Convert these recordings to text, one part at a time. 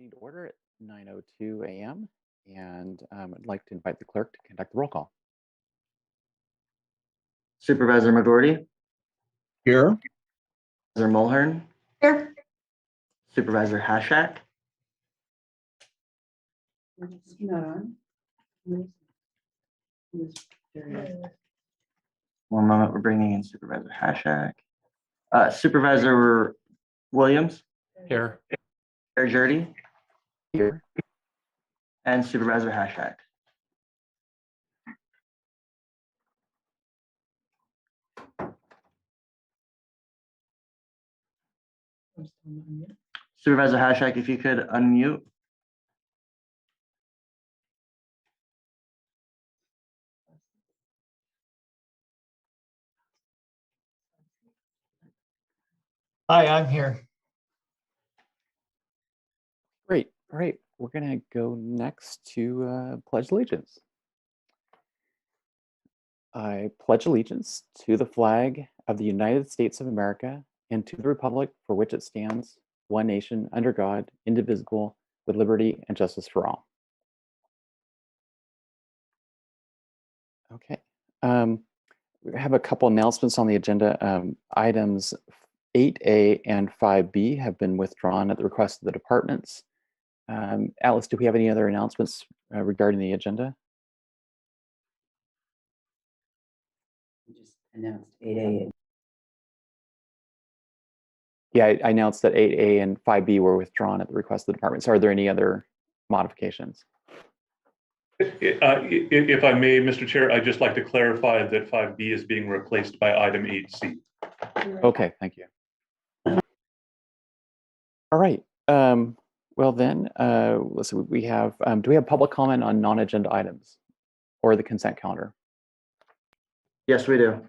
meeting to order at 9:02 a.m. and I'd like to invite the clerk to conduct the roll call. Supervisor McGorty, Here. Supervisor Mulhern, Here. Supervisor Hashak, Not on. one moment, we're bringing in Supervisor Hashak. Supervisor Williams, Here. Jurdy, Here. and Supervisor Hashak. Supervisor Hashak, if you could unmute. Hi, I'm here. Great. All right. We're going to go next to Pledge Allegiance. I pledge allegiance to the flag of the United States of America and to the republic for which it stands, one nation, under God, indivisible, with liberty and justice for all. Okay. We have a couple announcements on the agenda. Items 8A and 5B have been withdrawn at the request of the departments. Alice, do we have any other announcements regarding the agenda? We just announced 8A. Yeah, I announced that 8A and 5B were withdrawn at the request of the departments. Are there any other modifications? If I may, Mr. Chair, I'd just like to clarify that 5B is being replaced by item 8C. Okay, thank you. All right. Well then, let's see. We have. Do we have public comment on non-agenda items or the consent calendar? Yes, we do.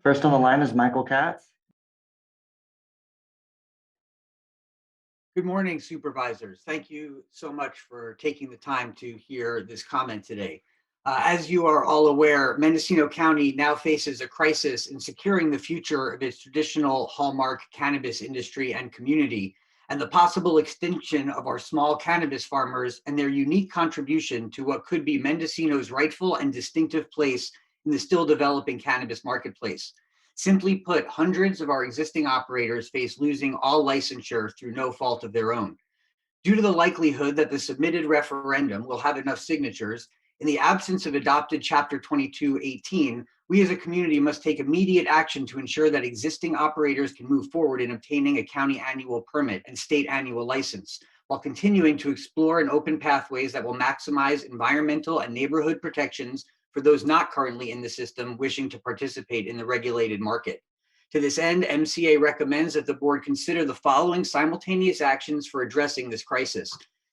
First on the line is Michael Katz. Good morning, supervisors. Thank you so much for taking the time to hear this comment today. As you are all aware, Mendocino County now faces a crisis in securing the future of its traditional hallmark cannabis industry and community, and the possible extinction of our small cannabis farmers and their unique contribution to what could be Mendocino's rightful and distinctive place in the still developing cannabis marketplace. Simply put, hundreds of our existing operators face losing all licensure through no fault of their own. Due to the likelihood that the submitted referendum will have enough signatures, in the absence of adopted Chapter 2218, we as a community must take immediate action to ensure that existing operators can move forward in obtaining a county annual permit and state annual license, while continuing to explore and open pathways that will maximize environmental and neighborhood protections for those not currently in the system wishing to participate in the regulated market. To this end, MCA recommends that the board consider the following simultaneous actions for addressing this crisis.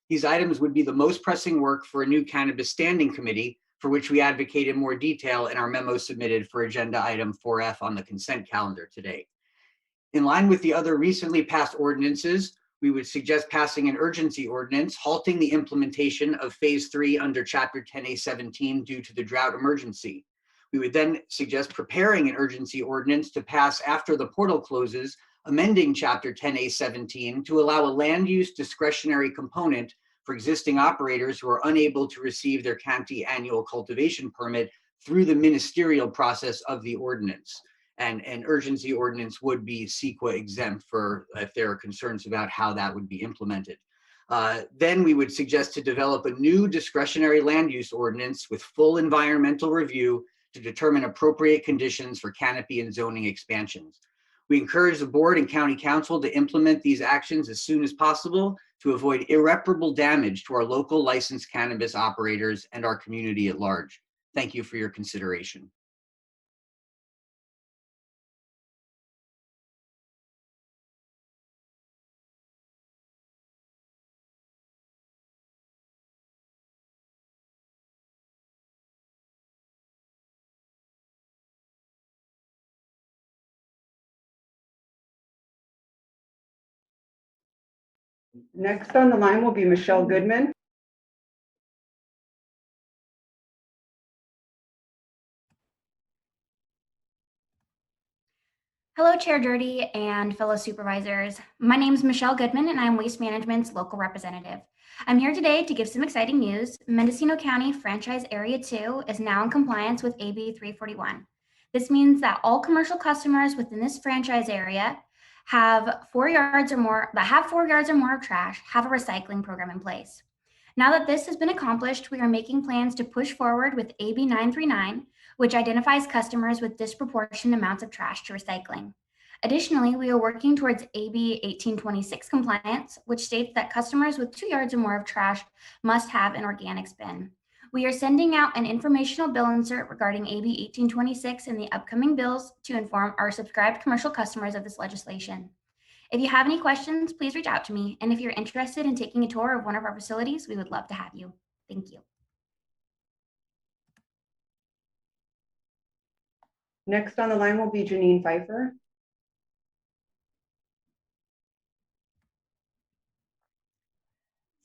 These items would be the most pressing work for a new cannabis standing committee, for which we advocate in more detail in our memo submitted for agenda item 4F on the consent calendar today. In line with the other recently passed ordinances, we would suggest passing an urgency ordinance halting the implementation of phase 3 under Chapter 10A17 due to the drought emergency. We would then suggest preparing an urgency ordinance to pass after the portal closes, amending Chapter 10A17 to allow a land use discretionary component for existing operators who are unable to receive their county annual cultivation permit through the ministerial process of the ordinance. And an urgency ordinance would be CEQA exempt for if there are concerns about how that would be implemented. Then we would suggest to develop a new discretionary land use ordinance with full environmental review to determine appropriate conditions for canopy and zoning expansions. We encourage the board and county council to implement these actions as soon as possible to avoid irreparable damage to our local licensed cannabis operators and our community at large. Thank you for your consideration. Next on the line will be Michelle Goodman. Hello, Chair Dirty and fellow supervisors. My name is Michelle Goodman, and I'm Waste Management's local representative. I'm here today to give some exciting news. Mendocino County Franchise Area 2 is now in compliance with AB 341. This means that all commercial customers within this franchise area have 4 yards or more of trash have a recycling program in place. Now that this has been accomplished, we are making plans to push forward with AB 939, which identifies customers with disproportionate amounts of trash to recycling. Additionally, we are working towards AB 1826 compliance, which states that customers with 2 yards or more of trash must have an organics bin. We are sending out an informational bill insert regarding AB 1826 and the upcoming bills to inform our subscribed commercial customers of this legislation. If you have any questions, please reach out to me. And if you're interested in taking a tour of one of our facilities, we would love to have you. Thank you. Next on the line will be Janine Pfeiffer.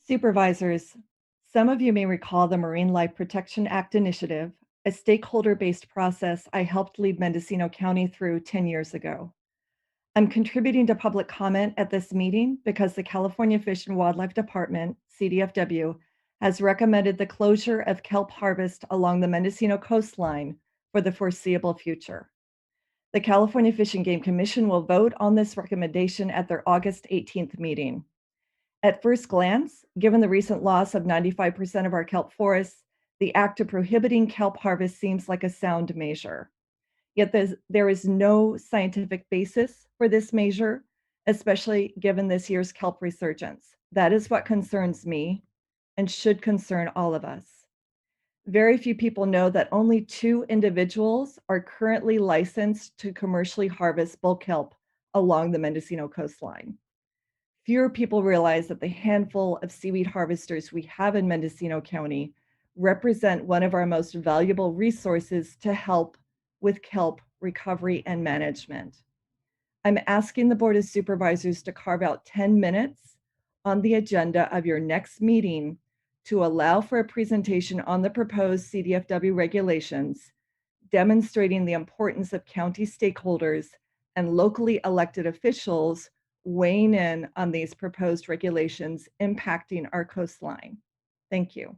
Supervisors, some of you may recall the Marine Life Protection Act initiative, a stakeholder-based process I helped lead Mendocino County through 10 years ago. I'm contributing to public comment at this meeting because the California Fish and Wildlife Department, CDFW, has recommended the closure of kelp harvest along the Mendocino coastline for the foreseeable future. The California Fish and Game Commission will vote on this recommendation at their August 18th meeting. At first glance, given the recent loss of 95% of our kelp forests, the act of prohibiting kelp harvest seems like a sound measure. Yet there is no scientific basis for this measure, especially given this year's kelp resurgence. That is what concerns me and should concern all of us. Very few people know that only 2 individuals are currently licensed to commercially harvest bulk kelp along the Mendocino coastline. Fewer people realize that the handful of seaweed harvesters we have in Mendocino County represent one of our most valuable resources to help with kelp recovery and management. I'm asking the Board of Supervisors to carve out 10 minutes on the agenda of your next meeting to allow for a presentation on the proposed CDFW regulations, demonstrating the importance of county stakeholders and locally elected officials weighing in on these proposed regulations impacting our coastline. Thank you.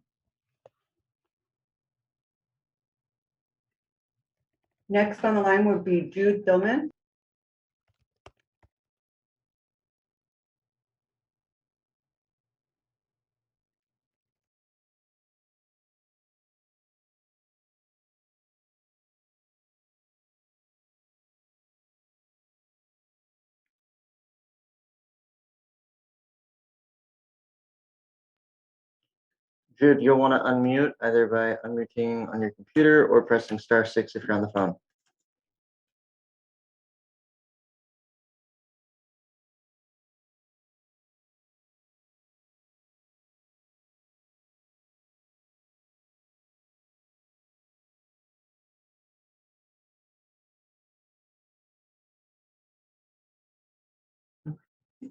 Next on the line would be Jude Thillman. Jude, you'll want to unmute either by unmuting on your computer or pressing *6 if you're on the phone.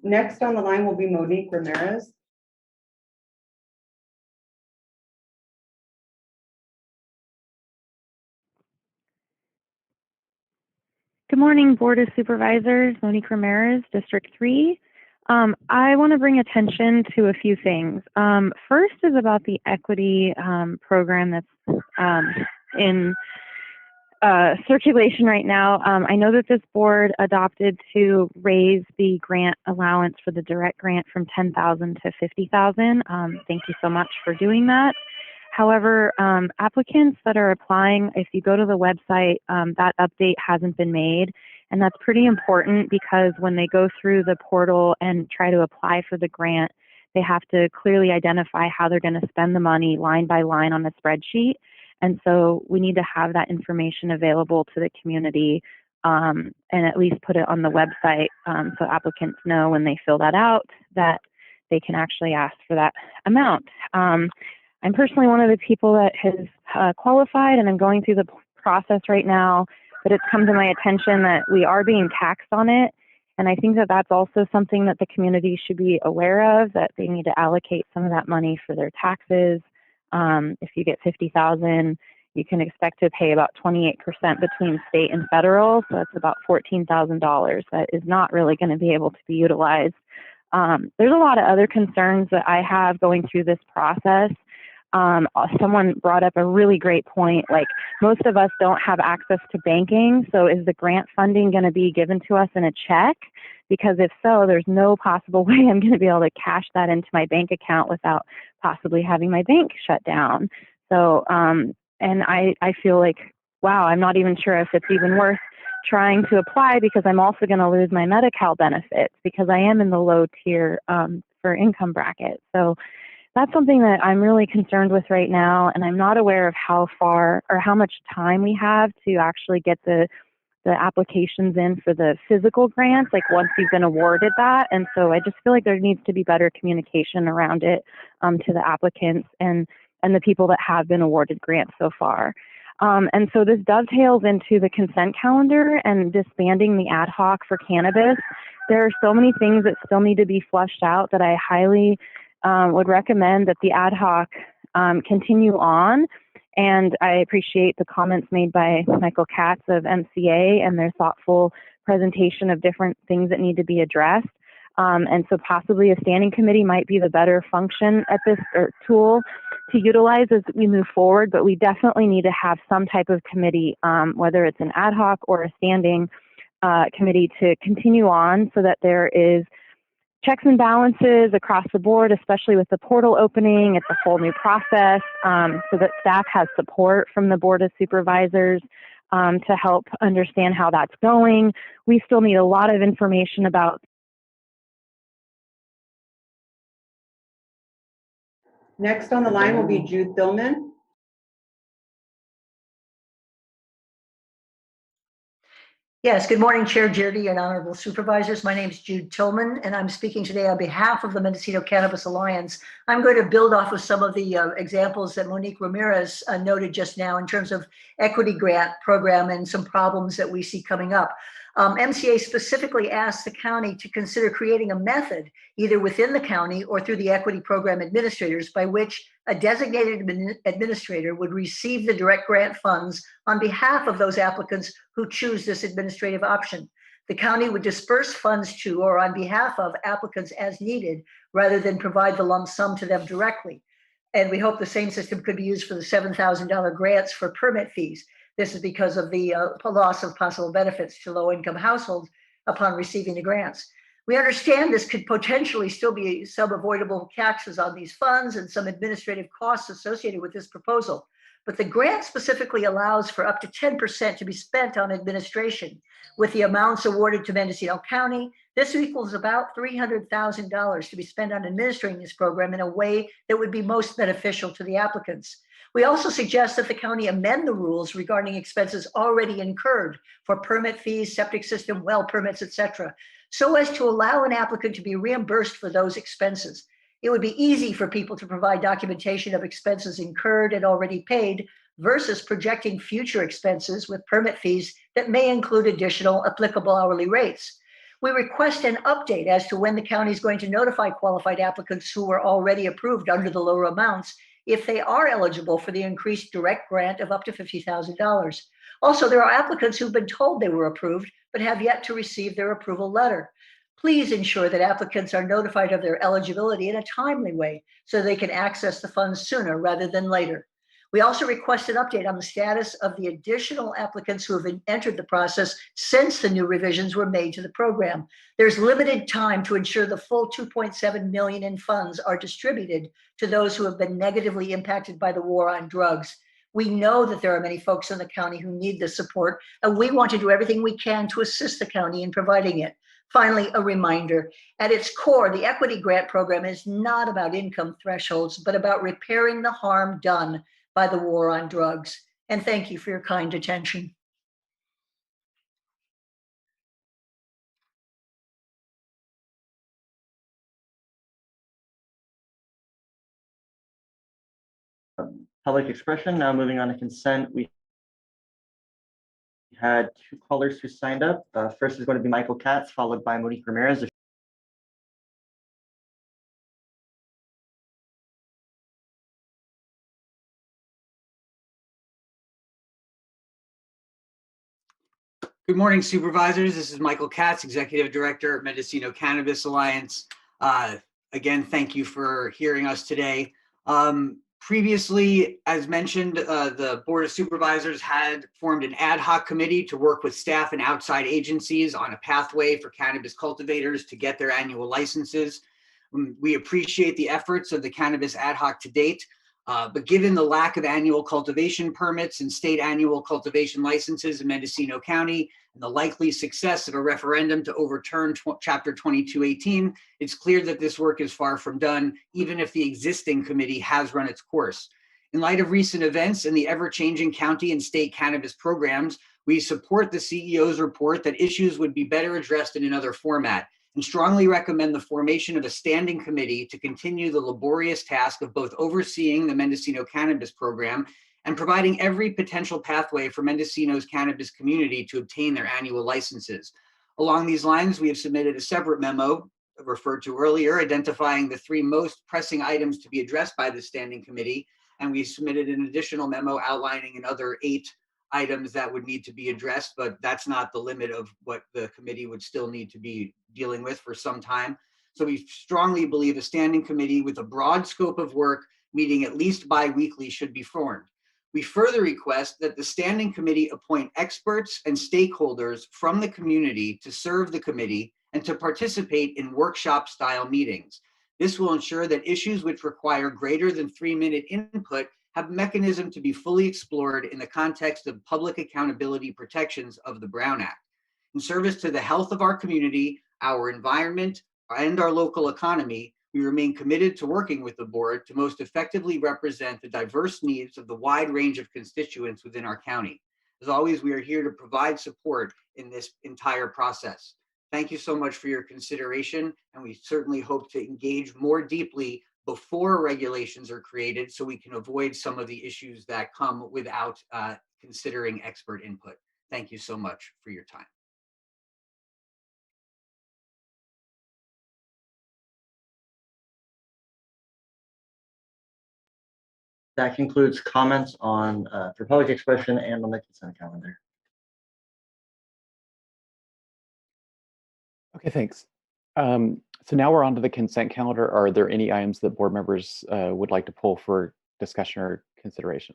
Next on the line will be Monique Ramirez. Good morning, Board of Supervisors. Monique Ramirez, District 3. I want to bring attention to a few things. First is about the equity program that's in circulation right now. I know that this board adopted to raise the grant allowance for the direct grant from $10,000 to $50,000. Thank you so much for doing that. However, applicants that are applying, if you go to the website, that update hasn't been made. And that's pretty important because when they go through the portal and try to apply for the grant, they have to clearly identify how they're going to spend the money line by line on a spreadsheet. And so we need to have that information available to the community and at least put it on the website so applicants know when they fill that out that they can actually ask for that amount. I'm personally one of the people that has qualified, and I'm going through the process right now, but it's come to my attention that we are being taxed on it, And I think that that's also something that the community should be aware of, that they need to allocate some of that money for their taxes. If you get 50,000, you can expect to pay about 28% between state and federal. So that's about $14,000 that is not really going to be able to be utilized. There's a lot of other concerns that I have going through this process. Someone brought up a really great point, like most of us don't have access to banking. So is the grant funding going to be given to us in a check? Because if so, there's no possible way I'm going to be able to cash that into my bank account without possibly having my bank shut down. So, and I feel like, wow, I'm not even sure if it's even worth trying to apply, because I'm also going to lose my Medi-Cal benefits because I am in the low tier for income bracket. So that's something that I'm really concerned with right now, and I'm not aware of how far or how much time we have to actually get the applications in for the physical grants, like once you've been awarded that. And so I just feel like there needs to be better communication around it to the applicants and the people that have been awarded grants so far. And so this dovetails into the consent calendar and disbanding the ad hoc for cannabis. There are so many things that still need to be flushed out that I highly would recommend that the ad hoc continue on. And I appreciate the comments made by Michael Katz of MCA and their thoughtful presentation of different things that need to be addressed. And so possibly a standing committee might be the better function at this or tool to utilize as we move forward, but we definitely need to have some type of committee, whether it's an ad hoc or a standing committee, to continue on so that there is checks and balances across the board, especially with the portal opening. It's a whole new process, so that staff has support from the Board of Supervisors to help understand how that's going. We still need a lot of information about. Next on the line will be Jude Thillman. Yes, good morning, Chair Girdy and honorable supervisors. My name is Jude Tillman, and I'm speaking today on behalf of the Mendocino Cannabis Alliance. I'm going to build off of some of the examples that Monique Ramirez noted just now in terms of equity grant program and some problems that we see coming up. MCA specifically asked the county to consider creating a method either within the county or through the equity program administrators by which a designated administrator would receive the direct grant funds on behalf of those applicants who choose this administrative option. The county would disperse funds to or on behalf of applicants as needed rather than provide the lump sum to them directly. And we hope the same system could be used for the $7,000 grants for permit fees. This is because of the loss of possible benefits to low-income households upon receiving the grants. We understand this could potentially still be some avoidable taxes on these funds and some administrative costs associated with this proposal. But the grant specifically allows for up to 10% to be spent on administration. With the amounts awarded to Mendocino County, this equals about $300,000 to be spent on administering this program in a way that would be most beneficial to the applicants. We also suggest that the county amend the rules regarding expenses already incurred for permit fees, septic system, well permits, etc., so as to allow an applicant to be reimbursed for those expenses. It would be easy for people to provide documentation of expenses incurred and already paid versus projecting future expenses with permit fees that may include additional applicable hourly rates. We request an update as to when the county is going to notify qualified applicants who were already approved under the lower amounts if they are eligible for the increased direct grant of up to $50,000. Also, there are applicants who've been told they were approved but have yet to receive their approval letter. Please ensure that applicants are notified of their eligibility in a timely way so they can access the funds sooner rather than later. We also request an update on the status of the additional applicants who have entered the process since the new revisions were made to the program. There's limited time to ensure the full $2.7 million in funds are distributed to those who have been negatively impacted by the war on drugs. We know that there are many folks in the county who need this support, and we want to do everything we can to assist the county in providing it. Finally, a reminder, at its core, the equity grant program is not about income thresholds, but about repairing the harm done by the war on drugs. And thank you for your kind attention. Public expression. Now moving on to consent, we had two callers who signed up. First is going to be Michael Katz, followed by Monique Ramirez. Good morning, supervisors. This is Michael Katz, Executive Director at Mendocino Cannabis Alliance. Again, thank you for hearing us today. Previously, as mentioned, the Board of Supervisors had formed an ad hoc committee to work with staff and outside agencies on a pathway for cannabis cultivators to get their annual licenses. We appreciate the efforts of the cannabis ad hoc to date, but given the lack of annual cultivation permits and state annual cultivation licenses in Mendocino County, and the likely success of a referendum to overturn Chapter 2218, it's clear that this work is far from done, even if the existing committee has run its course. In light of recent events and the ever-changing county and state cannabis programs, we support the CEO's report that issues would be better addressed in another format, and strongly recommend the formation of a standing committee to continue the laborious task of both overseeing the Mendocino cannabis program and providing every potential pathway for Mendocino's cannabis community to obtain their annual licenses. Along these lines, we have submitted a separate memo referred to earlier, identifying the three most pressing items to be addressed by the standing committee, and we submitted an additional memo outlining another 8 items that would need to be addressed, but that's not the limit of what the committee would still need to be dealing with for some time. So we strongly believe a standing committee with a broad scope of work, meeting at least bi-weekly, should be formed. We further request that the standing committee appoint experts and stakeholders from the community to serve the committee and to participate in workshop-style meetings. This will ensure that issues which require greater than 3-minute input have mechanism to be fully explored in the context of public accountability protections of the Brown Act. In service to the health of our community, our environment, and our local economy, we remain committed to working with the board to most effectively represent the diverse needs of the wide range of constituents within our county. As always, we are here to provide support in this entire process. Thank you so much for your consideration, and we certainly hope to engage more deeply before regulations are created so we can avoid some of the issues that come without considering expert input. Thank you so much for your time. That concludes comments on for public expression and on the consent calendar. Okay, thanks. So now we're on to the consent calendar. Are there any items that board members would like to pull for discussion or consideration?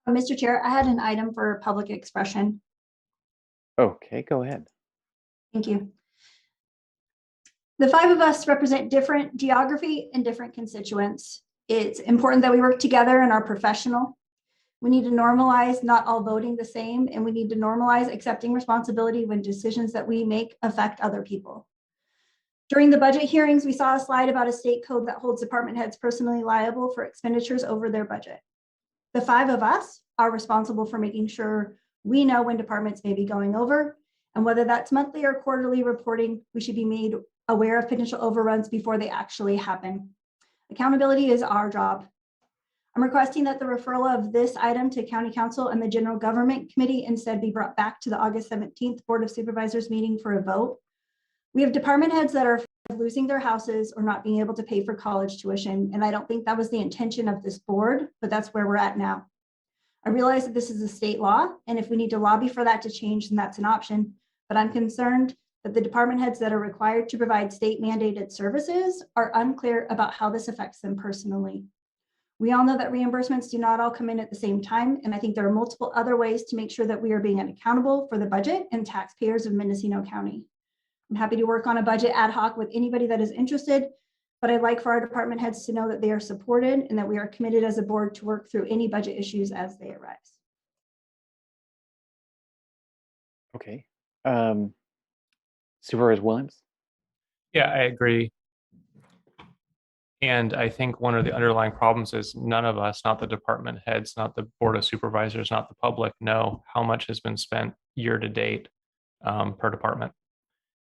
Mr. Chair, I had an item for public expression. Okay, go ahead. Thank you. The 5 of us represent different geography and different constituents. It's important that we work together and are professional. We need to normalize not all voting the same, and we need to normalize accepting responsibility when decisions that we make affect other people. During the budget hearings, we saw a slide about a state code that holds department heads personally liable for expenditures over their budget. The 5 of us are responsible for making sure we know when departments may be going over, and whether that's monthly or quarterly reporting, we should be made aware of potential overruns before they actually happen. Accountability is our job. I'm requesting that the referral of this item to County Council and the General Government Committee instead be brought back to the August 17th Board of Supervisors meeting for a vote. We have department heads that are losing their houses or not being able to pay for college tuition, and I don't think that was the intention of this board, but that's where we're at now. I realize that this is a state law, and if we need to lobby for that to change, then that's an option, but I'm concerned that the department heads that are required to provide state mandated services are unclear about how this affects them personally. We all know that reimbursements do not all come in at the same time, and I think there are multiple other ways to make sure that we are being accountable for the budget and taxpayers of Mendocino County. I'm happy to work on a budget ad hoc with anybody that is interested, but I'd like for our department heads to know that they are supported and that we are committed as a board to work through any budget issues as they arise. Okay. Supervisor Williams? Yeah, I agree. And I think one of the underlying problems is none of us, not the department heads, not the Board of Supervisors, not the public, know how much has been spent year to date per department.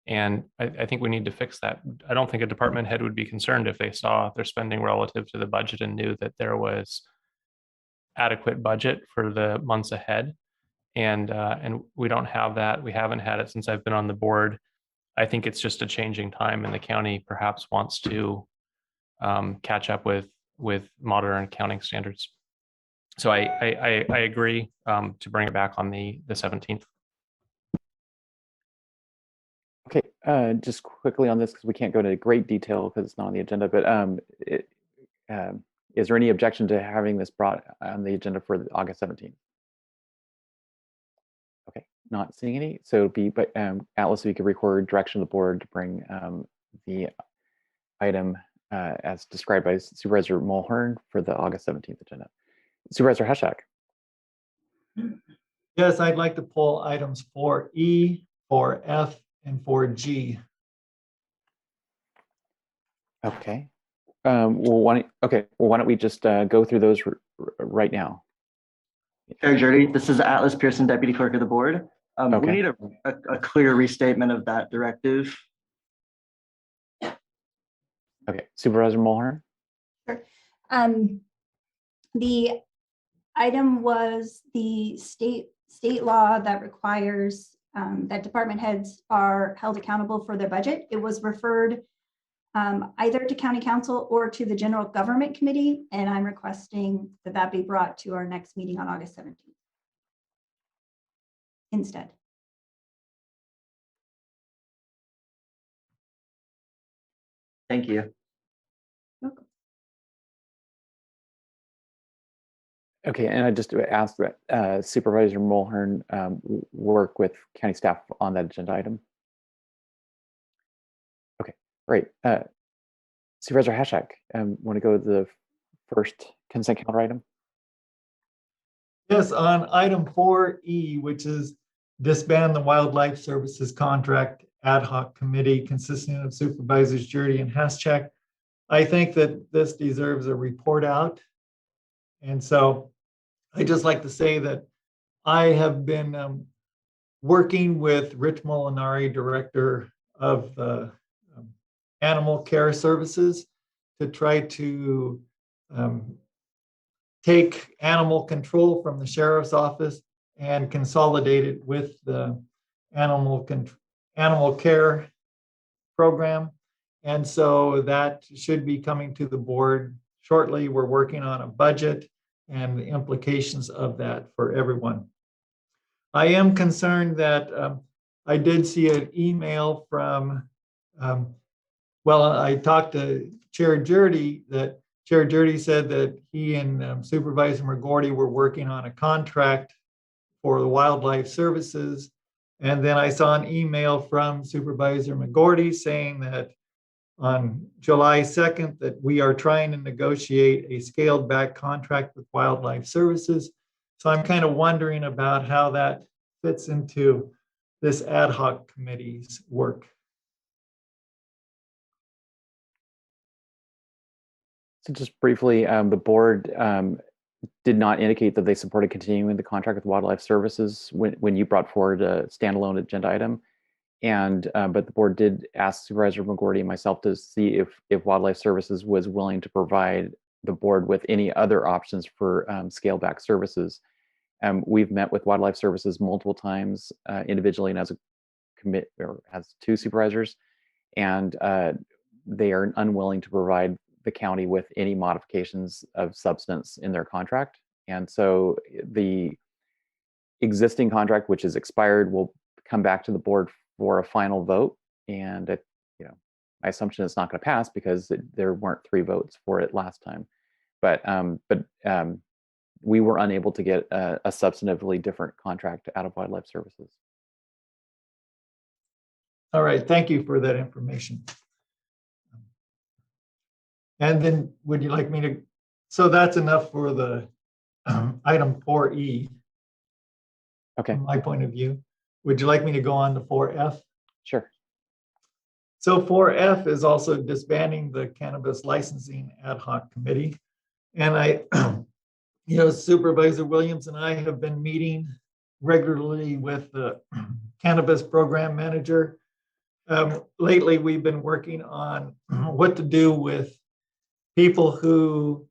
And I think we need to fix that. I don't think a department head would be concerned if they saw their spending relative to the budget and knew that there was adequate budget for the months ahead. And we don't have that. We haven't had it since I've been on the board. I think it's just a changing time, and the county perhaps wants to catch up with modern accounting standards. So I agree to bring it back on the 17th. Okay, just quickly on this, because we can't go into great detail because it's not on the agenda, but is there any objection to having this brought on the agenda for August 17th? Okay, not seeing any. So it'd be, but Atlas, if you could record direction of the board to bring the item as described by Supervisor Mulhern for the August 17th agenda. Supervisor Hashak. Yes, I'd like to pull items 4E, 4F, and 4G. Okay. Well, why don't we just go through those right now? Chair Jurdy, this is Atlas Pearson, Deputy Clerk of the Board. We Okay. need a clear restatement of that directive. Okay, Supervisor Mulhern. Sure. The item was the state law that requires that department heads are held accountable for their budget. It was referred either to County Counsel or to the General Government Committee, and I'm requesting that that be brought to our next meeting on August 17th instead. Thank you. Welcome. Okay, and I just asked that Supervisor Mulhern work with county staff on that agenda item. Okay, great. Supervisor Hashak, want to go to the first consent calendar item? Yes, on item 4E, which is disband the Wildlife Services Contract Ad Hoc Committee consisting of Supervisors Jurdy and Haschak. I think that this deserves a report out. And so I just like to say that I have been working with Rich Molinari, Director of the Animal Care Services, to try to take animal control from the Sheriff's Office and consolidate it with the animal care program. And so that should be coming to the board shortly. We're working on a budget and the implications of that for everyone. I am concerned that I did see an email from, I talked to Chair Jurdy, that Chair Jurdy said that he and Supervisor McGorty were working on a contract for the Wildlife Services. And then I saw an email from Supervisor McGorty saying that on July 2nd, that we are trying to negotiate a scaled back contract with Wildlife Services. So I'm kind of wondering about how that fits into this ad hoc committee's work. So just briefly, the board did not indicate that they supported continuing the contract with Wildlife Services when you brought forward a standalone agenda item. And but the board did ask Supervisor McGorty and myself to see if Wildlife Services was willing to provide the board with any other options for scale back services. We've met with Wildlife Services multiple times individually and as a commit or as two supervisors, and they are unwilling to provide the county with any modifications of substance in their contract. And so the existing contract, which is expired, will come back to the board for a final vote. And my assumption is not going to pass because there weren't 3 votes for it last time. But we were unable to get a substantively different contract out of Wildlife Services. All right, thank you for that information. And then would you like me to, so that's enough for the item 4E. Okay. From my point of view. Would you like me to go on to 4F? Sure. So 4F is also disbanding the Cannabis Licensing Ad Hoc Committee. And Supervisor Williams and I have been meeting regularly with the Cannabis Program Manager. Lately, we've been working on what to do with people who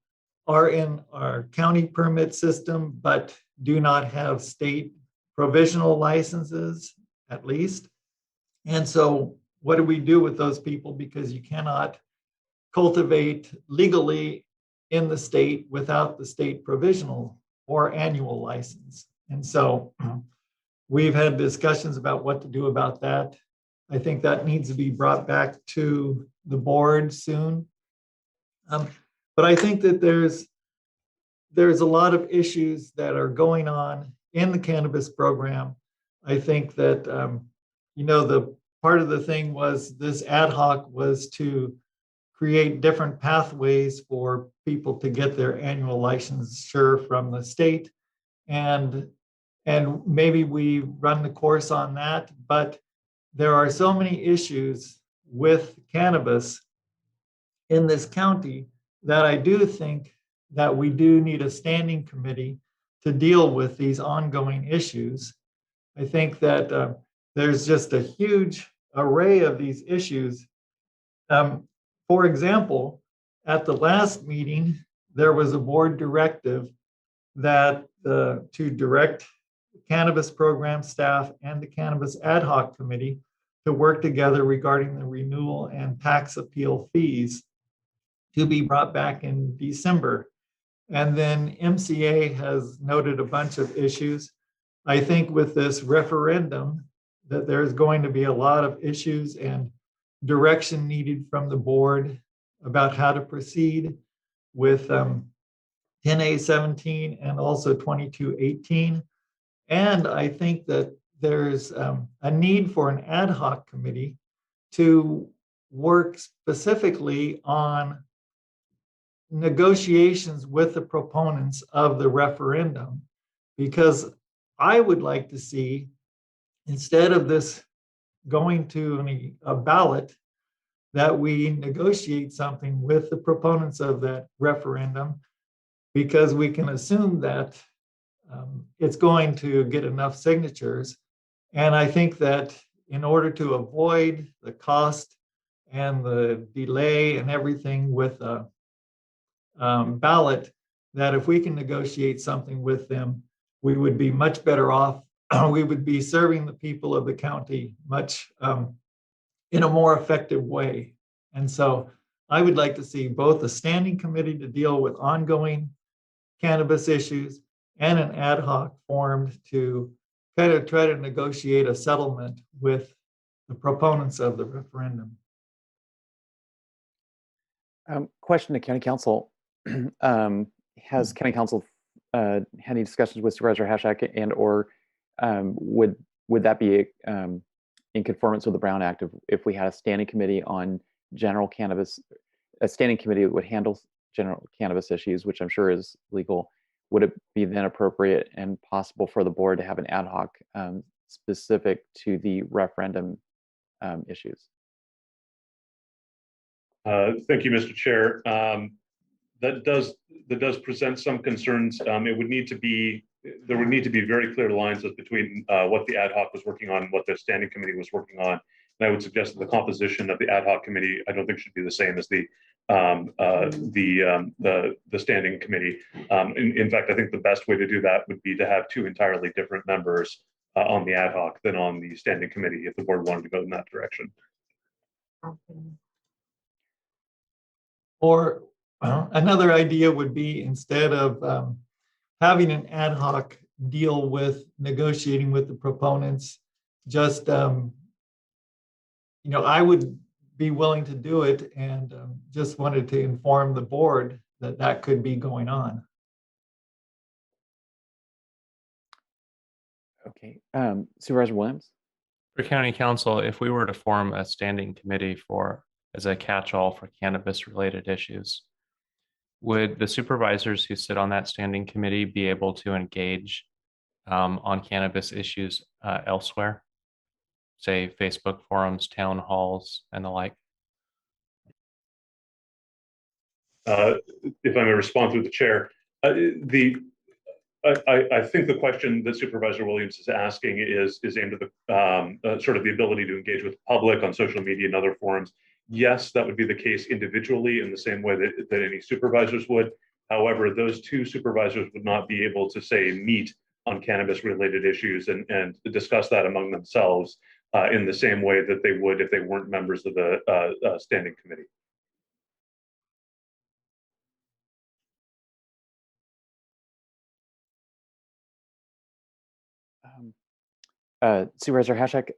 are in our county permit system, but do not have state provisional licenses at least. And so what do we do with those people? Because you cannot cultivate legally in the state without the state provisional or annual license. And so we've had discussions about what to do about that. I think that needs to be brought back to the board soon. But I think that there's a lot of issues that are going on in the cannabis program. I think that, the part of the thing was this ad hoc was to create different pathways for people to get their annual licensure from the state. And maybe we run the course on that, but there are so many issues with cannabis in this county that I do think that we do need a standing committee to deal with these ongoing issues. I think that there's just a huge array of these issues. For example, at the last meeting, there was a board directive that to direct the cannabis program staff and the cannabis ad hoc committee to work together regarding the renewal and tax appeal fees to be brought back in December. And then MCA has noted a bunch of issues. I think with this referendum that there's going to be a lot of issues and direction needed from the board about how to proceed with 10A17 and also 2218. And I think that there's a need for an ad hoc committee to work specifically on negotiations with the proponents of the referendum, because I would like to see, instead of this going to a ballot, that we negotiate something with the proponents of that referendum, because we can assume that it's going to get enough signatures. And I think that in order to avoid the cost and the delay and everything with a ballot, that if we can negotiate something with them, we would be much better off. We would be serving the people of the county much in a more effective way. And so I would like to see both a standing committee to deal with ongoing cannabis issues and an ad hoc formed to kind of try to negotiate a settlement with the proponents of the referendum. Question to County Counsel. Has County Counsel had any discussions with Supervisor Hashak, and or would that be in conformance with the Brown Act if we had a standing committee on general cannabis, a standing committee that would handle general cannabis issues, which I'm sure is legal? Would it be then appropriate and possible for the board to have an ad hoc specific to the referendum issues? Thank you, Mr. Chair. That does present some concerns. There would need to be very clear lines between what the ad hoc was working on and what the standing committee was working on. And I would suggest that the composition of the ad hoc committee, I don't think should be the same as the standing committee. In fact, I think the best way to do that would be to have two entirely different members on the ad hoc than on the standing committee, if the board wanted to go in that direction. Or another idea would be, instead of having an ad hoc deal with negotiating with the proponents, just, I would be willing to do it, and just wanted to inform the board that that could be going on. Okay, Supervisor Williams? For County Counsel, if we were to form a standing committee as a catch-all for cannabis-related issues, would the supervisors who sit on that standing committee be able to engage on cannabis issues elsewhere? Say Facebook forums, town halls, and the like? If I may respond through the chair, I think the question that Supervisor Williams is asking is aimed at the sort of the ability to engage with the public on social media and other forums. Yes, that would be the case individually in the same way that any supervisors would. However, those two supervisors would not be able to, say, meet on cannabis-related issues and discuss that among themselves in the same way that they would if they weren't members of the standing committee. Supervisor Hashak,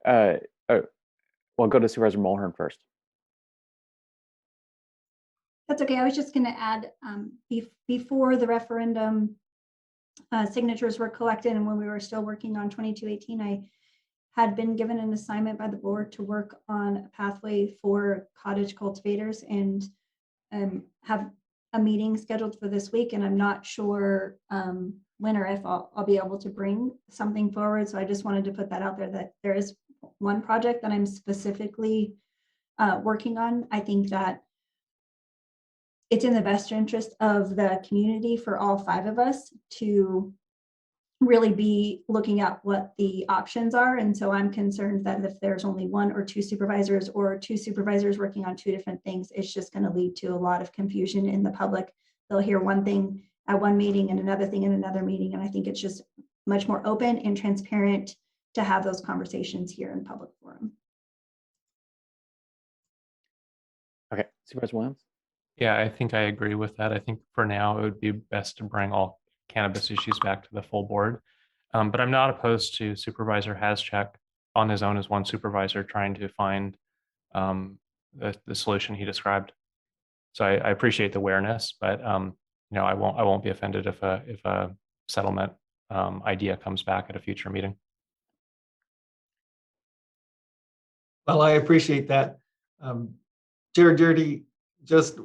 well, go to Supervisor Mulhern first. That's okay. I was just going to add, before the referendum signatures were collected and when we were still working on 2218, I had been given an assignment by the board to work on a pathway for cottage cultivators and have a meeting scheduled for this week. And I'm not sure when or if I'll be able to bring something forward. So I just wanted to put that out there, that there is one project that I'm specifically working on. I think that it's in the best interest of the community for all 5 of us to really be looking at what the options are. And so I'm concerned that if there's only 1 or 2 supervisors or 2 supervisors working on 2 different things, it's just going to lead to a lot of confusion in the public. They'll hear one thing at one meeting and another thing in another meeting. And I think it's just much more open and transparent to have those conversations here in public forum. Okay, Supervisor Williams. Yeah, I think I agree with that. I think for now, it would be best to bring all cannabis issues back to the full board. But I'm not opposed to Supervisor Haschak on his own as one supervisor trying to find the solution he described. So I appreciate the awareness, but I won't be offended if a settlement idea comes back at a future meeting. Well, I appreciate that. Chair Dirty, just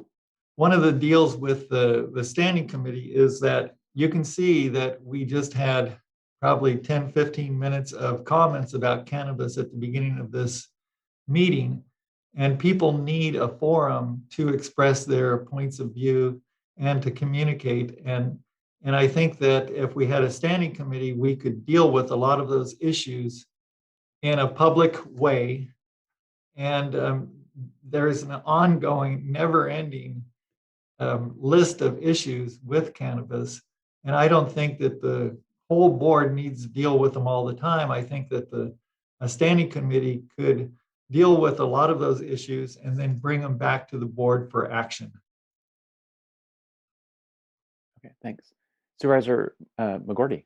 one of the deals with the standing committee is that you can see that we just had probably 10, 15 minutes of comments about cannabis at the beginning of this meeting. And people need a forum to express their points of view and to communicate. And I think that if we had a standing committee, we could deal with a lot of those issues in a public way. And there's an ongoing, never-ending list of issues with cannabis. And I don't think that the whole board needs to deal with them all the time. I think that a standing committee could deal with a lot of those issues and then bring them back to the board for action. Okay, thanks. Supervisor McGordy.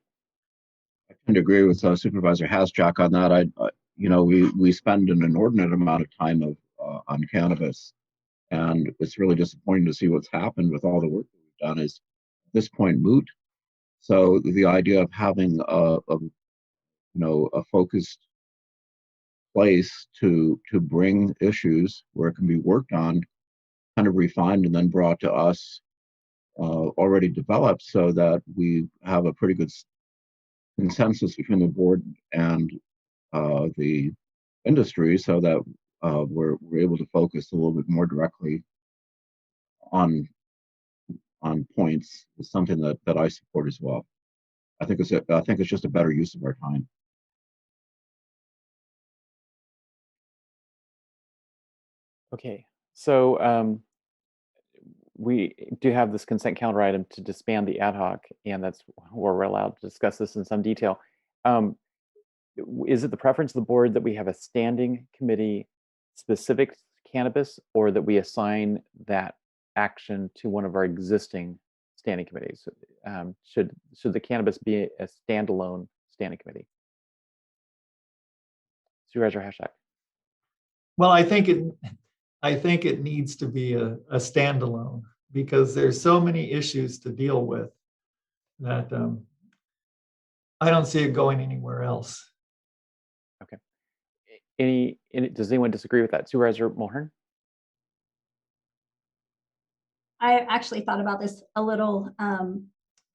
I tend to agree with Supervisor Haschak on that. We spend an inordinate amount of time on cannabis, and it's really disappointing to see what's happened with all the work that we've done is at this point moot. So the idea of having a focused place to bring issues where it can be worked on, kind of refined and then brought to us, already developed, so that we have a pretty good consensus between the board and the industry, so that we're able to focus a little bit more directly on points is something that I support as well. I think it's just a better use of our time. Okay, so we do have this consent calendar item to disband the ad hoc, and that's where we're allowed to discuss this in some detail. Is it the preference of the board that we have a standing committee specific to cannabis, or that we assign that action to one of our existing standing committees? Should the cannabis be a standalone standing committee? Supervisor Haschak. Well, I think it needs to be a standalone, because there's so many issues to deal with that I don't see it going anywhere else. Okay. Does anyone disagree with that? Supervisor Mulhern? I actually thought about this a little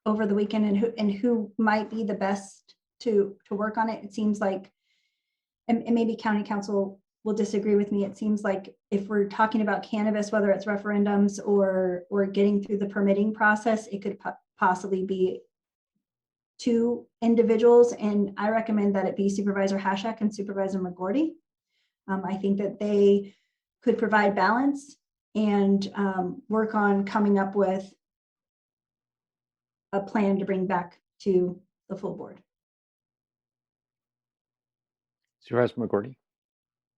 over the weekend and who might be the best to work on it. It seems like, and maybe county council will disagree with me. It seems like if we're talking about cannabis, whether it's referendums or getting through the permitting process, it could possibly be 2 individuals. And I recommend that it be Supervisor Haschak and Supervisor McGordy. I think that they could provide balance and work on coming up with a plan to bring back to the full board. Supervisor McGordy?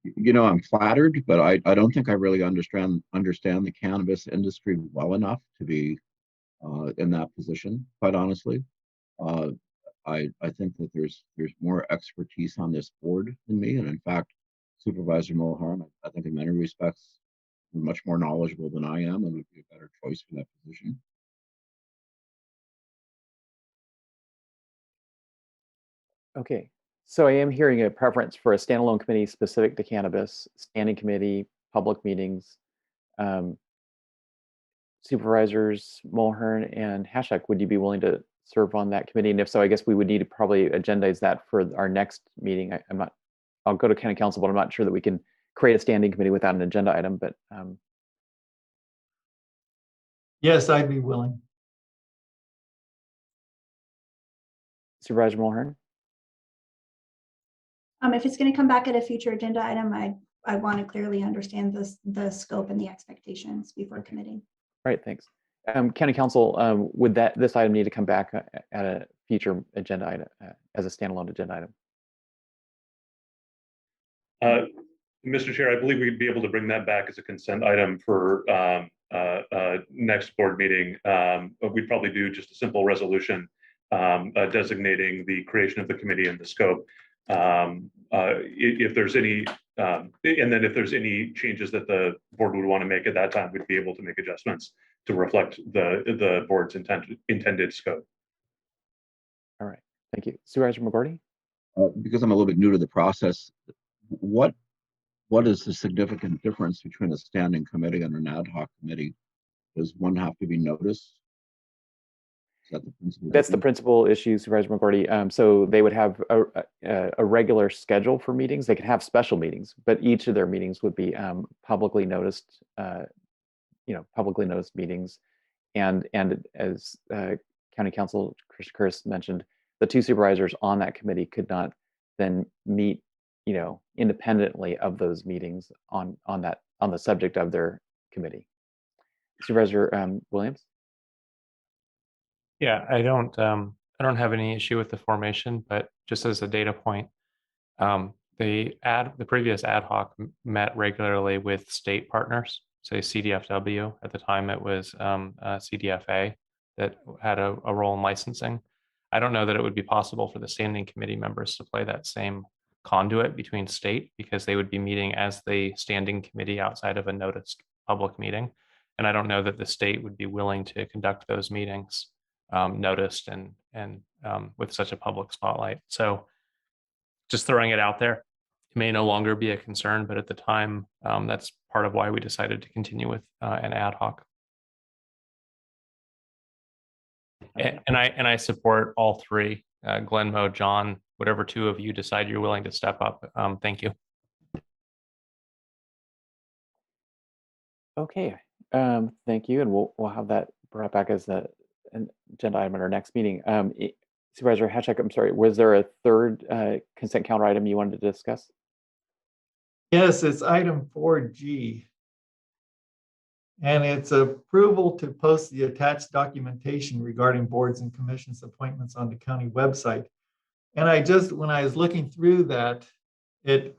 You know, I'm flattered, but I don't think I really understand the cannabis industry well enough to be in that position, quite honestly. Uh, I think that there's more expertise on this board than me, and in fact, Supervisor Mulhern, I think in many respects, much more knowledgeable than I am, and would be a better choice for that position. Okay, so I am hearing a preference for a standalone committee specific to cannabis, standing committee, public meetings. Supervisors Mulhern and Hashak, would you be willing to serve on that committee? And if so, I guess we would need to probably agendize that for our next meeting. I'm not, I'll go to county council, but I'm not sure that we can create a standing committee without an agenda item, but Yes, I'd be willing. Supervisor Mulhern? If it's going to come back at a future agenda item, I want to clearly understand the scope and the expectations before committing. All right, thanks. County council, would this item need to come back at a future agenda item as a standalone agenda item? Mr. Chair, I believe we'd be able to bring that back as a consent item for next board meeting. We'd probably do just a simple resolution designating the creation of the committee and the scope. If there's any, and then if there's any changes that the board would want to make at that time, we'd be able to make adjustments to reflect the board's intended scope. All right, thank you. Supervisor McGordy? Because I'm a little bit new to the process, what is the significant difference between a standing committee and an ad hoc committee? Does one have to be noticed? Is that the principal? That's the principal issue, Supervisor McGordy. So they would have a regular schedule for meetings. They could have special meetings, but each of their meetings would be publicly noticed, publicly noticed meetings. And as County Council Chris mentioned, the two supervisors on that committee could not then meet, independently of those meetings on the subject of their committee. Supervisor Williams? Yeah, I don't have any issue with the formation, but just as a data point, the previous ad hoc met regularly with state partners, say CDFW. At the time, it was CDFA that had a role in licensing. I don't know that it would be possible for the standing committee members to play that same conduit between state, because they would be meeting as the standing committee outside of a noticed public meeting. And I don't know that the state would be willing to conduct those meetings noticed and with such a public spotlight. So just throwing it out there, it may no longer be a concern, but at the time, that's part of why we decided to continue with an ad hoc. And I support all three, Glenn, Mo, John, whatever two of you decide you're willing to step up. Thank you. Okay, thank you, and we'll have that brought back as an agenda item at our next meeting. Supervisor Hashak, I'm sorry, was there a third consent calendar item you wanted to discuss? Yes, it's item 4G. And it's approval to post the attached documentation regarding boards and commissions appointments on the county website. And when I was looking through that, it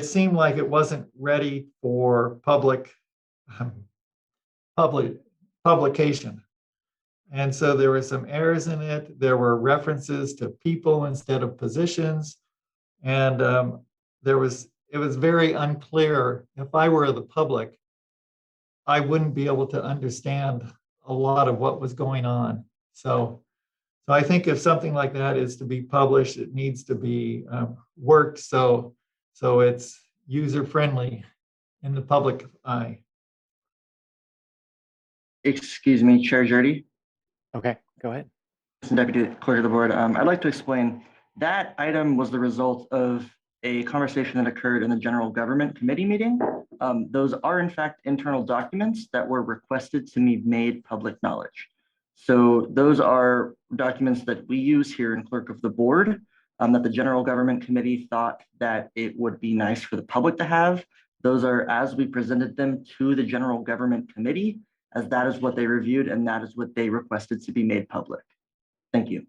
seemed like it wasn't ready for publication. And so there were some errors in it. There were references to people instead of positions. And it was very unclear. If I were the public, I wouldn't be able to understand a lot of what was going on. So I think if something like that is to be published, it needs to be worked so it's user-friendly in the public eye. Excuse me, Chair Jurdy. Okay, go ahead. Deputy Clerk of the Board, I'd like to explain that item was the result of a conversation that occurred in the General Government Committee meeting. Those are in fact internal documents that were requested to be made public knowledge. So those are documents that we use here in Clerk of the Board that the General Government Committee thought that it would be nice for the public to have. Those are as we presented them to the General Government Committee, as that is what they reviewed and that is what they requested to be made public. Thank you.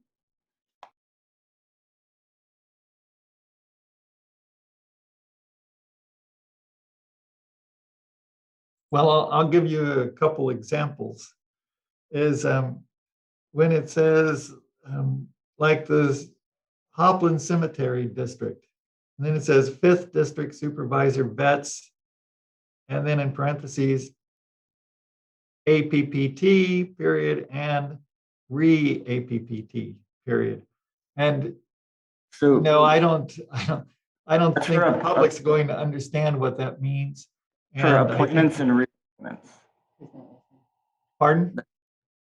Well, I'll give you a couple examples. Is when it says like the Hopland Cemetery District, and then it says 5th District Supervisor vets, and then in parentheses, APPT period and re-APPT period. And So no, I don't That's think for the a- public's going to understand what that means. for And I think- appointments and reappointments. Pardon?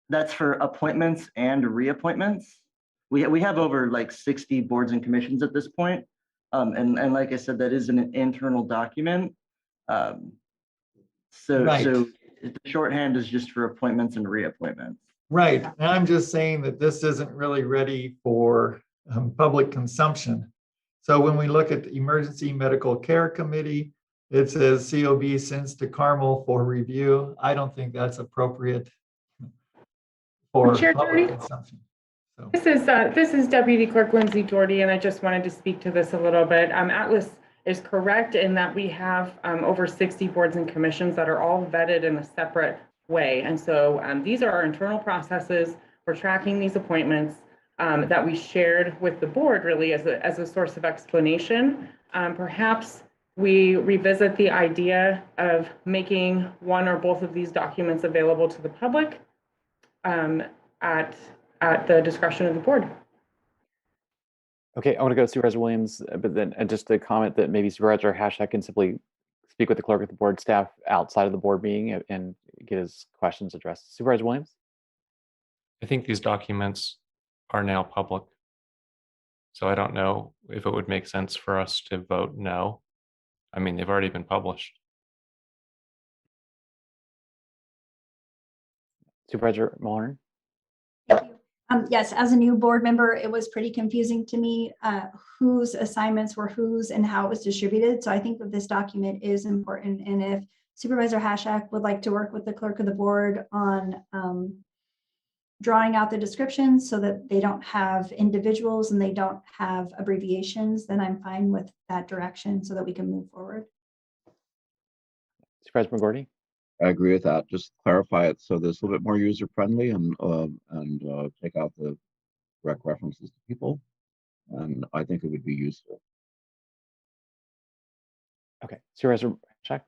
That's for appointments and reappointments. We have over like 60 boards and commissions at this point. And like I said, that is an internal document. So Right. the shorthand is just for appointments and reappointments. Right. And I'm just saying that this isn't really ready for public consumption. So when we look at the Emergency Medical Care Committee, it says COB sends to Carmel for review. I don't think that's appropriate for Chair public Jordy? consumption. So. This is Deputy Clerk Lindsay Doherty, and I just wanted to speak to this a little bit. Atlas is correct in that we have over 60 boards and commissions that are all vetted in a separate way. And so these are our internal processes for tracking these appointments that we shared with the board really as a source of explanation. Perhaps we revisit the idea of making one or both of these documents available to the public at the discretion of the board. Okay, I want to go to Supervisor Williams, but then just a comment that maybe Supervisor Hashak can simply speak with the clerk of the board staff outside of the board meeting and get his questions addressed. Supervisor Williams? I think these documents are now public. So I don't know if it would make sense for us to vote no. I mean, they've already been published. Supervisor Mulhern? Yes, as a new board member, it was pretty confusing to me whose assignments were whose and how it was distributed. So I think that this document is important. And if Supervisor Hashak would like to work with the clerk of the board on drawing out the descriptions so that they don't have individuals and they don't have abbreviations, then I'm fine with that direction so that we can move forward. Supervisor McGordy? I agree with that. Just clarify it so there's a little bit more user friendly and take out the direct references to people. And I think it would be useful. Okay, Supervisor Hashak?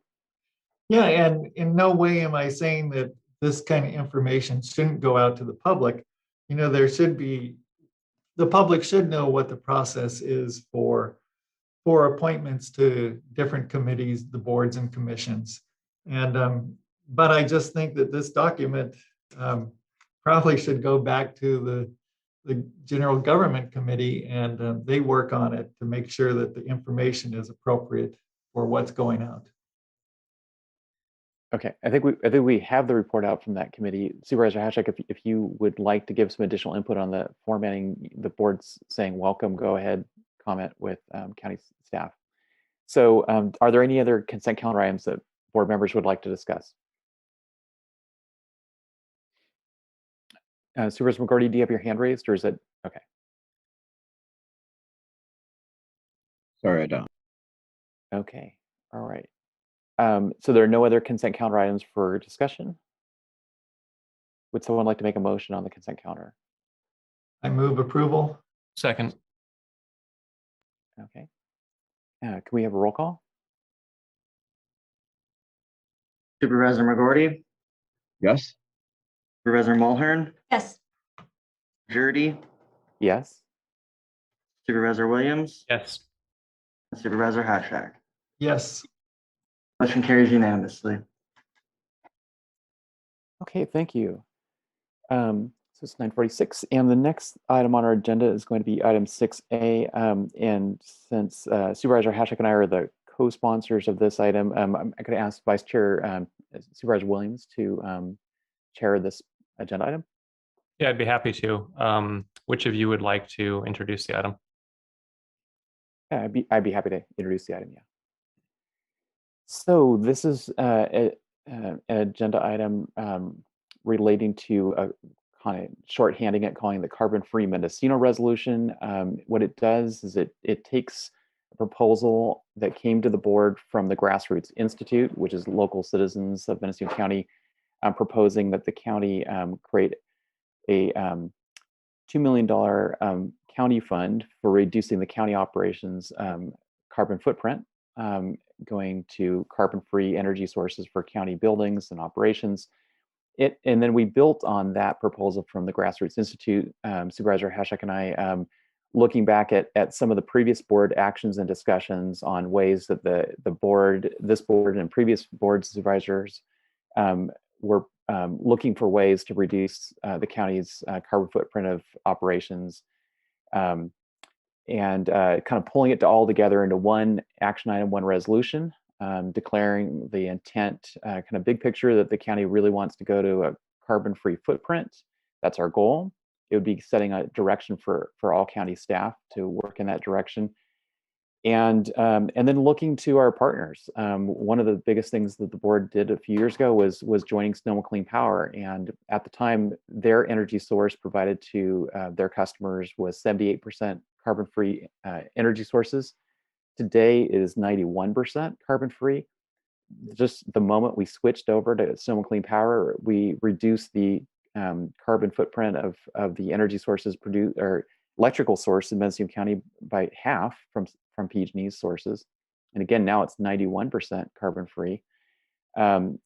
Yeah, and in no way am I saying that this kind of information shouldn't go out to the public. You know, the public should know what the process is for appointments to different committees, the boards and commissions. And but I just think that this document probably should go back to the General Government Committee, and they work on it to make sure that the information is appropriate for what's going out. Okay, I think we have the report out from that committee. Supervisor Hashak, if you would like to give some additional input on the formatting, the board's saying welcome, go ahead, comment with county staff. So are there any other consent calendar items that board members would like to discuss? Supervisor McGordy, do you have your hand raised or is it, okay. Sorry, I don't. Okay, all right. So there are no other consent calendar items for discussion? Would someone like to make a motion on the consent calendar? I move approval. Second. Okay. Can we have a roll call? Supervisor McGordy, Yes. Supervisor Mulhern, Yes. Jurdy, Yes. Supervisor Williams, Yes. and Supervisor Hashak. Yes. Motion carries unanimously. Okay, thank you. So it's 9:46, and the next item on our agenda is going to be item 6A. And since Supervisor Hashak and I are the co-sponsors of this item, I'm going to ask Vice Chair Supervisor Williams to chair this agenda item. Yeah, I'd be happy to. Which of you would like to introduce the item? Yeah, I'd be happy to introduce the item. Yeah. So this is an agenda item relating to a kind of shorthanding it, calling the carbon-free Mendocino resolution. What it does is it takes a proposal that came to the board from the Grassroots Institute, which is local citizens of Mendocino County, proposing that the county create a $2 million county fund for reducing the county operations carbon footprint, going to carbon-free energy sources for county buildings and operations. And then we built on that proposal from the Grassroots Institute, Supervisor Hashek and I, looking back at some of the previous board actions and discussions on ways that the board, this board and previous board supervisors were looking for ways to reduce the county's carbon footprint of operations, and kind of pulling it all together into one action item, one resolution, declaring the intent, kind of big picture, that the county really wants to go to a carbon-free footprint. That's our goal. It would be setting a direction for all county staff to work in that direction. And then looking to our partners. One of the biggest things that the board did a few years ago was joining Sonoma Clean Power. And at the time, their energy source provided to their customers was 78% carbon-free energy sources. Today it is 91% carbon-free. Just the moment we switched over to Sonoma Clean Power, we reduced the carbon footprint of the energy sources produced, or electrical source in Mendocino County, by half from PG&E's sources. And again, now it's 91% carbon-free. And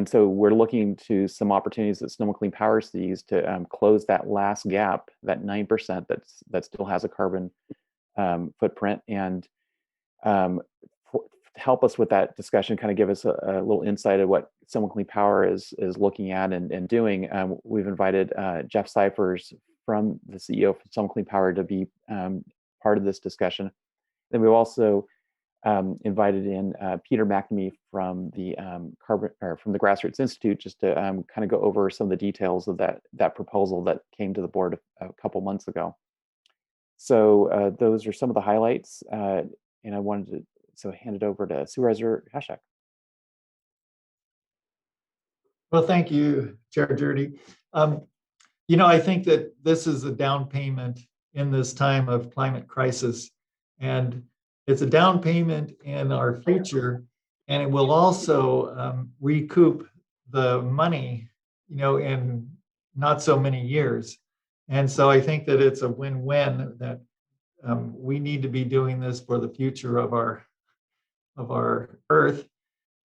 so we're looking to some opportunities that Sonoma Clean Power sees to close that last gap, that 9% that still has a carbon footprint, and help us with that discussion, kind of give us a little insight of what Sonoma Clean Power is looking at and doing. We've invited Jeff Cyphers, from the CEO of Sonoma Clean Power, to be part of this discussion. Then we've also invited in Peter McNamee from the from the Grassroots Institute, just to kind of go over some of the details of that proposal that came to the board a couple months ago. So those are some of the highlights, and I wanted to hand it over to Supervisor Hashek. Well, thank you, Chair Jurdy. You know, I think that this is a down payment in this time of climate crisis, and it's a down payment in our future, and it will also recoup the money, you know, in not so many years. And so I think that it's a win-win, that we need to be doing this for the future of our Earth,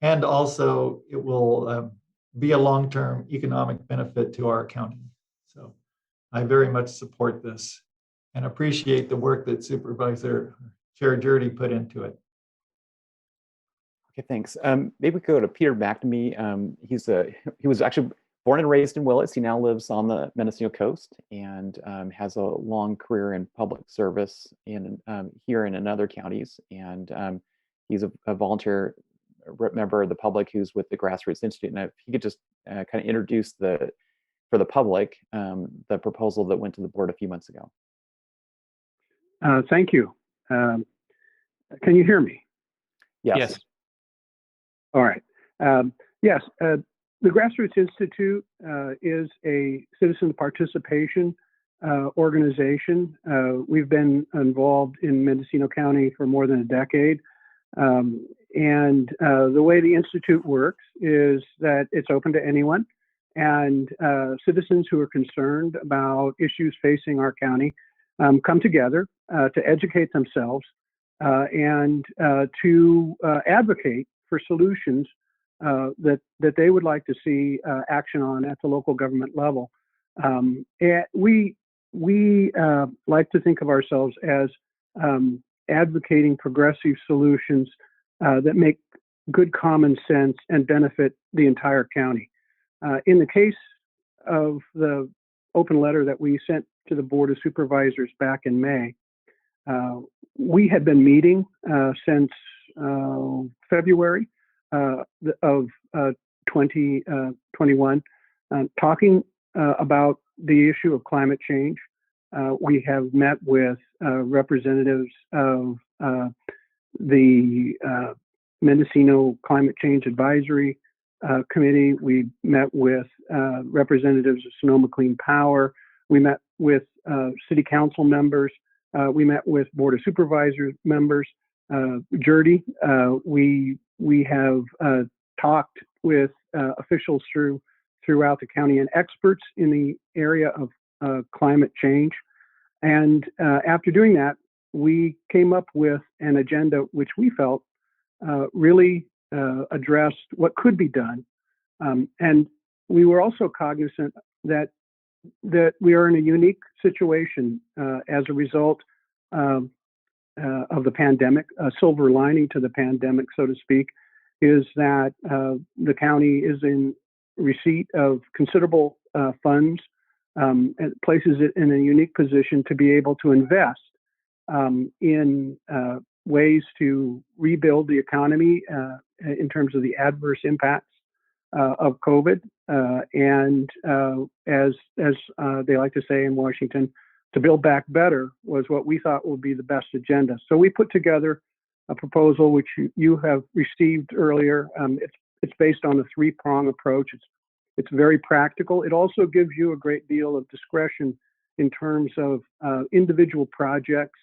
and also it will be a long-term economic benefit to our county. So I very much support this and appreciate the work that Supervisor Chair Jurdy put into it. Okay, thanks. Maybe we could go to Peter McNamee. He was actually born and raised in Willits. He now lives on the Mendocino coast and has a long career in public service here and in other counties. And he's a volunteer member of the public who's with the Grassroots Institute. And if he could just kind of introduce for the public the proposal that went to the board a few months ago. Thank you. Can you hear me? Yes. All right. Yes, the Grassroots Institute is a citizen participation organization. We've been involved in Mendocino County for more than a decade. And the way the Institute works is that it's open to anyone, and citizens who are concerned about issues facing our county come together to educate themselves and to advocate for solutions that they would like to see action on at the local government level. And we like to think of ourselves as advocating progressive solutions that make good common sense and benefit the entire county. In the case of the open letter that we sent to the Board of Supervisors back in May, we had been meeting since February of 2021, talking about the issue of climate change. We have met with representatives of the Mendocino Climate Change Advisory Committee. We met with representatives of Sonoma Clean Power. We met with city council members We met with Board of Supervisors members, Jurdy. We have talked with officials throughout the county and experts in the area of climate change. And after doing that, we came up with an agenda which we felt really addressed what could be done. And we were also cognizant that we are in a unique situation as a result of the pandemic. A silver lining to the pandemic, so to speak, is that the county is in receipt of considerable funds and places it in a unique position to be able to invest in ways to rebuild the economy in terms of the adverse impacts of COVID. And as they like to say in Washington, to build back better was what we thought would be the best agenda. So we put together a proposal which you have received earlier. It's based on a three-prong approach. It's very practical. It also gives you a great deal of discretion in terms of individual projects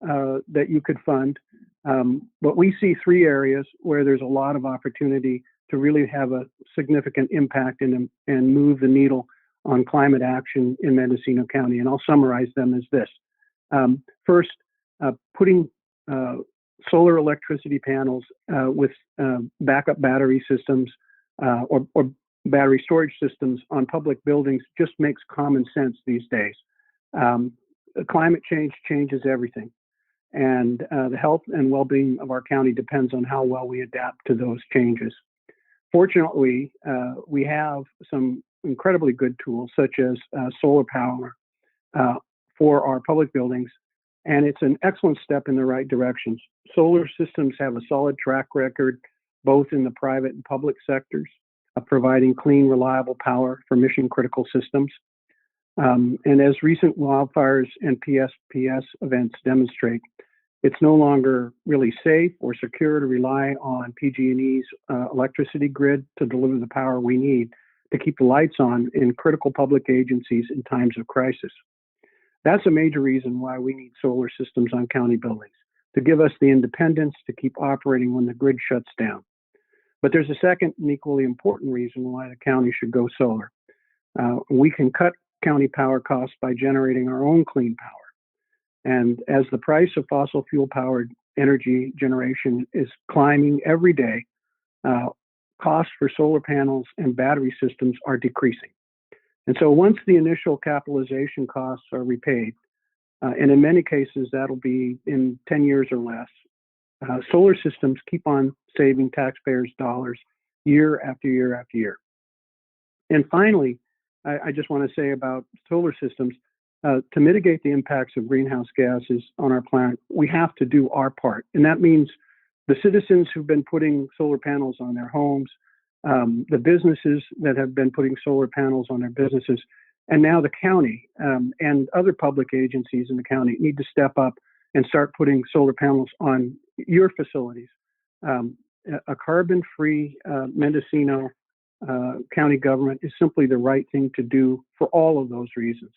that you could fund. But we see three areas where there's a lot of opportunity to really have a significant impact and move the needle on climate action in Mendocino County. And I'll summarize them as this. First, putting solar electricity panels with backup battery systems or battery storage systems on public buildings just makes common sense these days. Climate change changes everything. And the health and well-being of our county depends on how well we adapt to those changes. Fortunately, we have some incredibly good tools, such as solar power for our public buildings, and it's an excellent step in the right direction. Solar systems have a solid track record, both in the private and public sectors, of providing clean, reliable power for mission-critical systems. And as recent wildfires and PSPS events demonstrate, it's no longer really safe or secure to rely on PG&E's electricity grid to deliver the power we need to keep the lights on in critical public agencies in times of crisis. That's a major reason why we need solar systems on county buildings, to give us the independence to keep operating when the grid shuts down. But there's a second and equally important reason why the county should go solar. We can cut county power costs by generating our own clean power. And as the price of fossil fuel powered energy generation is climbing every day, costs for solar panels and battery systems are decreasing. And so once the initial capitalization costs are repaid, and in many cases that'll be in 10 years or less, solar systems keep on saving taxpayers' dollars year after year after year. And finally, I just want to say about solar systems, to mitigate the impacts of greenhouse gases on our planet, we have to do our part. And that means the citizens who've been putting solar panels on their homes, the businesses that have been putting solar panels on their businesses, and now the county and other public agencies in the county need to step up and start putting solar panels on your facilities. A carbon-free Mendocino County government is simply the right thing to do for all of those reasons.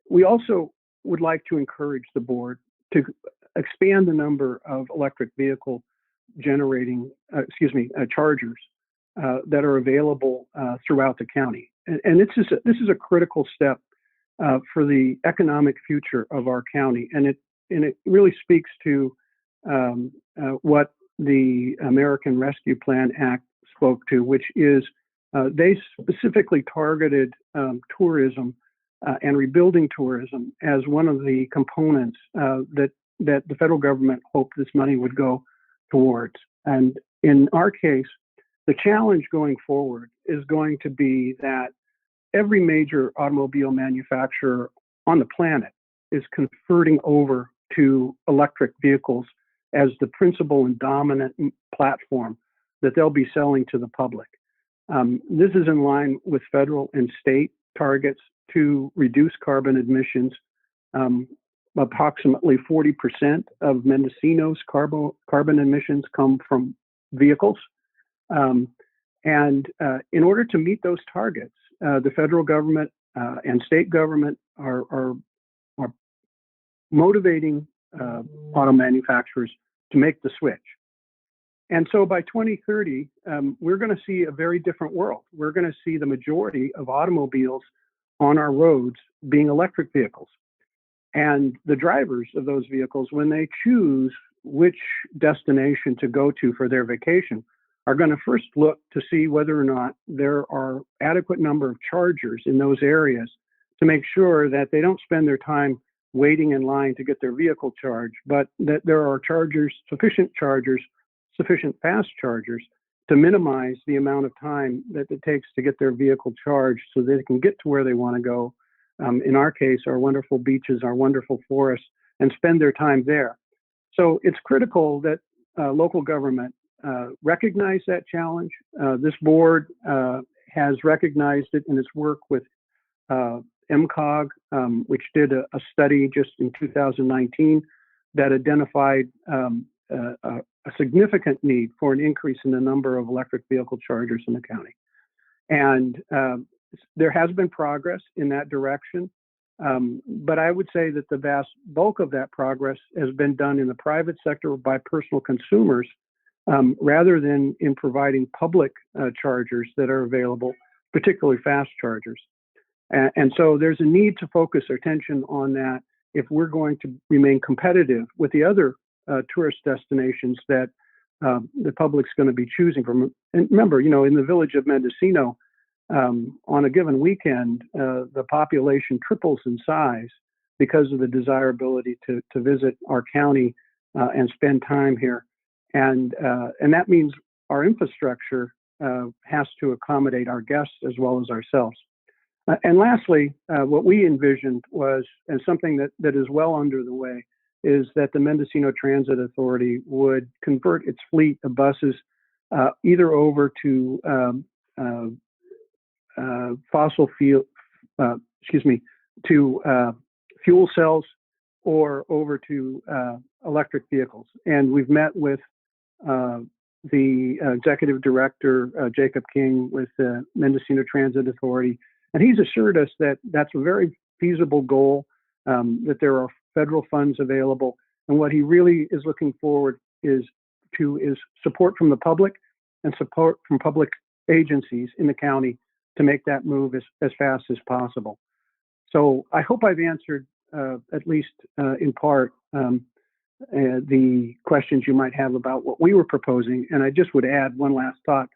We also would like to encourage the board to expand the number of electric vehicle chargers that are available throughout the county. And this is a critical step for the economic future of our county. And it really speaks to what the American Rescue Plan Act spoke to, which is they specifically targeted tourism and rebuilding tourism as one of the components that the federal government hoped this money would go towards. And in our case, the challenge going forward is going to be that every major automobile manufacturer on the planet is converting over to electric vehicles as the principal and dominant platform that they'll be selling to the public. This is in line with federal and state targets to reduce carbon emissions. Approximately 40% of Mendocino's carbon emissions come from vehicles. And in order to meet those targets, the federal government and state government are motivating auto manufacturers to make the switch. And so by 2030, we're going to see a very different world. We're going to see the majority of automobiles on our roads being electric vehicles. And the drivers of those vehicles, when they choose which destination to go to for their vacation, are going to first look to see whether or not there are adequate number of chargers in those areas to make sure that they don't spend their time waiting in line to get their vehicle charged, but that there are sufficient fast chargers to minimize the amount of time that it takes to get their vehicle charged so they can get to where they want to go. In our case, our wonderful beaches, our wonderful forests, and spend their time there. So it's critical that local government recognize that challenge. This board has recognized it in its work with MCOG, which did a study just in 2019 that identified a significant need for an increase in the number of electric vehicle chargers in the county. And there has been progress in that direction, but I would say that the vast bulk of that progress has been done in the private sector by personal consumers rather than in providing public chargers that are available, particularly fast chargers. And so there's a need to focus our attention on that if we're going to remain competitive with the other tourist destinations that the public's going to be choosing from. And remember, in the village of Mendocino, on a given weekend, the population triples in size because of the desirability to visit our county and spend time here. And that means our infrastructure has to accommodate our guests as well as ourselves. And lastly, what we envisioned was, and something that is well under the way, is that the Mendocino Transit Authority would convert its fleet of buses either over to fuel cells or over to electric vehicles. And we've met with the executive director, Jacob King, with the Mendocino Transit Authority, and he's assured us that that's a very feasible goal, that there are federal funds available. And what he really is looking forward is support from the public and support from public agencies in the county to make that move as fast as possible. So I hope I've answered, at least in part, the questions you might have about what we were proposing. And I just would add one last thought.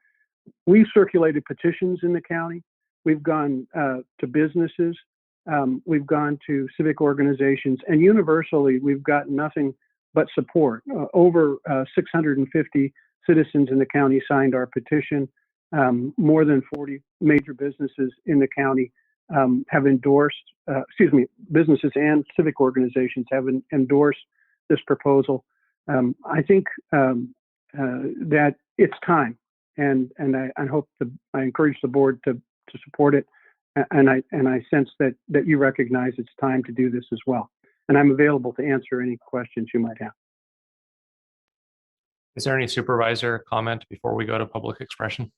We've circulated petitions in the county. We've gone to businesses. We've gone to civic organizations. And universally, we've gotten nothing but support. Over 650 citizens in the county signed our petition. More than 40 major businesses in the county have endorsed, businesses and civic organizations have endorsed this proposal. I think that it's time, and I hope I encourage the board to support it, and I sense that you recognize it's time to do this as well. And I'm available to answer any questions you might have. Is there any supervisor comment before we go to public expression?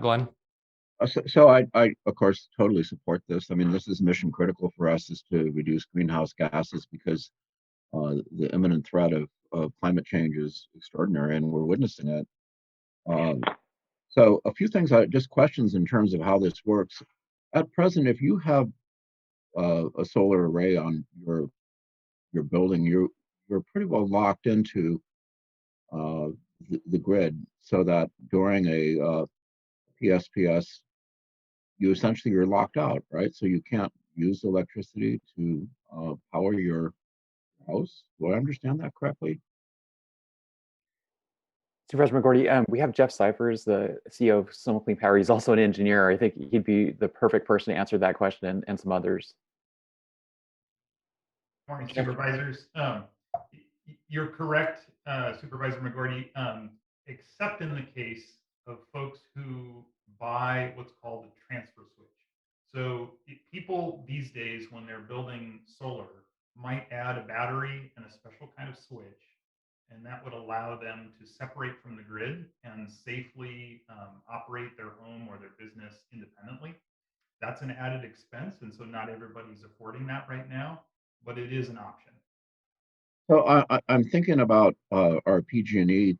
Glenn? So I, of course, totally support this. I mean, this is mission critical for us, is to reduce greenhouse gases, because the imminent threat of climate change is extraordinary, and we're witnessing it. So a few things, just questions in terms of how this works. At present, if you have a solar array on your building, you're pretty well locked into the grid, so that during a PSPS, you're locked out, right? So you can't use electricity to power your house. Do I understand that correctly? Supervisor McGorty, we have Jeff Cyphers, the CEO of Snow Clean Power. He's also an engineer. I think he'd be the perfect person to answer that question, and some others. Morning, supervisors. You're correct, Supervisor McGorty, except in the case of folks who buy what's called a transfer switch. So people these days, when they're building solar, might add a battery and a special kind of switch, and that would allow them to separate from the grid and safely operate their home or their business independently. that's an added expense, and so not everybody's affording that right now, but it is an option. So I'm thinking about our PG&E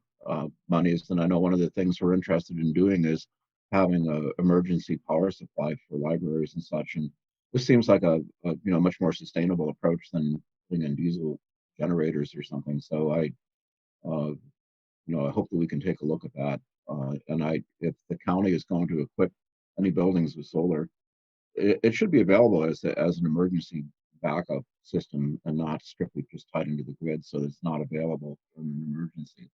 monies, and I know one of the things we're interested in doing is having an emergency power supply for libraries and such. And this seems like a much more sustainable approach than putting in diesel generators or something. So I hope that we can take a look at that. If the county is going to equip any buildings with solar, it should be available as an emergency backup system and not strictly just tied into the grid, so it's not available in an emergency.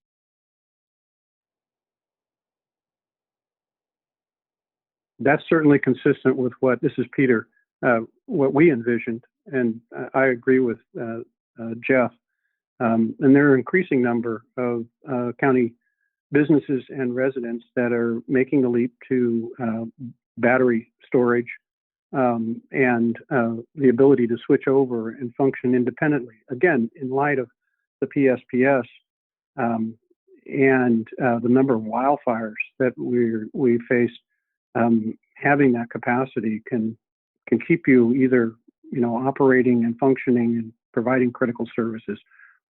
That's certainly consistent with this is Peter, what we envisioned. And I agree with Jeff. And there are an increasing number of county businesses and residents that are making the leap to battery storage and the ability to switch over and function independently. Again, in light of the PSPS and the number of wildfires that we face, having that capacity can keep you either operating and functioning and providing critical services,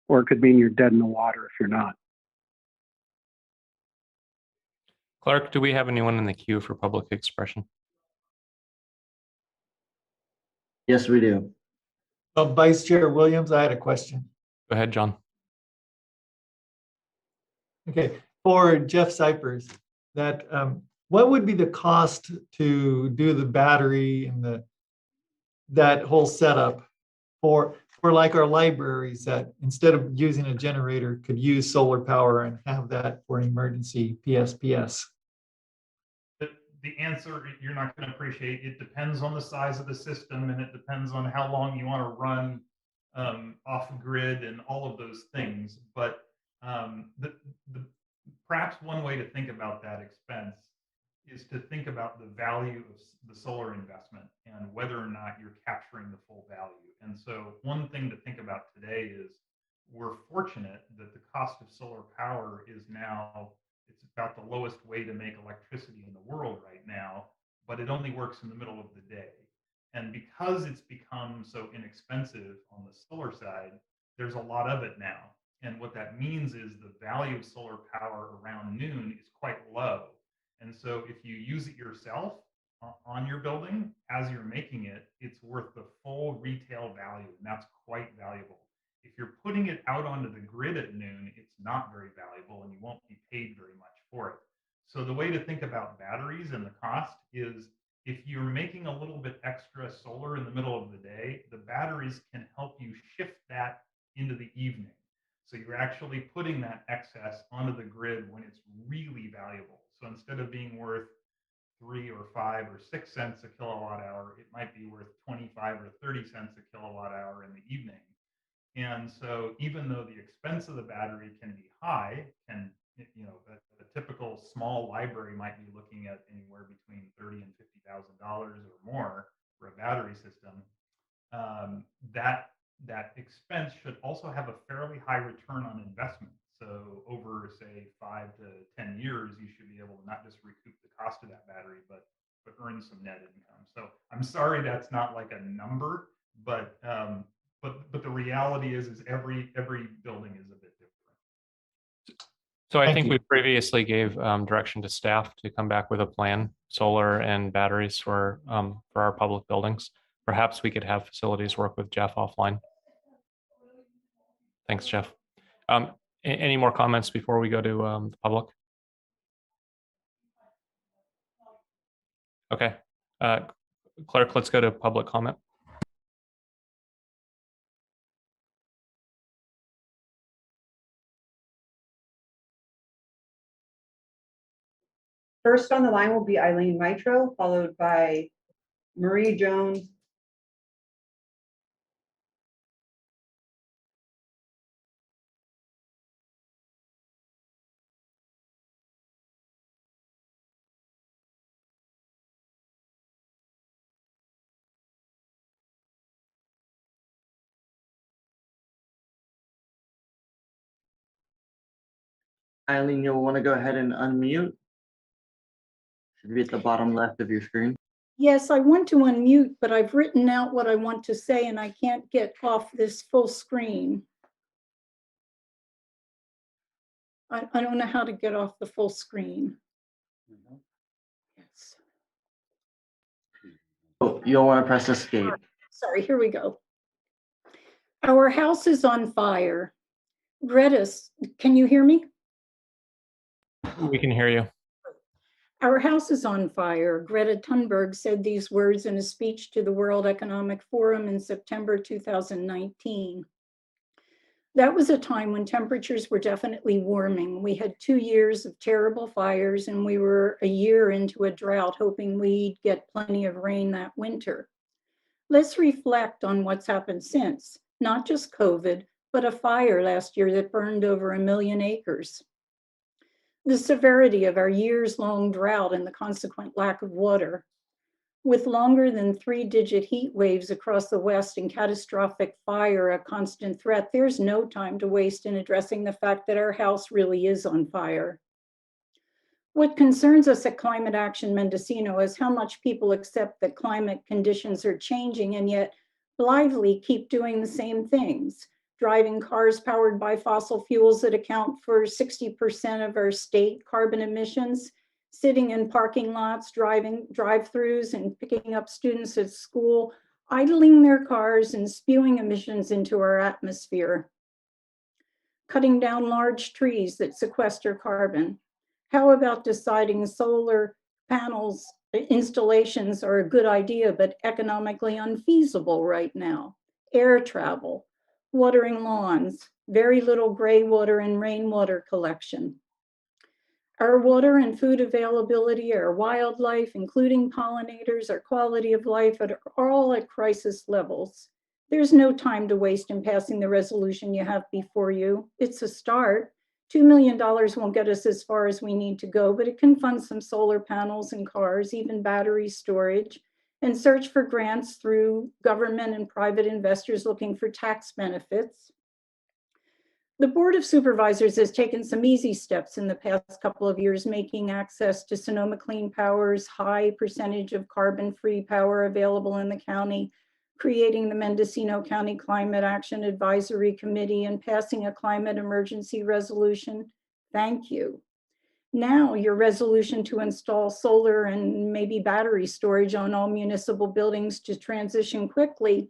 or it could mean you're dead in the water if you're not. Clark, do we have anyone in the queue for public expression? Yes, we do. Vice Chair Williams, I had a question. Go ahead, John. Okay, for Jeff Cypers, that what would be the cost to do the battery and that whole setup for like our libraries that instead of using a generator could use solar power and have that for an emergency PSPS? The answer you're not going to appreciate. It depends on the size of the system, and it depends on how long you want to run off grid and all of those things. But perhaps one way to think about that expense is to think about the value of the solar investment and whether or not you're capturing the full value. And so one thing to think about today is we're fortunate that the cost of solar power is now, it's about the lowest way to make electricity in the world right now, but it only works in the middle of the day. And because it's become so inexpensive on the solar side, there's a lot of it now. And what that means is the value of solar power around noon is quite low. And so if you use it yourself on your building as you're making it, it's worth the full retail value, and that's quite valuable. If you're putting it out onto the grid at noon, it's not very valuable and you won't be paid very much for it. So the way to think about batteries and the cost is if you're making a little bit extra solar in the middle of the day, the batteries can help you shift that into the evening. So you're actually putting that excess onto the grid when it's really valuable. So instead of being worth 3 or 5 or 6 cents a kilowatt hour, it might be worth 25 or 30 cents a kilowatt hour in the evening. And so even though the expense of the battery can be high, a typical small library might be looking at anywhere between $30,000 and $50,000 or more for a battery system, that expense should also have a fairly high return on investment. So over, say, 5 to 10 years, you should be able to not just recoup the cost of that battery, but earn some net income. So I'm sorry that's not like a number, but the reality is every building is a bit different. So I think we previously gave direction to staff to come back with a plan, solar and batteries for our public buildings. Perhaps we could have facilities work with Jeff offline. Thanks, Jeff. Any more comments before we go to the public? Okay. Clerk, let's go to public comment. First on the line will be Eileen Mitro, followed by Marie Jones. Eileen, you'll want to go ahead and unmute. Should be at the bottom left of your screen. Yes, I want to unmute, but I've written out what I want to say and I can't get off this full screen. I don't know how to get off the full screen. Yes. Oh, you'll want to press escape. Sorry, here we go. Our house is on fire. Greta, can you hear me? We can hear you. Our house is on fire. Greta Thunberg said these words in a speech to the World Economic Forum in September 2019. That was a time when temperatures were definitely warming. We had 2 years of terrible fires and we were a year into a drought, hoping we'd get plenty of rain that winter. Let's reflect on what's happened since, not just COVID, but a fire last year that burned over 1 million acres. The severity of our years-long drought and the consequent lack of water. With longer than 3-digit heat waves across the West and catastrophic fire a constant threat, there's no time to waste in addressing the fact that our house really is on fire. What concerns us at Climate Action Mendocino is how much people accept that climate conditions are changing and yet blithely keep doing the same things. Driving cars powered by fossil fuels that account for 60% of our state carbon emissions, sitting in parking lots, driving drive-throughs and picking up students at school, idling their cars and spewing emissions into our atmosphere. Cutting down large trees that sequester carbon. How about deciding solar panels installations are a good idea, but economically unfeasible right now? Air travel, watering lawns, very little gray water and rainwater collection. Our water and food availability, our wildlife, including pollinators, our quality of life are all at crisis levels. There's no time to waste in passing the resolution you have before you. It's a start. $2 million won't get us as far as we need to go, but it can fund some solar panels and cars, even battery storage, and search for grants through government and private investors looking for tax benefits. The Board of Supervisors has taken some easy steps in the past couple of years, making access to Sonoma Clean Power's high percentage of carbon-free power available in the county, creating the Mendocino County Climate Action Advisory Committee, and passing a climate emergency resolution. Thank you. Now, your resolution to install solar and maybe battery storage on all municipal buildings to transition quickly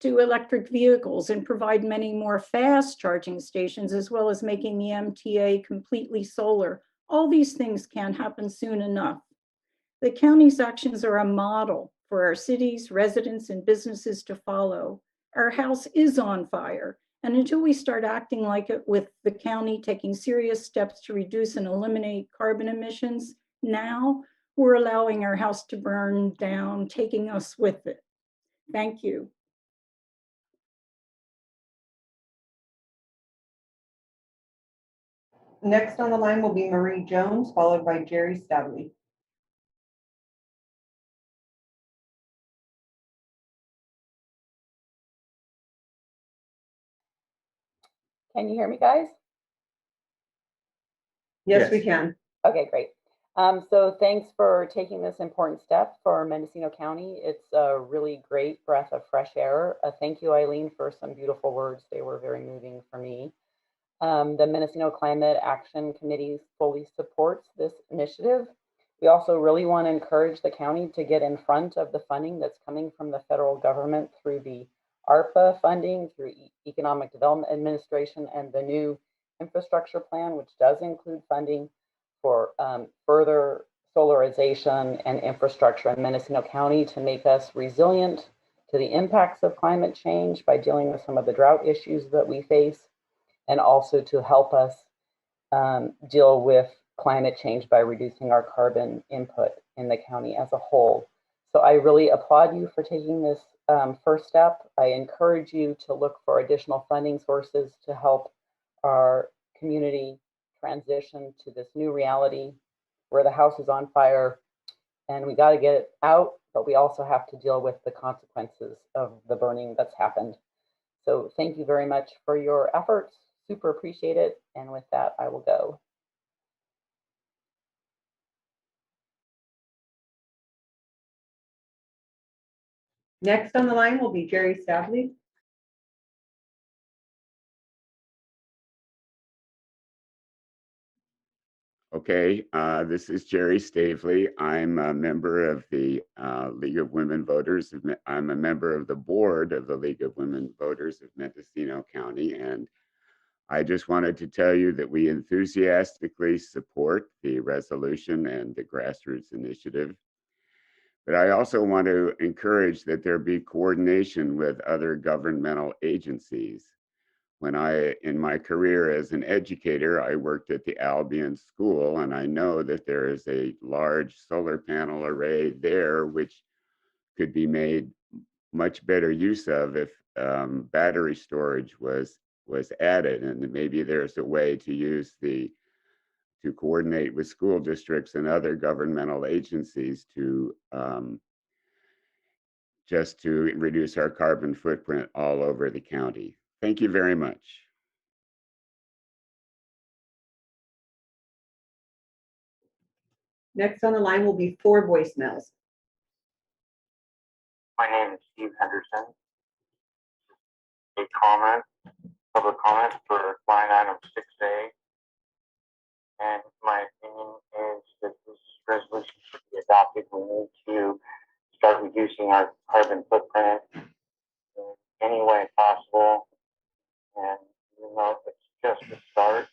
to electric vehicles and provide many more fast charging stations, as well as making the MTA completely solar. All these things can't happen soon enough. The county's actions are a model for our cities, residents, and businesses to follow. Our house is on fire, and until we start acting like it with the county taking serious steps to reduce and eliminate carbon emissions, now we're allowing our house to burn down, taking us with it. Thank you. Next on the line will be Marie Jones, followed by Jerry Stavley. Can you hear me, guys? Yes, we can. Okay, great. So thanks for taking this important step for Mendocino County. It's a really great breath of fresh air. Thank you, Eileen, for some beautiful words. They were very moving for me. The Mendocino Climate Action Committee fully supports this initiative. We also really want to encourage the county to get in front of the funding that's coming from the federal government through the ARPA funding, through Economic Development Administration, and the new infrastructure plan, which does include funding for further solarization and infrastructure in Mendocino County to make us resilient to the impacts of climate change by dealing with some of the drought issues that we face, and also to help us deal with climate change by reducing our carbon input in the county as a whole. So I really applaud you for taking this first step. I encourage you to look for additional funding sources to help our community transition to this new reality where the house is on fire and we got to get it out, but we also have to deal with the consequences of the burning that's happened. So thank you very much for your efforts. Super appreciate it. And with that, I will go. Next on the line will be Jerry Stabley. Okay, this is Jerry Stavely. I'm a member of the League of Women Voters. I'm a member of the board of the League of Women Voters of Mendocino County. And I just wanted to tell you that we enthusiastically support the resolution and the grassroots initiative. But I also want to encourage that there be coordination with other governmental agencies. When in my career as an educator, I worked at the Albion School, and I know that there is a large solar panel array there, which could be made much better use of if battery storage was added. And maybe there's a way to coordinate with school districts and other governmental agencies to just to reduce our carbon footprint all over the county. Thank you very much. Next on the line will be 4 voicemails. My name is Steve Henderson. A comment, public comment for line item 6A. And my opinion is that this resolution should be adopted. We need to start reducing our carbon footprint in any way possible. And even though it's just a start,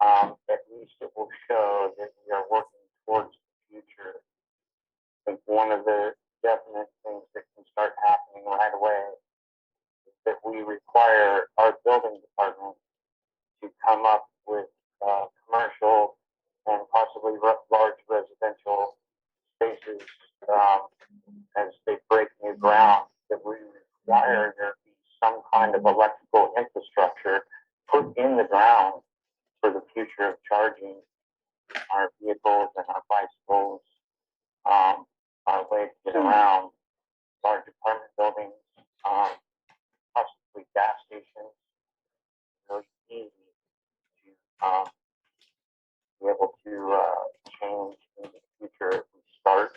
at least it will show that we are working towards the future. I think one of the definite things that can start happening right away is that we require our building department to come up with commercial and possibly large residential spaces as they break new ground, that we require there be some kind of electrical infrastructure put in the ground for the future of charging our vehicles and our bicycles, our way to get around large apartment buildings, possibly gas stations. Really easy to be able to change in the future if we start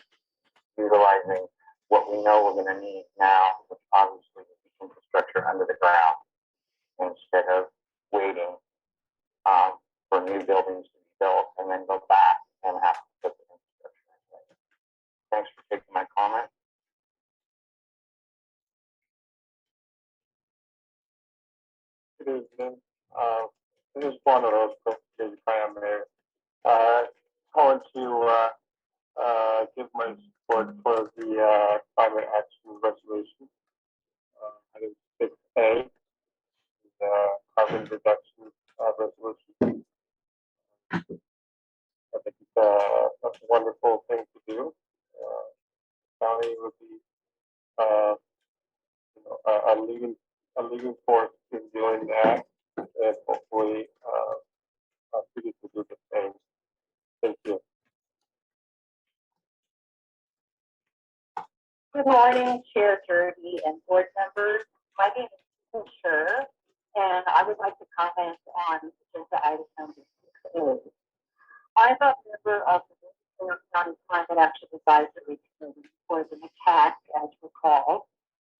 utilizing what we know we're going to need now, which obviously is the infrastructure under the ground, instead of waiting for new buildings to be built and then go back and have to put the infrastructure in place. Thanks for taking my comment. Good evening. This is Juan Orozco, Prime Mayor. I want to give my support for the climate action resolution. Item 6A, the carbon reduction resolution. I think it's a wonderful thing to do. County would be a leading force in doing that, and hopefully cities will do the same. Thank you. Good morning, Chair Jerdy and board members. My name is Susan Scher, and I would like to comment on agenda item number 6A. I'm a member of the Mendocino County Climate Action Advisory Committee for the MCAC, as recalled,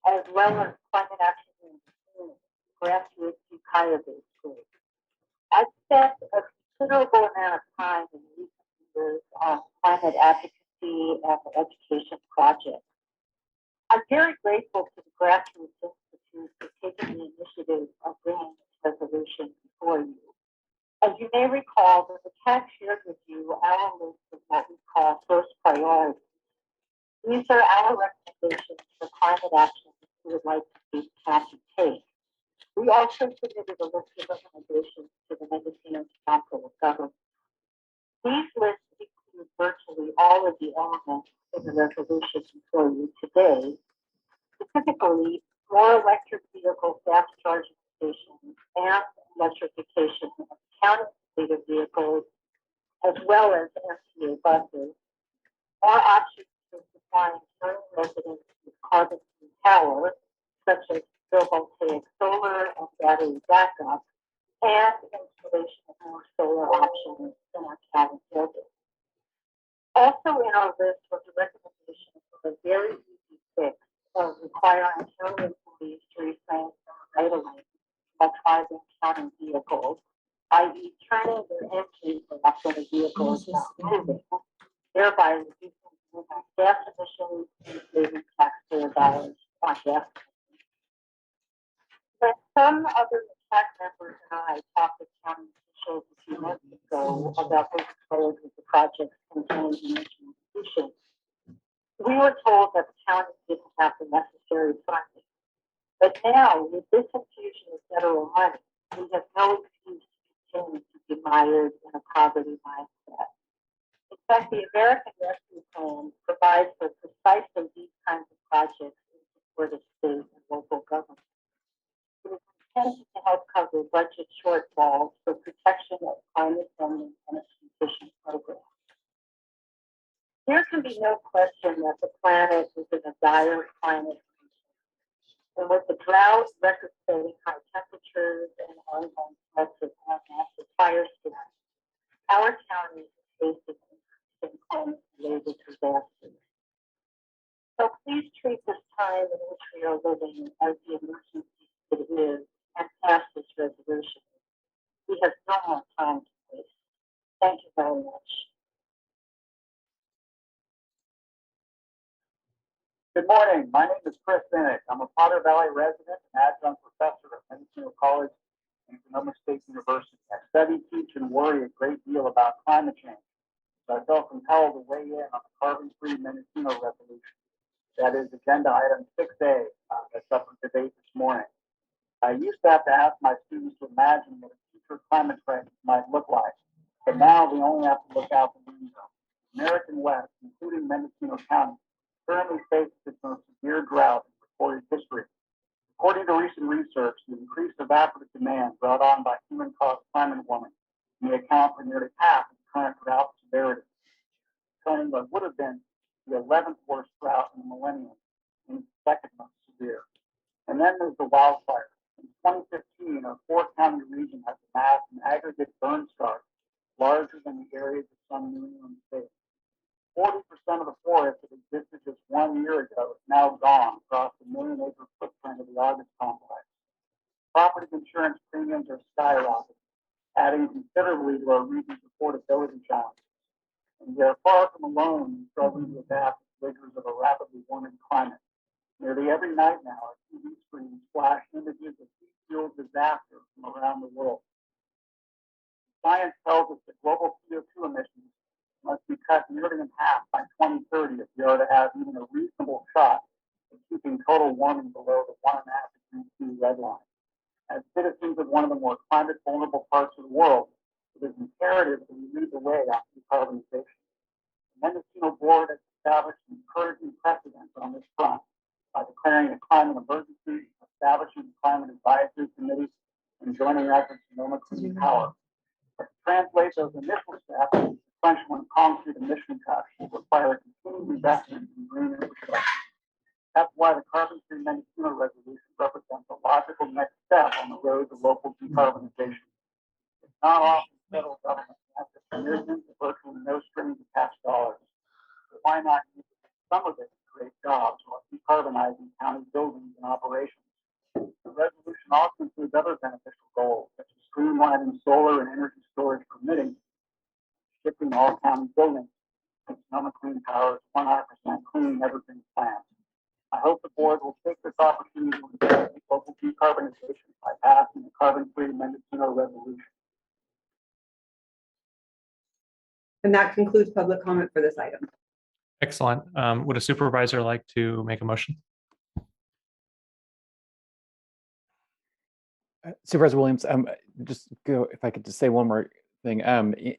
as well as Climate Action in the Community, grassroots Ukiah-based group. I've spent a considerable amount of time in recent years on climate advocacy and education projects. I'm very grateful to the Grassroots Institute for taking the initiative of bringing this resolution before you. As you may recall, the MCAC shared with you our list of what we call first priorities. These are our recommendations for climate action that we would like to see CACI take. We also submitted a list of recommendations to the Mendocino Council of Government. These lists include virtually all of the elements in the resolution before you today, specifically more electric vehicle fast charging stations and electrification of county fleet of vehicles, as well as MTA buses, more options for supplying current residents with carbon-free power, such as photovoltaic solar and battery backup, and installation of more solar options in our county buildings. Also in our list was a recommendation for a very easy fix of requiring county employees to refrain from idling while driving county vehicles, i.e. turning their engines off when the vehicle is not moving, thereby reducing gas emissions and saving taxpayer dollars on gas. But some other TAC members and I talked to county officials a few months ago about moving forward with the project's contained emission solution. We were told that the county didn't have the necessary funding. But now, with this infusion of federal money, we have no excuse to continue to be mired in a poverty mindset. In fact, the American Rescue Plan provides for precisely these kinds of projects in support of state and local government. It is intended to help cover budget shortfalls for protection of climate-friendly energy-efficient programs. There can be no question that the planet is in a dire climate crisis. And with the drought, record-setting high temperatures, and ongoing threats of massive fire scares, our county is facing increasing climate-related disasters. So please treat this time in which we are living as the emergency it is and pass this resolution. We have no more time to waste. Thank you very much. Good morning. My name is Chris Bennett. I'm a Potter Valley resident and adjunct professor at Mendocino College and Sonoma State University. I study, teach, and worry a great deal about climate change. So I felt compelled to weigh in on the carbon-free Mendocino resolution. That is agenda item 6A that's up for debate this morning. I used to have to ask my students to imagine what a future climate crisis might look like, but now we only have to look out the window. The American West, including Mendocino County, currently faces its most severe drought in recorded history. According to recent research, the increased evaporative demand brought on by human-caused climate warming may account for nearly half of the current drought severity, showing what would have been the 11th worst drought in the millennium and the second most severe. And then there's the wildfire. In 2015, our four-county region has amassed an aggregate burn scar larger than the areas of some New England states. 40% of the forest that existed just 1 year ago is now gone across the million-acre footprint of the August complex. Property insurance premiums are skyrocketing, adding considerably to our region's affordability challenges. And we are far from alone in struggling to adapt to the rigors of a rapidly warming climate. Nearly every night now, our TV screens flash images of heat-fueled disaster from around the world. Science tells us that global CO2 emissions must be cut nearly in half by 2030 if we are to have even a reasonable shot at keeping total warming below the 1.5 degree C red line. As citizens of one of the more climate vulnerable parts of the world, it is imperative that we lead the way on decarbonization. The Mendocino Board has established an encouraging precedent on this front by declaring a climate emergency, establishing the Climate Advisory Committee, and joining efforts in Sonoma Clean Power. But to translate those initial steps, sequential and concrete emission cuts will require continued investment in green infrastructure. That's why the carbon-free Mendocino resolution represents a logical next step on the road to local decarbonization. It's not often federal government has the commitment to virtually no strings attached dollars. So why not use some of it to create jobs while decarbonizing county buildings and operations? The resolution also includes other beneficial goals, such as streamlining solar and energy storage permitting, shifting all county buildings to Sonoma Clean Power's 100% clean everything plan. I hope the board will take this opportunity to advance local decarbonization by passing the carbon-free Mendocino resolution. And that concludes public comment for this item. Excellent. Would a supervisor like to make a motion? Supervisor Williams, if I could just say one more thing.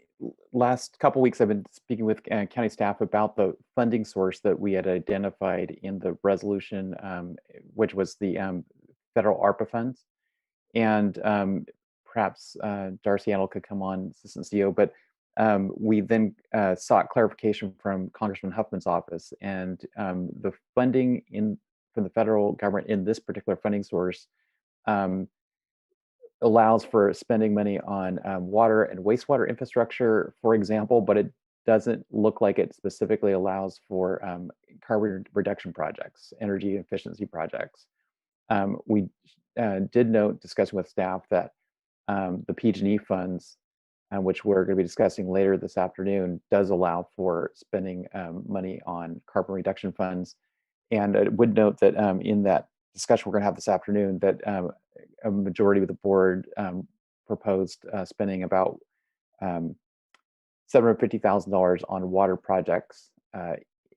Last couple weeks, I've been speaking with county staff about the funding source that we had identified in the resolution, which was the federal ARPA funds. And perhaps Darcy Annell could come on, Assistant CEO, but we then sought clarification from Congressman Huffman's office, and the funding from the federal government in this particular funding source allows for spending money on water and wastewater infrastructure, for example, but it doesn't look like it specifically allows for carbon reduction projects, energy efficiency projects. We did note, discussing with staff, that the PG&E funds, which we're going to be discussing later this afternoon, does allow for spending money on carbon reduction funds. And I would note that in that discussion we're going to have this afternoon, that a majority of the board proposed spending about $750,000 on water projects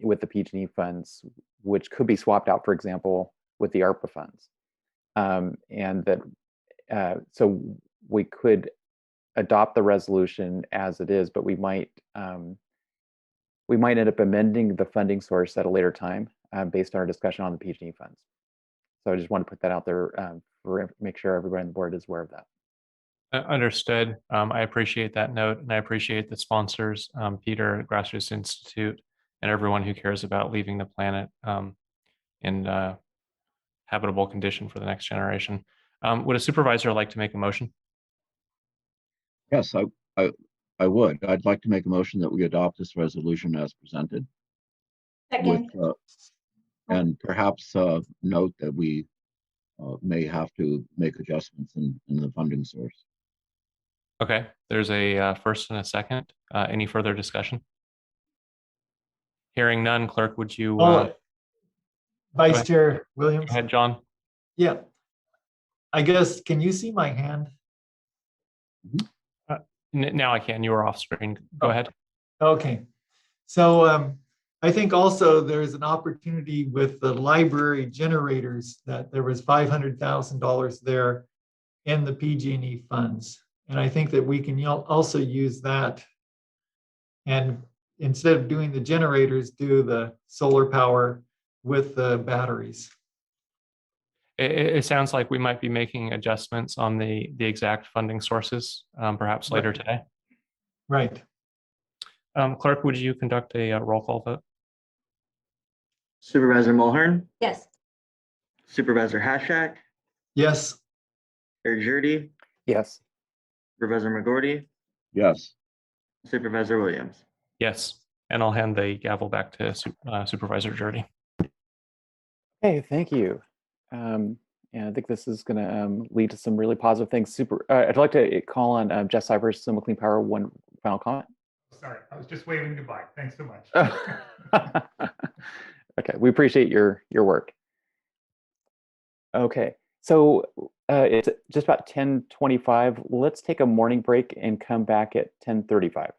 with the PG&E funds, which could be swapped out, for example, with the ARPA funds. And that so we could adopt the resolution as it is, but we might end up amending the funding source at a later time based on our discussion on the PG&E funds. So I just want to put that out there for make sure everybody on the board is aware of that. Understood. I appreciate that note, and I appreciate the sponsors, Peter, Grassroots Institute, and everyone who cares about leaving the planet in habitable condition for the next generation. Would a supervisor like to make a motion? Yes, I would. I'd like to make a motion that we adopt this resolution as presented. Second. With, and perhaps note that we may have to make adjustments in the funding source. Okay, there's a first and a second. Any further discussion? Hearing none, clerk, would you? Vice Chair Williams. Go ahead, John. Yeah. I guess, can you see my hand? Now I can. You were off screen. Go ahead. Okay. So I think also there's an opportunity with the library generators, that there was $500,000 there in the PG&E funds. And I think that we can also use that, and instead of doing the generators, do the solar power with the batteries. It sounds like we might be making adjustments on the exact funding sources, perhaps later today. Right. Clerk, would you conduct a roll call vote? Supervisor Mulhern, Yes. Supervisor Hashak, Yes. Chair Jurdy, Yes. Supervisor McGorty, Yes. Supervisor Williams. Yes, and I'll hand the gavel back to Supervisor Jurdy. Hey, thank you. And I think this is going to lead to some really positive things. I'd like to call on Jeff Cybers, Sonoma Clean Power, one final comment. Sorry, I was just waving goodbye. Thanks so much. Okay, we appreciate your work. Okay, so it's just about 10:25. Let's take a morning break and come back at 10:35.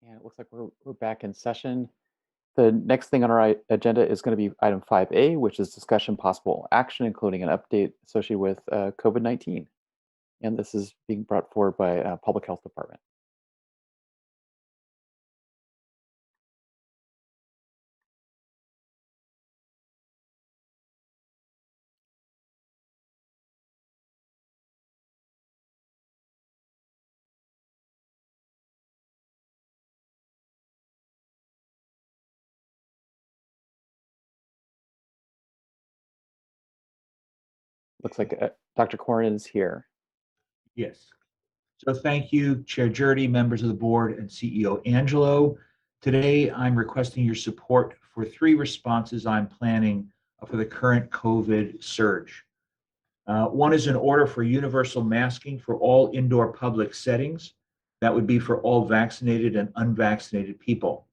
And it looks like we're back in session. The next thing on our agenda is going to be item 5A, which is discussion possible action, including an update associated with COVID-19. And this is being brought forward by Public Health Department. Looks like Dr. Corrin is here. Yes. So thank you, Chair Jurdy, members of the board, and CEO Angelo. Today, I'm requesting your support for 3 responses I'm planning for the current COVID surge. One is an order for universal masking for all indoor public settings. That would be for all vaccinated and unvaccinated people.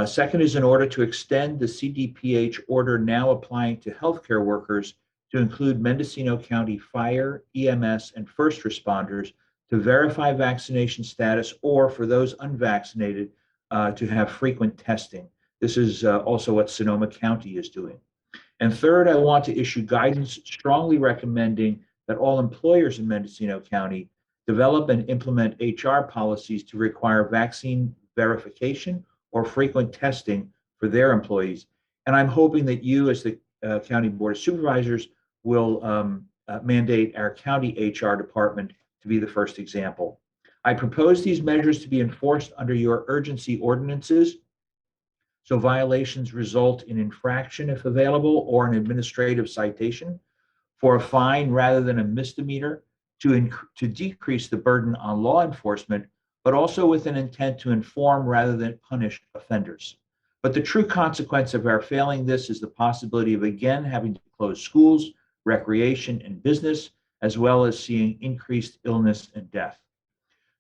Second is an order to extend the CDPH order now applying to healthcare workers to include Mendocino County Fire, EMS, and first responders to verify vaccination status, or for those unvaccinated to have frequent testing. This is also what Sonoma County is doing. And third, I want to issue guidance strongly recommending that all employers in Mendocino County develop and implement HR policies to require vaccine verification or frequent testing for their employees. And I'm hoping that you, as the County Board of Supervisors, will mandate our county HR department to be the first example. I propose these measures to be enforced under your urgency ordinances, so violations result in infraction if available, or an administrative citation, for a fine rather than a misdemeanor, to decrease the burden on law enforcement, but also with an intent to inform rather than punish offenders. But the true consequence of our failing this is the possibility of again having to close schools, recreation, and business, as well as seeing increased illness and death.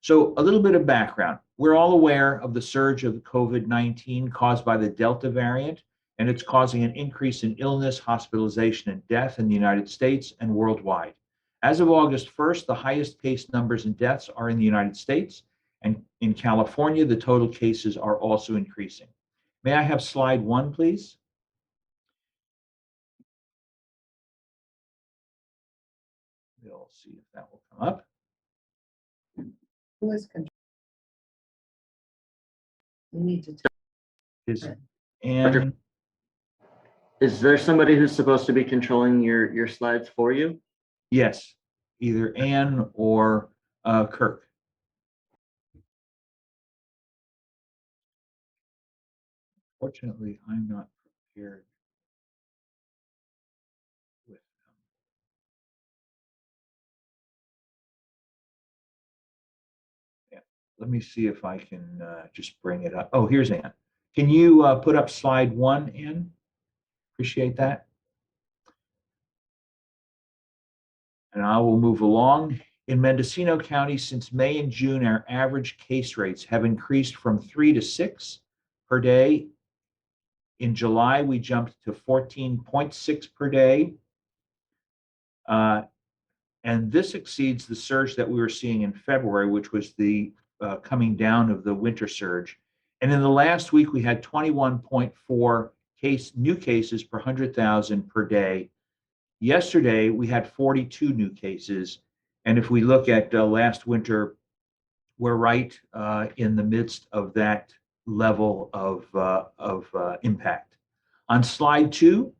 So a little bit of background. We're all aware of the surge of COVID-19 caused by the Delta variant, and it's causing an increase in illness, hospitalization, and death in the United States and worldwide. As of August 1st, the highest case numbers and deaths are in the United States, and in California, the total cases are also increasing. May I have slide 1, please? We'll see if that will come up. Who is control? We need to. And Is there somebody who's supposed to be controlling your slides for you? yes, either Ann or Kirk. Fortunately, I'm not prepared with them. Yeah, let me see if I can just bring it up. Oh, here's Ann. Can you put up slide 1, Ann? Appreciate that. And I will move along. In Mendocino County, since May and June, our average case rates have increased from 3 to 6 per day. In July, we jumped to 14.6 per day. And this exceeds the surge that we were seeing in February, which was the coming down of the winter surge. And in the last week, we had 21.4 new cases per 100,000 per day. Yesterday, we had 42 new cases. And if we look at last winter, we're right in the midst of that level of impact. On slide 2,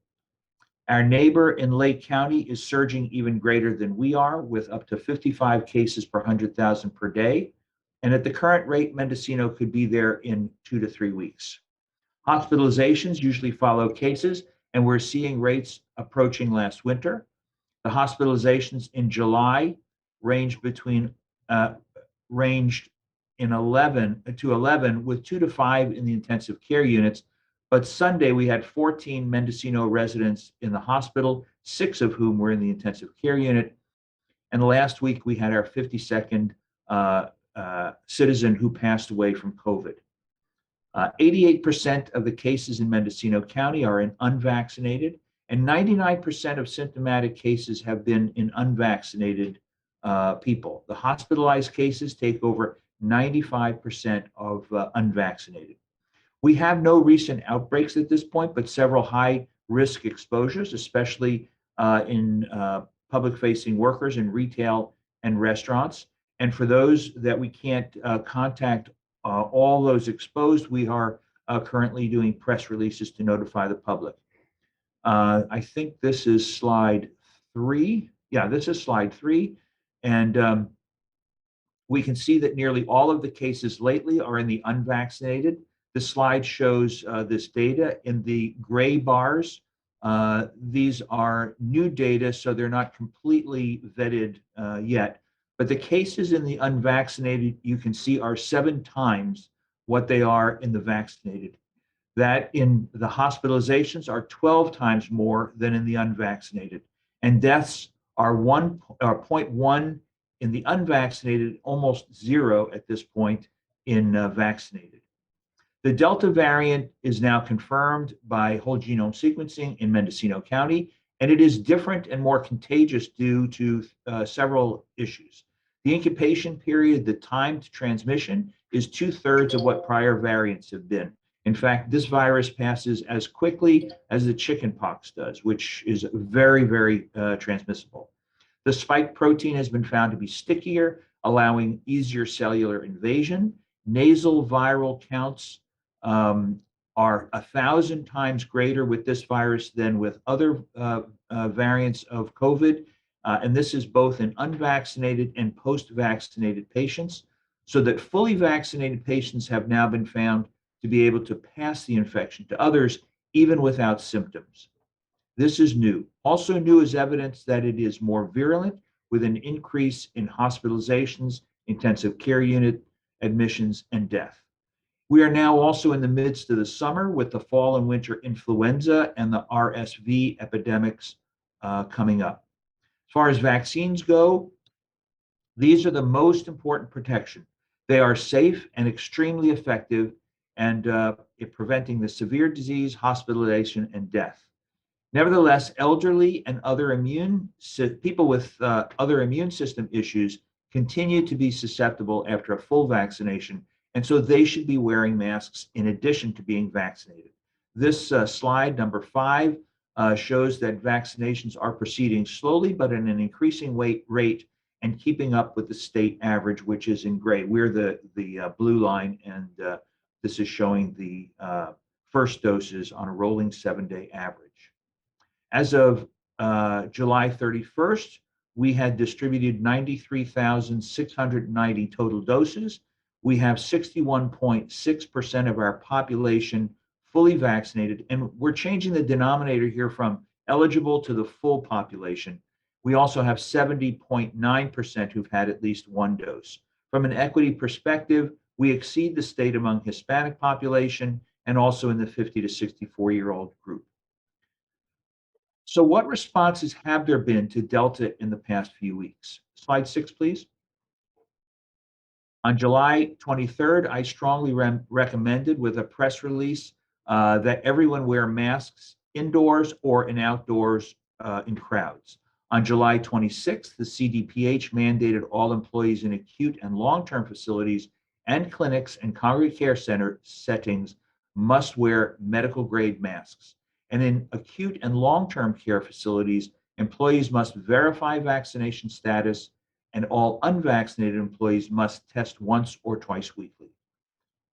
our neighbor in Lake County is surging even greater than we are, with up to 55 cases per 100,000 per day. And at the current rate, Mendocino could be there in 2 to 3 weeks. Hospitalizations usually follow cases, and we're seeing rates approaching last winter. The hospitalizations in July ranged in 11 to 11, with 2 to 5 in the intensive care units. But Sunday, we had 14 Mendocino residents in the hospital, 6 of whom were in the intensive care unit. And last week, we had our 52nd citizen who passed away from COVID. 88% of the cases in Mendocino County are in unvaccinated, and 99% of symptomatic cases have been in unvaccinated people. The hospitalized cases take over 95% of unvaccinated. We have no recent outbreaks at this point, but several high-risk exposures, especially in public-facing workers in retail and restaurants. And for those that we can't contact all those exposed, we are currently doing press releases to notify the public. I think this is slide 3. Yeah, this is slide 3. And we can see that nearly all of the cases lately are in the unvaccinated. The slide shows this data in the gray bars. These are new data, so they're not completely vetted yet. But the cases in the unvaccinated, you can see, are 7 times what they are in the vaccinated. That in the hospitalizations are 12 times more than in the unvaccinated. And deaths are 0.1 in the unvaccinated, almost 0 at this point in vaccinated. The Delta variant is now confirmed by whole genome sequencing in Mendocino County, and it is different and more contagious due to several issues. The incubation period, the time to transmission, is 2/3 of what prior variants have been. In fact, this virus passes as quickly as the chickenpox does, which is very, very transmissible. The spike protein has been found to be stickier, allowing easier cellular invasion. Nasal viral counts are 1,000 times greater with this virus than with other variants of COVID. And this is both in unvaccinated and post-vaccinated patients, so that fully vaccinated patients have now been found to be able to pass the infection to others, even without symptoms. This is new. Also new is evidence that it is more virulent, with an increase in hospitalizations, intensive care unit admissions, and death. We are now also in the midst of the summer with the fall and winter influenza and the RSV epidemics coming up. As far as vaccines go, these are the most important protection. They are safe and extremely effective and in preventing the severe disease, hospitalization, and death. Nevertheless, elderly and other people with other immune system issues continue to be susceptible after a full vaccination, and so they should be wearing masks in addition to being vaccinated. This slide, number 5, shows that vaccinations are proceeding slowly, but at an increasing rate and keeping up with the state average, which is in gray. We're the blue line, and this is showing the first doses on a rolling 7-day average. As of July 31st, we had distributed 93,690 total doses. We have 61.6% of our population fully vaccinated, and we're changing the denominator here from eligible to the full population. We also have 70.9% who've had at least 1 dose. From an equity perspective, we exceed the state among Hispanic population and also in the 50 to 64-year-old group. So what responses have there been to Delta in the past few weeks? Slide 6, please. On July 23rd, I strongly recommended with a press release that everyone wear masks indoors or in outdoors in crowds. On July 26th, the CDPH mandated all employees in acute and long-term facilities and clinics and congregate care center settings must wear medical-grade masks. And in acute and long-term care facilities, employees must verify vaccination status, and all unvaccinated employees must test once or twice weekly.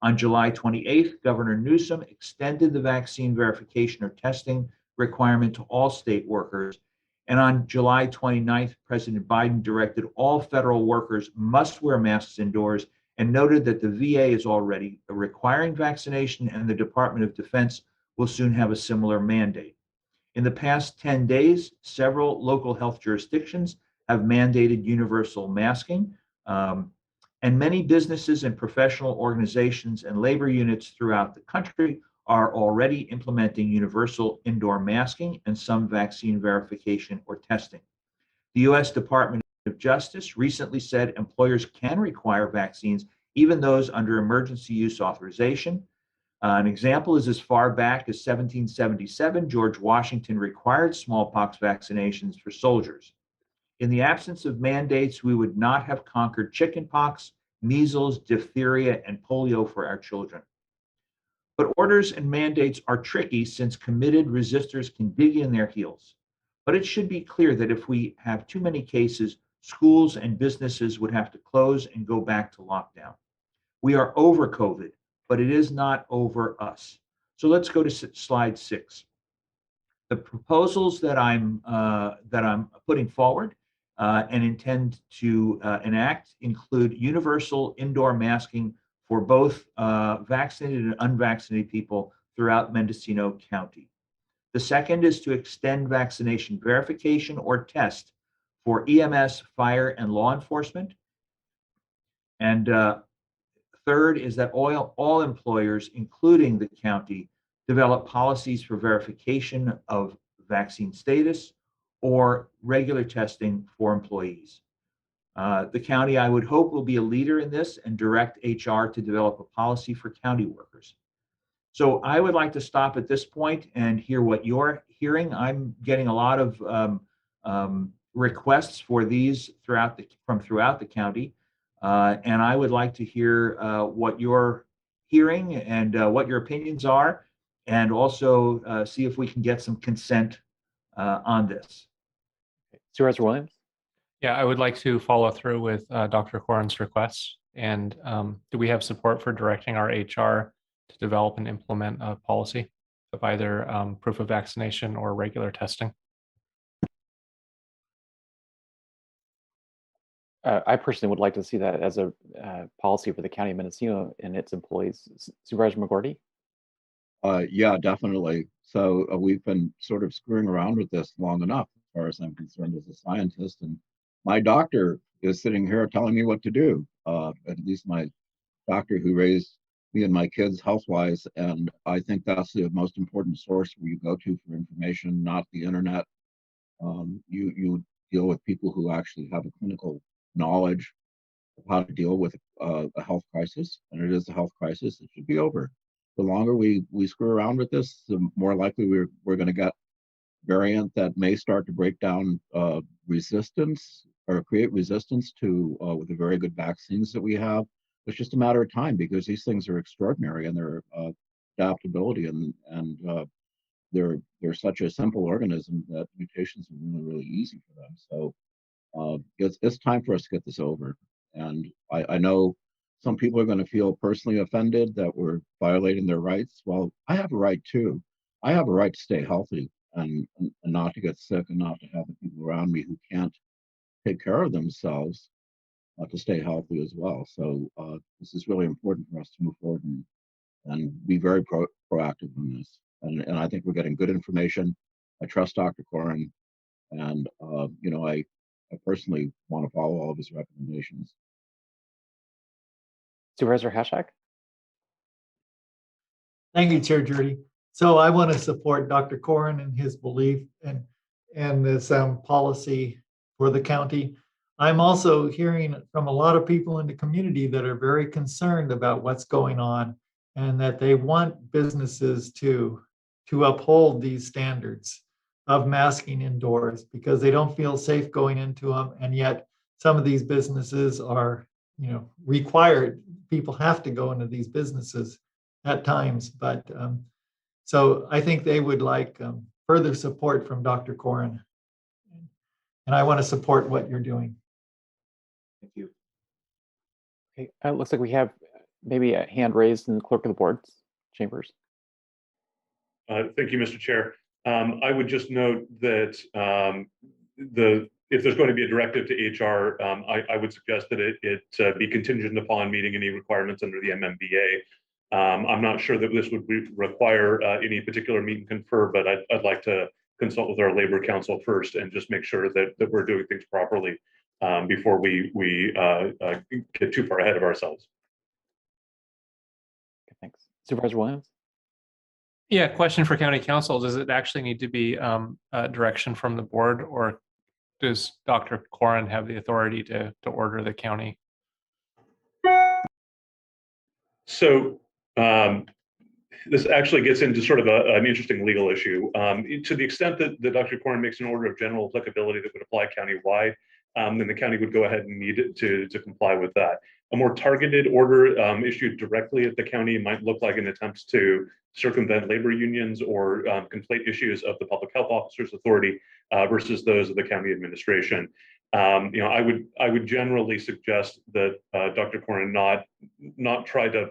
On July 28th, Governor Newsom extended the vaccine verification or testing requirement to all state workers. And on July 29th, President Biden directed all federal workers must wear masks indoors and noted that the VA is already requiring vaccination, and the Department of Defense will soon have a similar mandate. In the past 10 days, several local health jurisdictions have mandated universal masking, and many businesses and professional organizations and labor units throughout the country are already implementing universal indoor masking and some vaccine verification or testing. The U.S. Department of Justice recently said employers can require vaccines, even those under emergency use authorization. An example is as far back as 1777, George Washington required smallpox vaccinations for soldiers. In the absence of mandates, we would not have conquered chickenpox, measles, diphtheria, and polio for our children. But orders and mandates are tricky since committed resistors can dig in their heels. But it should be clear that if we have too many cases, schools and businesses would have to close and go back to lockdown. We are over COVID, but it is not over us. So let's go to slide 6. The proposals that I'm putting forward and intend to enact include universal indoor masking for both vaccinated and unvaccinated people throughout Mendocino County. The second is to extend vaccination verification or test for EMS, fire, and law enforcement. And third is that all employers, including the county, develop policies for verification of vaccine status or regular testing for employees. The county, I would hope, will be a leader in this and direct HR to develop a policy for county workers. So I would like to stop at this point and hear what you're hearing. I'm getting a lot of requests for these from throughout the county. And I would like to hear what you're hearing and what your opinions are, and also see if we can get some consent on this. Supervisor Williams? Yeah, I would like to follow through with Dr. Corin's requests. And do we have support for directing our HR to develop and implement a policy of either proof of vaccination or regular testing? I personally would like to see that as a policy for the County of Mendocino and its employees. Supervisor McGorty? Yeah, definitely. So we've been sort of screwing around with this long enough, as far as I'm concerned, as a scientist. And my doctor is sitting here telling me what to do, at least my doctor who raised me and my kids health-wise. And I think that's the most important source where you go to for information, not the internet. You deal with people who actually have a clinical knowledge of how to deal with a health crisis, and it is a health crisis. It should be over. The longer we screw around with this, the more likely we're going to get variant that may start to break down resistance or create resistance to with the very good vaccines that we have. It's just a matter of time, because these things are extraordinary in their adaptability, and they're such a simple organism that mutations are really, really easy for them. So it's time for us to get this over. And I know some people are going to feel personally offended that we're violating their rights. Well, I have a right too. I have a right to stay healthy and not to get sick, and not to have the people around me who can't take care of themselves to stay healthy as well. So this is really important for us to move forward and be very proactive in this. And I think we're getting good information. I trust Dr. Corin, and I personally want to follow all of his recommendations. Supervisor Hashak? Thank you, Chair Jurdy. So I want to support Dr. Corin and his belief and this policy for the county. I'm also hearing from a lot of people in the community that are very concerned about what's going on, and that they want businesses to uphold these standards of masking indoors, because they don't feel safe going into them. And yet some of these businesses are, required. People have to go into these businesses at times. But so I think they would like further support from Dr. Corin. And I want to support what you're doing. Thank you. Okay, it looks like we have maybe a hand raised in the clerk of the board's chambers. Thank you, Mr. Chair. I would just note that if there's going to be a directive to HR, I would suggest that it be contingent upon meeting any requirements under the MMBA. I'm not sure that this would require any particular meet and confer, but I'd like to consult with our labor council first and just make sure that we're doing things properly before we get too far ahead of ourselves. Okay, thanks. Supervisor Williams? Yeah, question for County Counsel. Does it actually need to be direction from the board, or does Dr. Corin have the authority to order the county? So this actually gets into sort of an interesting legal issue. To the extent that Dr. Corin makes an order of general applicability that would apply countywide, then the county would go ahead and need to comply with that. A more targeted order issued directly at the county might look like an attempt to circumvent labor unions or conflate issues of the public health officer's authority versus those of the county administration. I would generally suggest that Dr. Corrin not try to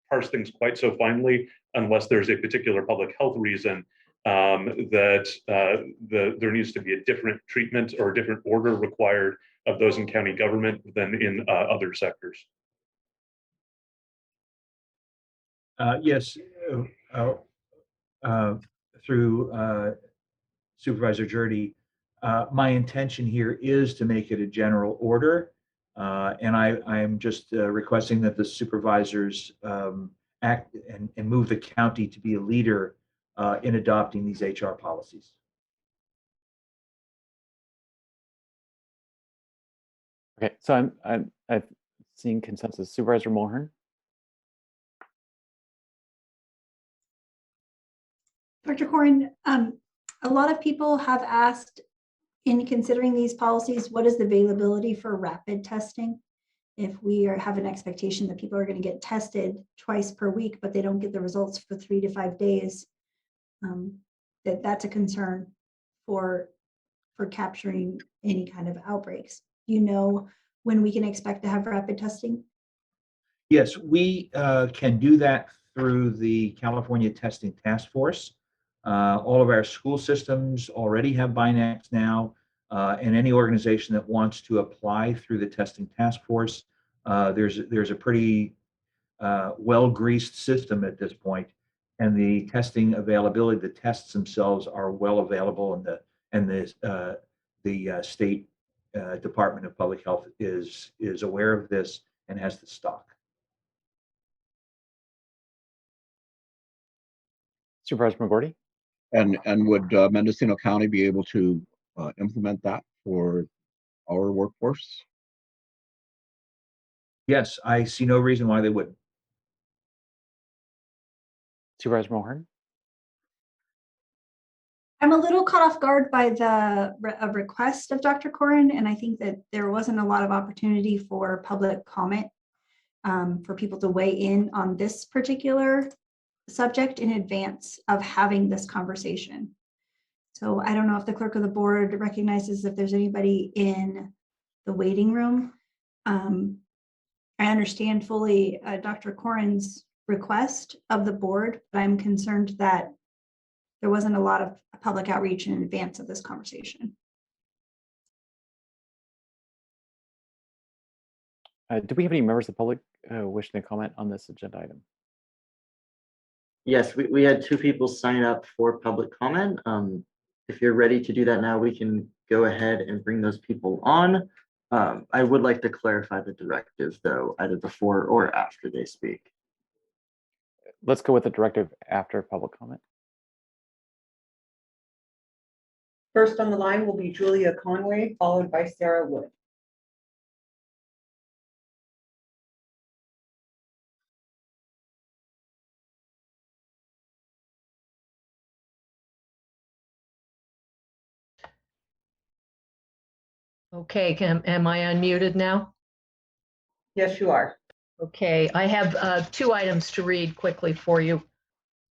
parse things quite so finely unless there's a particular public health reason that there needs to be a different treatment or a different order required of those in county government than in other sectors. Yes, through Supervisor Jurdy, my intention here is to make it a general order. And I'm just requesting that the supervisors act and move the county to be a leader in adopting these HR policies. Okay, so I've seen consensus. Supervisor Mulhern. Dr. Corrin, a lot of people have asked, in considering these policies, what is the availability for rapid testing? If we have an expectation that people are going to get tested twice per week, but they don't get the results for 3 to 5 days, that's a concern for capturing any kind of outbreaks. Do you know when we can expect to have rapid testing? Yes, we can do that through the California Testing Task Force. All of our school systems already have Binax now, and any organization that wants to apply through the Testing Task Force, there's a pretty well-greased system at this point, and the testing availability, the tests themselves are well available, and the state Department of Public Health is aware of this and has the stock. Supervisor McGordy. And would Mendocino County be able to implement that for our workforce? Yes, I see no reason why they wouldn't. Supervisor Mulhern. I'm a little caught off guard by the request of Dr. Corrin, and I think that there wasn't a lot of opportunity for public comment for people to weigh in on this particular subject in advance of having this conversation. So I don't know if the clerk of the board recognizes if there's anybody in the waiting room. I understand fully Dr. Corrin's request of the board, but I'm concerned that there wasn't a lot of public outreach in advance of this conversation. Do we have any members of the public wishing to comment on this agenda item? Yes, we had 2 people sign up for public comment. If you're ready to do that now, we can go ahead and bring those people on. I would like to clarify the directive, though, either before or after they speak. Let's go with the directive after public comment. First on the line will be Julia Conway, followed by Sarah Wood. Okay, am I unmuted now? Yes, you are. Okay, I have 2 items to read quickly for you.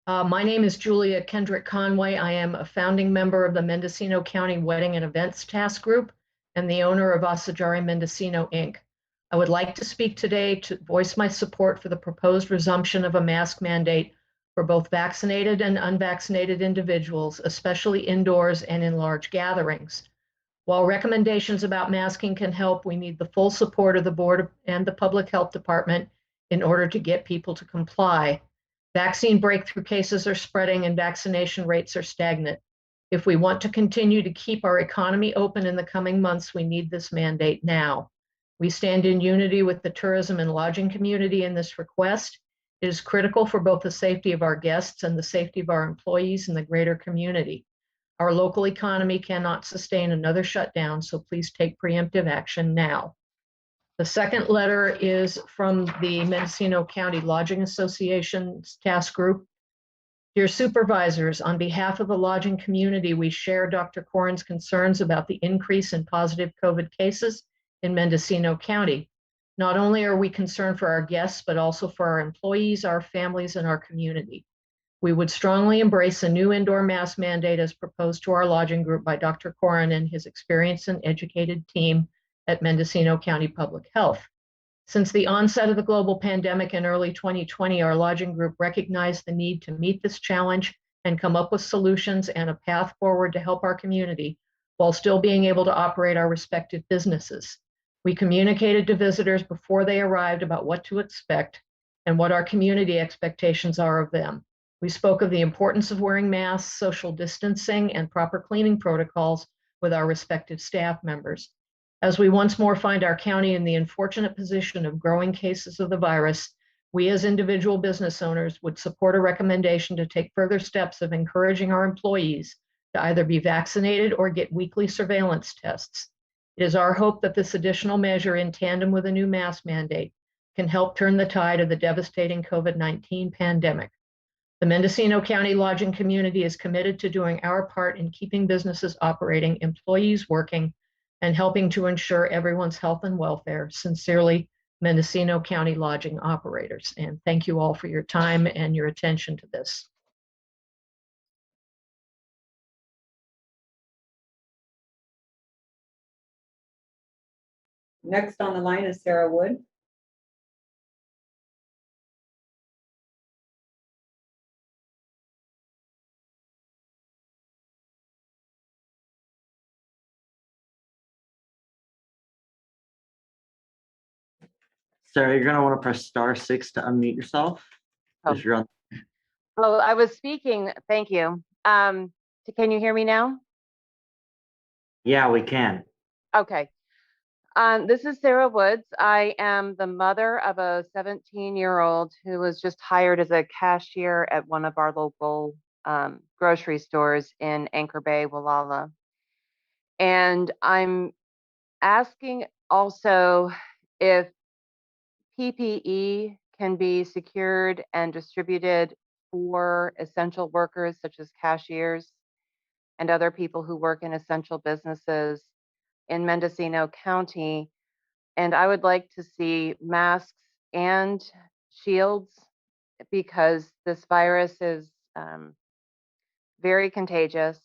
My name is Julia Kendrick Conway. I am a founding member of the Mendocino County Wedding and Events Task Group and the owner of Asajari Mendocino, Inc. I would like to speak today to voice my support for the proposed resumption of a mask mandate for both vaccinated and unvaccinated individuals, especially indoors and in large gatherings. While recommendations about masking can help, we need the full support of the board and the public health department in order to get people to comply. Vaccine breakthrough cases are spreading and vaccination rates are stagnant. If we want to continue to keep our economy open in the coming months, we need this mandate now. We stand in unity with the tourism and lodging community in this request. It is critical for both the safety of our guests and the safety of our employees and the greater community. Our local economy cannot sustain another shutdown, so please take preemptive action now. The second letter is from the Mendocino County Lodging Association's task group. Dear supervisors, on behalf of the lodging community, we share Dr. Corrin's concerns about the increase in positive COVID cases in Mendocino County. Not only are we concerned for our guests, but also for our employees, our families, and our community. We would strongly embrace a new indoor mask mandate as proposed to our lodging group by Dr. Corin and his experienced and educated team at Mendocino County Public Health. Since the onset of the global pandemic in early 2020, our lodging group recognized the need to meet this challenge and come up with solutions and a path forward to help our community while still being able to operate our respective businesses. We communicated to visitors before they arrived about what to expect and what our community expectations are of them. We spoke of the importance of wearing masks, social distancing, and proper cleaning protocols with our respective staff members. As we once more find our county in the unfortunate position of growing cases of the virus, we as individual business owners would support a recommendation to take further steps of encouraging our employees to either be vaccinated or get weekly surveillance tests. It is our hope that this additional measure, in tandem with a new mask mandate, can help turn the tide of the devastating COVID-19 pandemic. The Mendocino County lodging community is committed to doing our part in keeping businesses operating, employees working, and helping to ensure everyone's health and welfare. Sincerely, Mendocino County lodging operators. And thank you all for your time and your attention to this. Next on the line is Sarah Wood. Sarah, you're gonna want to press *6 to unmute yourself. Oh. You're on. Oh, I was speaking. Thank you. Can you hear me now? Yeah, we can. Okay. This is Sarah Woods. I am the mother of a 17-year-old who was just hired as a cashier at one of our local grocery stores in Anchor Bay, Wallala. And I'm asking also if PPE can be secured and distributed for essential workers such as cashiers and other people who work in essential businesses in Mendocino County. And I would like to see masks and shields because this virus is very contagious,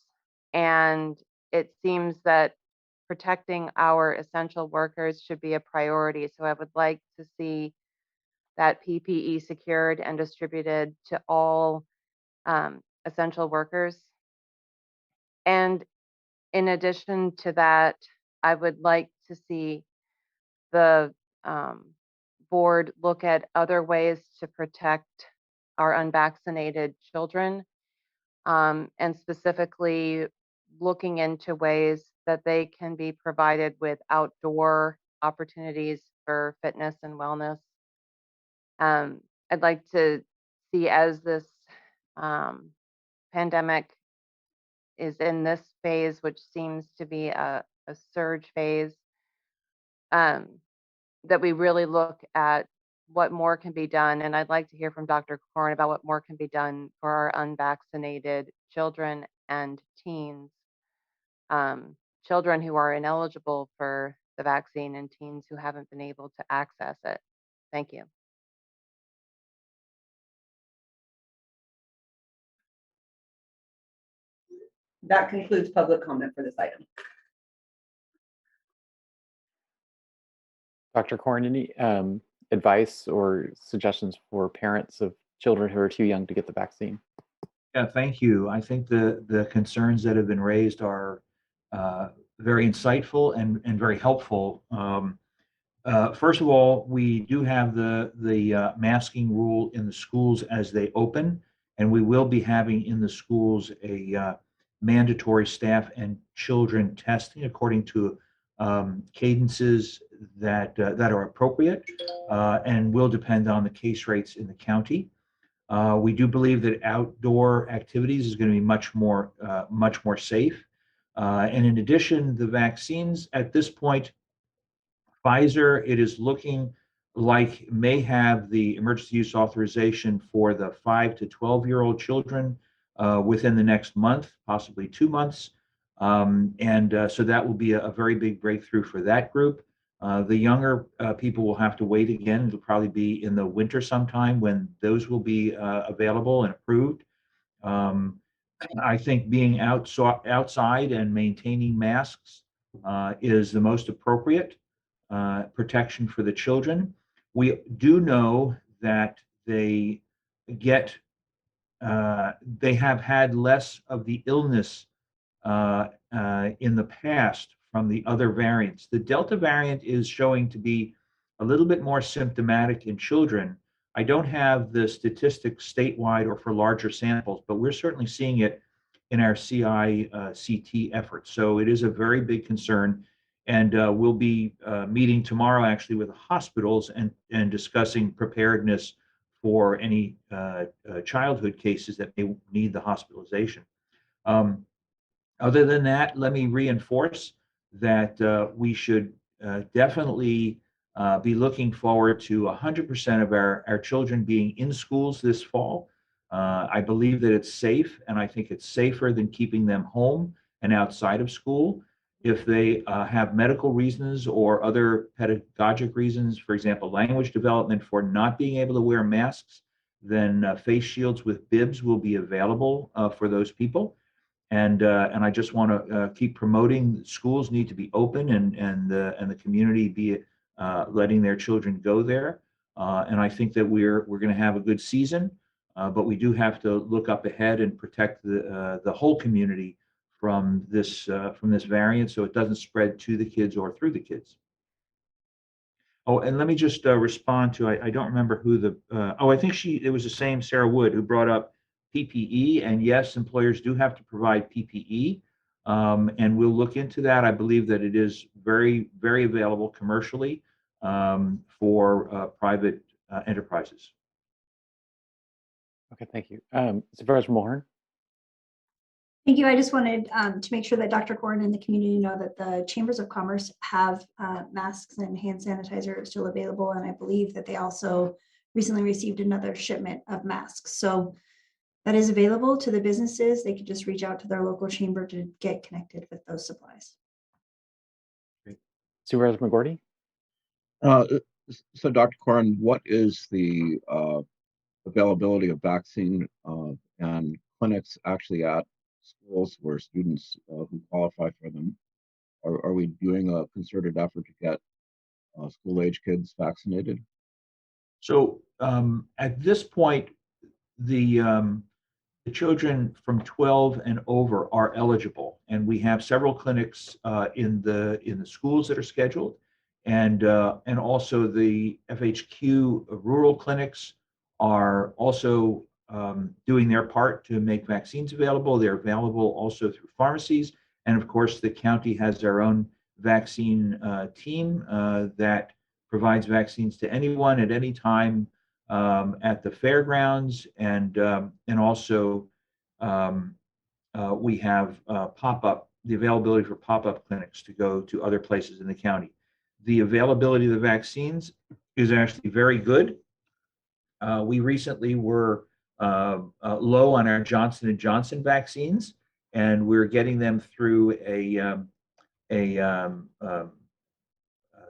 and it seems that protecting our essential workers should be a priority. So I would like to see that PPE secured and distributed to all essential workers. And in addition to that, I would like to see the board look at other ways to protect our unvaccinated children, and specifically looking into ways that they can be provided with outdoor opportunities for fitness and wellness. I'd like to see, as this pandemic is in this phase, which seems to be a surge phase, that we really look at what more can be done. And I'd like to hear from Dr. Corin about what more can be done for our unvaccinated children and teens, children who are ineligible for the vaccine and teens who haven't been able to access it. Thank you. That concludes public comment for this item. Dr. Corin, any advice or suggestions for parents of children who are too young to get the vaccine? Yeah, thank you. I think the concerns that have been raised are very insightful and very helpful. First of all, we do have the masking rule in the schools as they open, and we will be having in the schools a mandatory staff and children testing according to cadences that are appropriate and will depend on the case rates in the county. We do believe that outdoor activities is going to be much more safe. And in addition, the vaccines at this point, Pfizer, it is looking like may have the emergency use authorization for the 5 to 12-year-old children within the next month, possibly 2 months. So that will be a very big breakthrough for that group. The younger people will have to wait again. It'll probably be in the winter sometime when those will be available and approved. I think being outside and maintaining masks is the most appropriate protection for the children. We do know that they have had less of the illness in the past from the other variants. The Delta variant is showing to be a little bit more symptomatic in children. I don't have the statistics statewide or for larger samples, but we're certainly seeing it in our CI/CT efforts. So it is a very big concern. And we'll be meeting tomorrow actually with the hospitals and discussing preparedness for any childhood cases that may need the hospitalization. Other than that, let me reinforce that we should definitely be looking forward to 100% of our children being in schools this fall. I believe that it's safe, and I think it's safer than keeping them home and outside of school. If they have medical reasons or other pedagogic reasons, for example, language development for not being able to wear masks, then face shields with bibs will be available for those people. And I just want to keep promoting schools need to be open and the community be letting their children go there. And I think that we're going to have a good season, but we do have to look up ahead and protect the whole community from this variant so it doesn't spread to the kids or through the kids. Oh, and let me just respond to I don't remember who I think it was the same Sarah Wood who brought up PPE, and yes, employers do have to provide PPE, and we'll look into that. I believe that it is very, very available commercially for private enterprises. Okay, thank you. Supervisor Mulhern. Thank you. I just wanted to make sure that Dr. Corn and the community know that the Chambers of Commerce have masks and hand sanitizer still available, and I believe that they also recently received another shipment of masks. So that is available to the businesses. They could just reach out to their local chamber to get connected with those supplies. Great. Supervisor McGordy? So Dr. Corn, what is the availability of vaccine and clinics actually at schools where students who qualify for them? Are we doing a concerted effort to get school-age kids vaccinated? So at this point, the children from 12 and over are eligible, and we have several clinics in the schools that are scheduled, and also the FHQ rural clinics are also doing their part to make vaccines available. They're available also through pharmacies, and of course the county has their own vaccine team that provides vaccines to anyone at any time at the fairgrounds, and also we have the availability for pop-up clinics to go to other places in the county. The availability of the vaccines is actually very good. We recently were low on our Johnson & Johnson vaccines, and we're getting them through a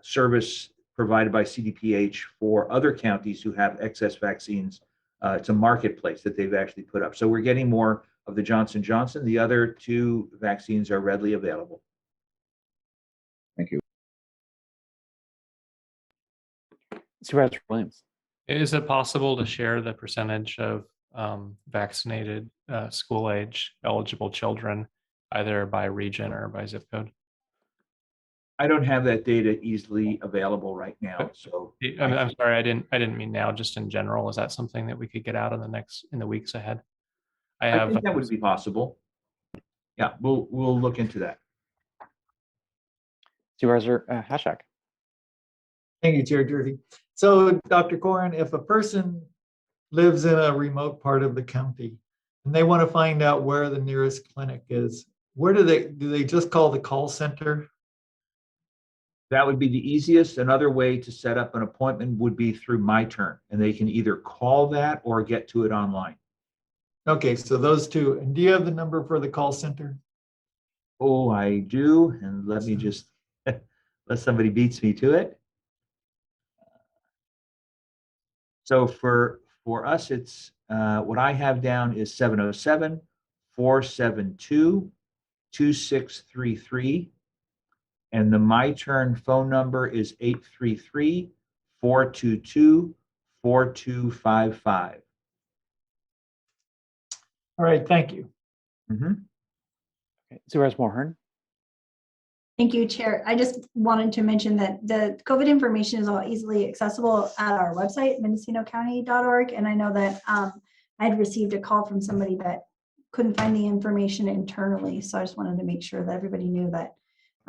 service provided by CDPH for other counties who have excess vaccines. It's a marketplace that they've actually put up. So we're getting more of the Johnson & Johnson. The other two vaccines are readily available. Thank you. Supervisor Williams. Is it possible to share the percentage of vaccinated school-age eligible children, either by region or by zip code? I don't have that data easily available right now. So I'm sorry, I didn't mean now, just in general. Is that something that we could get out in the weeks ahead? I think that would be possible. Yeah, we'll look into that. Supervisor Hashak. Thank you, Chair Durfee. So, Dr. Corn, if a person lives in a remote part of the county and they want to find out where the nearest clinic is, where do they just call the call center? That would be the easiest. Another way to set up an appointment would be through My Turn, and they can either call that or get to it online. Okay, so those two. And do you have the number for the call center? Oh, I do. And let me just unless somebody beats me to it. So for us, it's what I have down is 707-472-2633. And the My Turn phone number is 833-422-4255. All right, thank you. Okay. Supervisor Mulhern. Thank you, Chair. I just wanted to mention that the COVID information is all easily accessible at our website, mendocinocounty.org. And I know that I had received a call from somebody that couldn't find the information internally. So I just wanted to make sure that everybody knew that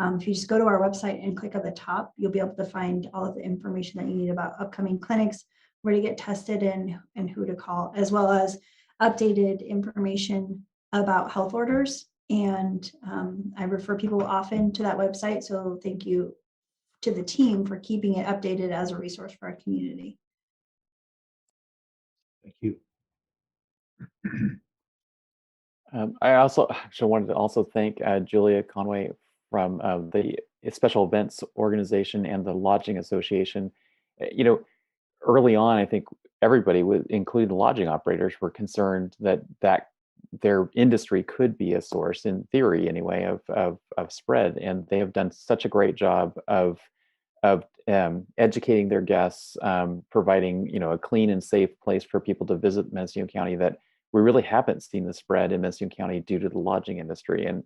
if you just go to our website and click at the top, you'll be able to find all of the information that you need about upcoming clinics, where to get tested and who to call, as well as updated information about health orders. And I refer people often to that website. So thank you to the team for keeping it updated as a resource for our community. Thank you. I also wanted to also thank Julia Conway from the Special Events Organization and the Lodging Association. You know, early on, I think everybody, including the lodging operators, were concerned that their industry could be a source, in theory anyway, of spread, and they have done such a great job of educating their guests, providing a clean and safe place for people to visit Mendocino County, that we really haven't seen the spread in Mendocino County due to the lodging industry, and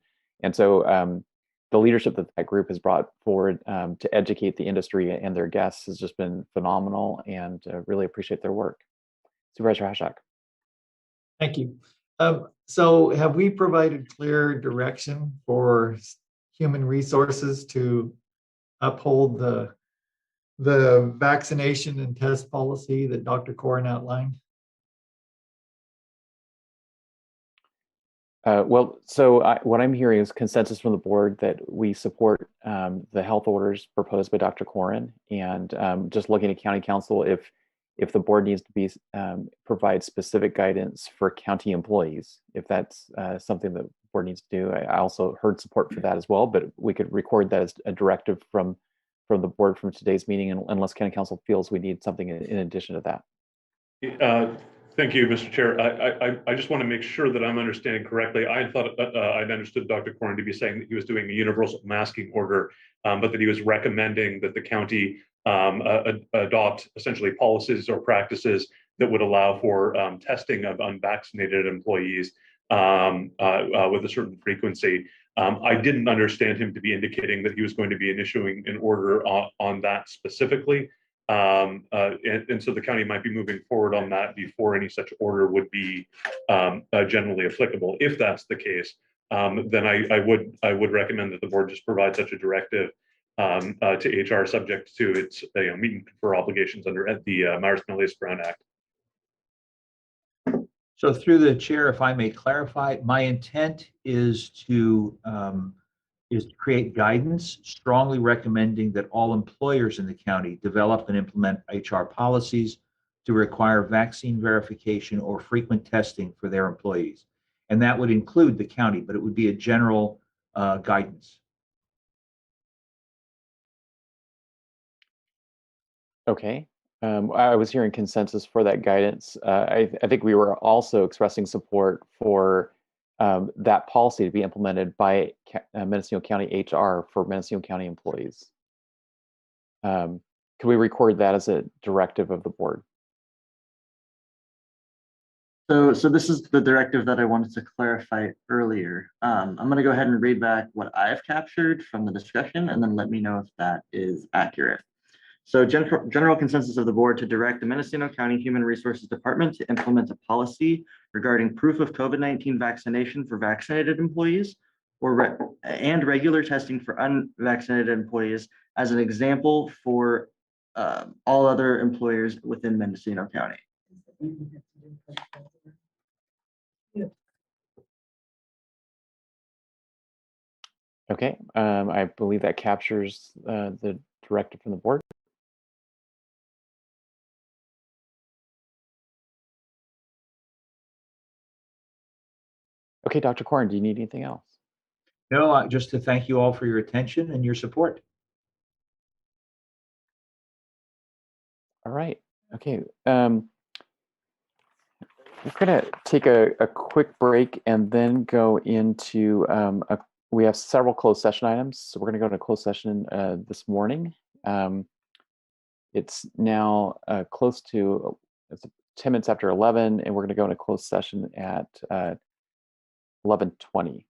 so the leadership that group has brought forward to educate the industry and their guests has just been phenomenal, and really appreciate their work. Supervisor Hashak. Thank you. So have we provided clear direction for human resources to uphold the vaccination and test policy that Dr. Corin outlined? Well, so what I'm hearing is consensus from the board that we support the health orders proposed by Dr. Corin, and just looking at County Counsel, if the board needs to be provide specific guidance for county employees, if that's something that the board needs to do. I also heard support for that as well, but we could record that as a directive from the board from today's meeting, unless County Counsel feels we need something in addition to that. Thank you, Mr. Chair. I just want to make sure that I'm understanding correctly. I thought I'd understood Dr. Corin to be saying that he was doing a universal masking order, but that he was recommending that the county adopt essentially policies or practices that would allow for testing of unvaccinated employees with a certain frequency. I didn't understand him to be indicating that he was going to be issuing an order on that specifically. And so the county might be moving forward on that before any such order would be generally applicable. If that's the case, then I would recommend that the board just provide such a directive to HR, subject to its meet and confer obligations under the Myers-Mellius-Brown Act. So through the chair, if I may clarify, my intent is to create guidance strongly recommending that all employers in the county develop and implement HR policies to require vaccine verification or frequent testing for their employees. And that would include the county, but it would be a general guidance. Okay. I was hearing consensus for that guidance. I think we were also expressing support for that policy to be implemented by Mendocino County HR for Mendocino County employees. Could we record that as a directive of the board? So this is the directive that I wanted to clarify earlier. I'm going to go ahead and read back what I've captured from the discussion, and then let me know if that is accurate. So general consensus of the board to direct the Mendocino County Human Resources Department to implement a policy regarding proof of COVID-19 vaccination for vaccinated employees and regular testing for unvaccinated employees as an example for all other employers within Mendocino County. Okay, I believe that captures the directive from the board. Okay, Dr. Corin, do you need anything else? No, just to thank you all for your attention and your support. All right. Okay. We're going to take a quick break and then go into we have several closed session items. So we're going to go to closed session this morning. It's now close to it's 10 minutes after 11, and we're going to go into closed session at 11:20.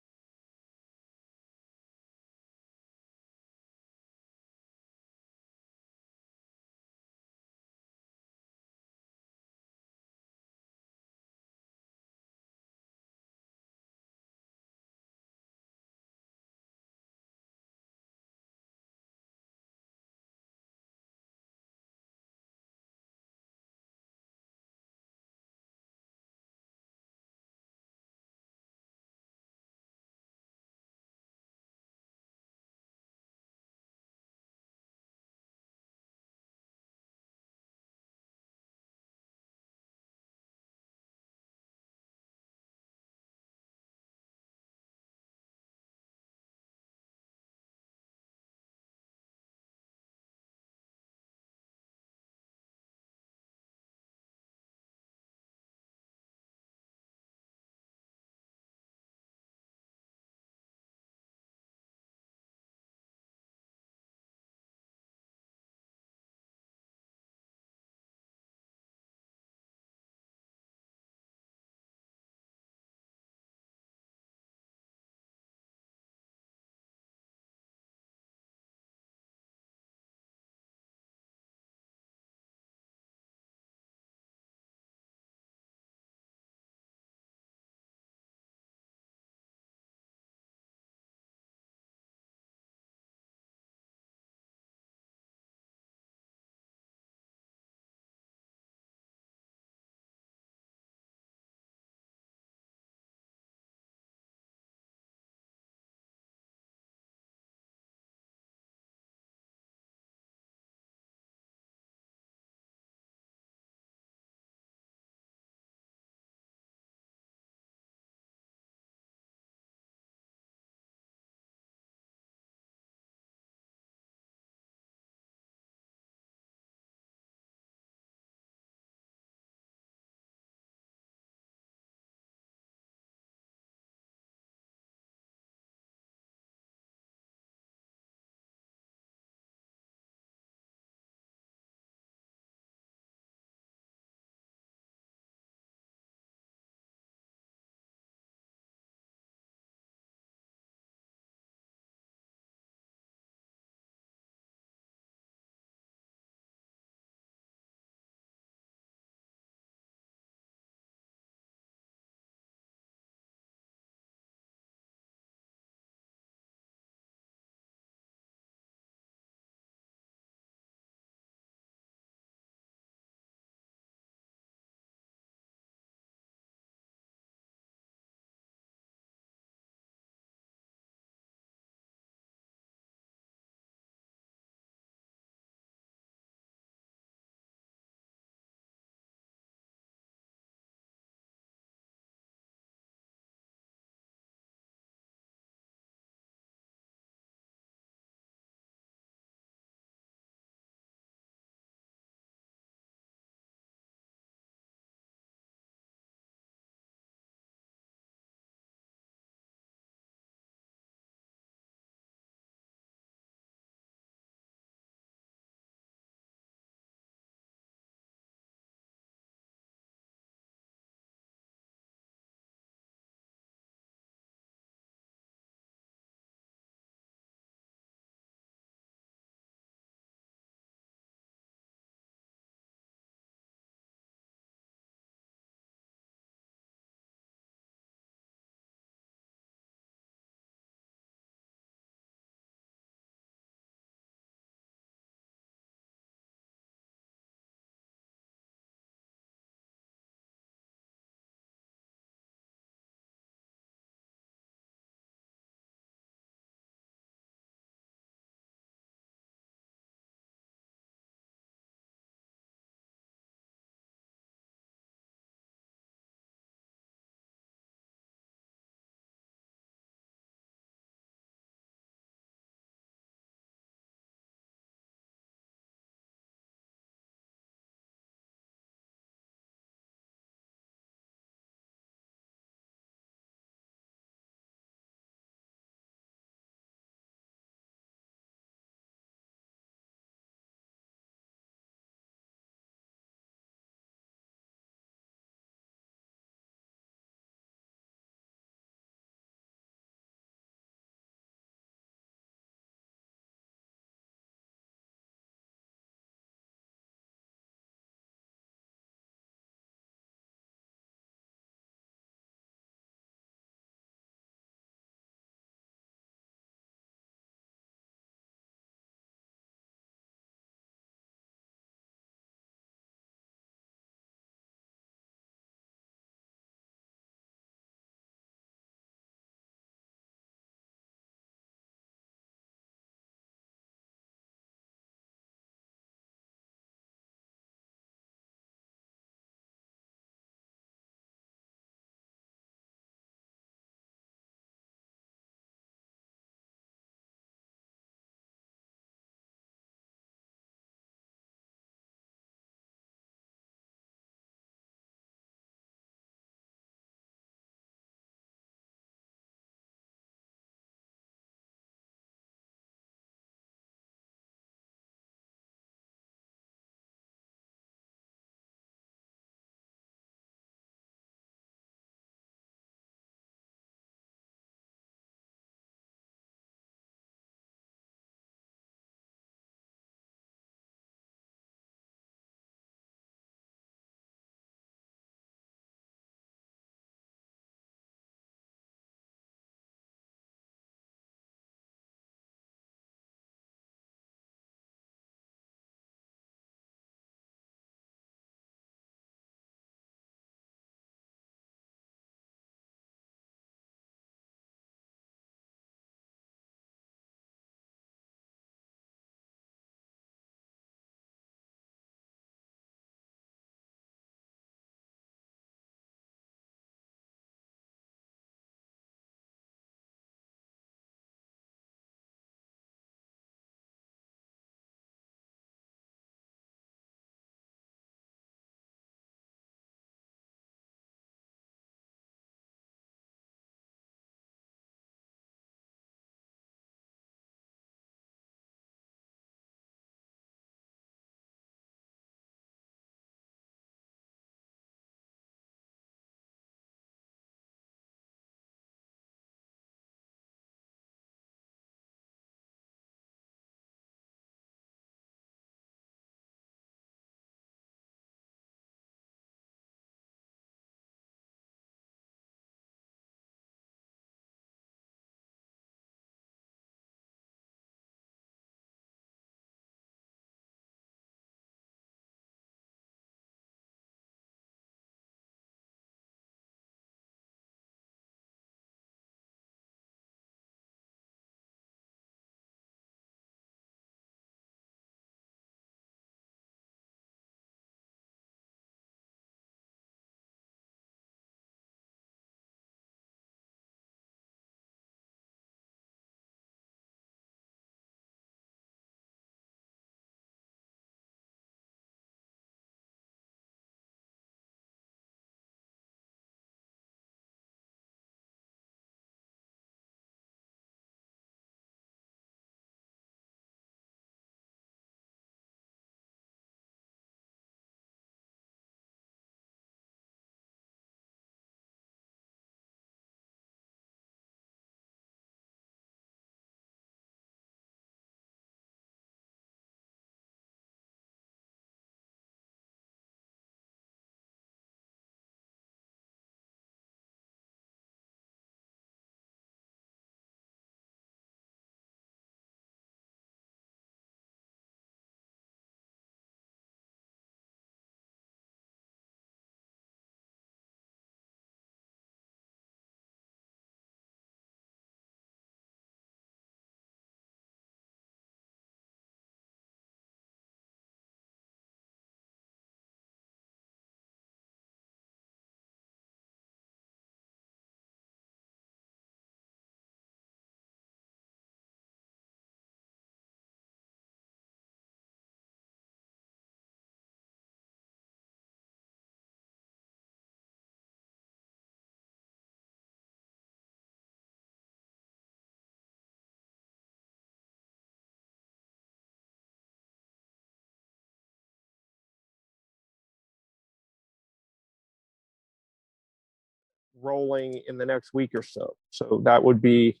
rolling in the next week or so. So that would be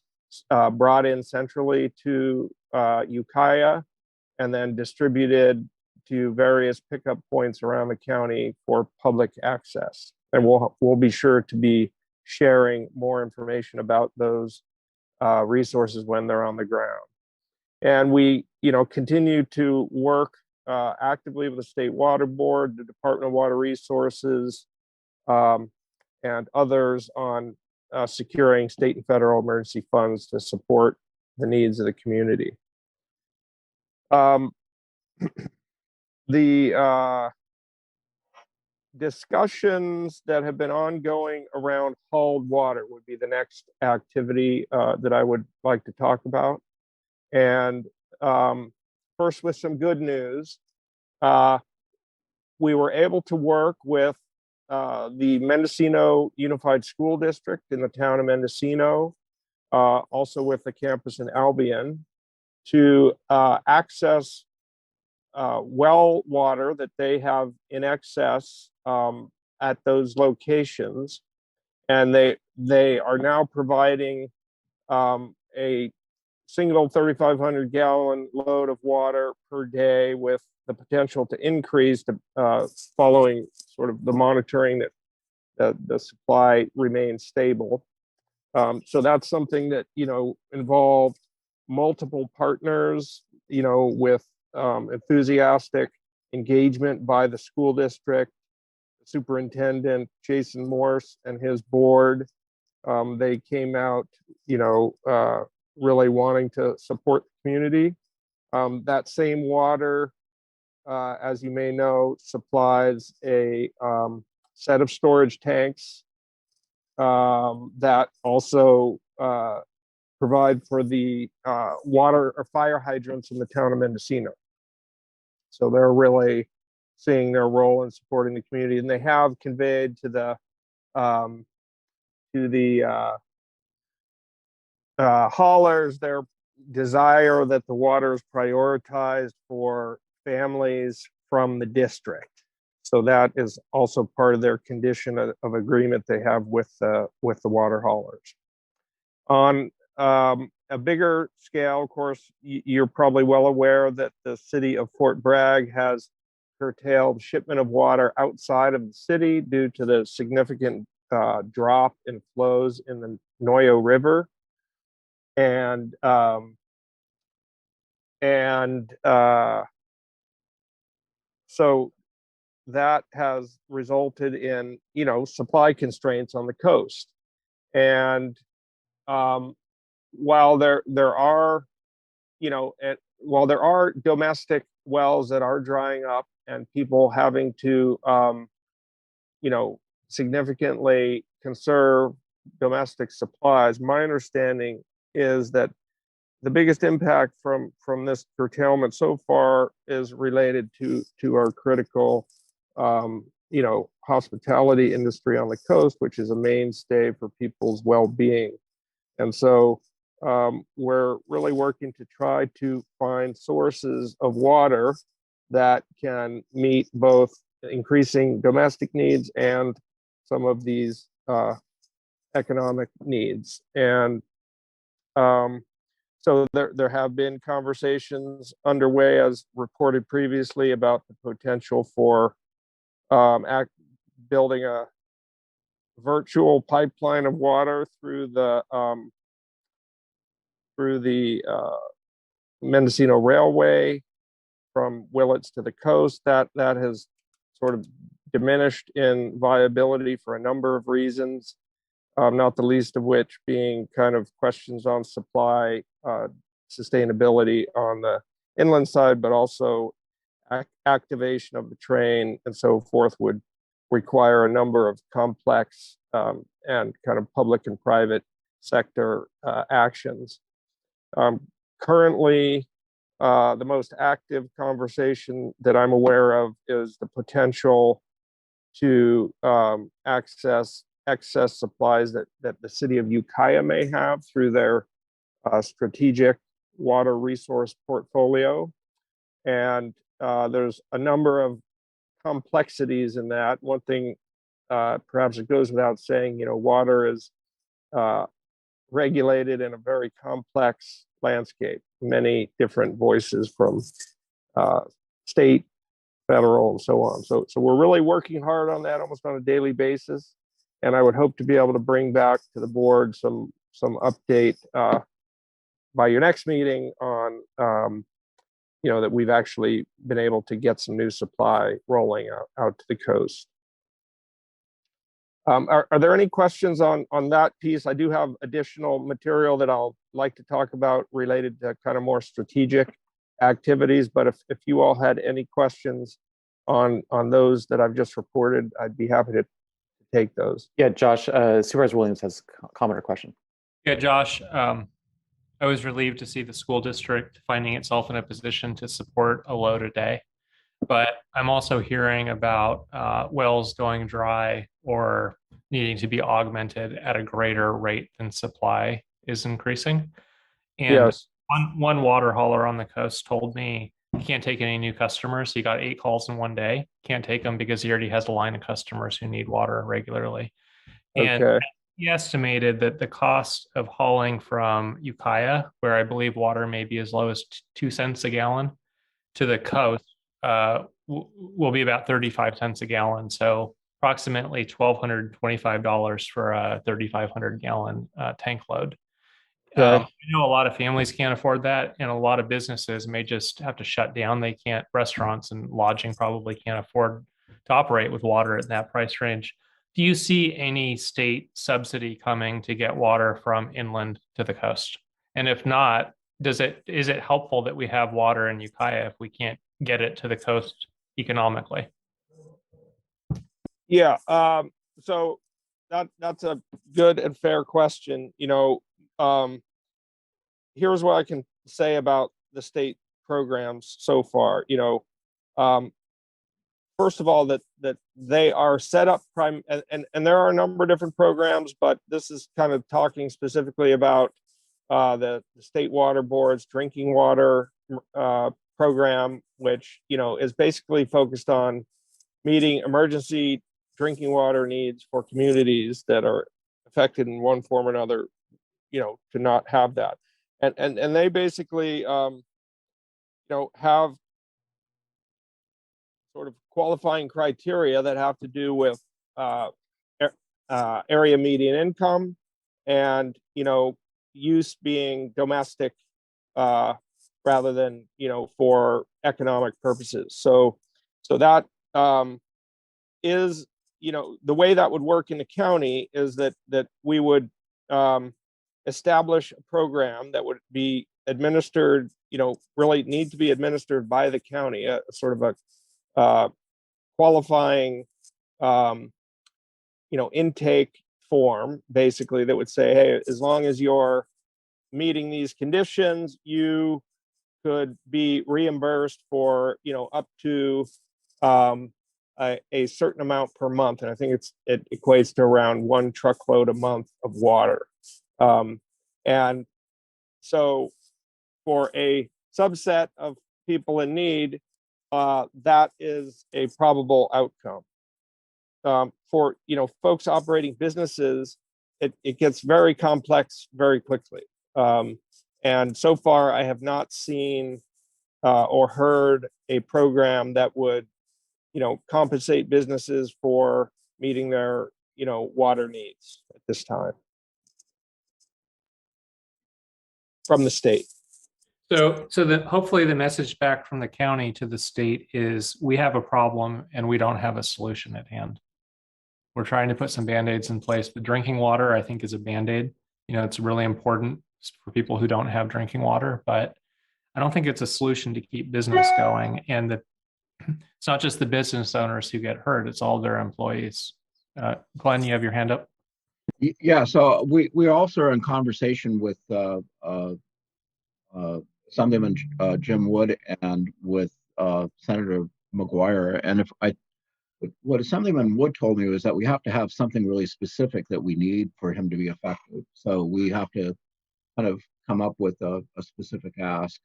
brought in centrally to Ukiah and then distributed to various pickup points around the county for public access. And we'll be sure to be sharing more information about those resources when they're on the ground. And we, continue to work actively with the State Water Board, the Department of Water Resources, and others on securing state and federal emergency funds to support the needs of the community. The discussions that have been ongoing around hauled water would be the next activity that I would like to talk about. And first, with some good news, we were able to work with the Mendocino Unified School District in the town of Mendocino, also with the campus in Albion, to access well water that they have in excess at those locations. And they are now providing a single 3,500 gallon load of water per day, with the potential to increase following sort of the monitoring that the supply remains stable. So that's something that, involved multiple partners, with enthusiastic engagement by the school district, Superintendent Jason Morse and his board. They came out, really wanting to support the community. That same water, as you may know, supplies a set of storage tanks that also provide for the water or fire hydrants in the town of Mendocino. So they're really seeing their role in supporting the community, and they have conveyed to the haulers their desire that the water is prioritized for families from the district. So that is also part of their condition of agreement they have with the water haulers. On a bigger scale, of course, you're probably well aware that the city of Fort Bragg has curtailed shipment of water outside of the city due to the significant drop in flows in the Noyo River. And so that has resulted in, supply constraints on the coast. And while there are, while there are domestic wells that are drying up and people having to, significantly conserve domestic supplies, my understanding is that the biggest impact from this curtailment so far is related to our critical, hospitality industry on the coast, which is a mainstay for people's well-being. And so we're really working to try to find sources of water that can meet both increasing domestic needs and some of these economic needs. And so there have been conversations underway, as reported previously, about the potential for building a virtual pipeline of water through the Mendocino Railway from Willits to the coast. That has sort of diminished in viability for a number of reasons, not the least of which being kind of questions on supply sustainability on the inland side, but also activation of the train and so forth would require a number of complex and kind of public and private sector actions. Currently, the most active conversation that I'm aware of is the potential to access excess supplies that the city of Ukiah may have through their strategic water resource portfolio. And there's a number of complexities in that. One thing perhaps it goes without saying, water is regulated in a very complex landscape, many different voices from state, federal, and so on. So we're really working hard on that almost on a daily basis. And I would hope to be able to bring back to the board some update by your next meeting on, that we've actually been able to get some new supply rolling out to the coast. Are there any questions on that piece? I do have additional material that I'll like to talk about related to kind of more strategic activities, but if you all had any questions on those that I've just reported, I'd be happy to take those. Yeah, Josh, Supervisor Williams has a comment or question. Yeah, Josh, I was relieved to see the school district finding itself in a position to support a load a day. But I'm also hearing about wells going dry or needing to be augmented at a greater rate than supply is increasing. And yes. one water hauler on the coast told me he can't take any new customers. He got 8 calls in one day. Can't take them because he already has a line of customers who need water regularly. And Okay. he estimated that the cost of hauling from Ukiah, where I believe water may be as low as 2 cents a gallon, to the coast will be about 35 cents a gallon. So approximately $1,225 for a 3,500 gallon tank load. Okay. I know a lot of families can't afford that, and a lot of businesses may just have to shut down. They can't, restaurants and lodging probably can't afford to operate with water at that price range. Do you see any state subsidy coming to get water from inland to the coast? And if not, is it helpful that we have water in Ukiah if we can't get it to the coast economically? Yeah. So that's a good and fair question. Here's what I can say about the state programs so far. First of all, that they are set up and there are a number of different programs, but this is kind of talking specifically about the State Water Board's drinking water program, which is basically focused on meeting emergency drinking water needs for communities that are affected in one form or another, to not have that. And they basically have sort of qualifying criteria that have to do with area median income and use being domestic rather than for economic purposes. So that is the way that would work in the county is that we would establish a program that would be administered, really need to be administered by the county, a sort of a qualifying intake form, basically, that would say, hey, as long as you're meeting these conditions, you could be reimbursed for up to a certain amount per month, and I think it equates to around 1 truckload a month of water. And so for a subset of people in need, that is a probable outcome. For folks operating businesses, it gets very complex very quickly. And so far, I have not seen or heard a program that would compensate businesses for meeting their water needs at this time from the state. So hopefully the message back from the county to the state is we have a problem and we don't have a solution at hand. We're trying to put some Band-Aids in place. The drinking water, I think, is a Band-Aid. It's really important for people who don't have drinking water, but I don't think it's a solution to keep business going. And it's not just the business owners who get hurt, it's all their employees. Glenn, you have your hand up? Yeah, so we also are in conversation with Assemblyman Jim Wood and with Senator McGuire. And what Assemblyman Wood told me was that we have to have something really specific that we need for him to be effective. So we have to kind of come up with a specific ask.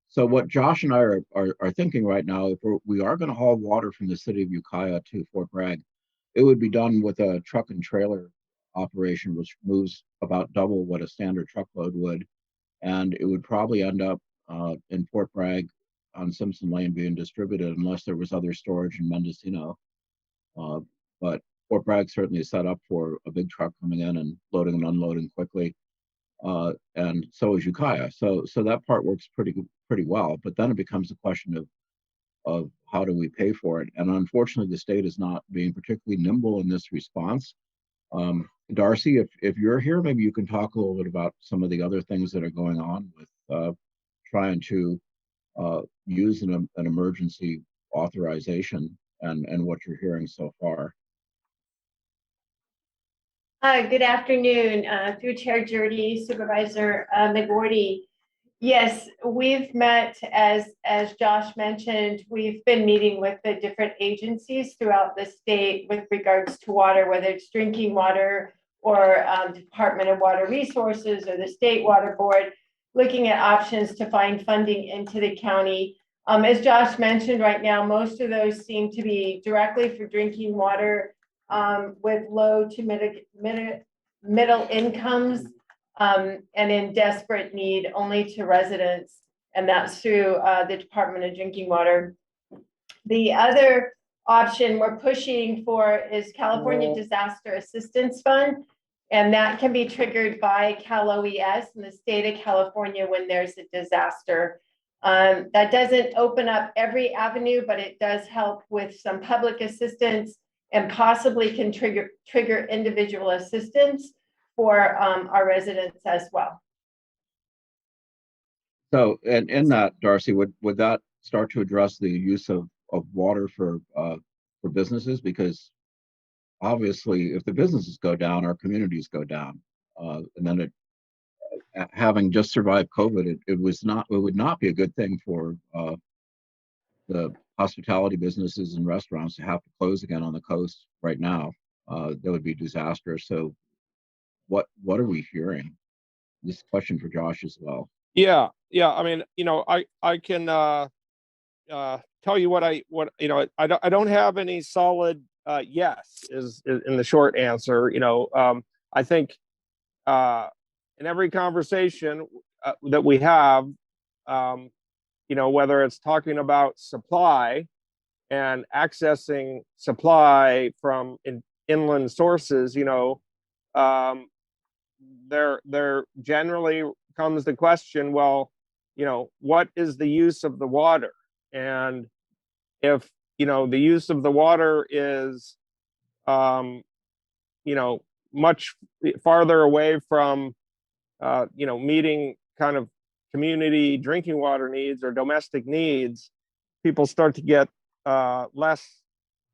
So what Josh and I are thinking right now, if we are going to haul water from the city of Ukiah to Fort Bragg, it would be done with a truck and trailer operation, which moves about double what a standard truckload would. And it would probably end up in Fort Bragg on Simpson Lane being distributed unless there was other storage in Mendocino. But Fort Bragg certainly is set up for a big truck coming in and loading and unloading quickly. And so is Ukiah. So that part works pretty well. But then it becomes a question of how do we pay for it? And unfortunately, the state is not being particularly nimble in this response. Darcy, if you're here, maybe you can talk a little bit about some of the other things that are going on with trying to use an emergency authorization and what you're hearing so far. Good afternoon, through Chair Jurdy, Supervisor McGordy. Yes, we've met, as Josh mentioned, we've been meeting with the different agencies throughout the state with regards to water, whether it's drinking water or Department of Water Resources or the State Water Board, looking at options to find funding into the county. As Josh mentioned, right now, most of those seem to be directly for drinking water with low to middle incomes and in desperate need only to residents, and that's through the Department of Drinking Water. The other option we're pushing for is California Disaster Assistance Fund, and that can be triggered by Cal OES in the state of California when there's a disaster. That doesn't open up every avenue, but it does help with some public assistance and possibly can trigger individual assistance for our residents as well. So, and in that, Darcy, would that start to address the use of water for businesses? Because obviously, if the businesses go down, our communities go down. And then having just survived COVID, it would not be a good thing for the hospitality businesses and restaurants to have to close again on the coast right now. That would be disastrous. So what are we hearing? This is a question for Josh as well. Yeah. I mean, I can tell you what I don't have any solid yes is in the short answer. I think in every conversation that we have, whether it's talking about supply and accessing supply from inland sources, there generally comes the question, well, what is the use of the water? And if, the use of the water is, much farther away from, meeting kind of community drinking water needs or domestic needs, people start to get less,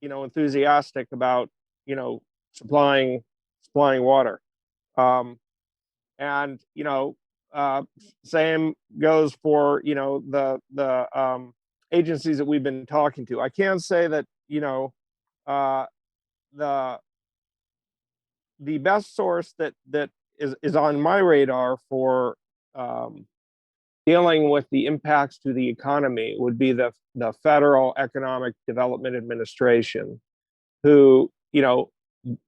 enthusiastic about, supplying water. And same goes for the agencies that we've been talking to. I can say that the best source that is on my radar for dealing with the impacts to the economy would be the Federal Economic Development Administration, who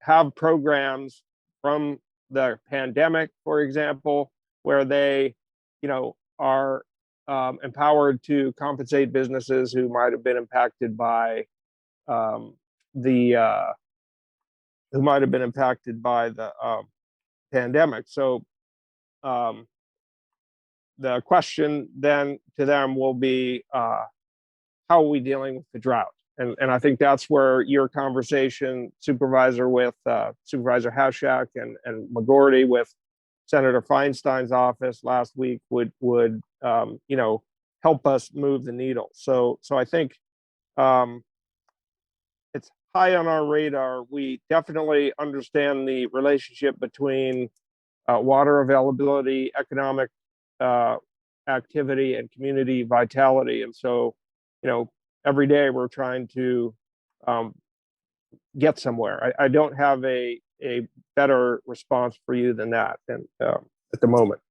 have programs from the pandemic, for example, where they are empowered to compensate businesses who might have been impacted by the pandemic. So the question then to them will be, how are we dealing with the drought? And I think that's where your conversation, Supervisor, with Supervisor Hashak and McGordy with Senator Feinstein's office last week would help us move the needle. So I think it's high on our radar. We definitely understand the relationship between water availability, economic activity, and community vitality. And so, every day we're trying to get somewhere. I don't have a better response for you than that at the moment.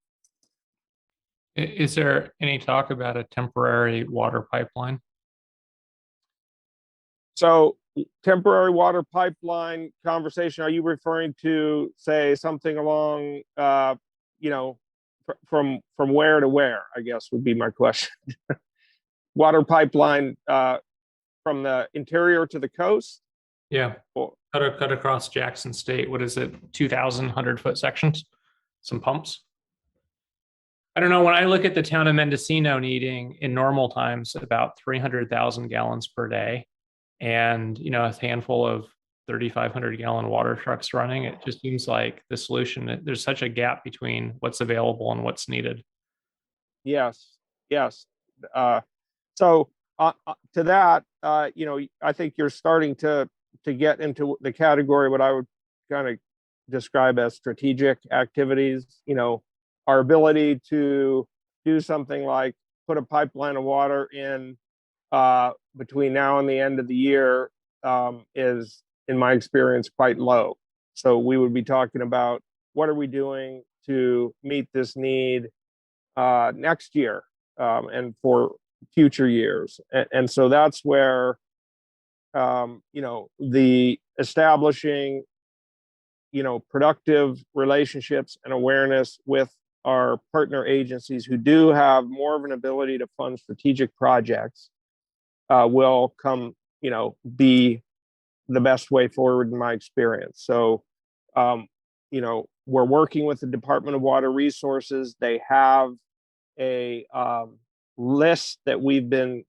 Is there any talk about a temporary water pipeline? So temporary water pipeline conversation, are you referring to, say, something along, from where to where, I guess would be my question. Water pipeline from the interior to the coast? Yeah, cut across Jackson State. What is it, 2,000 100-foot sections? Some pumps? I don't know. When I look at the town of Mendocino needing in normal times about 300,000 gallons per day, and a handful of 3,500 gallon water trucks running, it just seems like the solution. There's such a gap between what's available and what's needed. Yes. So to that, I think you're starting to get into the category what I would kind of describe as strategic activities. Our ability to do something like put a pipeline of water in between now and the end of the year is, in my experience, quite low. So we would be talking about what are we doing to meet this need next year and for future years. And so that's where, the establishing, productive relationships and awareness with our partner agencies who do have more of an ability to fund strategic projects will come, be the best way forward in my experience. So, we're working with the Department of Water Resources. They have a list that we've been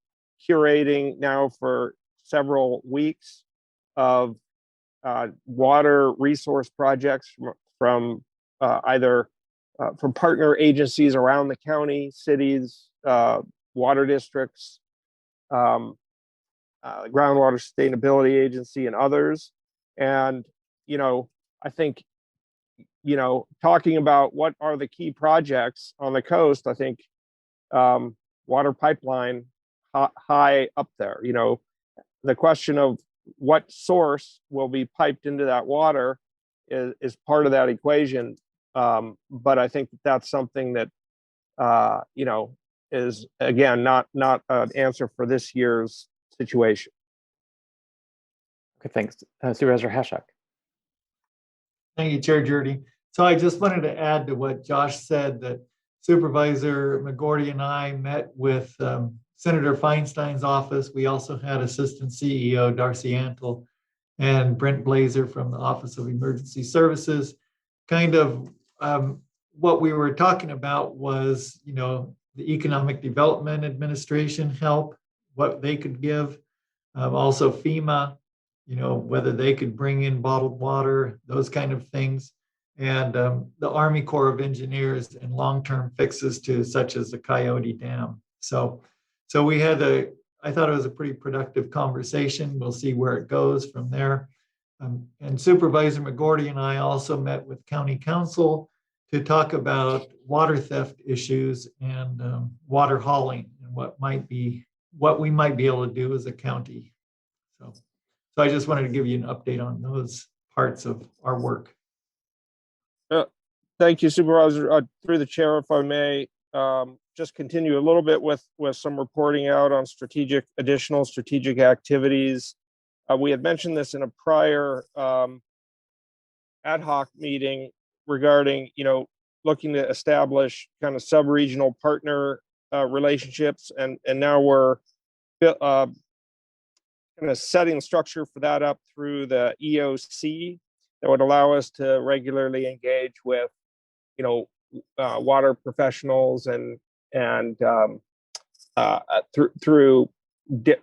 curating now for several weeks of water resource projects from either from partner agencies around the county, cities, water districts, Groundwater Sustainability Agency, and others. And, I think, talking about what are the key projects on the coast, I think water pipeline high up there. The question of what source will be piped into that water is part of that equation. But I think that's something that, is, again, not an answer for this year's situation. Okay, thanks. Supervisor Hashak. Thank you, Chair Jurdy. So I just wanted to add to what Josh said, that Supervisor McGordy and I met with Senator Feinstein's office. We also had Assistant CEO Darcy Antle and Brent Blazer from the Office of Emergency Services. Kind of what we were talking about was, the Economic Development Administration help, what they could give. Also FEMA, whether they could bring in bottled water, those kind of things. And the Army Corps of Engineers and long-term fixes to such as the Coyote Dam. So we had I thought it was a pretty productive conversation. We'll see where it goes from there. And Supervisor McGordy and I also met with County Counsel to talk about water theft issues and water hauling and what we might be able to do as a county. So I just wanted to give you an update on those parts of our work. Thank you, Supervisor. Through the chair, if I may, just continue a little bit with some reporting out on additional strategic activities. We had mentioned this in a prior ad hoc meeting regarding, looking to establish kind of sub-regional partner relationships, and now we're kind of setting structure for that up through the EOC that would allow us to regularly engage with, water professionals and through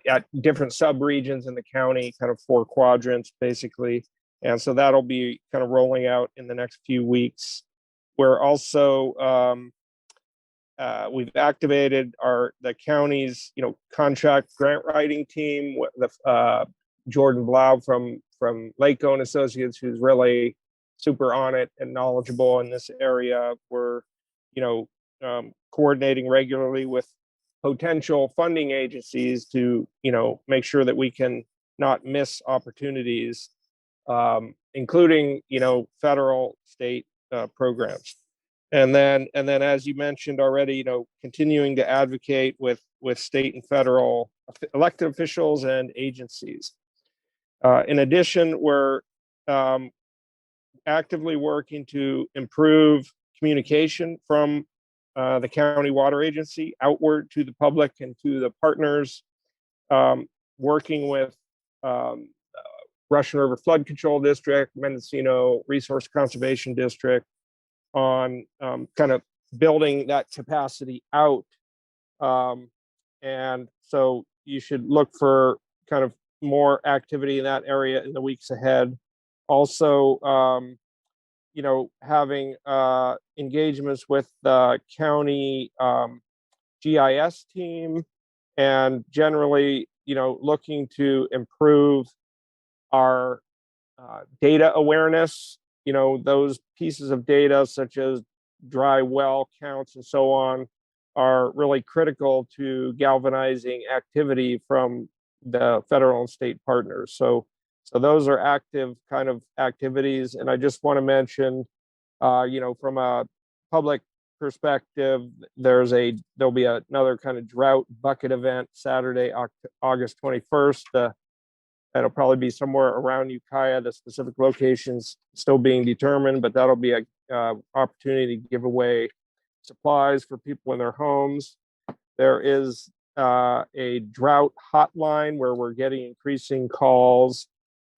at different sub-regions in the county, kind of 4 quadrants basically. And so that'll be kind of rolling out in the next few weeks. We're also, we've activated the county's, contract grant writing team with Jordan Blau from Lako and Associates, who's really super on it and knowledgeable in this area. We're, coordinating regularly with potential funding agencies to, make sure that we can not miss opportunities, including, federal, state programs. And then, as you mentioned already, continuing to advocate with state and federal elected officials and agencies. In addition, we're actively working to improve communication from the county water agency outward to the public and to the partners, working with Russian River Flood Control District, Mendocino Resource Conservation District on kind of building that capacity out. And so you should look for kind of more activity in that area in the weeks ahead. Also, you know, having engagements with the county GIS team, and generally, you know, looking to improve our data awareness. You know, those pieces of data such as dry well counts and so on are really critical to galvanizing activity from the federal and state partners. So those are active kind of activities. And I just want to mention, you know, from a public perspective, there'll be another kind of drought bucket event Saturday, August 21st. That'll probably be somewhere around Ukiah. The specific location's still being determined, but that'll be a opportunity to give away supplies for people in their homes. There is a drought hotline where we're getting increasing calls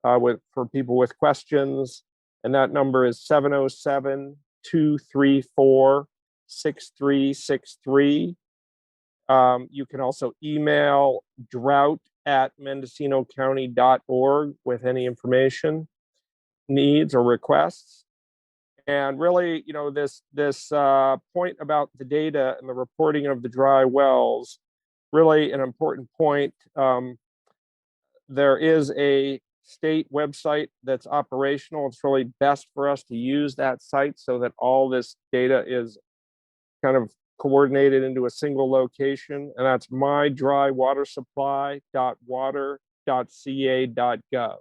for people with questions, and that number is 707-234-6363. You can also email drought@mendocinocounty.org with any information, needs, or requests. And really, you know, this point about the data and the reporting of the dry wells, really an important point. There is a state website that's operational. It's really best for us to use that site so that all this data is kind of coordinated into a single location, and that's mydrywatersupply.water.ca.gov.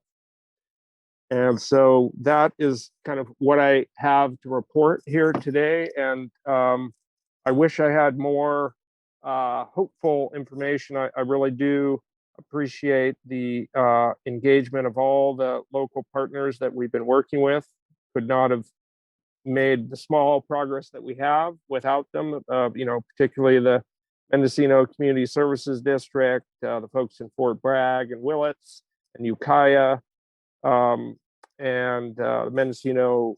And so that is kind of what I have to report here today. And I wish I had more hopeful information. I really do appreciate the engagement of all the local partners that we've been working with. Could not have made the small progress that we have without them, you know, particularly the Mendocino Community Services District, the folks in Fort Bragg and Willits and Ukiah, and Mendocino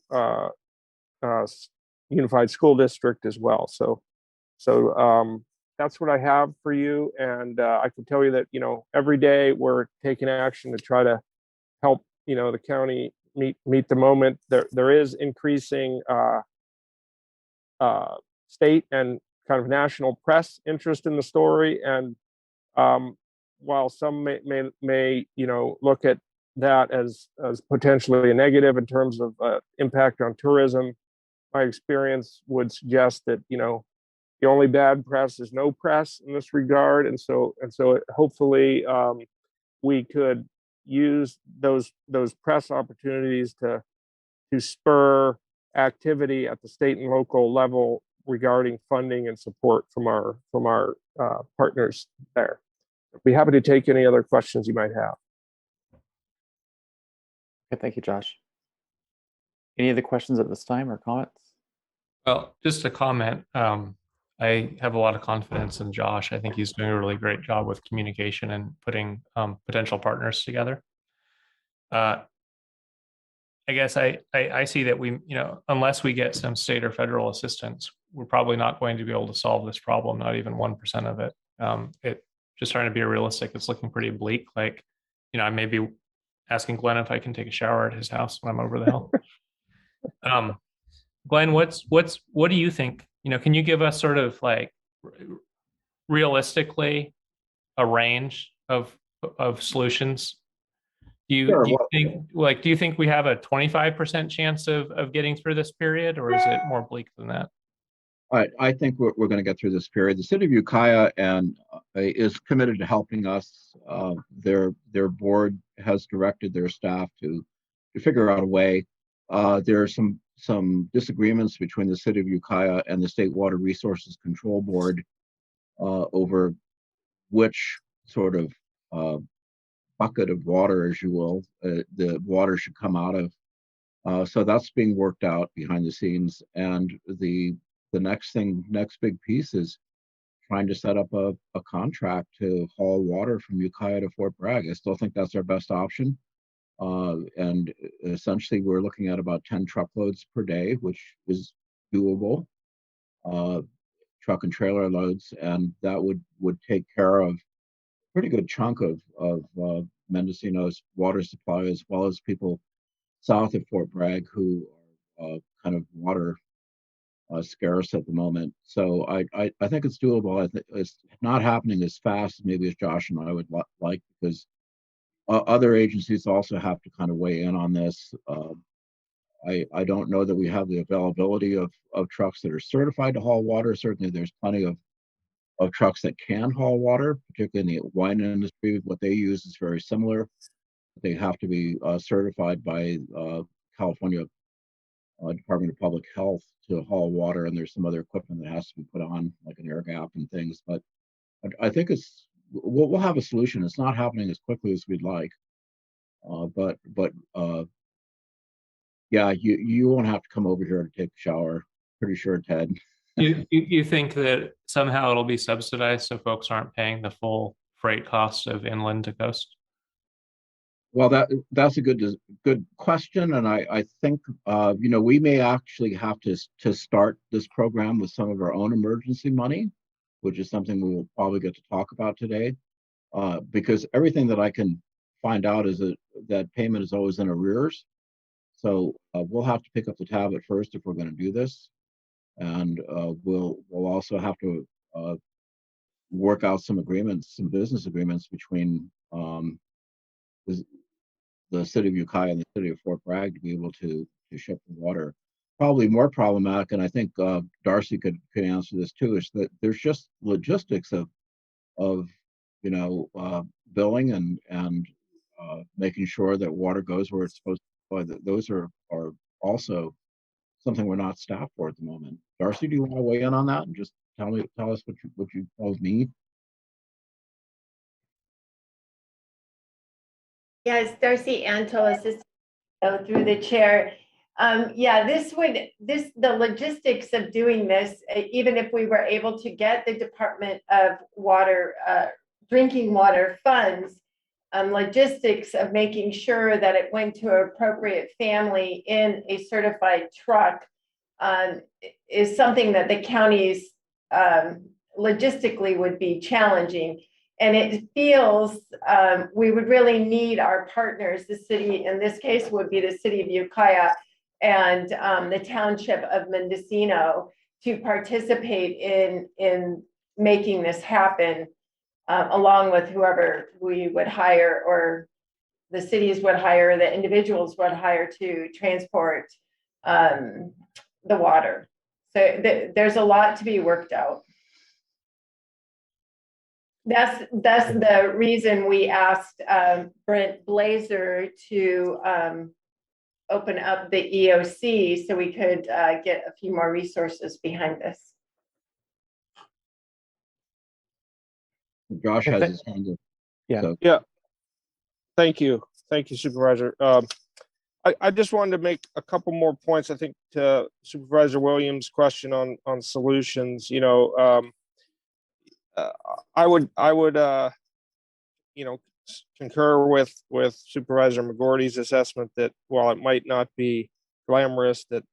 Unified School District as well. So that's what I have for you. And I can tell you that, you know, every day we're taking action to try to help, you know, the county meet the moment. There is increasing state and kind of national press interest in the story. And while some may you know, look at that as potentially a negative in terms of impact on tourism, my experience would suggest that, you know, the only bad press is no press in this regard. And so hopefully we could use those press opportunities to spur activity at the state and local level regarding funding and support from our partners there. I'd be happy to take any other questions you might have. Okay, thank you, Josh. Any other questions at this time or comments? Well, just a comment. I have a lot of confidence in Josh. I think he's doing a really great job with communication and putting potential partners together. I guess I see that we, you know, unless we get some state or federal assistance, we're probably not going to be able to solve this problem, not even 1% of it. Just trying to be realistic, it's looking pretty bleak. Like, you know, I may be asking Glenn if I can take a shower at his house when I'm over the hill. Glenn, what do you think? You know, can you give us sort of like realistically a range of solutions? Do you think we have a 25% chance of getting through this period, or is it more bleak than that? I think we're going to get through this period. The city of Ukiah is committed to helping us. Their board has directed their staff to figure out a way. There are some disagreements between the city of Ukiah and the State Water Resources Control Board over which sort of bucket of water, as you will, the water should come out of. So that's being worked out behind the scenes. And the next big piece is trying to set up a contract to haul water from Ukiah to Fort Bragg. I still think that's our best option. And essentially, we're looking at about 10 truckloads per day, which is doable. Truck and trailer loads, and that would take care of a pretty good chunk of Mendocino's water supply, as well as people south of Fort Bragg who are kind of water scarce at the moment. So I think it's doable. I think it's not happening as fast maybe as Josh and I would like, because other agencies also have to kind of weigh in on this. I don't know that we have the availability of trucks that are certified to haul water. Certainly there's plenty of trucks that can haul water, particularly in the wine industry. What they use is very similar. They have to be certified by California Department of Public Health to haul water, and there's some other equipment that has to be put on, like an air gap and things. But I think we'll have a solution. It's not happening as quickly as we'd like, but yeah, you won't have to come over here to take a shower. Pretty sure, Ted. You think that somehow it'll be subsidized so folks aren't paying the full freight cost of inland to coast? Well, that's a good question, and I think we may actually have to start this program with some of our own emergency money, which is something we will probably get to talk about today, because everything that I can find out is that payment is always in arrears. So we'll have to pick up the tab at first if we're going to do this, and we'll also have to work out some business agreements between the city of Ukiah and the city of Fort Bragg to be able to ship the water. Probably more problematic, and I think Darcy could answer this too, is that there's just logistics of billing and making sure that water goes where it's supposed to go. Those are also something we're not staffed for at the moment. Darcy, do you want to weigh in on that and just tell us what you both need? Yes, Darcy Antle, assistant through the chair. The logistics of doing this, even if we were able to get the Department of Water, drinking water funds, logistics of making sure that it went to an appropriate family in a certified truck is something that the counties logistically would be challenging. And it feels we would really need our partners. The city, in this case, would be the city of Ukiah and the township of Mendocino to participate in making this happen, along with whoever we would hire, or the cities would hire, the individuals would hire to transport the water. So there's a lot to be worked out. That's the reason we asked Brent Blazer to open up the EOC so we could get a few more resources behind this. Josh has his hand up. Yeah. Thank you, Supervisor. I just wanted to make a couple more points. I think to Supervisor Williams' question on solutions. I would concur with Supervisor McGordy's assessment that while it might not be glamorous, that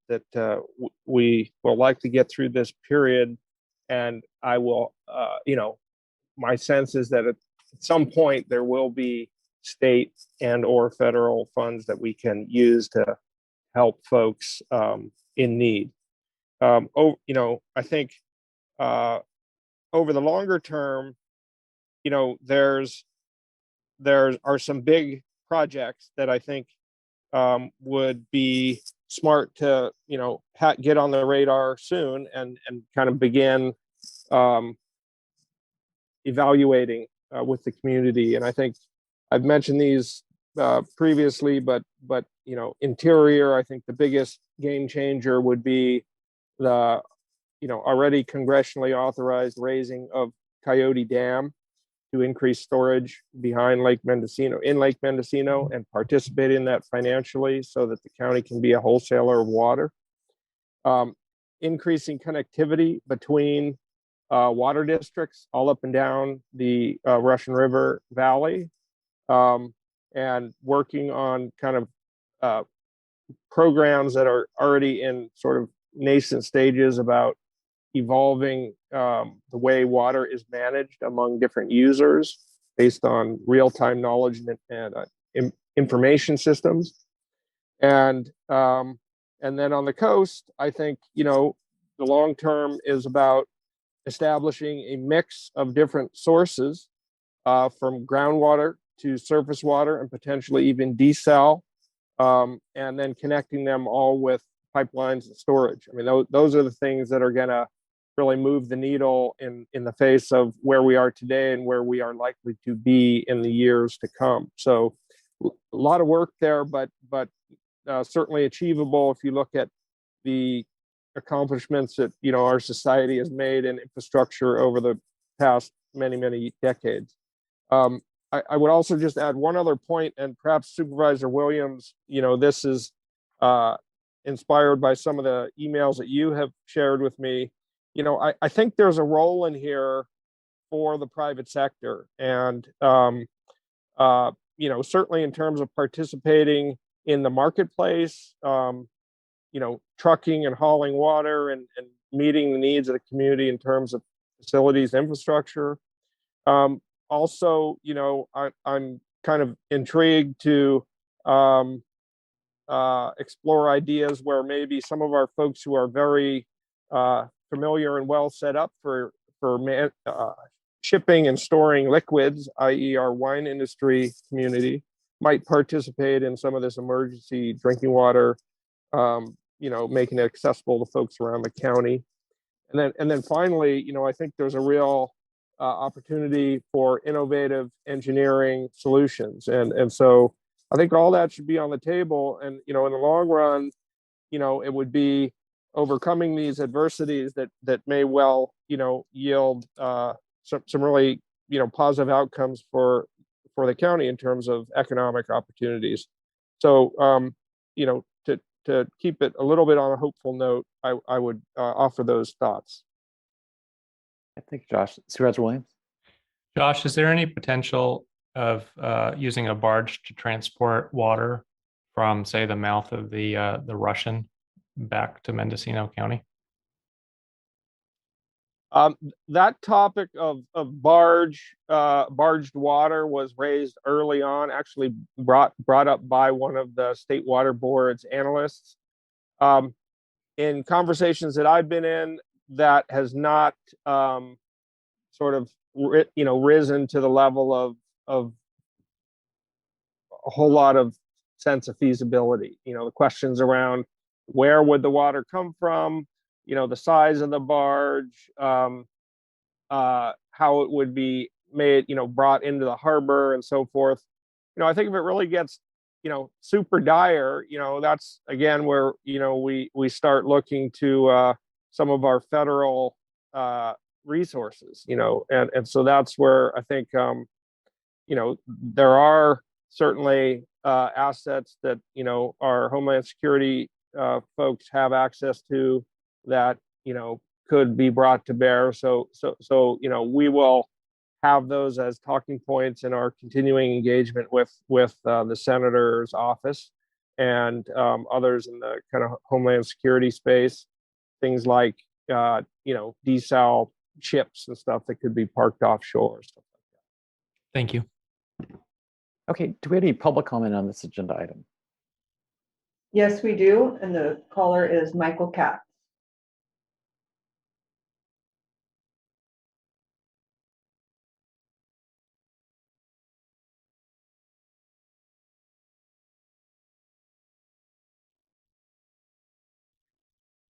we will likely get through this period, and I will, my sense is that at some point there will be state and or federal funds that we can use to help folks in need. I think over the longer term, there are some big projects that I think would be smart to get on the radar soon and kind of begin evaluating with the community. And I think I've mentioned these previously, but interior, I think the biggest game changer would be the already congressionally authorized raising of Coyote Dam. to increase storage behind Lake Mendocino, in Lake Mendocino, and participate in that financially so that the county can be a wholesaler of water. Increasing connectivity between water districts all up and down the Russian River Valley, and working on kind of programs that are already in sort of nascent stages about evolving the way water is managed among different users based on real-time knowledge and information systems. And then on the coast, I think, you know, the long term is about establishing a mix of different sources from groundwater to surface water and potentially even desal, and then connecting them all with pipelines and storage. I mean, those are the things that are going to really move the needle in the face of where we are today and where we are likely to be in the years to come. So a lot of work there, but certainly achievable if you look at the accomplishments that, you know, our society has made in infrastructure over the past many decades. I would also just add one other point, and perhaps Supervisor Williams, you know, this is inspired by some of the emails that you have shared with me. You know, I think there's a role in here for the private sector, and you know, certainly in terms of participating in the marketplace, you know, trucking and hauling water and meeting the needs of the community in terms of facilities, infrastructure. Also, you know, I'm kind of intrigued to explore ideas where maybe some of our folks who are very familiar and well set up for shipping and storing liquids, i.e. our wine industry community, might participate in some of this emergency drinking water, you know, making it accessible to folks around the county. And then finally, you know, I think there's a real opportunity for innovative engineering solutions. And so I think all that should be on the table. And, you know, in the long run, you know, it would be overcoming these adversities that may well, you know, yield some really, you know, positive outcomes for the county in terms of economic opportunities. So, you know, to keep it a little bit on a hopeful note, I would offer those thoughts. Thank you, Josh. Supervisor Williams? Josh, is there any potential of using a barge to transport water from, say, the mouth of the Russian back to Mendocino County? That topic of barged water was raised early on, actually brought up by one of the State Water Board's analysts. In conversations that I've been in, that has not sort of risen to the level of a whole lot of sense of feasibility. You know, the questions around where would the water come from, you know, the size of the barge, how it would be made, you know, brought into the harbor and so forth. You know, I think if it really gets, you know, super dire, you know, that's again where, you know, we start looking to some of our federal resources, you know, and so that's where I think, you know, there are certainly assets that, you know, our Homeland Security folks have access to that, you know, could be brought to bear. So, you know, we will have those as talking points in our continuing engagement with the senator's office and others in the kind of Homeland Security space. Things like, you know, desal ships and stuff that could be parked offshore. Stuff like that. Thank you. Okay, do we have any public comment on this agenda item? Yes, we do. And the caller is Michael Katz.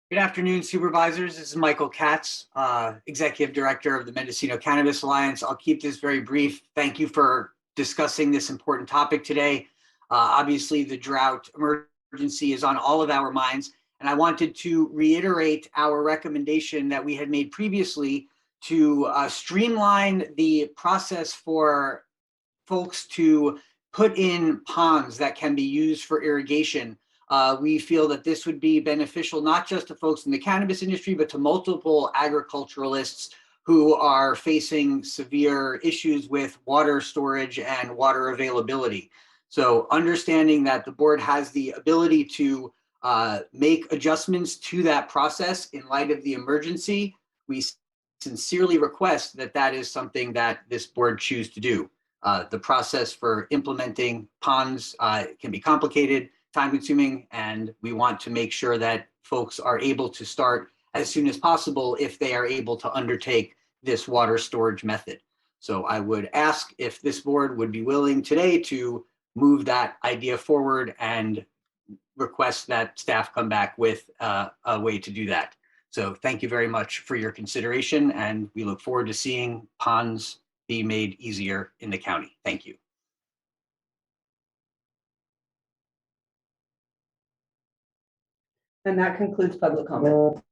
Good afternoon, supervisors. This is Michael Katz, Executive Director of the Mendocino Cannabis Alliance. I'll keep this very brief. Thank you for discussing this important topic today. Obviously, the drought emergency is on all of our minds, and I wanted to reiterate our recommendation that we had made previously to streamline the process for folks to put in ponds that can be used for irrigation. We feel that this would be beneficial not just to folks in the cannabis industry, but to multiple agriculturalists who are facing severe issues with water storage and water availability. So understanding that the board has the ability to make adjustments to that process in light of the emergency, we sincerely request that that is something that this board choose to do. The process for implementing ponds can be complicated, time-consuming, and we want to make sure that folks are able to start as soon as possible if they are able to undertake this water storage method. So I would ask if this board would be willing today to move that idea forward and request that staff come back with a way to do that. So thank you very much for your consideration, and we look forward to seeing ponds be made easier in the county. Thank you. And that concludes public comment.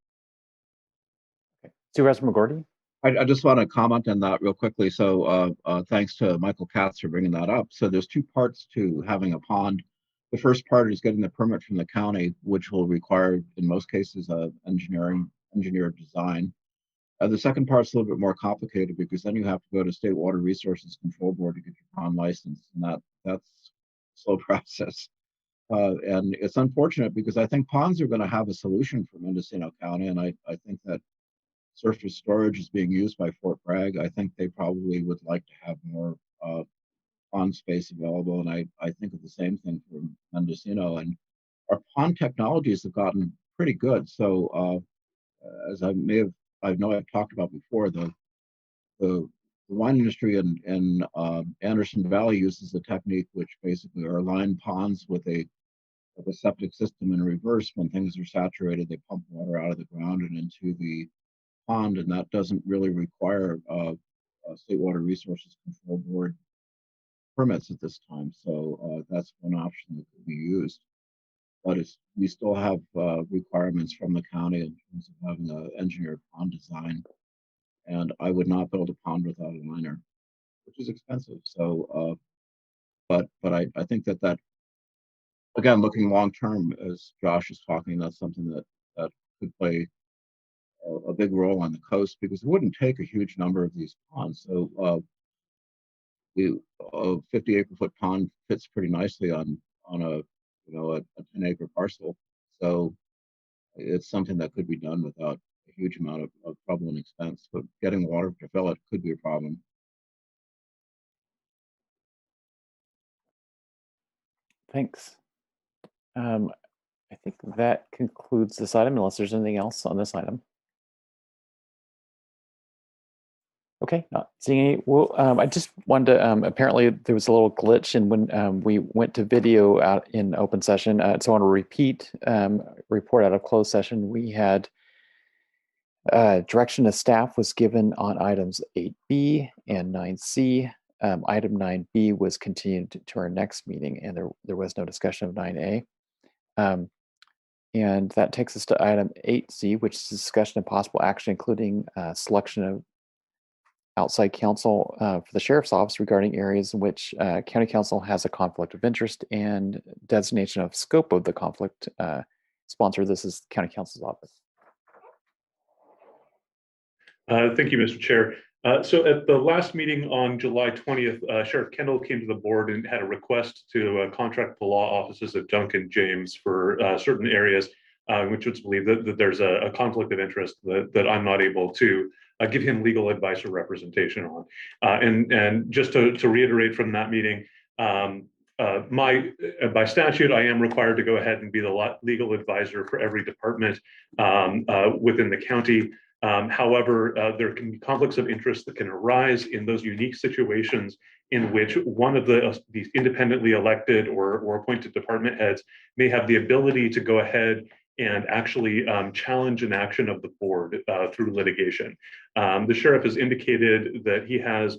Supervisor McGorty? I just want to comment on that real quickly. So thanks to Michael Katz for bringing that up. So there's two parts to having a pond. The first part is getting the permit from the county, which will require, in most cases, engineered design. The second part's a little bit more complicated because then you have to go to State Water Resources Control Board to get your pond license, and that's a slow process. And it's unfortunate because I think ponds are going to have a solution for Mendocino County, and I think that surface storage is being used by Fort Bragg. I think they probably would like to have more pond space available, and I think of the same thing for Mendocino. And our pond technologies have gotten pretty good. So as I know I've talked about before, the wine industry in Anderson Valley uses a technique which basically are lined ponds with a septic system in reverse. When things are saturated, they pump water out of the ground and into the pond, and that doesn't really require State Water Resources Control Board permits at this time. So that's one option that could be used. But we still have requirements from the county in terms of having an engineered pond design. And I would not build a pond without a liner, which is expensive. So, but I think that again, looking long term, as Josh is talking, that's something that could play a big role on the coast because it wouldn't take a huge number of these ponds. So a 50 acre foot pond fits pretty nicely on a 10-acre parcel. So it's something that could be done without a huge amount of trouble and expense, but getting water to fill it could be a problem. Thanks. I think that concludes this item, unless there's anything else on this item. Okay, not seeing any. Well, I just wanted to, apparently there was a little glitch in when we went to video out in open session. So I want to repeat, report out of closed session. We had direction to staff was given on items 8B and 9C. Item 9B was continued to our next meeting, and there was no discussion of 9A. And that takes us to item 8C, which is discussion of possible action, including selection of outside counsel for the sheriff's office regarding areas in which county counsel has a conflict of interest, and designation of scope of the conflict. Sponsor, this is county counsel's office. Thank you, Mr. Chair. So at the last meeting on July 20th, Sheriff Kendall came to the board and had a request to contract the law offices of Duncan James for certain areas, which would believe that there's a conflict of interest that I'm not able to give him legal advice or representation on. And just to reiterate from that meeting, by statute, I am required to go ahead and be the legal advisor for every department within the county. However, there can be conflicts of interest that can arise in those unique situations in which one of these independently elected or appointed department heads may have the ability to go ahead and actually challenge an action of the board through litigation. The sheriff has indicated that he has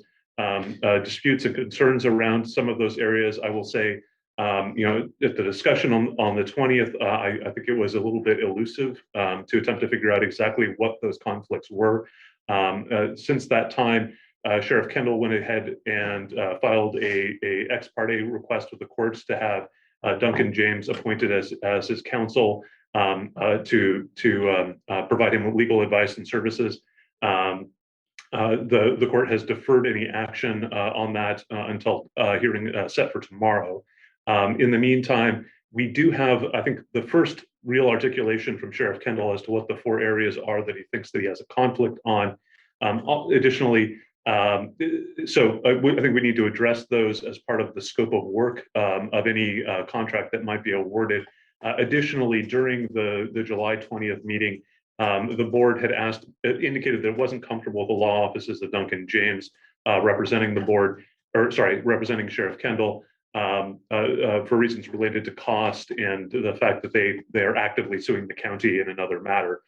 disputes and concerns around some of those areas. I will say, at the discussion on the 20th, I think it was a little bit elusive to attempt to figure out exactly what those conflicts were. Since that time, Sheriff Kendall went ahead and filed a ex parte request with the courts to have Duncan James appointed as his counsel to provide him legal advice and services. The court has deferred any action on that until hearing set for tomorrow. In the meantime, we do have, I think, the first real articulation from Sheriff Kendall as to what the 4 areas are that he thinks that he has a conflict on. Additionally, I think we need to address those as part of the scope of work of any contract that might be awarded. Additionally, during the July 20th meeting, the board had indicated that it wasn't comfortable with the law offices of Duncan James representing the board, representing Sheriff Kendall for reasons related to cost and the fact that they are actively suing the county in another matter.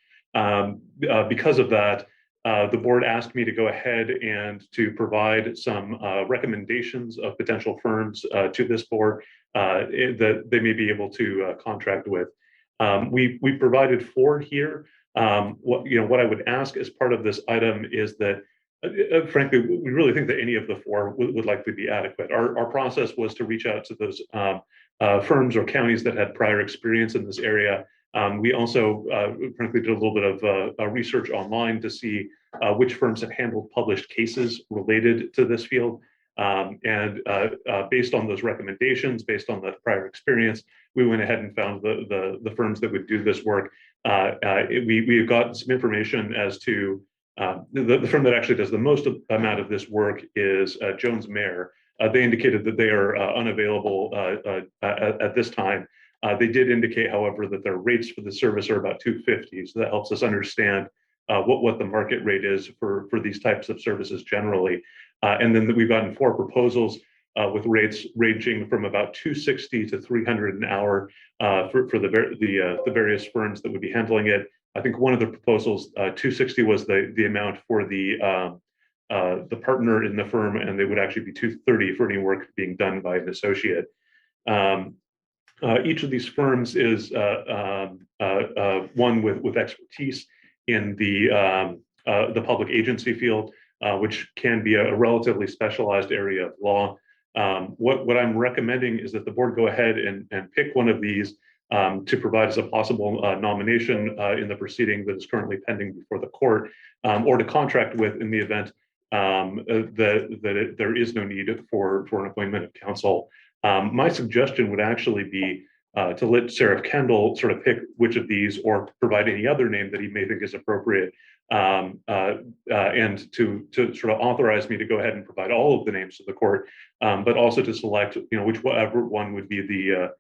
Because of that, the board asked me to go ahead and to provide some recommendations of potential firms to this board that they may be able to contract with. We provided 4 here. What I would ask as part of this item is that, frankly, we really think that any of the 4 would likely be adequate. Our process was to reach out to those firms or counties that had prior experience in this area. We also, frankly, did a little bit of research online to see which firms had handled published cases related to this field. Based on those recommendations, based on the prior experience, we went ahead and found the firms that would do this work. We've got some information as to the firm that actually does the most amount of this work is Jones Mayer. They indicated that they are unavailable at this time. They did indicate, however, that their rates for the service are about $250. So that helps us understand what the market rate is for these types of services generally. And then we've gotten 4 proposals with rates ranging from about $260 to $300 an hour for the various firms that would be handling it. I think one of the proposals, $260 was the amount for the partner in the firm, and they would actually be $230 for any work being done by an associate. Each of these firms is one with expertise in the public agency field, which can be a relatively specialized area of law. What I'm recommending is that the board go ahead and pick one of these to provide as a possible nomination in the proceeding that is currently pending before the court, or to contract with in the event that there is no need for an appointment of counsel. My suggestion would actually be to let Sheriff Kendall sort of pick which of these, or provide any other name that he may think is appropriate, and to sort of authorize me to go ahead and provide all of the names to the court, but also to select, whichever one would be the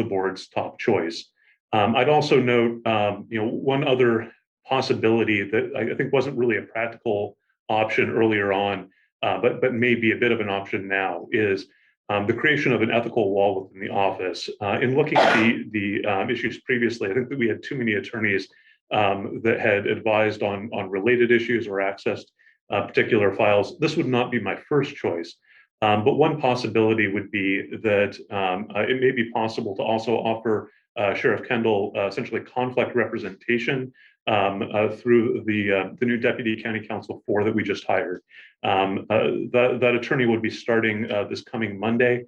board's top choice. I'd also note, one other possibility that I think wasn't really a practical option earlier on, but may be a bit of an option now, is the creation of an ethical wall within the office. In looking at the issues previously, I think that we had too many attorneys that had advised on related issues or accessed particular files. This would not be my first choice, but one possibility would be that it may be possible to also offer Sheriff Kendall essentially conflict representation through the new Deputy County Counsel 4 that we just hired. That attorney would be starting this coming Monday.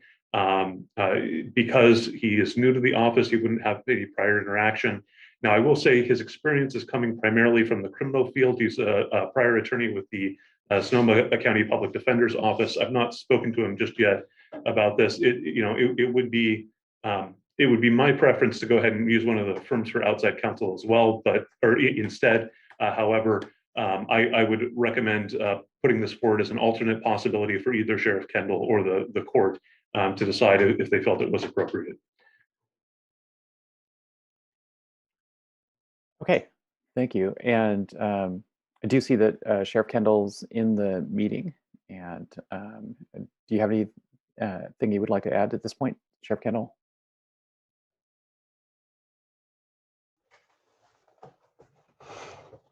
Because he is new to the office, he wouldn't have any prior interaction. Now, I will say his experience is coming primarily from the criminal field. He's a prior attorney with the Sonoma County Public Defender's Office. I've not spoken to him just yet about this. It would be my preference to go ahead and use one of the firms for outside counsel as well, or instead. However, I would recommend putting this forward as an alternate possibility for either Sheriff Kendall or the court to decide if they felt it was appropriate. Okay, thank you. And I do see that Sheriff Kendall's in the meeting. And do you have anything you would like to add at this point, Sheriff Kendall?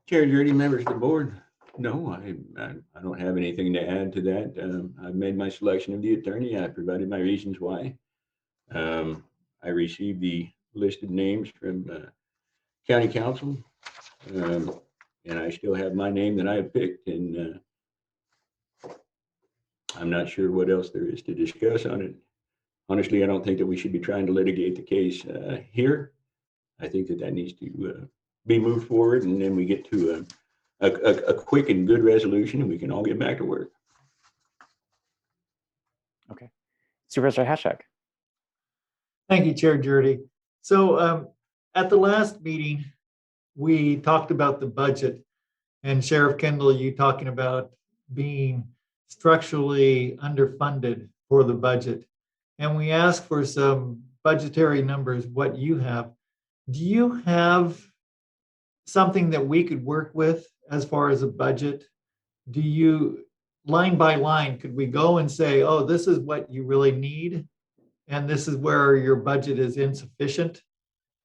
Chair Jurdy, members of the board, no, I don't have anything to add to that. I've made my selection of the attorney. I provided my reasons why. I received the listed names from County Counsel. and I still have my name that I have picked, and I'm not sure what else there is to discuss on it. Honestly, I don't think that we should be trying to litigate the case here. I think that that needs to be moved forward, and then we get to a quick and good resolution, and we can all get back to work. Okay. Supervisor Hashak. Thank you, Chair Jurdy. So at the last meeting, we talked about the budget, and Sheriff Kendall, you talking about being structurally underfunded for the budget. And we asked for some budgetary numbers, what you have. Do you have something that we could work with as far as a budget? Do you, line by line, could we go and say, oh, this is what you really need, and this is where your budget is insufficient?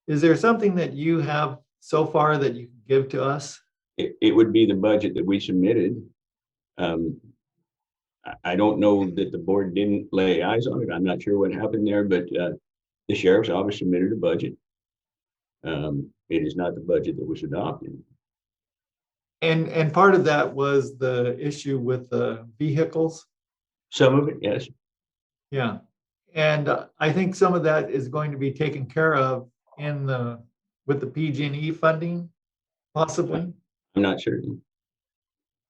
Is there something that you have so far that you can give to us? It would be the budget that we submitted. I don't know that the board didn't lay eyes on it. I'm not sure what happened there, but the sheriff's office submitted a budget. It is not the budget that was adopted. And part of that was the issue with the vehicles. Some of it, yes. Yeah, and I think some of that is going to be taken care of with the PG&E funding, possibly. I'm not certain.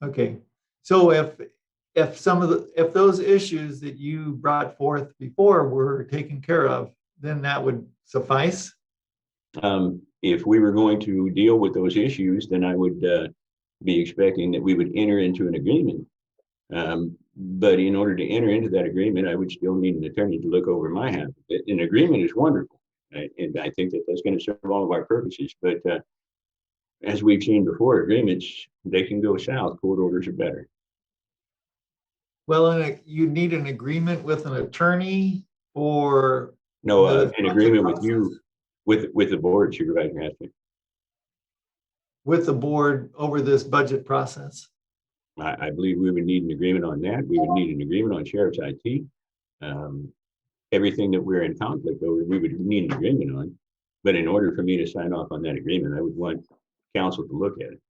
Okay, so if those issues that you brought forth before were taken care of, then that would suffice. If we were going to deal with those issues, then I would be expecting that we would enter into an agreement. But in order to enter into that agreement, I would still need an attorney to look over my half of it. An agreement is wonderful, right? And I think that that's going to serve all of our purposes. But as we've seen before, agreements, they can go south. Court orders are better. Well, you need an agreement with an attorney, or no, an agreement with you, with the board, Supervisor Hashak. With the board over this budget process. I believe we would need an agreement on that. We would need an agreement on Sheriff's IT. Everything that we're in conflict over, we would need an agreement on. But in order for me to sign off on that agreement, I would want counsel to look at it.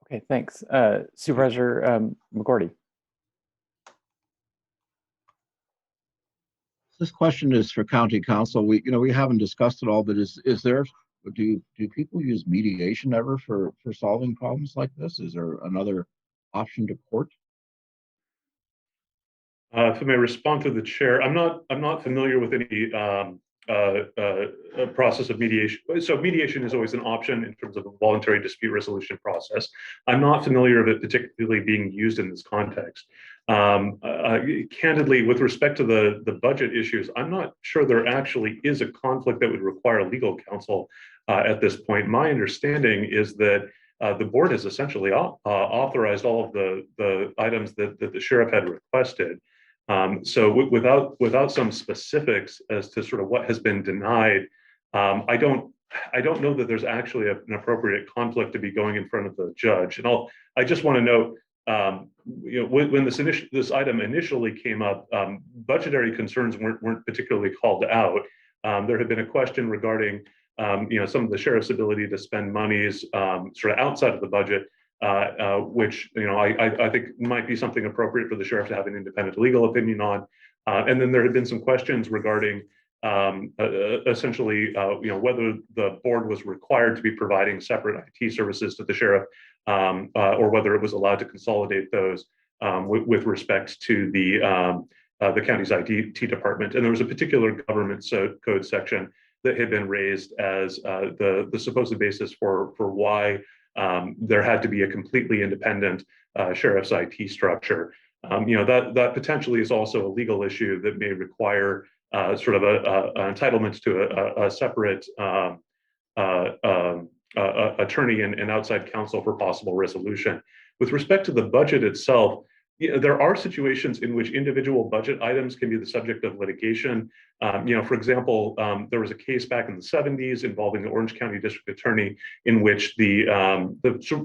Okay, thanks. Supervisor McGordy. This question is for County Counsel. We haven't discussed it all, but do people use mediation ever for solving problems like this? Is there another option to court? If I may respond to the chair, I'm not familiar with any process of mediation. So mediation is always an option in terms of a voluntary dispute resolution process. I'm not familiar with it particularly being used in this context. Candidly, with respect to the budget issues, I'm not sure there actually is a conflict that would require legal counsel at this point. My understanding is that the board has essentially authorized all of the items that the sheriff had requested. So without some specifics as to sort of what has been denied, I don't know that there's actually an appropriate conflict to be going in front of the judge. And I just want to note, when this item initially came up, budgetary concerns weren't particularly called out. There had been a question regarding some of the sheriff's ability to spend monies sort of outside of the budget, which I think might be something appropriate for the sheriff to have an independent legal opinion on. And then there had been some questions regarding essentially whether the board was required to be providing separate IT services to the sheriff, or whether it was allowed to consolidate those with respect to the county's IT department. And there was a particular government code section that had been raised as the supposed basis for why there had to be a completely independent sheriff's IT structure. That potentially is also a legal issue that may require sort of an entitlement to a separate attorney and outside counsel for possible resolution. With respect to the budget itself, there are situations in which individual budget items can be the subject of litigation. For example, there was a case back in the 70s involving the Orange County District Attorney, in which the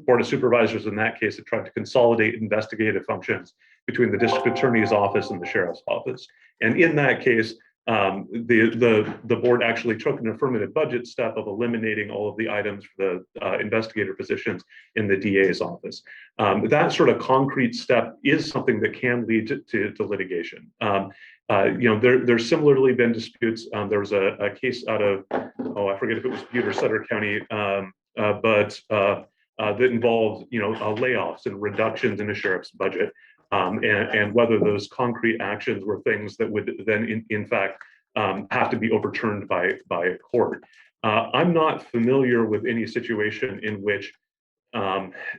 Board of Supervisors in that case had tried to consolidate investigative functions between the District Attorney's office and the Sheriff's office. And in that case, the board actually took an affirmative budget step of eliminating all of the items for the investigator positions in the DA's office. That sort of concrete step is something that can lead to litigation. There's similarly been disputes. There was a case out of, I forget if it was Butte or Sutter County, but that involved, layoffs and reductions in a sheriff's budget, and whether those concrete actions were things that would then, in fact, have to be overturned by a court. I'm not familiar with any situation in which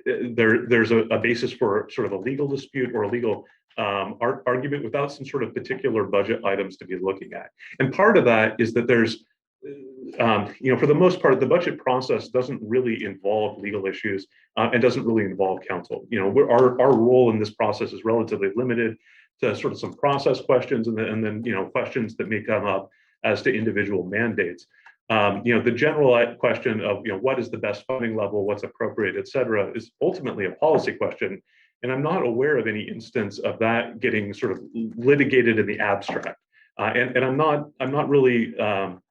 there's a basis for sort of a legal dispute or a legal argument without some sort of particular budget items to be looking at. And part of that is that there's, for the most part, the budget process doesn't really involve legal issues and doesn't really involve counsel. Our role in this process is relatively limited to sort of some process questions and then questions that may come up as to individual mandates. The general question of what is the best funding level, what's appropriate, et cetera, is ultimately a policy question. And I'm not aware of any instance of that getting sort of litigated in the abstract. And I'm not really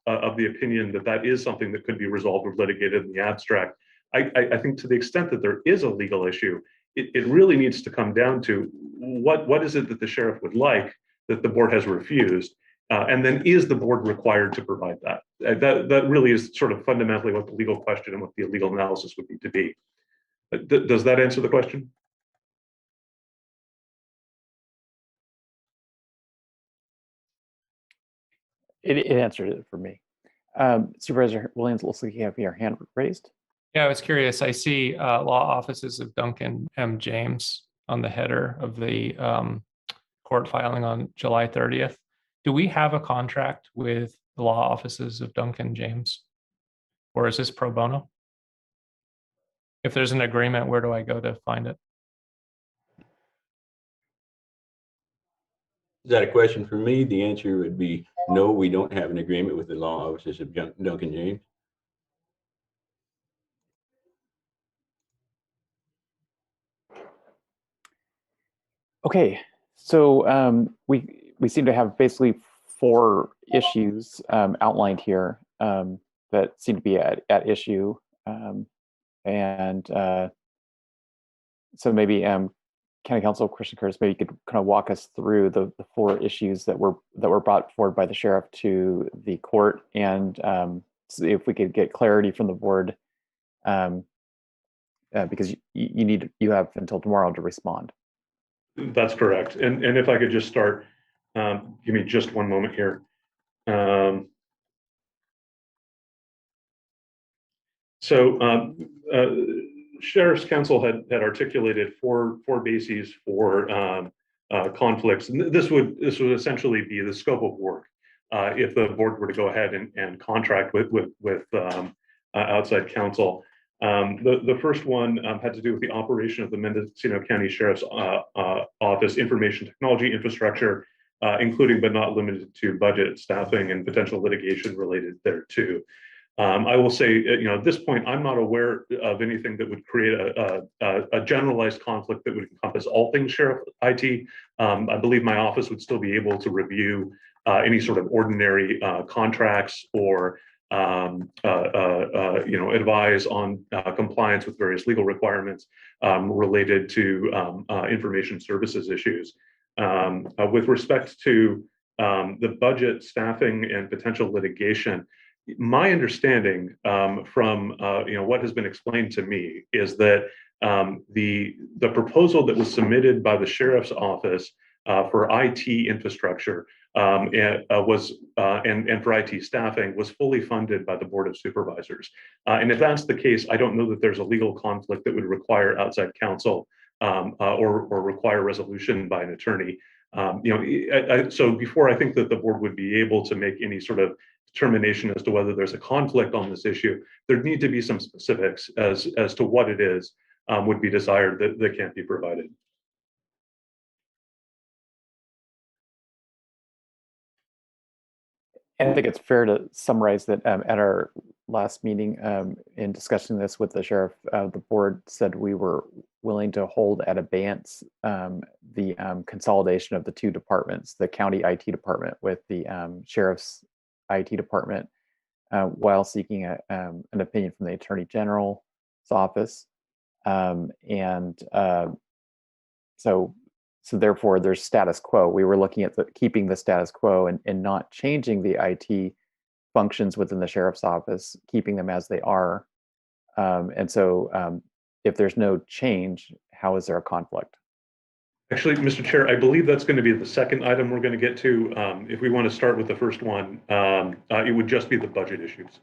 of the opinion that that is something that could be resolved or litigated in the abstract. I think to the extent that there is a legal issue, it really needs to come down to what is it that the sheriff would like that the board has refused, and then is the board required to provide that? That really is sort of fundamentally what the legal question and what the legal analysis would need to be. Does that answer the question? It answered it for me. Supervisor Williams, looks like you have your hand raised. Yeah, I was curious. I see law offices of Duncan M. James on the header of the court filing on July 30th. Do we have a contract with the law offices of Duncan James? Or is this pro bono? If there's an agreement, where do I go to find it? Is that a question for me? The answer would be no, we don't have an agreement with the law offices of Duncan James. Okay, so we seem to have basically 4 issues outlined here that seem to be at issue, and so maybe County Counsel Christian Curtis, maybe you could kind of walk us through the 4 issues that were brought forward by the sheriff to the court, and see if we could get clarity from the board, because you have until tomorrow to respond. That's correct. And if I could just start, give me just one moment here. Sheriff's Counsel had articulated four bases for conflicts, and this would essentially be the scope of work if the board were to go ahead and contract with outside counsel. The first one had to do with the operation of the Mendocino County Sheriff's Office information technology infrastructure, including but not limited to budget, staffing, and potential litigation related thereto. I will say, at this point, I'm not aware of anything that would create a generalized conflict that would encompass all things sheriff IT. I believe my office would still be able to review any sort of ordinary contracts or advise on compliance with various legal requirements related to information services issues. With respect to the budget, staffing, and potential litigation, my understanding from what has been explained to me is that the proposal that was submitted by the sheriff's office for IT infrastructure and for IT staffing was fully funded by the Board of Supervisors. And if that's the case, I don't know that there's a legal conflict that would require outside counsel or require resolution by an attorney. So before I think that the board would be able to make any sort of determination as to whether there's a conflict on this issue, there need to be some specifics as to what it is would be desired that can't be provided. And I think it's fair to summarize that at our last meeting, in discussing this with the sheriff, the board said we were willing to hold at abeyance the consolidation of the two departments, the county IT department with the sheriff's IT department, while seeking an opinion from the Attorney General's office. So therefore, there's status quo. We were looking at keeping the status quo and not changing the IT functions within the sheriff's office, keeping them as they are. And so if there's no change, how is there a conflict? Actually, Mr. Chair, I believe that's going to be the second item we're going to get to. If we want to start with the first one, it would just be the budget issues.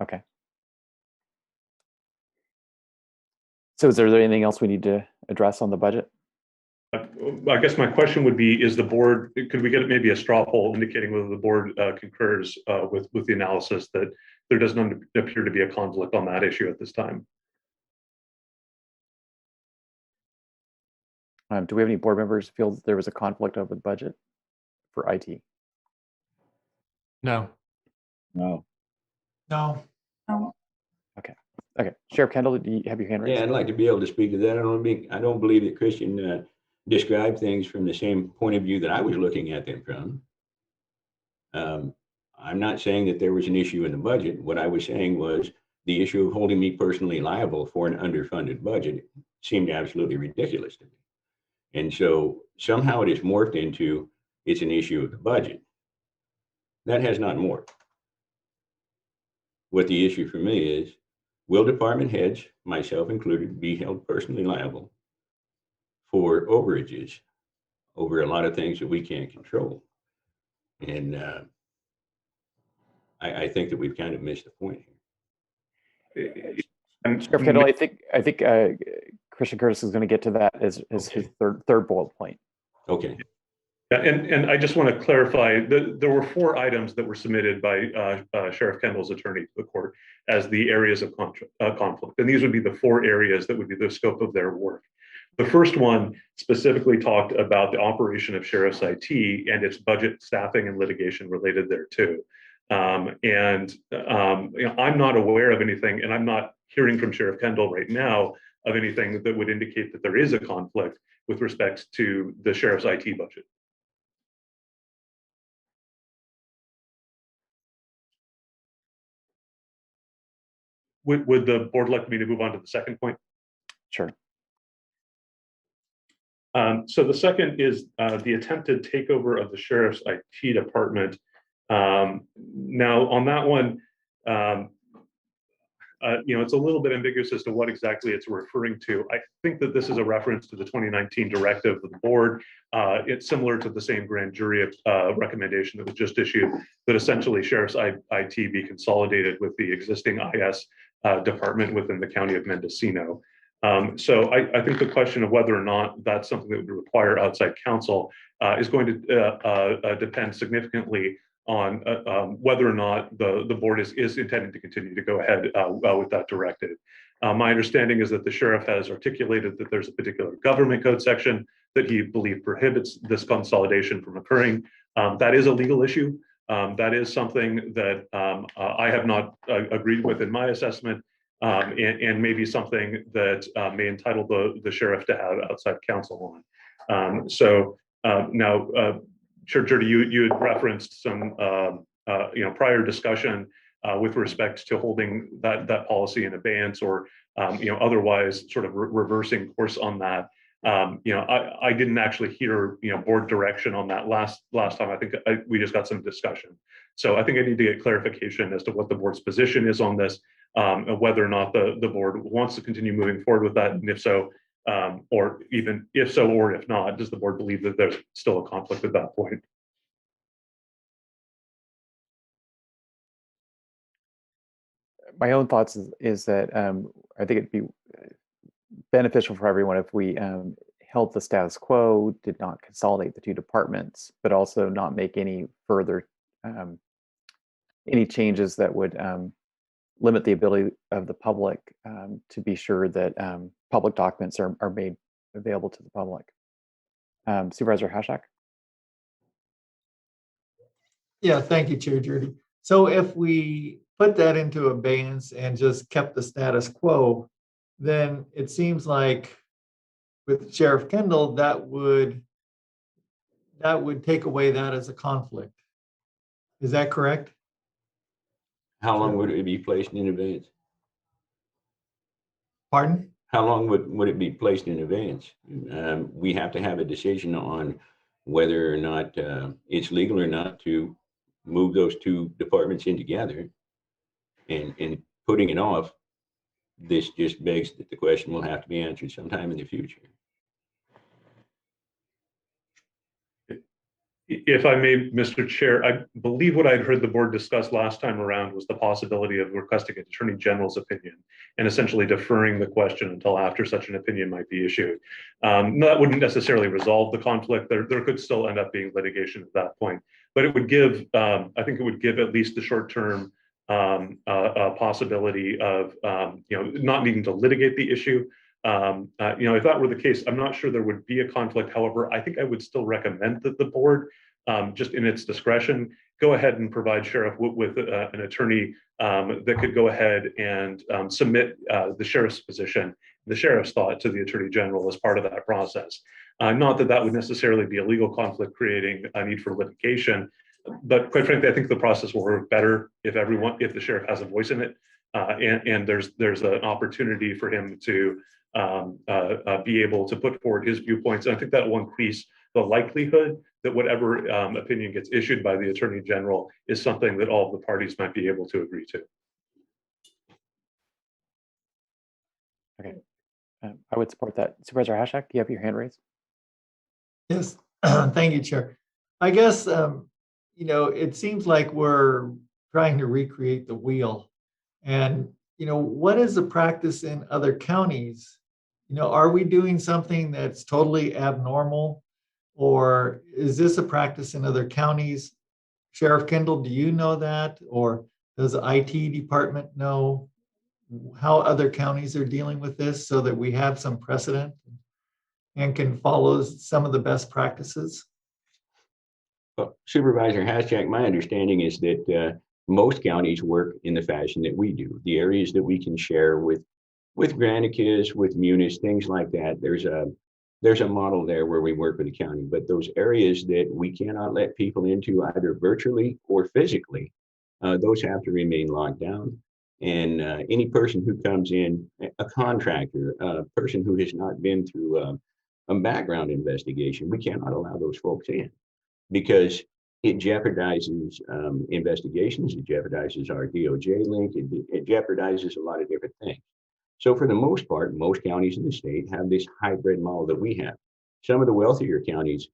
Okay. So is there anything else we need to address on the budget? I guess my question would be, is the board, could we get maybe a straw poll indicating whether the board concurs with the analysis that there does not appear to be a conflict on that issue at this time? Do we have any board members feel that there was a conflict over the budget for IT? No. No. No. Okay. Okay. Sheriff Kendall, do you have your hand raised? Yeah, I'd like to be able to speak to that. I don't believe that Christian described things from the same point of view that I was looking at them from. I'm not saying that there was an issue in the budget. What I was saying was the issue of holding me personally liable for an underfunded budget seemed absolutely ridiculous to me. And so somehow it is morphed into it's an issue of the budget. That has not morphed. What the issue for me is, will department heads, myself included, be held personally liable for overages over a lot of things that we can't control? And I think that we've kind of missed the point here. Sheriff Kendall, I think Christian Curtis is going to get to that as his third bullet point. Okay. Yeah, and I just want to clarify that there were 4 items that were submitted by Sheriff Kendall's attorney to the court as the areas of conflict. And these would be the 4 areas that would be the scope of their work. The first one specifically talked about the operation of Sheriff's IT and its budget, staffing, and litigation related thereto. I'm not aware of anything, and I'm not hearing from Sheriff Kendall right now of anything that would indicate that there is a conflict with respect to the Sheriff's IT budget. Would the board like me to move on to the second point? Sure. So the second is the attempted takeover of the Sheriff's IT department. Now, on that one, it's a little bit ambiguous as to what exactly it's referring to. I think that this is a reference to the 2019 directive of the board. It's similar to the same grand jury recommendation that was just issued, that essentially Sheriff's IT be consolidated with the existing IS department within the county of Mendocino. So I think the question of whether or not that's something that would require outside counsel is going to depend significantly on whether or not the board is intending to continue to go ahead with that directive. My understanding is that the sheriff has articulated that there's a particular government code section that he believes prohibits this consolidation from occurring. That is a legal issue. That is something that I have not agreed with in my assessment, and maybe something that may entitle the sheriff to have outside counsel on. Now, Chair Jurdy, you had referenced some prior discussion with respect to holding that policy in abeyance, or otherwise sort of reversing course on that. I didn't actually hear board direction on that last time. I think we just got some discussion. So I think I need to get clarification as to what the board's position is on this, and whether or not the board wants to continue moving forward with that, and if so, or even if so, or if not, does the board believe that there's still a conflict at that point? My own thoughts is that I think it'd be beneficial for everyone if we held the status quo, did not consolidate the two departments, but also not make any further any changes that would limit the ability of the public to be sure that public documents are made available to the public. Supervisor Hashak? Yeah, thank you, Chair Jurdy. So if we put that into abeyance and just kept the status quo, then it seems like with Sheriff Kendall, that would take away that as a conflict. Is that correct? How long would it be placed in advance? Pardon? How long would it be placed in advance? We have to have a decision on whether or not it's legal or not to move those two departments in together, and putting it off, this just begs that the question will have to be answered sometime in the future. If I may, Mr. Chair, I believe what I'd heard the board discuss last time around was the possibility of requesting an Attorney General's opinion and essentially deferring the question until after such an opinion might be issued. That wouldn't necessarily resolve the conflict. There could still end up being litigation at that point, but it would give, I think it would give at least the short-term possibility of not needing to litigate the issue. If that were the case, I'm not sure there would be a conflict. However, I think I would still recommend that the board, just in its discretion, go ahead and provide sheriff with an attorney that could go ahead and submit the sheriff's position, the sheriff's thought to the attorney general as part of that process. Not that that would necessarily be a legal conflict creating a need for litigation, but quite frankly, I think the process will work better if the sheriff has a voice in it, and there's an opportunity for him to be able to put forward his viewpoints. And I think that will increase the likelihood that whatever opinion gets issued by the Attorney General is something that all of the parties might be able to agree to. Okay, I would support that. Supervisor Hashak, do you have your hand raised? Yes, thank you, Chair. I guess, it seems like we're trying to recreate the wheel. And, what is the practice in other counties? Are we doing something that's totally abnormal? Or is this a practice in other counties? Sheriff Kendall, do you know that? Or does the IT department know how other counties are dealing with this so that we have some precedent and can follow some of the best practices? Well, Supervisor Haschak, my understanding is that most counties work in the fashion that we do. The areas that we can share with Granicus, with Munis, things like that. There's a model there where we work with the county, but those areas that we cannot let people into either virtually or physically, those have to remain locked down. And any person who comes in, a contractor, a person who has not been through a background investigation, we cannot allow those folks in because it jeopardizes investigations, it jeopardizes our DOJ link, it jeopardizes a lot of different things. So for the most part, most counties in the state have this hybrid model that we have. Some of the wealthier counties,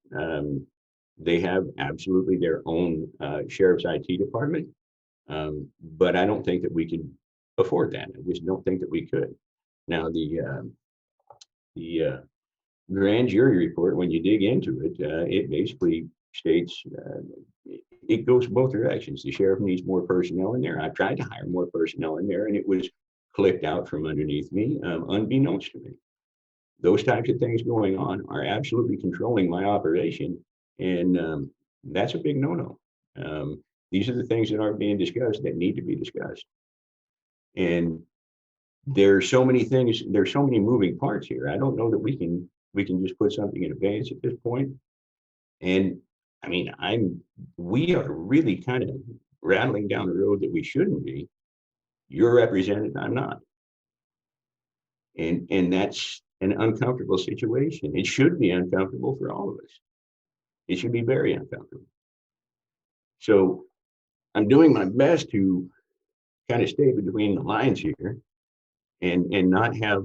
they have absolutely their own sheriff's IT department, but I don't think that we can afford that. I just don't think that we could. Now, the grand jury report, when you dig into it, it basically states it goes both directions. The sheriff needs more personnel in there. I've tried to hire more personnel in there, and it was clicked out from underneath me, unbeknownst to me. Those types of things going on are absolutely controlling my operation, and that's a big no-no. These are the things that aren't being discussed that need to be discussed. And there's so many things, there's so many moving parts here. I don't know that we can just put something in advance at this point. And I mean, we are really kind of rattling down the road that we shouldn't be. You're represented, I'm not. And that's an uncomfortable situation. It should be uncomfortable for all of us. It should be very uncomfortable. So I'm doing my best to kind of stay between the lines here and not have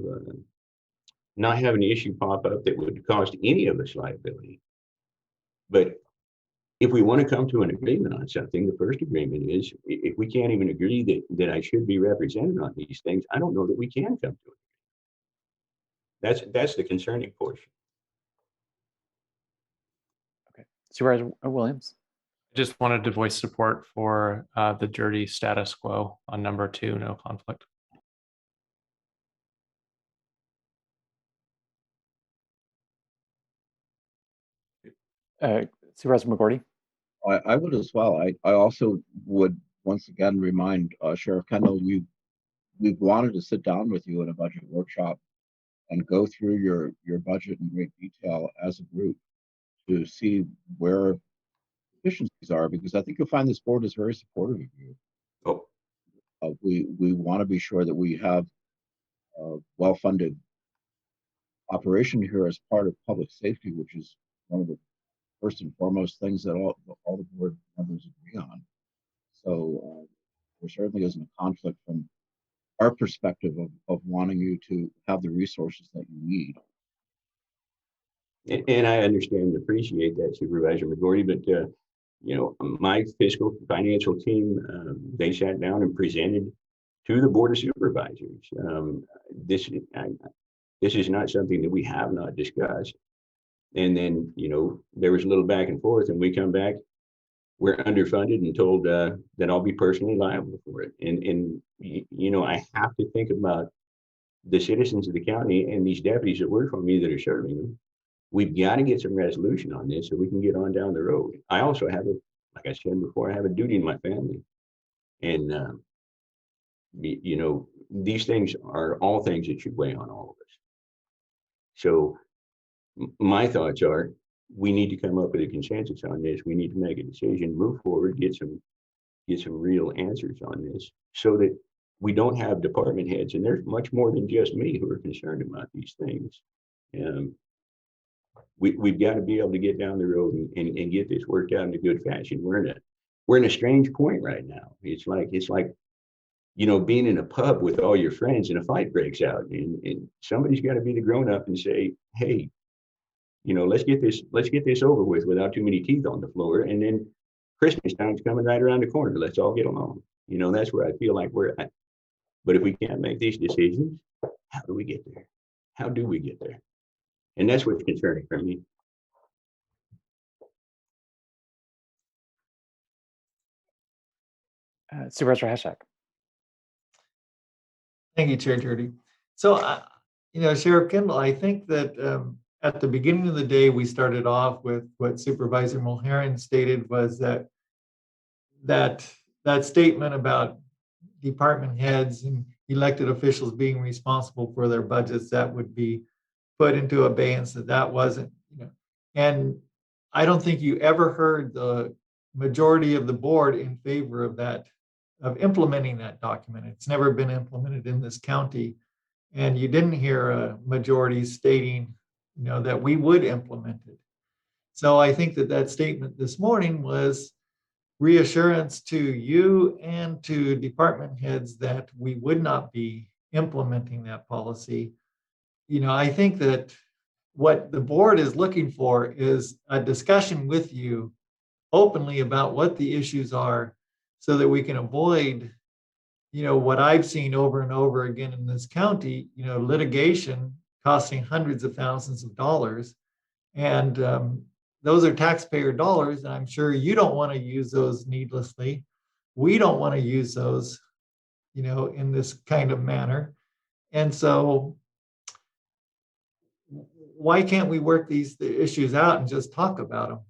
an issue pop up that would cost any of us liability. But if we want to come to an agreement on something, the first agreement is if we can't even agree that I should be represented on these things, I don't know that we can come to it. That's the concerning portion. Okay, Supervisor Williams. I just wanted to voice support for the dirty status quo on number 2, no conflict. Supervisor McGorty. I would as well. I also would once again remind Sheriff Kendall, we've wanted to sit down with you in a budget workshop and go through your budget in great detail as a group to see where efficiencies are, because I think you'll find this board is very supportive of you. Oh, we want to be sure that we have a well-funded operation here as part of public safety, which is one of the first and foremost things that all the board members agree on. So there certainly isn't a conflict from our perspective of wanting you to have the resources that you need. and I understand and appreciate that, Supervisor McGorty, but you know, my fiscal financial team, they sat down and presented to the Board of Supervisors. This is not something that we have not discussed. And then, you know, there was a little back and forth, and we come back, we're underfunded and told that I'll be personally liable for it. And you know, I have to think about the citizens of the county and these deputies that work for me that are serving them. We've got to get some resolution on this so we can get on down the road. I also have like I said before, I have a duty in my family. And, you know, these things are all things that should weigh on all of us. So my thoughts are, we need to come up with a consensus on this. We need to make a decision, move forward, get some real answers on this so that we don't have department heads, and there's much more than just me who are concerned about these things. We've got to be able to get down the road and get this worked out in a good fashion. We're in a strange point right now. It's like, you know, being in a pub with all your friends and a fight breaks out, and somebody's got to be the grown up and say, hey, you know, let's get this over with without too many teeth on the floor. And then Christmas time's coming right around the corner. Let's all get along. You know, that's where I feel like we're at. But if we can't make these decisions, how do we get there? How do we get there? And that's what's concerning for me. Supervisor Hashak. Thank you, Chair Jurdy. So, you know, Sheriff Kendall, I think that at the beginning of the day, we started off with what Supervisor Mulherin stated was that statement about department heads and elected officials being responsible for their budgets, that would be put into abeyance, that wasn't, you know, and I don't think you ever heard the majority of the board in favor of that, of implementing that document. It's never been implemented in this county. And you didn't hear a majority stating, you know, that we would implement it. So I think that statement this morning was reassurance to you and to department heads that we would not be implementing that policy. You know, I think that what the board is looking for is a discussion with you openly about what the issues are so that we can avoid, you know, what I've seen over and over again in this county, you know, litigation costing hundreds of thousands of dollars. And those are taxpayer dollars. And I'm sure you don't want to use those needlessly. We don't want to use those, you know, in this kind of manner. And so why can't we work these issues out and just talk about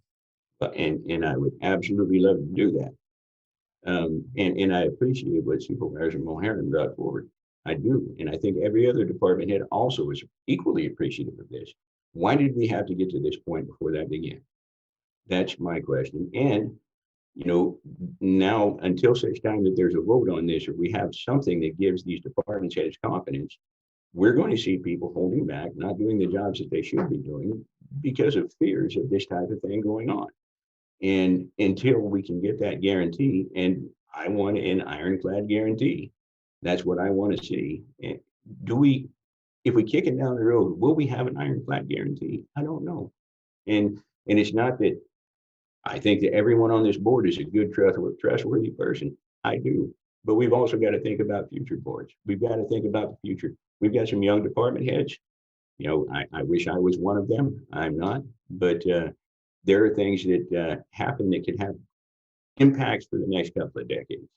them? And I would absolutely love to do that. And I appreciate what Supervisor Mulherin brought forward. I do. And I think every other department head also is equally appreciative of this. Why did we have to get to this point before that began? That's my question. And, you know, now until such time that there's a vote on this, or we have something that gives these department heads confidence, we're going to see people holding back, not doing the jobs that they should be doing because of fears of this type of thing going on. And until we can get that guarantee, and I want an ironclad guarantee, that's what I want to see. And if we kick it down the road, will we have an ironclad guarantee? I don't know. And it's not that I think that everyone on this board is a good, trustworthy person. I do. But we've also got to think about future boards. We've got to think about the future. We've got some young department heads. You know, I wish I was one of them. I'm not. But there are things that happen that could have impacts for the next couple of decades.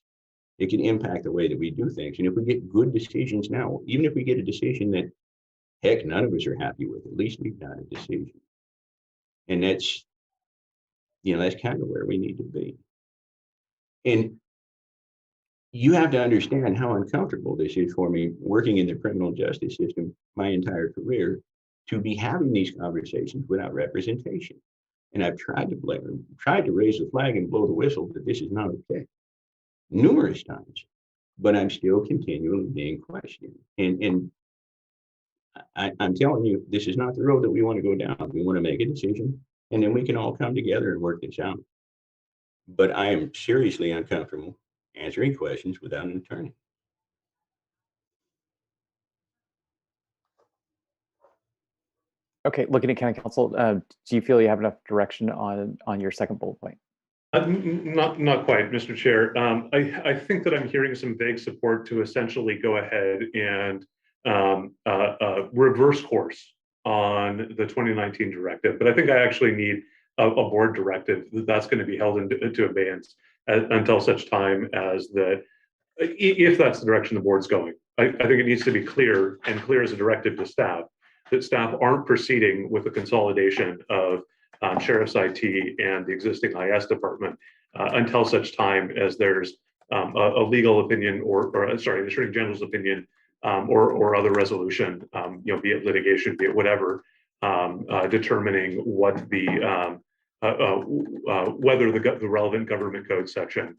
It can impact the way that we do things. And if we get good decisions now, even if we get a decision that, heck, none of us are happy with, at least we've got a decision. And that's, you know, that's kind of where we need to be. And you have to understand how uncomfortable this is for me working in the criminal justice system my entire career to be having these conversations without representation. And I've tried to raise the flag and blow the whistle that this is not okay numerous times, but I'm still continually being questioned. And I'm telling you, this is not the road that we want to go down. We want to make a decision, and then we can all come together and work this out. But I am seriously uncomfortable answering questions without an attorney. Okay, looking at County Counsel, do you feel you have enough direction on your second bullet point? Not quite, Mr. Chair. I think that I'm hearing some vague support to essentially go ahead and reverse course on the 2019 directive, but I think I actually need a board directive that's going to be held into abeyance until such time as if that's the direction the board's going. I think it needs to be clear as a directive to staff that staff aren't proceeding with the consolidation of Sheriff's IT and the existing IS department until such time as there's a legal opinion the Attorney General's opinion or other resolution, be it litigation, be it whatever, determining what whether the relevant government code section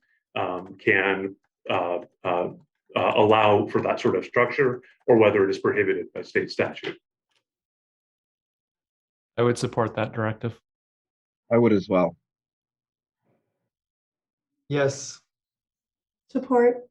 can allow for that sort of structure or whether it is prohibited by state statute. I would support that directive. I would as well. Yes. Support.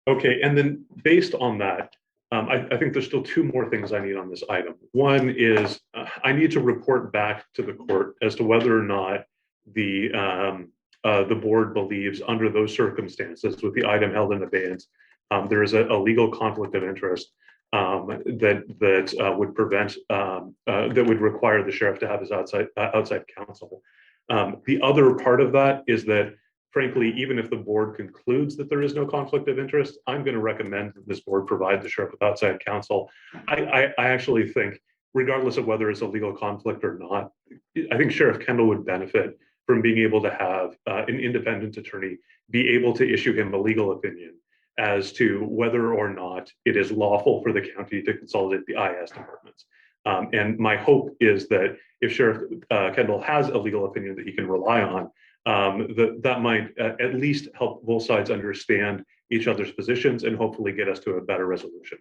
Okay, and then based on that, I think there's still two more things I need on this item. One is I need to report back to the court as to whether or not the board believes under those circumstances with the item held in abeyance, there is a legal conflict of interest that would prevent, that would require the sheriff to have his outside counsel. The other part of that is that, frankly, even if the board concludes that there is no conflict of interest, I'm going to recommend that this board provide the sheriff with outside counsel. I actually think, regardless of whether it's a legal conflict or not, I think Sheriff Kendall would benefit from being able to have an independent attorney be able to issue him a legal opinion as to whether or not it is lawful for the county to consolidate the IS departments. And my hope is that if Sheriff Kendall has a legal opinion that he can rely on, that might at least help both sides understand each other's positions and hopefully get us to a better resolution.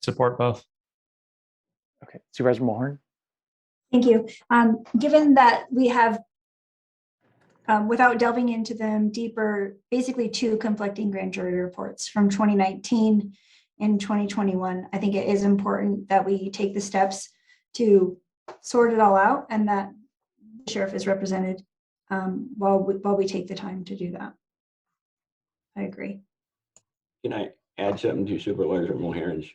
Support both. Okay, Supervisor Mulhern. Thank you. Given that we have, without delving into them deeper, basically two conflicting grand jury reports from 2019 and 2021, I think it is important that we take the steps to sort it all out and that the sheriff is represented while we take the time to do that. I agree. Can I add something to Supervisor Mulhern's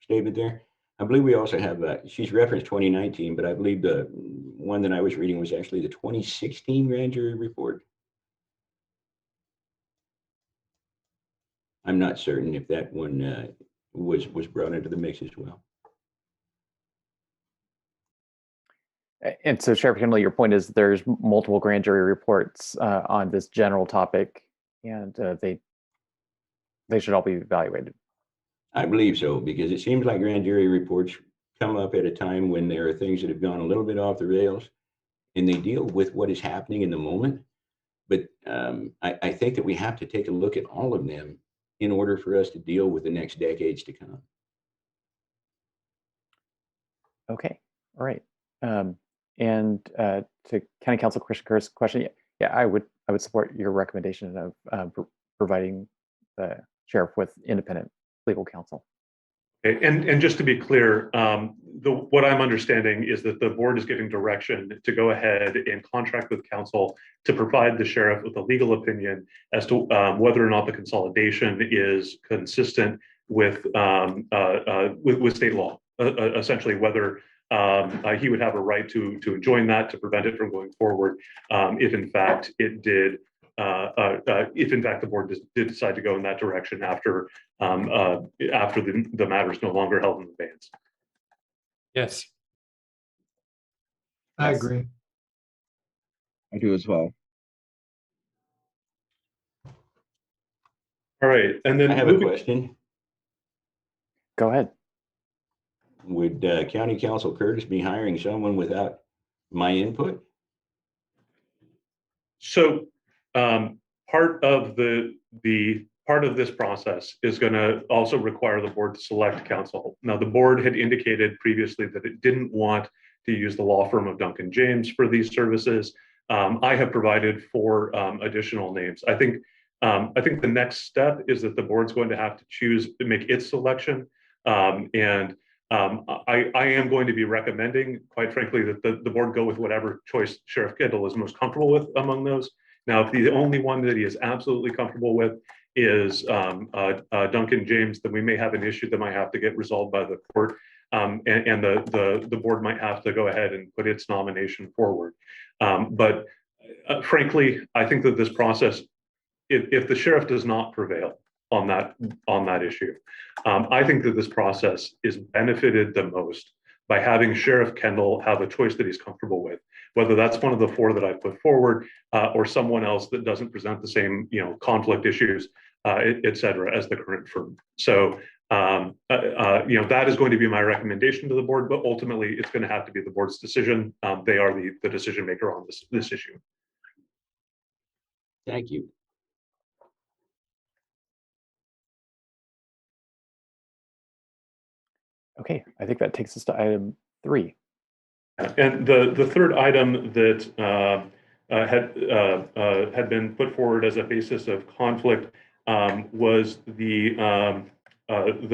statement there? I believe we also have, she's referenced 2019, but I believe the one that I was reading was actually the 2016 grand jury report. I'm not certain if that one was brought into the mix as well. And so, Sheriff Kendall, your point is there's multiple grand jury reports on this general topic, and they should all be evaluated. I believe so, because it seems like grand jury reports come up at a time when there are things that have gone a little bit off the rails, and they deal with what is happening in the moment. But I think that we have to take a look at all of them in order for us to deal with the next decades to come. Okay, all right. And to County Counsel Christian Kerr's question, yeah, I would support your recommendation of providing the sheriff with independent legal counsel. Okay, and just to be clear, what I'm understanding is that the board is giving direction to go ahead and contract with counsel to provide the sheriff with a legal opinion as to whether or not the consolidation is consistent with state law. Essentially, whether he would have a right to enjoin that to prevent it from going forward if in fact it did. If in fact the board did decide to go in that direction after the matter is no longer held in abeyance. Yes. I agree. I do as well. All right, and then I have a question. Go ahead. Would County Counsel Curtis be hiring someone without my input? So part of part of this process is going to also require the board to select counsel. Now, the board had indicated previously that it didn't want to use the law firm of Duncan James for these services. I have provided 4 additional names. I think the next step is that the board's going to have to choose to make its selection. I am going to be recommending, quite frankly, that the board go with whatever choice Sheriff Kendall is most comfortable with among those. Now, if the only one that he is absolutely comfortable with is Duncan James, then we may have an issue that might have to get resolved by the court, and the board might have to go ahead and put its nomination forward. But frankly, I think that this process, if the sheriff does not prevail on that issue, I think that this process is benefited the most by having Sheriff Kendall have a choice that he's comfortable with, whether that's one of the 4 that I put forward, or someone else that doesn't present the same, conflict issues, et cetera, as the current firm. So, that is going to be my recommendation to the board, but ultimately it's going to have to be the board's decision. They are the decision maker on this issue. Thank you. Okay, I think that takes us to item 3. And the third item that had been put forward as a basis of conflict was the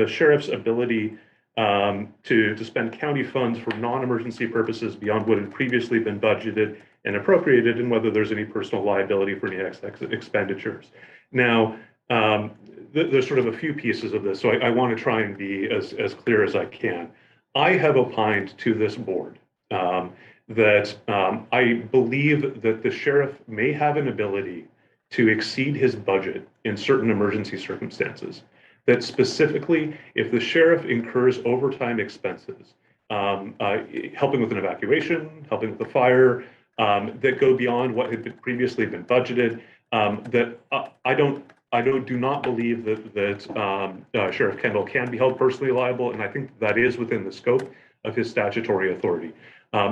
sheriff's ability to spend county funds for non-emergency purposes beyond what had previously been budgeted and appropriated, and whether there's any personal liability for any expenditures. Now, there's sort of a few pieces of this, so I want to try and be as clear as I can. I have opined to this board that I believe that the sheriff may have an ability to exceed his budget in certain emergency circumstances. That specifically, if the sheriff incurs overtime expenses, helping with an evacuation, helping with a fire, that go beyond what had previously been budgeted, that I do not believe that Sheriff Kendall can be held personally liable, and I think that is within the scope of his statutory authority.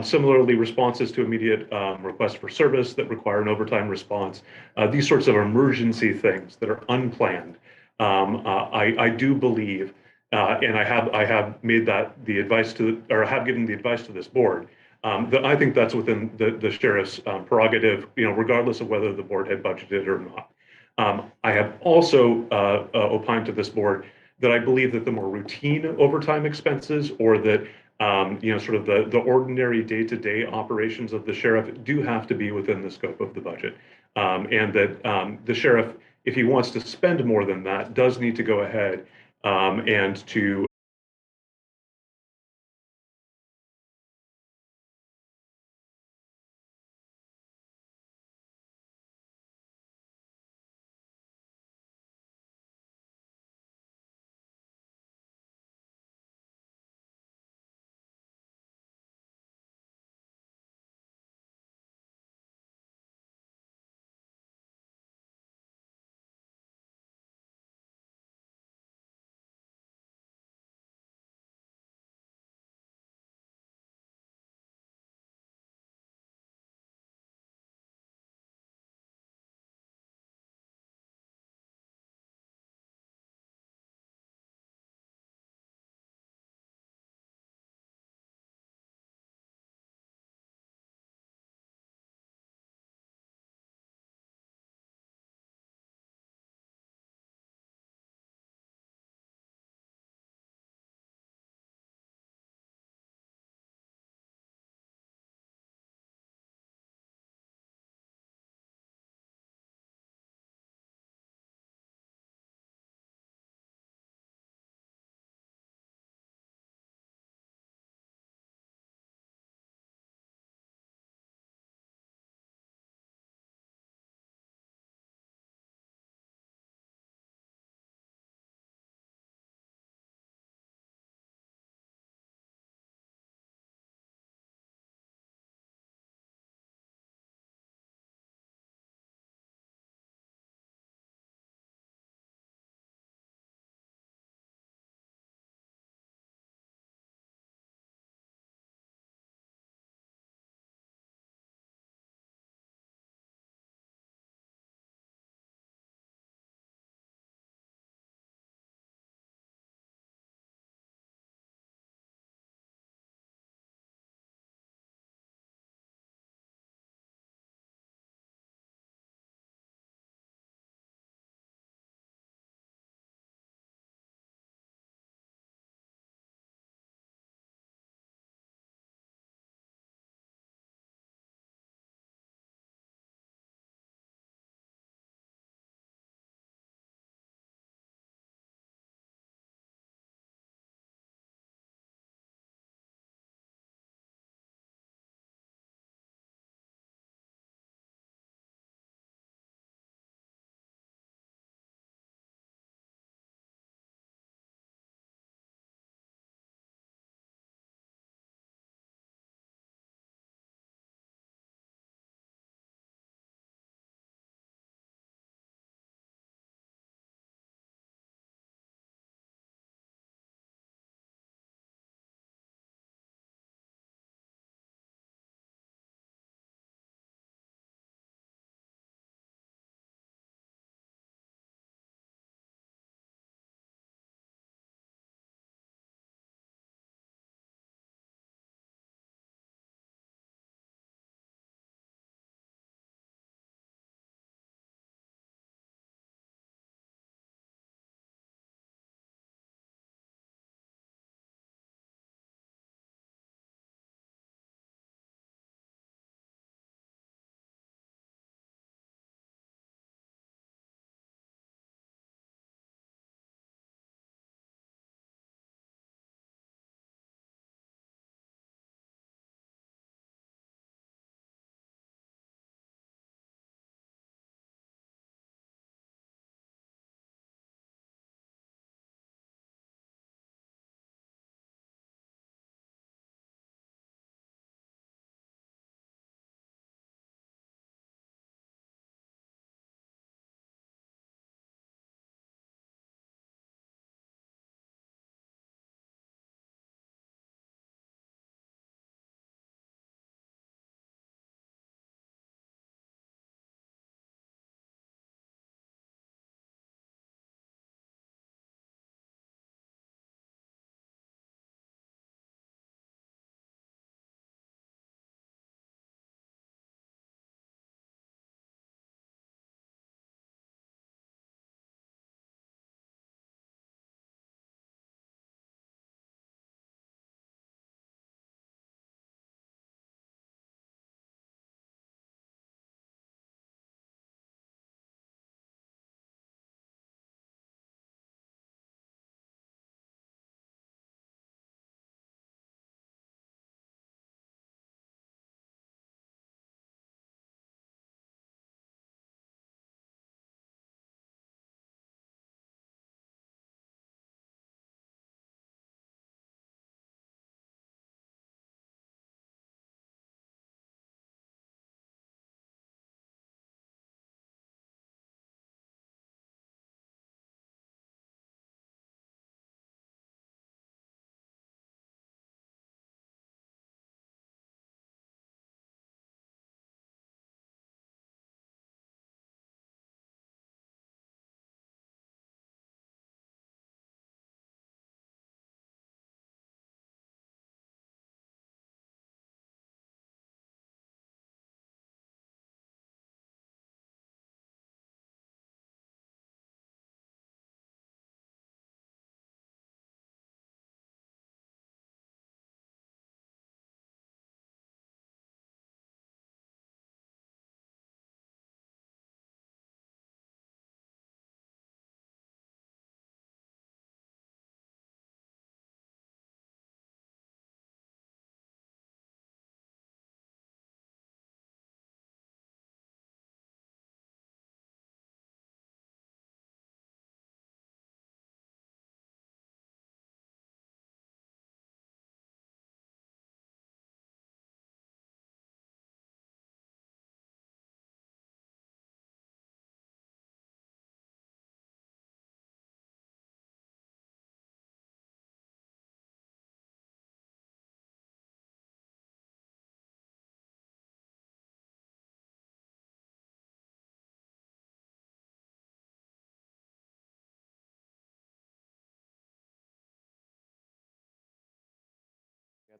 Similarly, responses to immediate requests for service that require an overtime response, these sorts of emergency things that are unplanned, I do believe, and I have made that the advice to, or have given the advice to this board, that I think that's within the sheriff's prerogative, regardless of whether the board had budgeted or not. I have also opined to this board that I believe that the more routine overtime expenses, or that sort of the ordinary day-to-day operations of the sheriff, do have to be within the scope of the budget, and that the sheriff, if he wants to spend more than that, does need to go ahead and to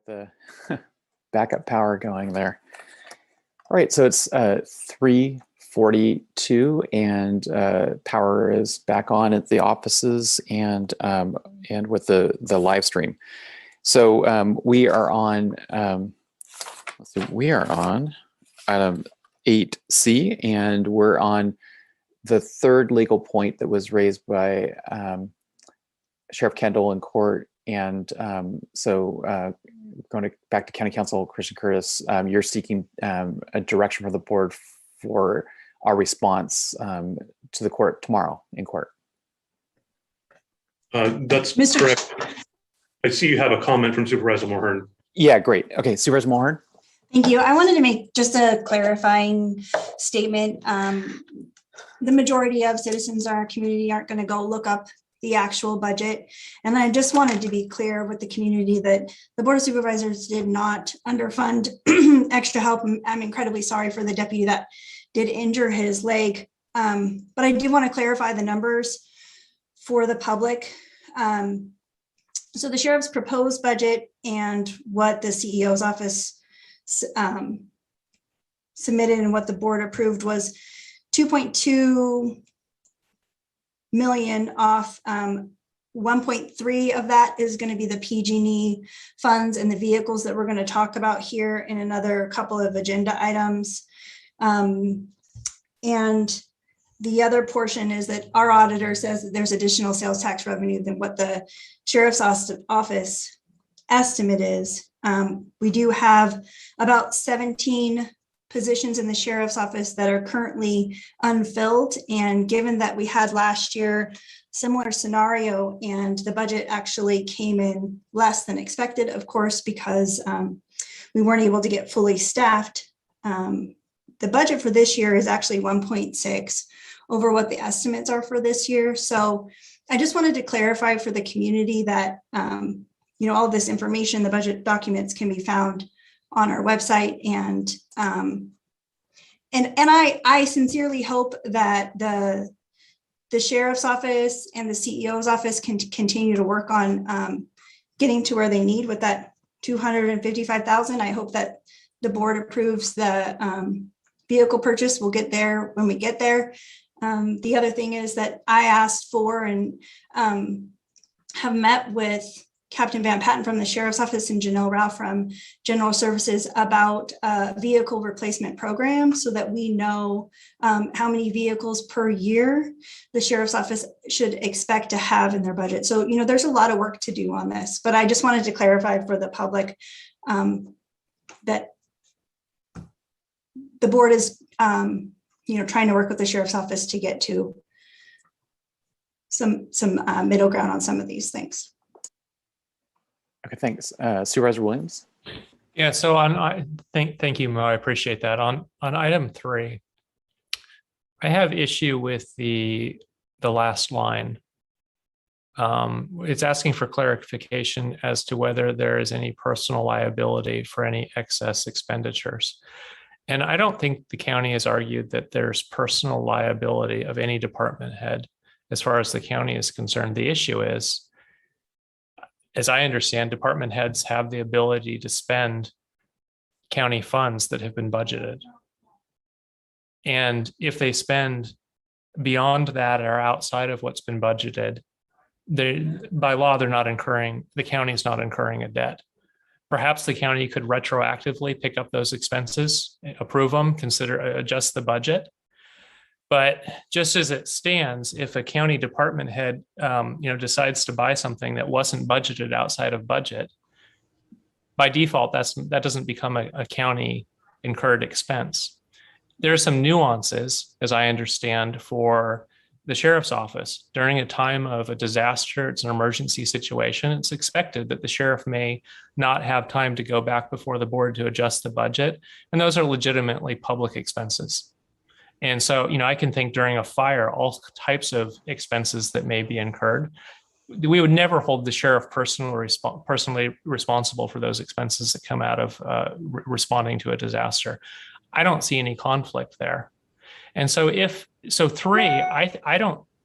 The backup power going there. All right, so it's 3:42, and power is back on at the offices and with the live stream. So we are on. Let's see, we are on item 8C, and we're on the third legal point that was raised by Sheriff Kendall in court. And going back to County Counsel Christian Curtis, you're seeking a direction from the board for our response to the court tomorrow in court. That's correct. I see you have a comment from Supervisor Mulhern. Yeah, great. Okay, Supervisor Mulhern. Thank you. I wanted to make just a clarifying statement. The majority of citizens in our community aren't going to go look up the actual budget. And I just wanted to be clear with the community that the Board of Supervisors did not underfund extra help. I'm incredibly sorry for the deputy that did injure his leg. But I do want to clarify the numbers for the public. So the sheriff's proposed budget and what the CEO's office submitted and what the board approved was 2.2 million off. 1.3 of that is going to be the PG&E funds and the vehicles that we're going to talk about here in another couple of agenda items. And the other portion is that our auditor says that there's additional sales tax revenue than what the sheriff's office estimate is. We do have about 17 positions in the sheriff's office that are currently unfilled. And given that we had last year similar scenario and the budget actually came in less than expected, of course, because we weren't able to get fully staffed. The budget for this year is actually 1.6 over what the estimates are for this year. So I just wanted to clarify for the community that all of this information, the budget documents can be found on our website, and I sincerely hope that the sheriff's office and the CEO's office can continue to work on getting to where they need with that $255,000. I hope that the board approves the vehicle purchase. We'll get there when we get there. The other thing is that I asked for and have met with Captain Van Patten from the Sheriff's Office and Janelle Rao from General Services about a vehicle replacement program so that we know how many vehicles per year the Sheriff's Office should expect to have in their budget. So, there's a lot of work to do on this, but I just wanted to clarify for the public that the board is, trying to work with the Sheriff's Office to get to some middle ground on some of these things. Okay, thanks. Supervisor Williams. Yeah, so thank you, Mo. I appreciate that. On item 3, I have issue with the last line. It's asking for clarification as to whether there is any personal liability for any excess expenditures. And I don't think the county has argued that there's personal liability of any department head as far as the county is concerned. The issue is, as I understand, department heads have the ability to spend county funds that have been budgeted. And if they spend beyond that or outside of what's been budgeted, by law, the county's not incurring a debt. Perhaps the county could retroactively pick up those expenses, approve them, adjust the budget. But just as it stands, if a county department head, decides to buy something that wasn't budgeted outside of budget, by default, that doesn't become a county incurred expense. There are some nuances, as I understand, for the sheriff's office. During a time of a disaster, it's an emergency situation, it's expected that the sheriff may not have time to go back before the board to adjust the budget. And those are legitimately public expenses. And so, I can think during a fire, all types of expenses that may be incurred. We would never hold the sheriff personally responsible for those expenses that come out of responding to a disaster. I don't see any conflict there. And so 3, I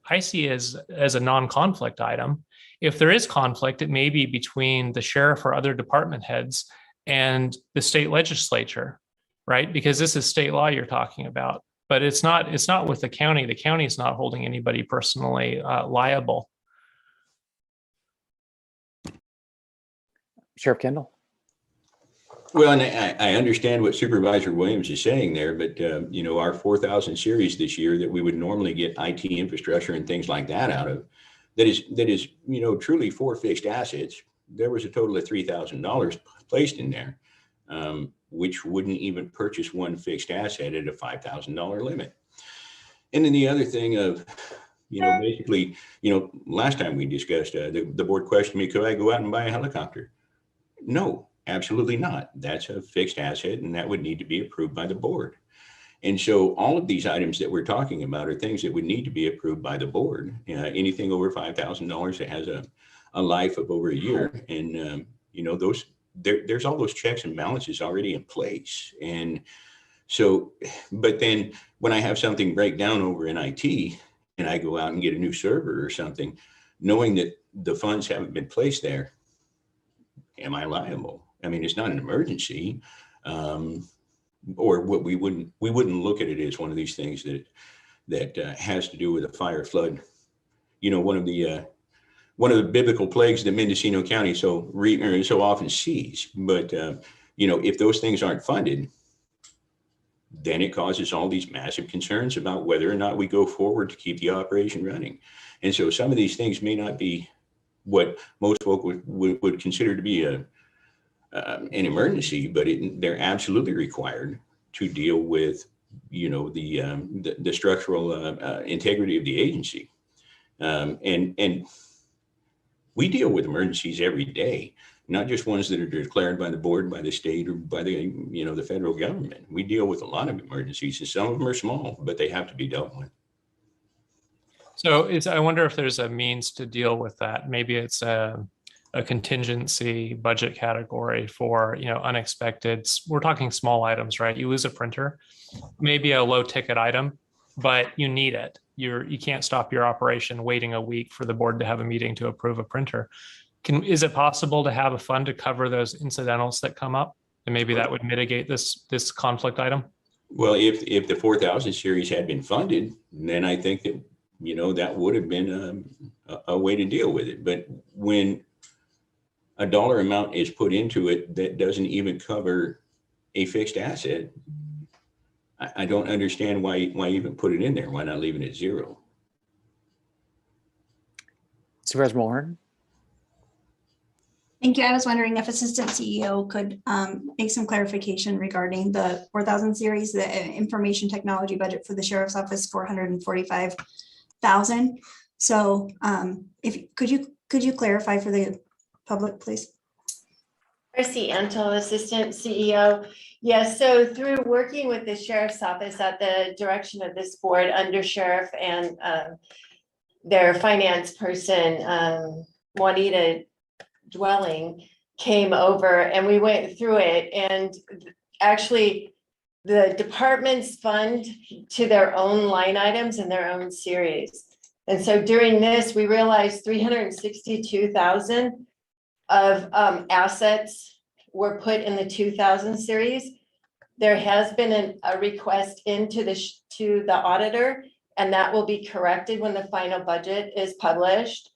I see as a non-conflict item. If there is conflict, it may be between the sheriff or other department heads and the state legislature, right? Because this is state law you're talking about, but it's not with the county. The county is not holding anybody personally liable. Sheriff Kendall. Well, and I understand what Supervisor Williams is saying there, but you know, our 4,000 series this year that we would normally get IT infrastructure and things like that out of, that is, you know, truly 4 fixed assets. There was a total of $3,000 placed in there, which wouldn't even purchase 1 fixed asset at a $5,000 limit. And then the other thing of, you know, basically, you know, last time we discussed, the board questioned me, could I go out and buy a helicopter? No. Absolutely not. That's a fixed asset and that would need to be approved by the board. And so all of these items that we're talking about are things that would need to be approved by the board. Anything over $5,000 that has a life of over a year. And, you know, there's all those checks and balances already in place. And so, but then when I have something break down over in IT and I go out and get a new server or something, knowing that the funds haven't been placed there, am I liable? I mean, it's not an emergency, or what we wouldn't look at it as one of these things that has to do with a fire, flood. You know, one of the biblical plagues that Mendocino County so often sees. But you know, if those things aren't funded, then it causes all these massive concerns about whether or not we go forward to keep the operation running. And so some of these things may not be what most folk would consider to be an emergency, but they're absolutely required to deal with, you know, the structural integrity of the agency. And we deal with emergencies every day, not just ones that are declared by the board, by the state, or by the, you know, the federal government. We deal with a lot of emergencies, and some of them are small, but they have to be dealt with. So I wonder if there's a means to deal with that. Maybe it's a contingency budget category for, you know, unexpected, we're talking small items, right? You lose a printer, maybe a low ticket item, but you need it. You can't stop your operation waiting a week for the board to have a meeting to approve a printer. Is it possible to have a fund to cover those incidentals that come up? And maybe that would mitigate this conflict item? Well, if the 4,000 series had been funded, then I think that, you know, that would have been a way to deal with it. But when a dollar amount is put into it that doesn't even cover a fixed asset, I don't understand why even put it in there. Why not leave it at zero? Supervisor Mulhern. Thank you. I was wondering if Assistant CEO could make some clarification regarding the 4,000 series, the information technology budget for the Sheriff's Office, $445,000. So could you clarify for the public, please? Chrissy Antle, Assistant CEO. Yes, so through working with the Sheriff's Office at the direction of this board, under Sheriff and their finance person, Juanita Dwelling, came over and we went through it, and actually the departments fund to their own line items and their own series. And so during this, we realized 362,000 of assets were put in the 2000 series. There has been a request into to the auditor, and that will be corrected when the final budget is published.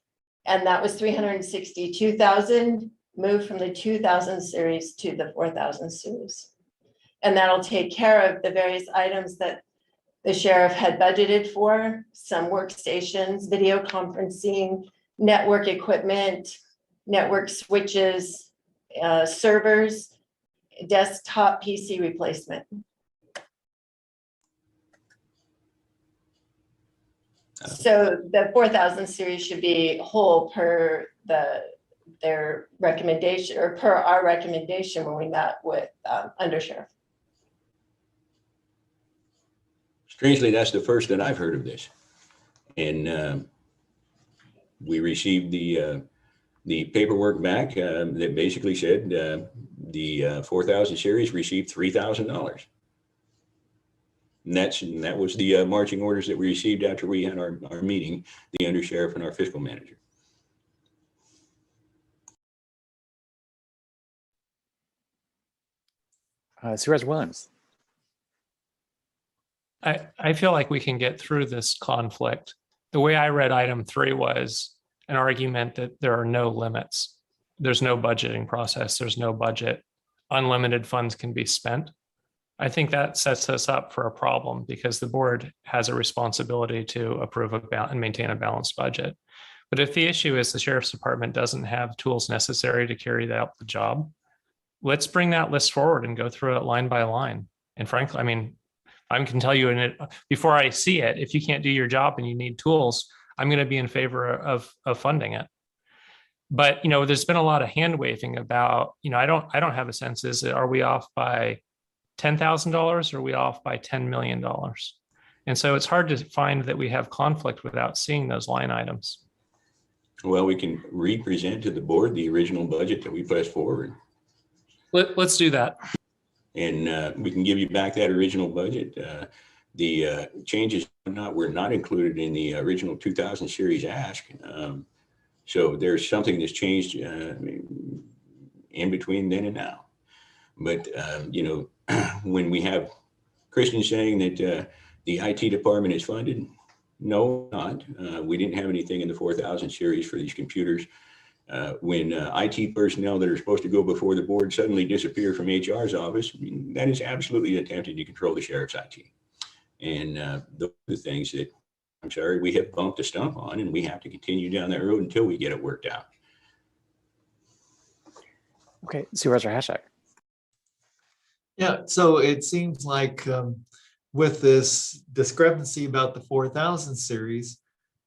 And that was 362,000 moved from the 2000 series to the 4000 series. And that'll take care of the various items that the sheriff had budgeted for, some workstations, video conferencing, network equipment, network switches, servers, desktop PC replacement. So the 4000 series should be whole per their recommendation, or per our recommendation when we met with Undersheriff. Strangely, that's the first that I've heard of this. And we received the paperwork back that basically said the 4000 series received $3,000. And that was the marching orders that we received after we had our meeting, the undersheriff and our fiscal manager. Supervisor Williams. I feel like we can get through this conflict. The way I read item 3 was an argument that there are no limits. There's no budgeting process. There's no budget. Unlimited funds can be spent. I think that sets us up for a problem because the board has a responsibility to approve and maintain a balanced budget. But if the issue is the sheriff's department doesn't have tools necessary to carry out the job, let's bring that list forward and go through it line by line. And frankly, I mean, I can tell you in it before I see it, if you can't do your job and you need tools, I'm going to be in favor of funding it. But, you know, there's been a lot of hand waving about, you know, I don't have a sense, are we off by $10,000 or are we off by $10 million? And so it's hard to find that we have conflict without seeing those line items. Well, we can represent to the board the original budget that we pushed forward. Let's do that. And we can give you back that original budget. The changes were not included in the original 2000 series ask. So there's something that's changed in between then and now. But, you know, when we have Christian saying that the IT department is funded, no, not. We didn't have anything in the 4000 series for these computers. When IT personnel that are supposed to go before the board suddenly disappear from HR's office, I mean, that is absolutely attempting to control the sheriff's IT. And those are the things that, I'm sorry, we have bumped a stump on, and we have to continue down that road until we get it worked out. Okay, Supervisor Hashak. Yeah, so it seems like with this discrepancy about the 4000 series,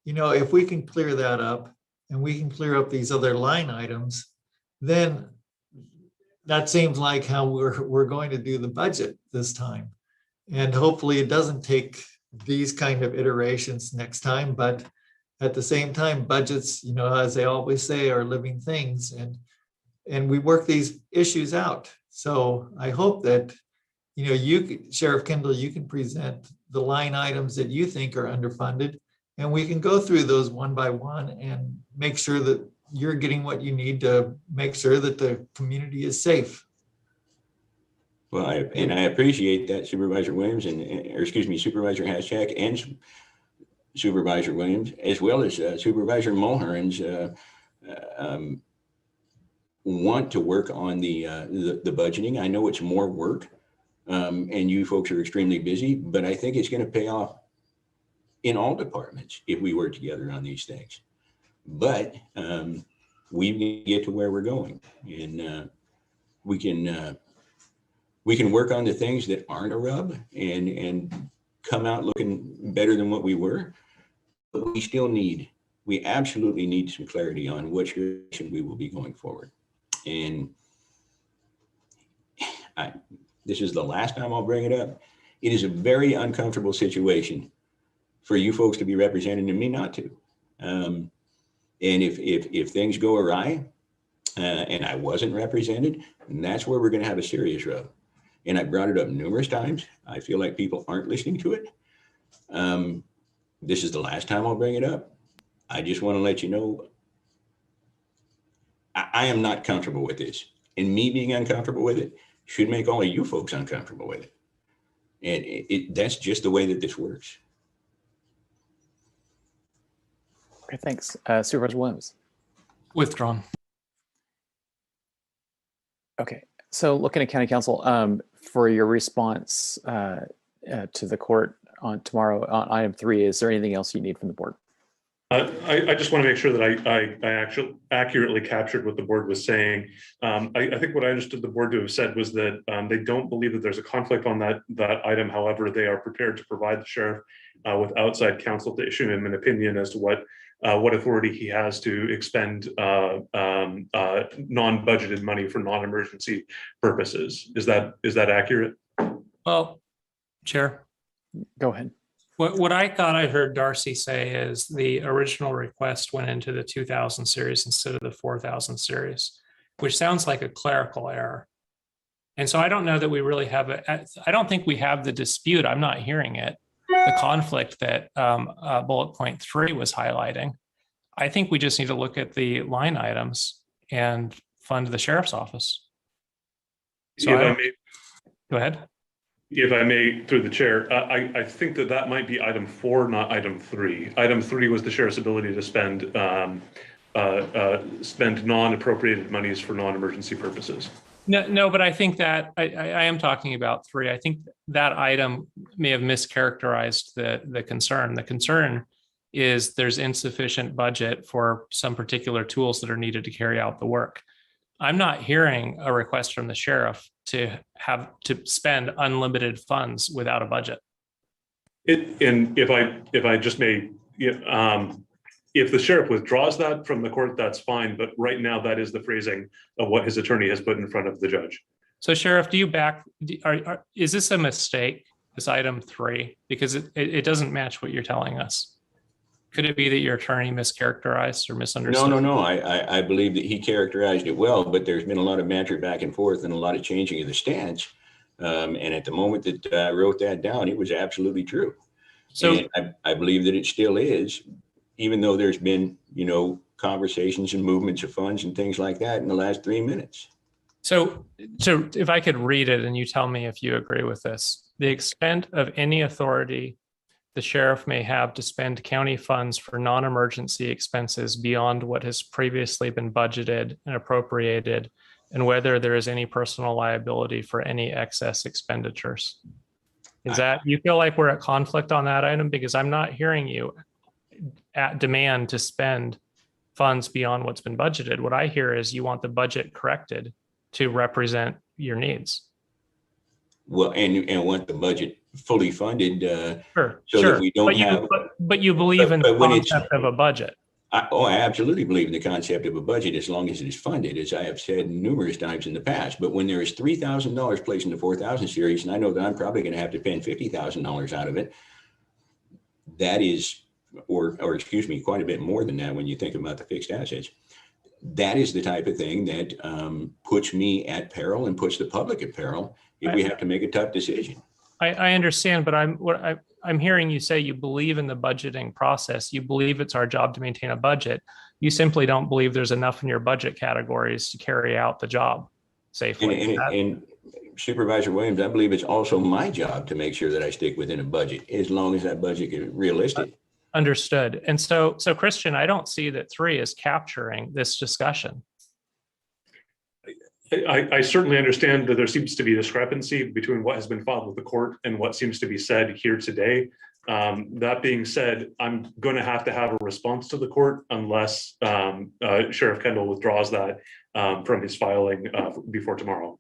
you know, if we can clear that up and we can clear up these other line items, then that seems like how we're going to do the budget this time. And hopefully it doesn't take these kind of iterations next time, but at the same time, budgets, you know, as they always say, are living things, and we work these issues out. So I hope that, you know, Sheriff Kendall, you can present the line items that you think are underfunded, and we can go through those one by one and make sure that you're getting what you need to make sure that the community is safe. Well, I appreciate that, Supervisor Williams, Supervisor Hashak and Supervisor Williams, as well as Supervisor Mulheron's want to work on the budgeting. I know it's more work, and you folks are extremely busy, but I think it's going to pay off in all departments if we work together on these things. But we need to get to where we're going, and we can work on the things that aren't a rub and come out looking better than what we were. But we absolutely need some clarity on which direction we will be going forward. And this is the last time I'll bring it up. It is a very uncomfortable situation for you folks to be represented and me not to. And if things go awry and I wasn't represented, that's where we're going to have a serious rub. And I brought it up numerous times. I feel like people aren't listening to it. This is the last time I'll bring it up. I just want to let you know, I am not comfortable with this. And me being uncomfortable with it should make all of you folks uncomfortable with it. And that's just the way that this works. Okay, thanks. Supervisor Williams. Withdrawn. Okay, so looking at County Counsel, for your response to the court on tomorrow on item 3, is there anything else you need from the board? I just want to make sure that I actually accurately captured what the board was saying. I think what I understood the board to have said was that they don't believe that there's a conflict on that item. However, they are prepared to provide the sheriff with outside counsel to issue him an opinion as to what authority he has to expend non-budgeted money for non-emergency purposes. Is that accurate? Well, Chair. Go ahead. What I thought I heard Darcy say is the original request went into the 2000 series instead of the 4000 series, which sounds like a clerical error. And so I don't know that we really have I don't think we have the dispute. I'm not hearing it. The conflict that bullet point 3 was highlighting. I think we just need to look at the line items and fund the sheriff's office. So go ahead. If I may, through the chair, I think that might be item 4, not item 3. Item 3 was the sheriff's ability to spend non-appropriated monies for non-emergency purposes. No, but I think that I am talking about 3. I think that item may have mischaracterized the concern. The concern is there's insufficient budget for some particular tools that are needed to carry out the work. I'm not hearing a request from the sheriff to have to spend unlimited funds without a budget. And if I just may, if the sheriff withdraws that from the court, that's fine. But right now, that is the phrasing of what his attorney has put in front of the judge. So, Sheriff, do you is this a mistake, this item 3? Because it doesn't match what you're telling us. Could it be that your attorney mischaracterized or misunderstood? No. I believe that he characterized it well, but there's been a lot of banter back and forth and a lot of changing of the stance. And at the moment that I wrote that down, it was absolutely true. So and I believe that it still is, even though there's been, conversations and movements of funds and things like that in the last 3 minutes. So if I could read it and you tell me if you agree with this, the extent of any authority the sheriff may have to spend county funds for non-emergency expenses beyond what has previously been budgeted and appropriated, and whether there is any personal liability for any excess expenditures. Is that, you feel like we're at conflict on that item? Because I'm not hearing you demand to spend funds beyond what's been budgeted. What I hear is you want the budget corrected to represent your needs. Well, and want the budget fully funded, sure. That we don't but you believe in the concept of a budget. I absolutely believe in the concept of a budget as long as it is funded, as I have said numerous times in the past. But when there is $3,000 placed in the 4,000 series, and I know that I'm probably going to have to spend $50,000 out of it, that is, or excuse me, quite a bit more than that when you think about the fixed assets. That is the type of thing that puts me at peril and puts the public at peril if we have to make a tough decision. I understand, but I'm hearing you say you believe in the budgeting process. You believe it's our job to maintain a budget. You simply don't believe there's enough in your budget categories to carry out the job safely. And Supervisor Williams, I believe it's also my job to make sure that I stick within a budget, as long as that budget is realistic. Understood. And so Christian, I don't see that 3 is capturing this discussion. I certainly understand that there seems to be discrepancy between what has been filed with the court and what seems to be said here today. That being said, I'm going to have a response to the court unless Sheriff Kendall withdraws that from his filing before tomorrow.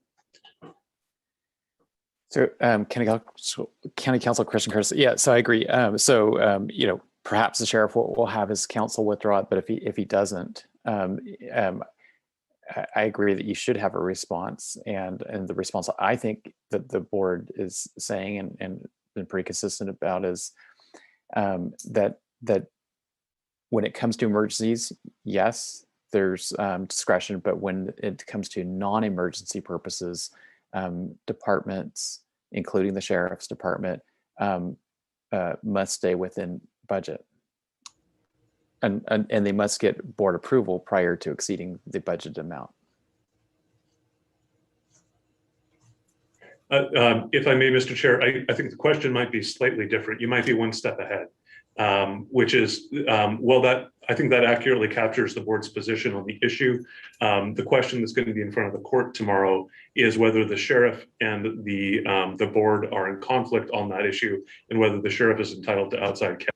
So County Counsel Christian Curtis, yeah, so I agree. Perhaps the sheriff will have his counsel withdraw it, but if he doesn't, I agree that you should have a response, and the response I think that the board is saying and been pretty consistent about is that when it comes to emergencies, yes, there's discretion, but when it comes to non-emergency purposes, departments, including the sheriff's department, must stay within budget. And they must get board approval prior to exceeding the budget amount. If I may, Mr. Chair, I think the question might be slightly different. You might be one step ahead, which is, I think that accurately captures the board's position on the issue. The question that's going to be in front of the court tomorrow is whether the sheriff and the board are in conflict on that issue, and whether the sheriff is entitled to outside counsel.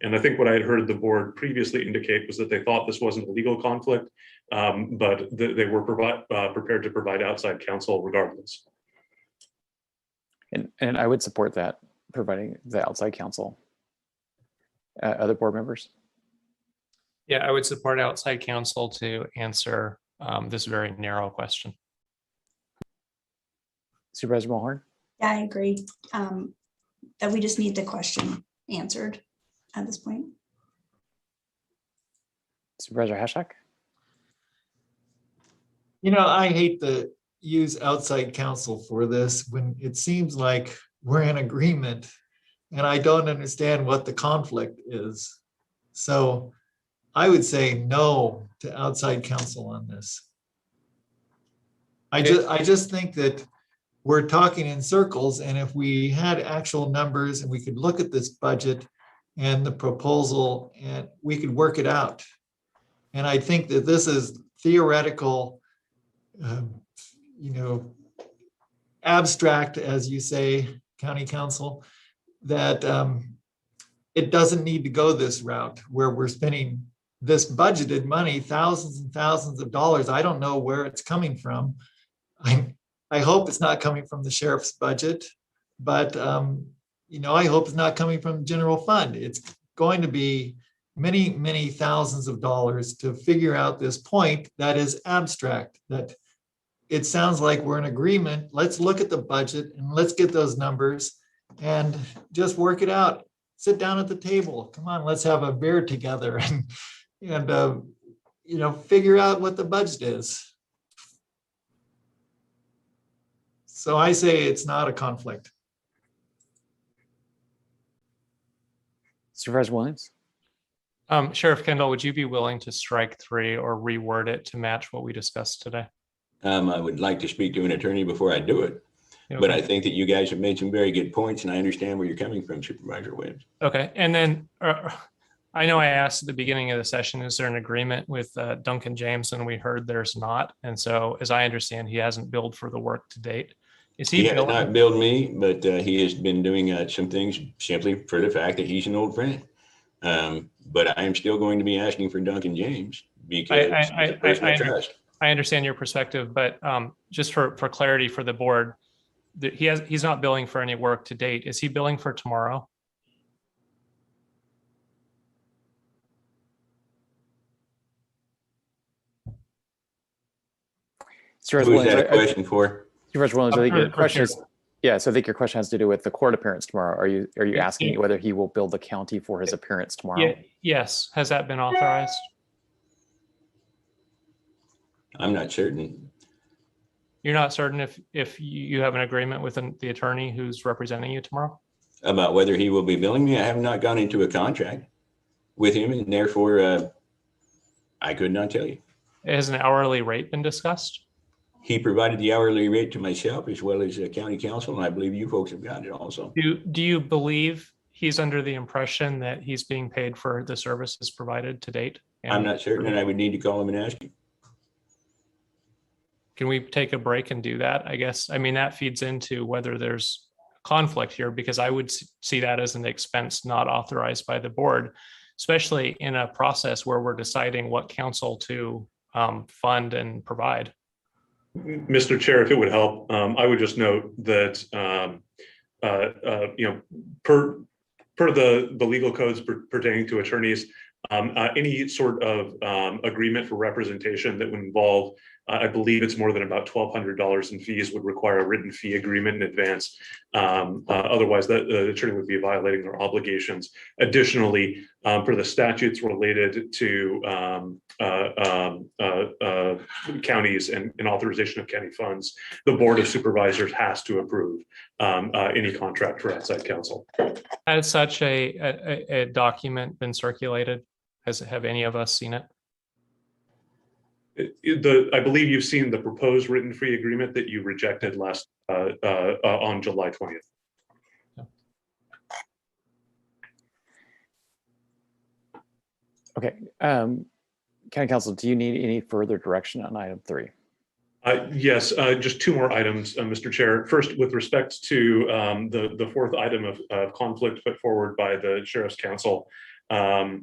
And I think what I had heard the board previously indicate was that they thought this wasn't a legal conflict, but they were prepared to provide outside counsel regardless. And I would support that, providing the outside counsel. Other board members? Yeah, I would support outside counsel to answer this very narrow question. Supervisor Mulhorn? Yeah, I agree that we just need the question answered at this point. Supervisor Hashak? I hate the use outside counsel for this when it seems like we're in agreement and I don't understand what the conflict is. So I would say no to outside counsel on this. I just think that we're talking in circles, and if we had actual numbers and we could look at this budget and the proposal and we could work it out. And I think that this is theoretical, abstract, as you say, County Council, that it doesn't need to go this route where we're spending this budgeted money, thousands and thousands of dollars. I don't know where it's coming from. I hope it's not coming from the sheriff's budget, but I hope it's not coming from the general fund. It's going to be many, many thousands of dollars to figure out this point that is abstract, that it sounds like we're in agreement. Let's look at the budget and let's get those numbers and just work it out. Sit down at the table. Come on, let's have a beer together and figure out what the budget is. So I say it's not a conflict. Supervisor Williams? Sheriff Kendall, would you be willing to strike 3 or reword it to match what we discussed today? I would like to speak to an attorney before I do it. Okay. But I think that you guys have made some very good points, and I understand where you're coming from, Supervisor Williams. Okay. And then I know I asked at the beginning of the session, is there an agreement with Duncan James? And we heard there's not. And so as I understand, he hasn't billed for the work to date. Is he has not billed me, but he has been doing some things simply for the fact that he's an old friend. But I am still going to be asking for Duncan James because he's a person I trust. I understand your perspective, but just for clarity for the board, he's not billing for any work to date. Is he billing for tomorrow? Who is that a question for? Supervisor Williams, I think your question is, so I think your question has to do with the court appearance tomorrow. Are you asking whether he will bill the county for his appearance tomorrow? Yes. Has that been authorized? I'm not certain. You're not certain if you have an agreement with the attorney who's representing you tomorrow? About whether he will be billing me? I have not gone into a contract with him, and therefore I could not tell you. Has an hourly rate been discussed? He provided the hourly rate to myself as well as county council, and I believe you folks have got it also. Do you believe he's under the impression that he's being paid for the services provided to date? I'm not certain, and I would need to call him and ask him. Can we take a break and do that? I guess, I mean, that feeds into whether there's conflict here, because I would see that as an expense not authorized by the board, especially in a process where we're deciding what council to fund and provide. Mr. Chair, if it would help, I would just note that per the legal codes pertaining to attorneys, any sort of agreement for representation that would involve, I believe it's more than about $1,200 in fees, would require a written fee agreement in advance. Otherwise, the attorney would be violating their obligations. Additionally, for the statutes related to counties and authorization of county funds, the Board of Supervisors has to approve any contract for outside counsel. Has such a document been circulated? Have any of us seen it? I believe you've seen the proposed written fee agreement that you rejected last on July 20th. Okay. County Council, do you need any further direction on item 3? Yes, just 2 more items, Mr. Chair. First, with respect to the 4th item of conflict put forward by the Sheriff's Council, the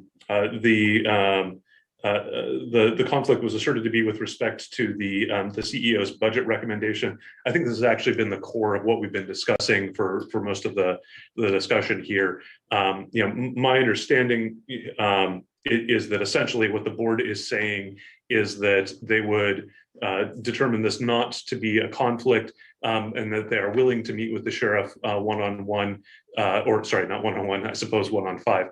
conflict was asserted to be with respect to the CEO's budget recommendation. I think this has actually been the core of what we've been discussing for most of the discussion here. My understanding is that essentially what the board is saying is that they would determine this not to be a conflict, and that they are willing to meet with the sheriff one-on-one, or sorry, not one-on-one, I suppose one-on-5,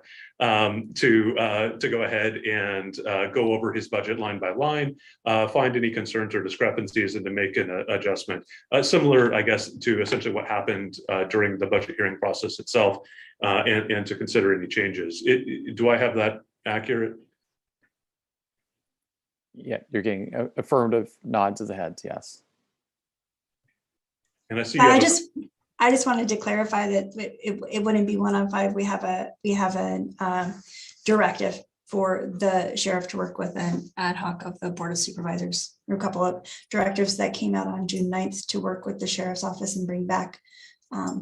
to go ahead and go over his budget line by line, find any concerns or discrepancies, and to make an adjustment. Similar, I guess, to essentially what happened during the budget hearing process itself, and to consider any changes. Do I have that accurate? Yeah, you're getting affirmative nods of the heads, yes. And I see. I just wanted to clarify that it wouldn't be 1-on-5. We have a directive for the sheriff to work with an ad hoc of the Board of Supervisors. There are a couple of directives that came out on June 9th to work with the sheriff's office and bring back, I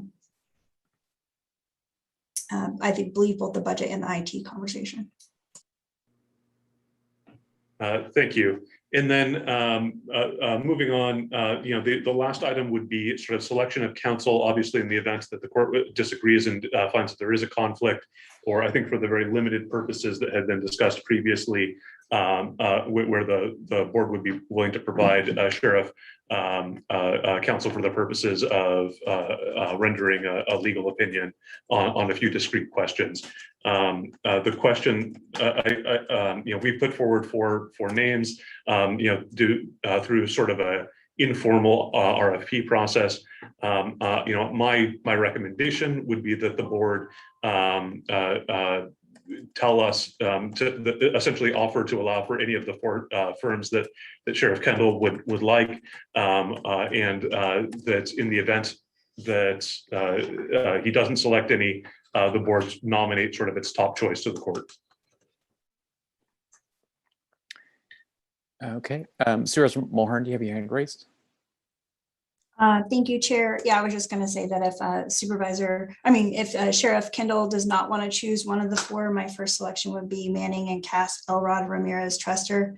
believe both the budget and the IT conversation. Thank you. And then moving on, the last item would be sort of selection of counsel, obviously in the event that the court disagrees and finds that there is a conflict, or I think for the very limited purposes that had been discussed previously, where the board would be willing to provide a sheriff counsel for the purposes of rendering a legal opinion on a few discrete questions. The question, we put forward four names, through sort of a informal RFP process. My recommendation would be that the board tell us to essentially offer to allow for any of the four firms that Sheriff Kendall would like, and that in the event that he doesn't select any, the board nominate sort of its top choice to the court. Okay, Supervisor Mulhern, do you have your hand raised? Thank you, Chair. Yeah, I was just going to say that if Sheriff Kendall does not want to choose one of the four, my first selection would be Manning and Cass Elrod Ramirez Truster,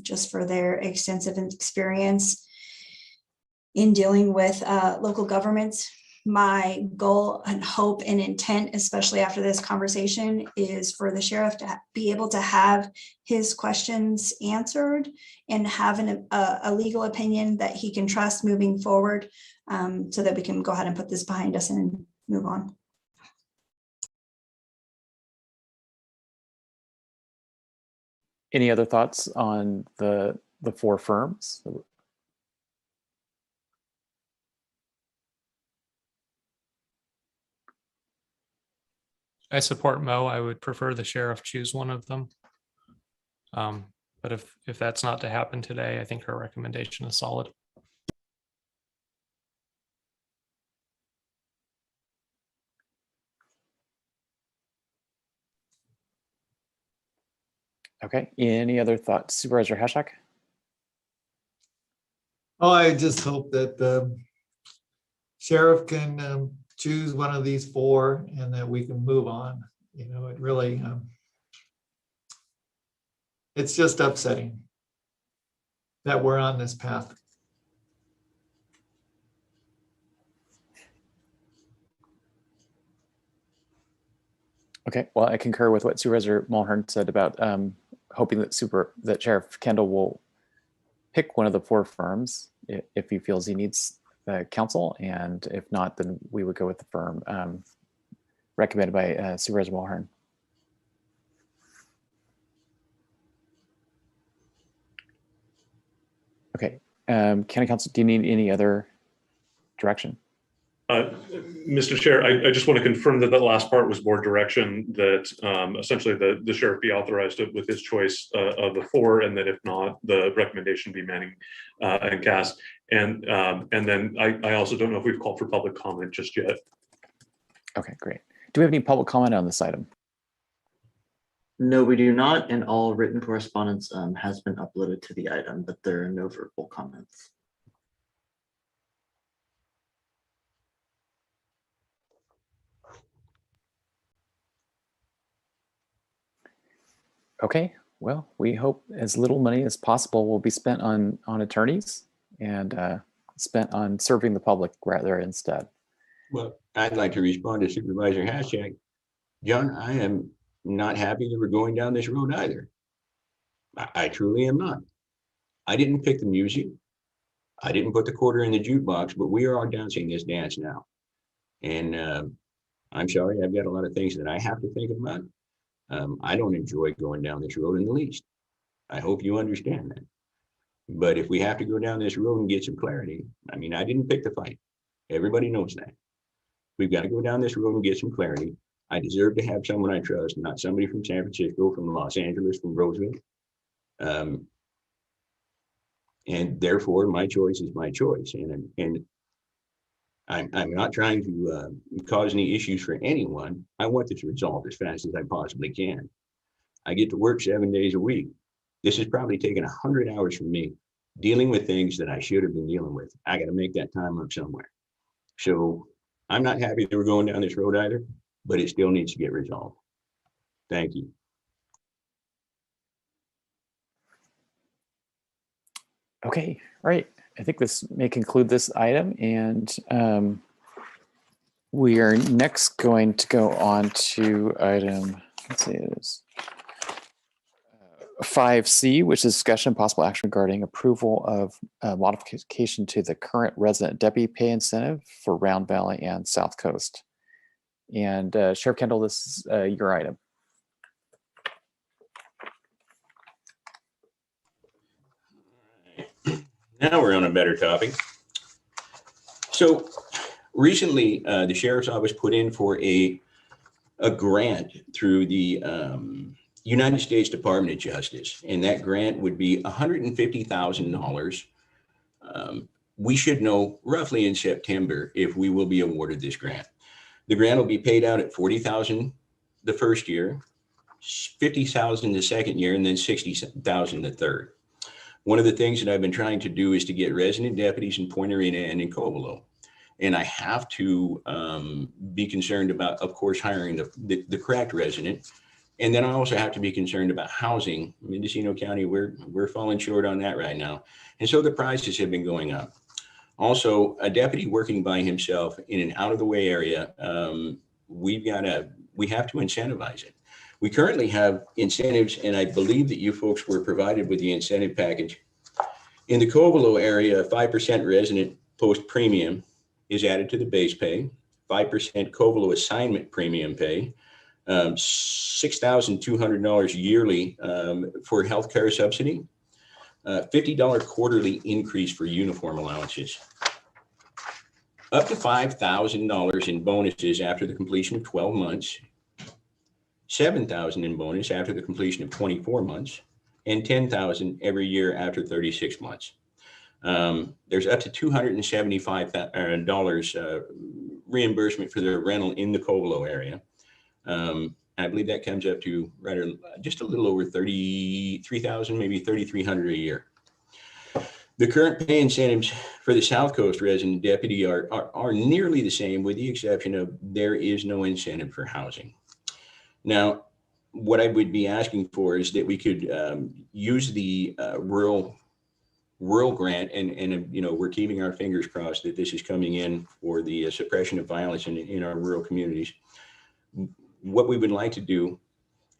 just for their extensive experience in dealing with local governments. My goal and hope and intent, especially after this conversation, is for the sheriff to be able to have his questions answered and have a legal opinion that he can trust moving forward, so that we can go ahead and put this behind us and move on. Any other thoughts on the four firms? I support Mo. I would prefer the sheriff choose one of them. But if that's not to happen today, I think her recommendation is solid. Okay, any other thoughts? Supervisor Hashak? Oh, I just hope that the sheriff can choose one of these four and that we can move on. It really, it's just upsetting that we're on this path. Okay, well, I concur with what Supervisor Mulhern said about hoping that Sheriff Kendall will pick one of the four firms if he feels he needs counsel, and if not, then we would go with the firm recommended by Supervisor Mulhern. Okay, County Counsel, do you need any other direction? Mr. Chair, I just want to confirm that last part was board direction, that essentially the sheriff be authorized with his choice of the four, and that if not, the recommendation be Manning and Cass. And then I also don't know if we've called for public comment just yet. Okay, great. Do we have any public comment on this item? No, we do not, and all written correspondence has been uploaded to the item, but there are no verbal comments. Okay, well, we hope as little money as possible will be spent on attorneys and spent on serving the public rather instead. Well, I'd like to respond to Supervisor Hashak. John, I am not happy that we're going down this road either. I truly am not. I didn't pick the music. I didn't put the quarter in the jukebox, but we are dancing this dance now. And I'm sorry, I've got a lot of things that I have to think about. I don't enjoy going down this road in the least. I hope you understand that. But if we have to go down this road and get some clarity, I mean, I didn't pick the fight. Everybody knows that. We've got to go down this road and get some clarity. I deserve to have someone I trust, not somebody from San Francisco, from Los Angeles, from Roseville. And therefore, my choice is my choice. And I'm not trying to cause any issues for anyone. I want this resolved as fast as I possibly can. I get to work 7 days a week. This has probably taken 100 hours from me dealing with things that I should have been dealing with. I got to make that time up somewhere. So I'm not happy that we're going down this road either, but it still needs to get resolved. Thank you. Okay, all right. I think this may conclude this item, and we are next going to go on to item, let's see, it is 5C, which is discussion and possible action regarding approval of modification to the current resident deputy pay incentive for Round Valley and South Coast. And Sheriff Kendall, this is your item. Now we're on a better topic. So recently, the Sheriff's Office put in for a grant through the United States Department of Justice, and that grant would be $150,000. We should know roughly in September if we will be awarded this grant. The grant will be paid out at $40,000 the first year, $50,000 the second year, and then $60,000 the third. One of the things that I've been trying to do is to get resident deputies in Point Arena and in Covelo. And I have to be concerned about, of course, hiring the correct resident. And then I also have to be concerned about housing. Mendocino County, we're falling short on that right now. And so the prices have been going up. Also, a deputy working by himself in an out of the way area, we have to incentivize it. We currently have incentives, and I believe that you folks were provided with the incentive package. In the Covelo area, 5% resident post premium is added to the base pay, 5% Covelo assignment premium pay, $6,200 yearly for healthcare subsidy, $50 quarterly increase for uniform allowances, up to $5,000 in bonuses after the completion of 12 months, $7,000 in bonus after the completion of 24 months, and $10,000 every year after 36 months. There's up to $275 reimbursement for their rental in the Covelo area. I believe that comes up to just a little over 33,000, maybe 3,300 a year. The current pay incentives for the South Coast resident deputy are nearly the same, with the exception of there is no incentive for housing. Now, what I would be asking for is that we could use the rural grant, and you know, we're keeping our fingers crossed that this is coming in for the suppression of violence in our rural communities. What we would like to do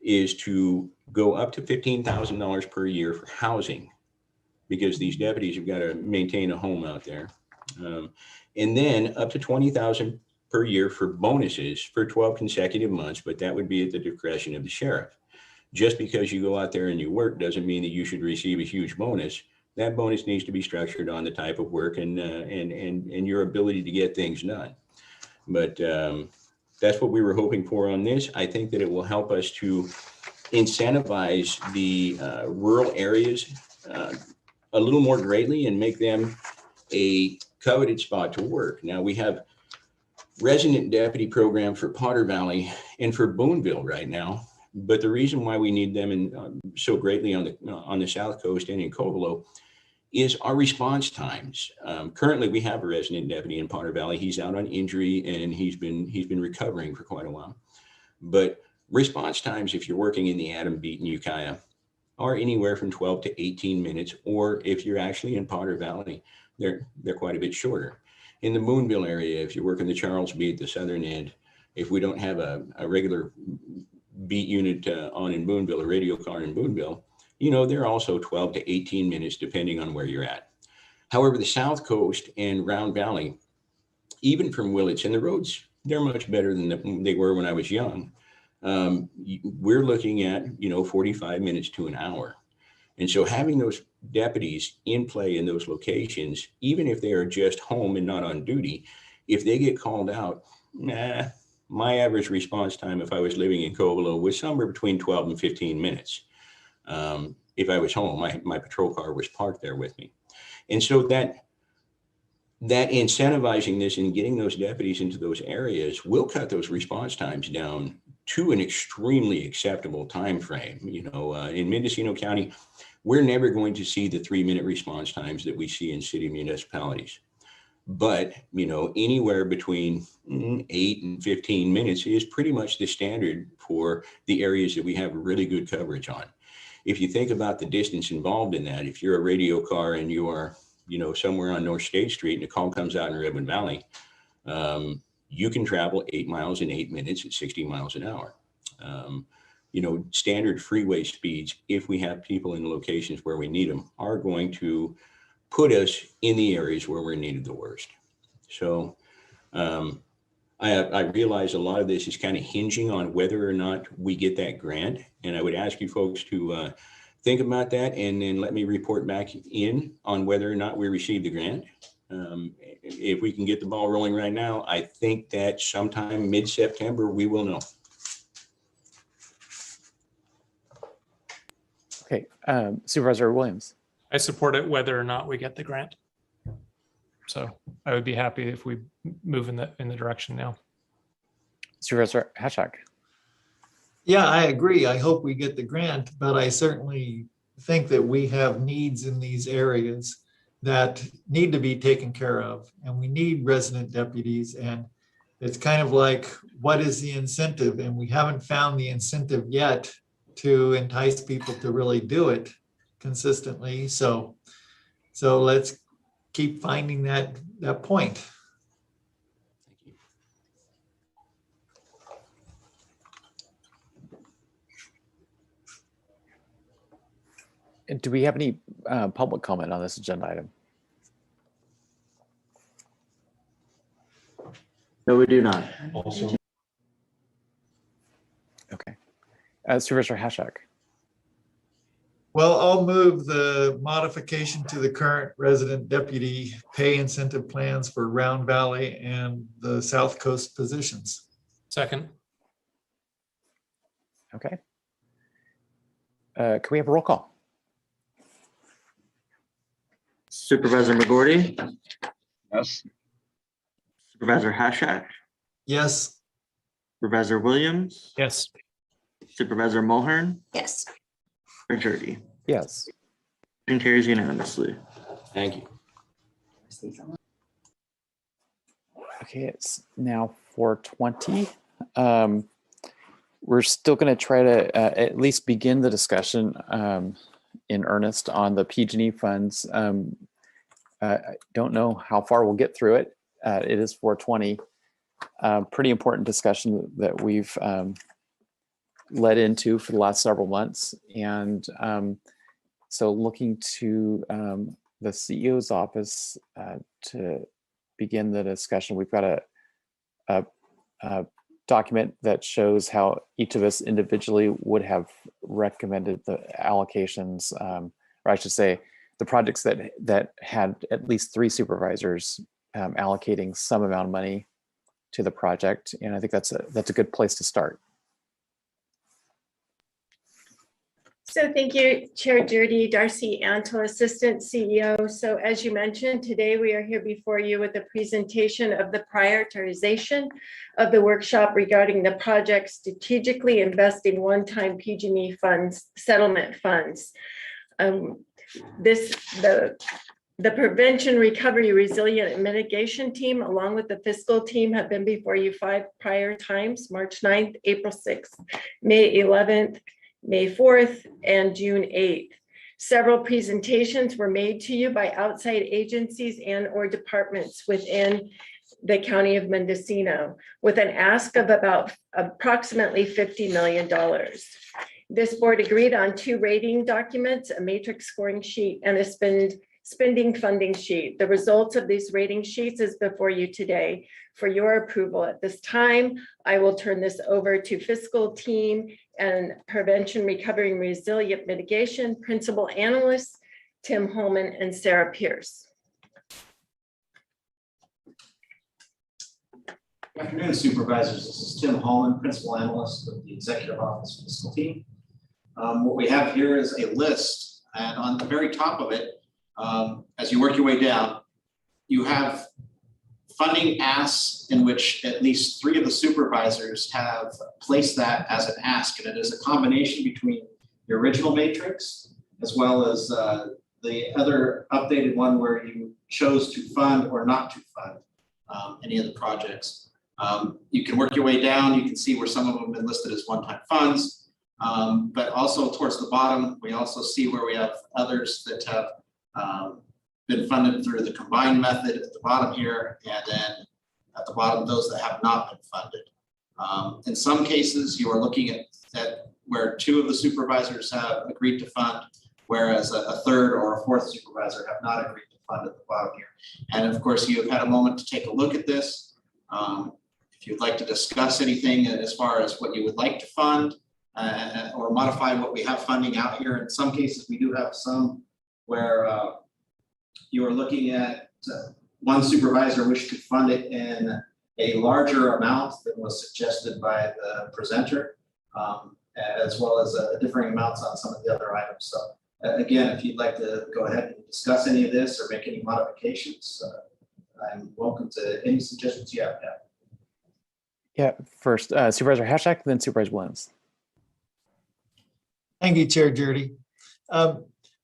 is to go up to $15,000 per year for housing, because these deputies have got to maintain a home out there, and then up to $20,000 per year for bonuses for 12 consecutive months, but that would be at the discretion of the sheriff. Just because you go out there and you work doesn't mean that you should receive a huge bonus. That bonus needs to be structured on the type of work and your ability to get things done. But that's what we were hoping for on this. I think that it will help us to incentivize the rural areas a little more greatly and make them a coveted spot to work. Now we have resident deputy program for Potter Valley and for Boonville right now, but the reason why we need them in so greatly on the South Coast and in Covelo is our response times. Currently, we have a resident deputy in Potter Valley. He's out on injury and he's been recovering for quite a while. But response times, if you're working in the Adam Beat and Ukiah, are anywhere from 12 to 18 minutes, or if you're actually in Potter Valley, they're quite a bit shorter. In the Boonville area, if you work in the Charles Beat, the southern end, if we don't have a regular beat unit on in Boonville, a radio car in Boonville, you know, they're also 12 to 18 minutes depending on where you're at. However, the South Coast and Round Valley, even from Willits, and the roads, they're much better than they were when I was young. We're looking at, you know, 45 minutes to an hour. And so having those deputies in play in those locations, even if they are just home and not on duty, if they get called out, my average response time if I was living in Covelo was somewhere between 12 and 15 minutes. If I was home, my patrol car was parked there with me. And so that incentivizing this and getting those deputies into those areas will cut those response times down to an extremely acceptable time frame. You know, in Mendocino County, we're never going to see the 3-minute response times that we see in city municipalities. But, you know, anywhere between 8 and 15 minutes is pretty much the standard for the areas that we have really good coverage on. If you think about the distance involved in that, if you're a radio car and you are, you know, somewhere on North State Street and a call comes out in Redwood Valley, you can travel 8 miles in 8 minutes at 60 miles an hour. You know, standard freeway speeds, if we have people in the locations where we need them, are going to put us in the areas where we're needed the worst. So I realize a lot of this is kind of hinging on whether or not we get that grant. And I would ask you folks to think about that and then let me report back in on whether or not we receive the grant. If we can get the ball rolling right now, I think that sometime mid-September, we will know. Okay, Supervisor Williams. I support it whether or not we get the grant. So I would be happy if we move in the direction now. Supervisor Hashak. Yeah, I agree. I hope we get the grant, but I certainly think that we have needs in these areas that need to be taken care of, and we need resident deputies. And it's kind of like, what is the incentive? And we haven't found the incentive yet to entice people to really do it consistently. So let's keep finding that point. And do we have any public comment on this agenda item? No, we do not. Okay. Supervisor Hashak. Well, I'll move the modification to the current resident deputy pay incentive plans for Round Valley and the South Coast positions. Second. Okay. Can we have a roll call? Supervisor McGordy? Yes. Supervisor Hashak? Yes. Supervisor Williams? Yes. Supervisor Mulhern? Yes. Majority. Yes. Motion carries unanimously. Thank you. Okay, it's now 4:20. We're still going to try to at least begin the discussion in earnest on the PG&E funds. I don't know how far we'll get through it. It is 4:20. Pretty important discussion that we've led into for the last several months. And so looking to the CEO's office to begin the discussion, we've got a document that shows how each of us individually would have recommended the allocations, or I should say, the projects that had at least 3 supervisors allocating some amount of money to the project. And I think that's a good place to start. So thank you, Chair Judy, Darcy Antle, Assistant CEO. So as you mentioned, today we are here before you with a presentation of the prioritization of the workshop regarding the project strategically investing one-time PG&E funds, settlement funds. The Prevention, Recovery, Resilient, and Mitigation team, along with the fiscal team, have been before you 5 prior times: March 9th, April 6th, May 11th, May 4th, and June 8th. Several presentations were made to you by outside agencies and/or departments within the County of Mendocino with an ask of about approximately $50 million. This board agreed on 2 rating documents, a matrix scoring sheet, and a spending funding sheet. The results of these rating sheets is before you today for your approval. At this time, I will turn this over to fiscal team and prevention, recovery, and resilient mitigation principal analysts, Tim Holman and Sarah Pierce. Good afternoon, supervisors. This is Tim Holman, principal analyst of the executive office fiscal team. What we have here is a list, and on the very top of it, as you work your way down, you have funding asks in which at least 3 of the supervisors have placed that as an ask, and it is a combination between the original matrix as well as the other updated one where you chose to fund or not to fund any of the projects. You can work your way down. You can see where some of them have been listed as one-time funds, but also towards the bottom, we also see where we have others that have been funded through the combined method at the bottom here, and then at the bottom, those that have not been funded. In some cases, you are looking at where 2 of the supervisors have agreed to fund, whereas a 3rd or a 4th supervisor have not agreed to fund at the bottom here. And of course, you have had a moment to take a look at this. If you'd like to discuss anything as far as what you would like to fund or modify what we have funding out here, in some cases, we do have some where you are looking at one supervisor wished to fund it in a larger amount than was suggested by the presenter, as well as differing amounts on some of the other items. So again, if you'd like to go ahead and discuss any of this or make any modifications, I'm welcome to any suggestions you have. Yeah, first Supervisor Hashak, then Supervisor Williams. Thank you, Chair Jurdy.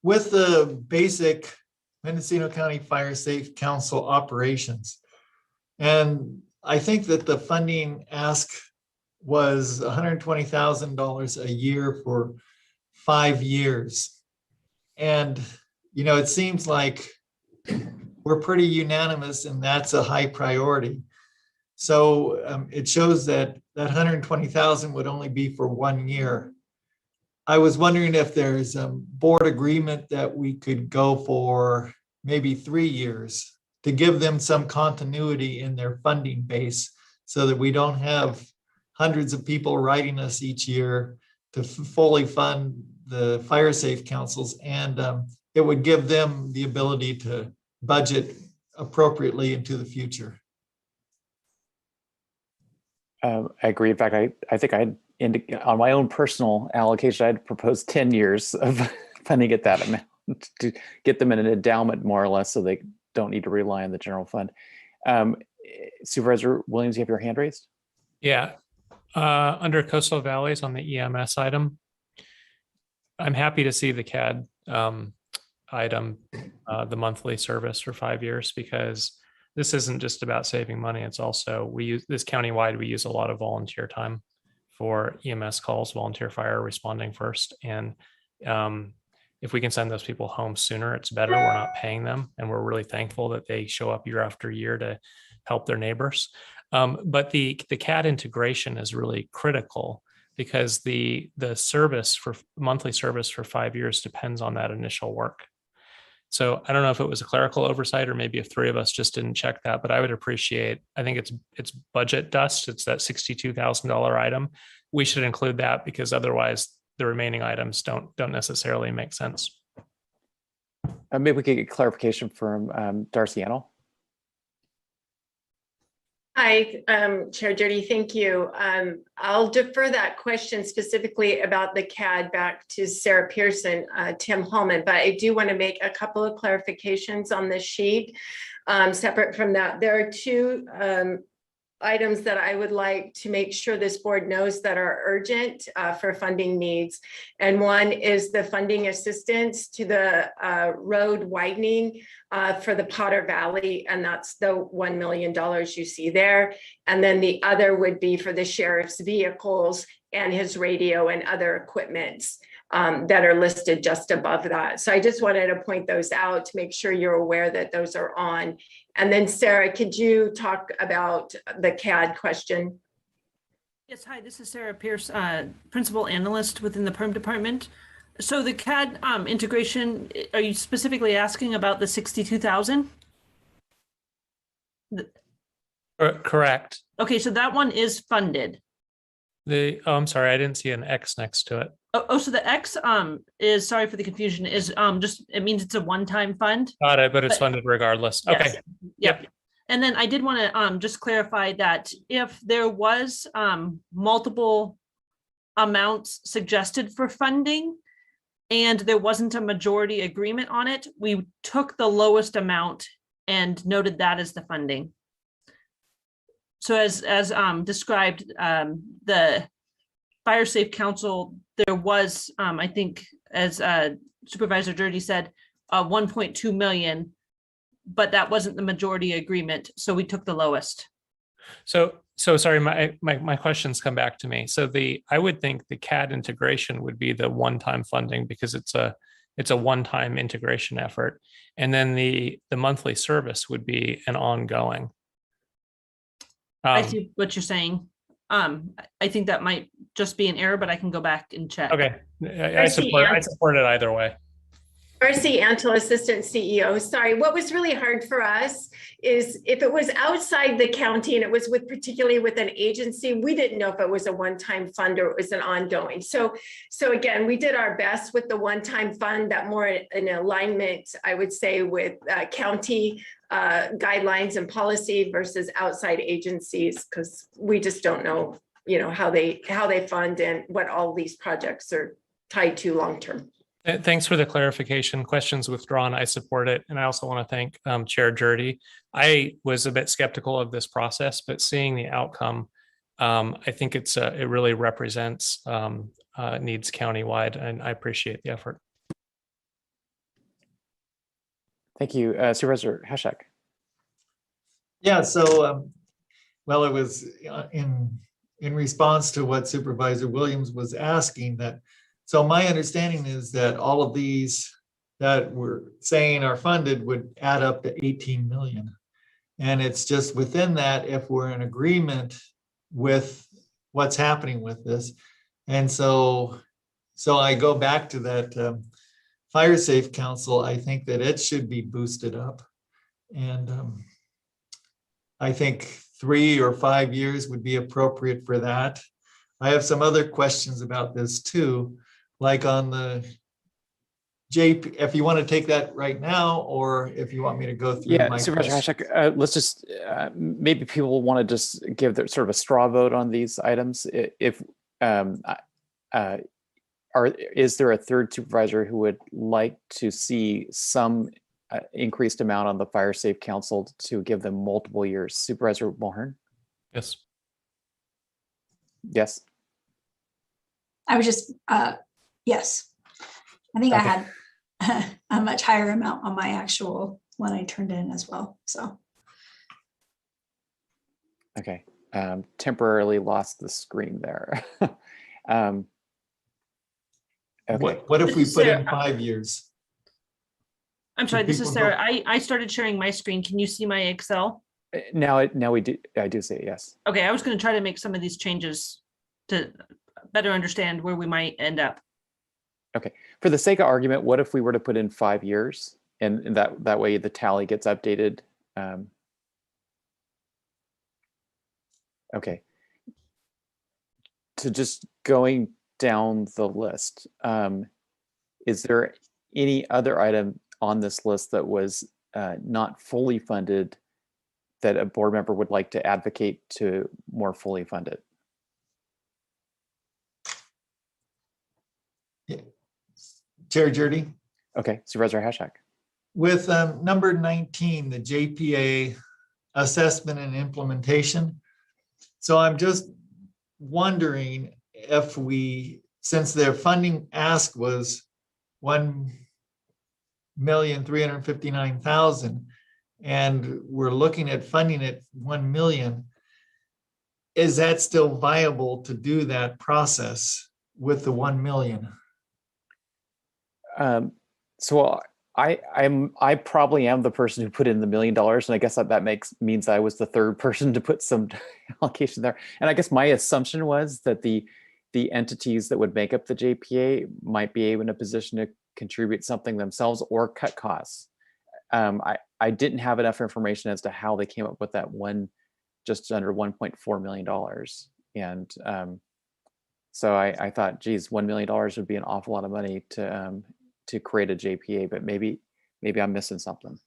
With the basic Mendocino County Fire Safe Council operations, and I think that the funding ask was $120,000 a year for 5 years. And, you know, it seems like we're pretty unanimous and that's a high priority. So it shows that that 120,000 would only be for 1 year. I was wondering if there's a board agreement that we could go for maybe 3 years to give them some continuity in their funding base so that we don't have hundreds of people writing us each year to fully fund the fire safe councils. And it would give them the ability to budget appropriately into the future. I agree. In fact, I think on my own personal allocation, I'd propose 10 years of funding at that amount to get them in an endowment more or less so they don't need to rely on the general fund. Supervisor Williams, you have your hand raised? Yeah. Under Coastal Valleys on the EMS item, I'm happy to see the CAD item, the monthly service for 5 years, because this isn't just about saving money. It's also, we use this countywide, we use a lot of volunteer time for EMS calls, volunteer fire responding first. And if we can send those people home sooner, it's better. We're not paying them. And we're really thankful that they show up year after year to help their neighbors. But the CAD integration is really critical because the service for monthly service for 5 years depends on that initial work. So I don't know if it was a clerical oversight or maybe if 3 of us just didn't check that, but I would appreciate, I think it's budget dust. It's that $62,000 item. We should include that because otherwise the remaining items don't necessarily make sense. Maybe we could get clarification from Darcy Annell. Hi, Chair Jurdy, thank you. I'll defer that question specifically about the CAD back to Sarah Pearson, Tim Holman, but I do want to make a couple of clarifications on this sheet. Separate from that, there are 2 items that I would like to make sure this board knows that are urgent for funding needs. And one is the funding assistance to the road widening for the Potter Valley, and that's the $1 million you see there. And then the other would be for the sheriff's vehicles and his radio and other equipment. that are listed just above that. So I just wanted to point those out to make sure you're aware that those are on. And then Sarah, could you talk about the CAD question? Yes, hi, this is Sarah Pierce, Principal Analyst within the Perm Department. So the CAD integration, are you specifically asking about the 62,000? Correct. Okay, so that one is funded. I'm sorry, I didn't see an X next to it. Oh, so the X is, sorry for the confusion, is just, it means it's a one-time fund. Got it, but it's funded regardless. Yes. Okay. Yep. And then I did want to just clarify that if there was multiple amounts suggested for funding and there wasn't a majority agreement on it, we took the lowest amount and noted that as the funding. So as described, the Fire Safe Council, there was, I think, as Supervisor Dirty said, 1.2 million, but that wasn't the majority agreement. So we took the lowest. So sorry, my questions come back to me. So I would think the CAD integration would be the one-time funding because it's a one-time integration effort. And then the monthly service would be an ongoing. I see what you're saying. I think that might just be an error, but I can go back and check. Okay, I support it either way. RC Antle, Assistant CEO. Sorry, what was really hard for us is if it was outside the county and it was particularly with an agency, we didn't know if it was a one-time fund or it was an ongoing. So again, we did our best with the one-time fund, that more in alignment, I would say, with county guidelines and policy versus outside agencies, because we just don't know, how they fund and what all these projects are tied to long-term. Thanks for the clarification. Questions withdrawn. I support it. And I also want to thank Chair Jurdy. I was a bit skeptical of this process, but seeing the outcome, I think it really represents needs countywide, and I appreciate the effort. Thank you. Supervisor Hashak. Yeah, so, well, it was in response to what Supervisor Williams was asking that. So my understanding is that all of these that we're saying are funded would add up to 18 million. And it's just within that, if we're in agreement with what's happening with this. And so I go back to that Fire Safe Council. I think that it should be boosted up. And I think 3 or 5 years would be appropriate for that. I have some other questions about this too. Like on the JP, if you want to take that right now, or if you want me to go through. Yeah, Supervisor Hashak, let's just, maybe people want to just give their sort of a straw vote on these items. If, is there a third supervisor who would like to see some increased amount on the Fire Safe Council to give them multiple years? Supervisor Mulhern? Yes. Yes. I was just, yes. I think okay. I had a much higher amount on my actual one I turned in as well, so. Okay, temporarily lost the screen there. Okay. What if we put in 5 years? I'm sorry, this is Sarah. I started sharing my screen. Can you see my Excel? Now we do. I do see it, yes. Okay, I was going to try to make some of these changes to better understand where we might end up. Okay, for the sake of argument, what if we were to put in 5 years, and that way the tally gets updated? Okay. So just going down the list, is there any other item on this list that was not fully funded that a board member would like to advocate to more fully fund it? Yeah. Chair Jurdy. Okay, Supervisor Hashak. With number 19, the JPA assessment and implementation. So I'm just wondering if we, since their funding ask was 1,359,000, and we're looking at funding it 1 million, is that still viable to do that process with the 1 million? So I probably am the person who put in the $1 million, and I guess that means I was the third person to put some allocation there. And I guess my assumption was that the entities that would make up the JPA might be in a position to contribute something themselves or cut costs. I didn't have enough information as to how they came up with that just under $1.4 million. And so I thought, geez, $1 million would be an awful lot of money to create a JPA, but maybe I'm missing something.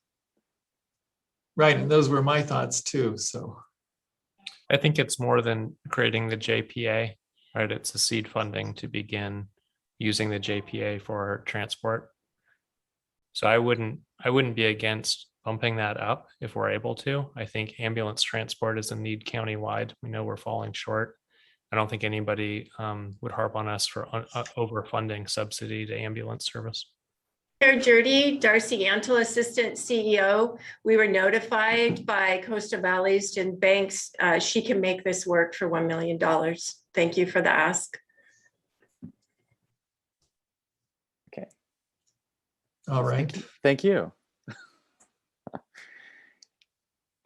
Right, and those were my thoughts too, so. I think it's more than creating the JPA, right? It's a seed funding to begin using the JPA for transport. So I wouldn't be against bumping that up if we're able to. I think ambulance transport is a need countywide. We know we're falling short. I don't think anybody would harp on us for overfunding subsidy to ambulance service. Chair Jurdy, Darcy Antle, Assistant CEO. We were notified by Coastal Valley East and Banks. She can make this work for $1 million. Thank you for the ask. Okay. All right. Thank you.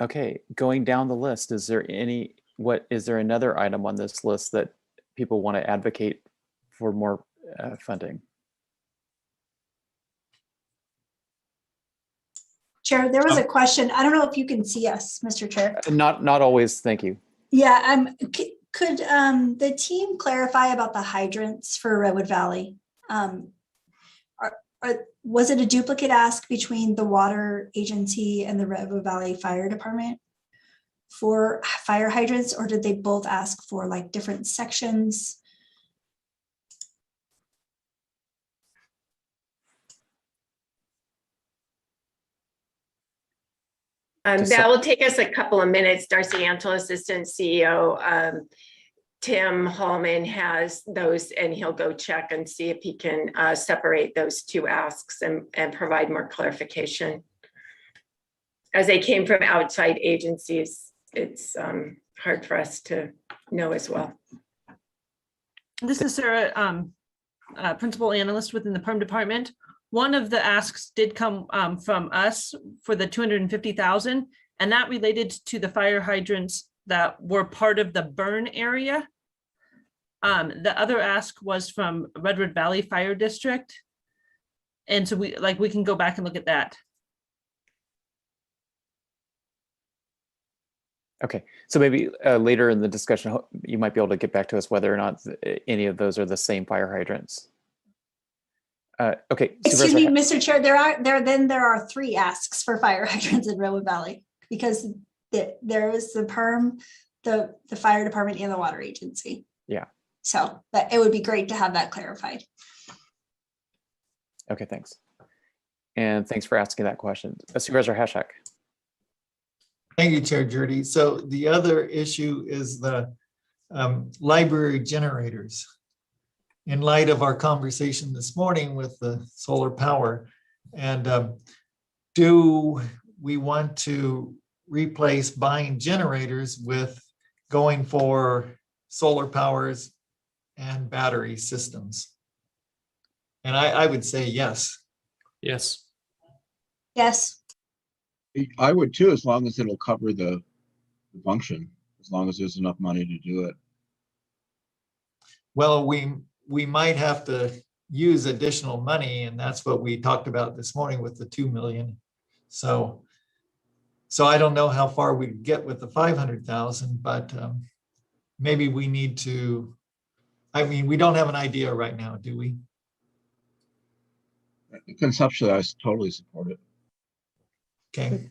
Okay, going down the list, is there another item on this list that people want to advocate for more funding? Chair, there was a question. I don't know if you can see us, Mr. Chair. Not always, thank you. Yeah, could the team clarify about the hydrants for Redwood Valley? Was it a duplicate ask between the water agency and the Redwood Valley Fire Department for fire hydrants, or did they both ask for like different sections? That will take us a couple of minutes. Darcy Antle, Assistant CEO. Tim Hallman has those, and he'll go check and see if he can separate those two asks and provide more clarification. As they came from outside agencies, it's hard for us to know as well. This is Sarah, Principal Analyst within the Perm Department. One of the asks did come from us for the $250,000, and that related to the fire hydrants that were part of the burn area. The other ask was from Redwood Valley Fire District. And so we can go back and look at that. Okay, so maybe later in the discussion, you might be able to get back to us whether or not any of those are the same fire hydrants. Okay. Excuse me, Mr. Chair, there are 3 asks for fire hydrants in Redwood Valley because there is the PERM, the fire department, and the water agency. Yeah. So it would be great to have that clarified. Okay, thanks. And thanks for asking that question. Supervisor Hashak. Thank you, Chair Jurdy. So the other issue is the library generators. In light of our conversation this morning with the solar power, and do we want to replace buying generators with going for solar powers and battery systems? And I would say yes. Yes. Yes. I would too, as long as it'll cover the function, as long as there's enough money to do it. Well, we might have to use additional money, and that's what we talked about this morning with the 2 million. So I don't know how far we get with the 500,000, but maybe we need to. I mean, we don't have an idea right now, do we? Conceptually, I totally support it. Okay.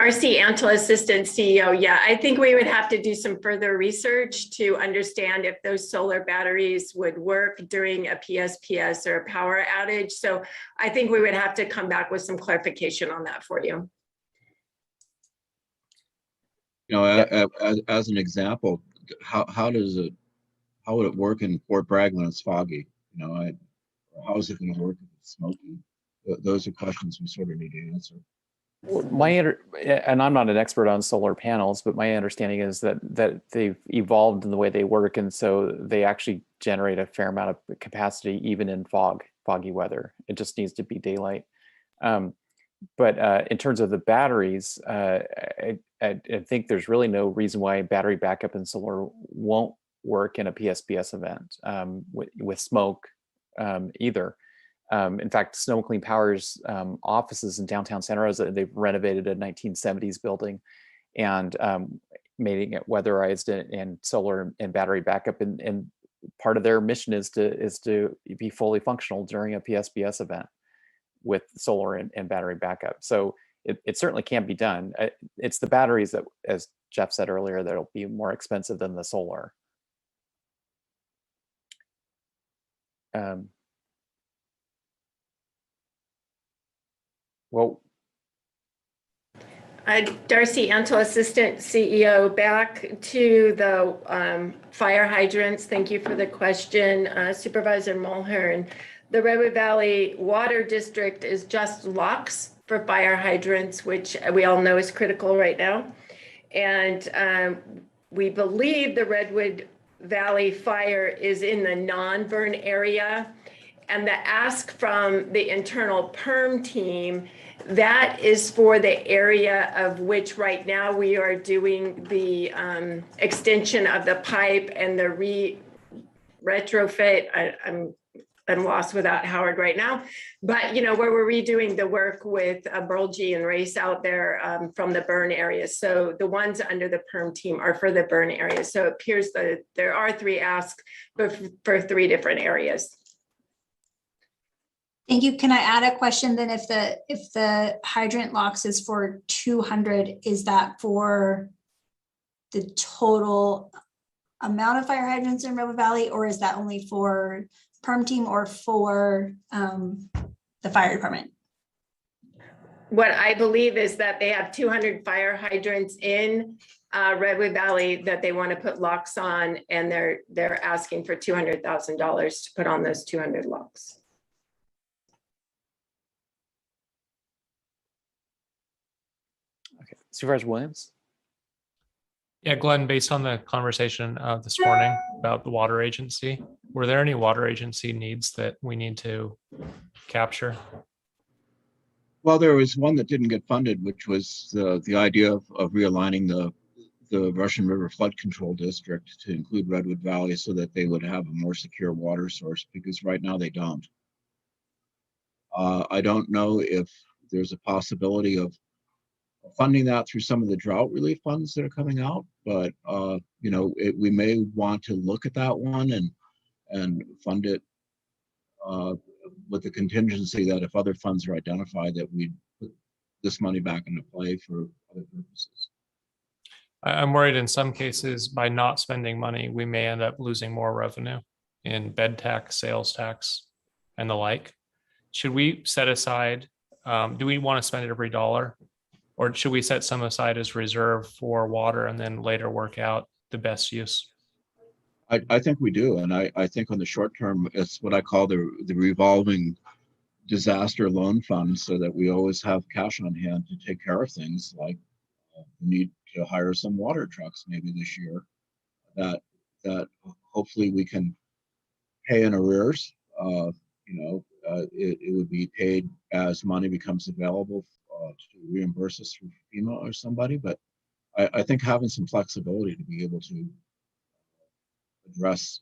RC Antle, Assistant CEO. Yeah, I think we would have to do some further research to understand if those solar batteries would work during a PSPS or a power outage. So I think we would have to come back with some clarification on that for you. You know, as an example, how would it work in Fort Bragg when it's foggy? You know, how is it going to work if it's smoky? Those are questions we sort of need to answer. And I'm not an expert on solar panels, but my understanding is that they've evolved in the way they work, and so they actually generate a fair amount of capacity even in fog foggy weather. It just needs to be daylight. But in terms of the batteries, I think there's really no reason why battery backup and solar won't work in a PSPS event with smoke either. In fact, Snow Clean Power's offices in downtown Santa Rosa, they've renovated a 1970s building and making it weatherized and solar and battery backup. And part of their mission is to be fully functional during a PSPS event with solar and battery backup. So it certainly can be done. It's the batteries that, as Jeff said earlier, that'll be more expensive than the solar. Well, Darcy Antle, Assistant CEO. Back to the fire hydrants. Thank you for the question, Supervisor Mulhern. The Redwood Valley Water District is just locks for fire hydrants, which we all know is critical right now. And we believe the Redwood Valley fire is in the non-burn area. And the ask from the internal PERM team, that is for the area of which right now we are doing the extension of the pipe and the retrofit. I'm lost without Howard right now, but you know, where we're redoing the work with Burlgie and Race out there from the burn areas. So the ones under the PERM team are for the burn areas. So it appears that there are 3 asks for 3 different areas. Thank you. Can I add a question then? If the hydrant locks is for 200, is that for the total amount of fire hydrants in Redwood Valley, or is that only for PERM team or for the fire department? What I believe is that they have 200 fire hydrants in Redwood Valley that they want to put locks on, and they're asking for $200,000 to put on those 200 locks. Okay, Supervisor Williams. Yeah, Glenn, based on the conversation this morning about the water agency, were there any water agency needs that we need to capture? Well, there was one that didn't get funded, which was the idea of realigning the Russian River Flood Control District to include Redwood Valley so that they would have a more secure water source, because right now they don't. I don't know if there's a possibility of funding that through some of the drought relief funds that are coming out, but you know, we may want to look at that one and fund it with the contingency that if other funds are identified, that we put this money back into play for other purposes. I'm worried in some cases by not spending money, we may end up losing more revenue in bed tax, sales tax, and the like. Should we set aside, do we want to spend every dollar? Or should we set some aside as reserve for water and then later work out the best use? I think we do. And I think on the short term, it's what I call the revolving disaster loan fund, so that we always have cash on hand to take care of things like we need to hire some water trucks maybe this year that hopefully we can pay in arrears. You know, it would be paid as money becomes available to reimburse us through FEMA or somebody, but I think having some flexibility to be able to address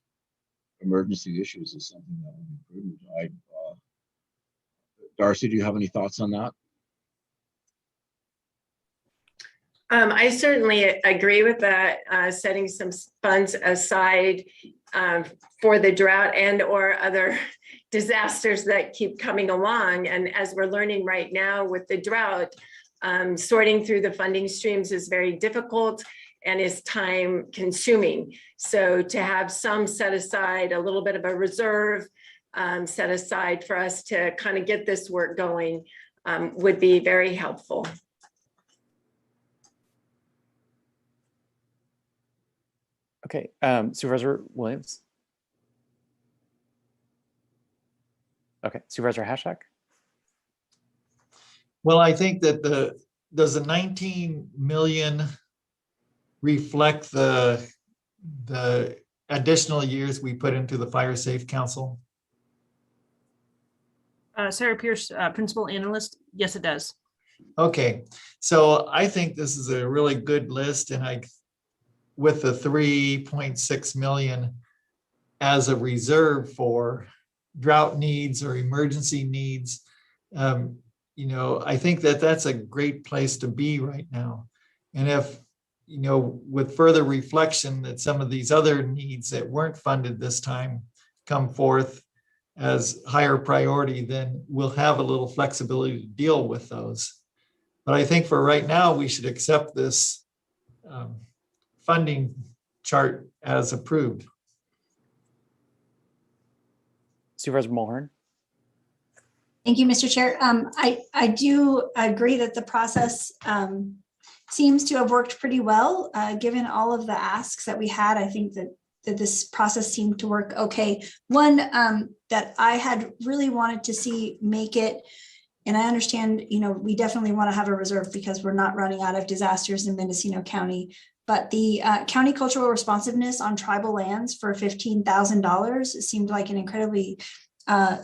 emergency issues is something that would be prudent. Darcy, do you have any thoughts on that? I certainly agree with that, setting some funds aside for the drought and or other disasters that keep coming along. And as we're learning right now with the drought, sorting through the funding streams is very difficult and is time consuming. So to have some set aside, a little bit of a reserve set aside for us to kind of get this work going would be very helpful. Okay, Supervisor Williams. Okay, Supervisor Hashak. Well, I think that does the 19 million reflect the additional years we put into the Fire Safe Council? Sarah Pierce, Principal Analyst. Yes, it does. Okay, so I think this is a really good list, and with the 3.6 million as a reserve for drought needs or emergency needs, I think that that's a great place to be right now. And if, with further reflection that some of these other needs that weren't funded this time come forth as higher priority, then we'll have a little flexibility to deal with those. But I think for right now, we should accept this funding chart as approved. Supervisor Mulhern. Thank you, Mr. Chair. I do agree that the process seems to have worked pretty well, given all of the asks that we had. I think that this process seemed to work okay. One that I had really wanted to see make it, and I understand, we definitely want to have a reserve because we're not running out of disasters in Mendocino County, but the county cultural responsiveness on tribal lands for $15,000 seemed like an incredibly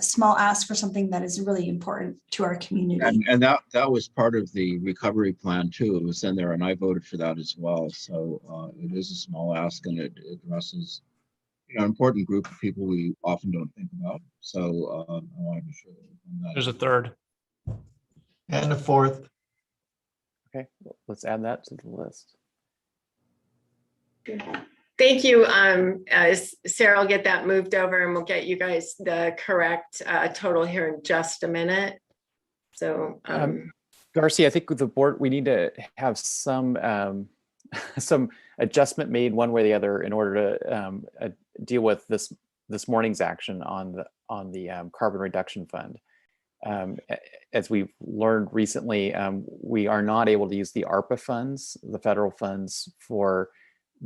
small ask for something that is really important to our community. And that was part of the recovery plan too. It was in there, and I voted for that as well. So it is a small ask, and it addresses an important group of people we often don't think about. So I want to be sure that there's a third and a fourth. Okay, let's add that to the list. Thank you. Sarah, I'll get that moved over and we'll get you guys the correct total here in just a minute. So Darcy, I think with the board, we need to have some adjustment made one way or the other in order to deal with this morning's action on the carbon reduction fund. As we've learned recently, we are not able to use the ARPA funds, the federal funds, for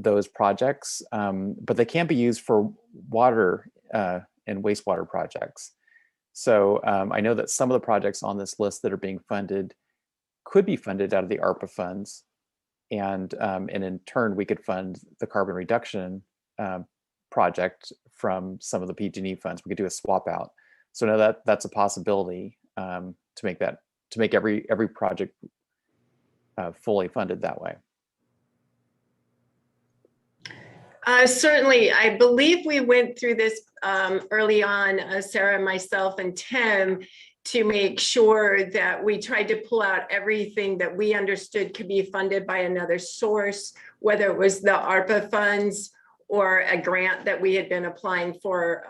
those projects, but they can be used for water and wastewater projects. So I know that some of the projects on this list that are being funded could be funded out of the ARPA funds, and in turn we could fund the carbon reduction project from some of the PG&E funds. We could do a swap out. So now that's a possibility to make every project fully funded that way. Certainly, I believe we went through this early on, Sarah, myself, and Tim, to make sure that we tried to pull out everything that we understood could be funded by another source, whether it was the ARPA funds or a grant that we had been applying for.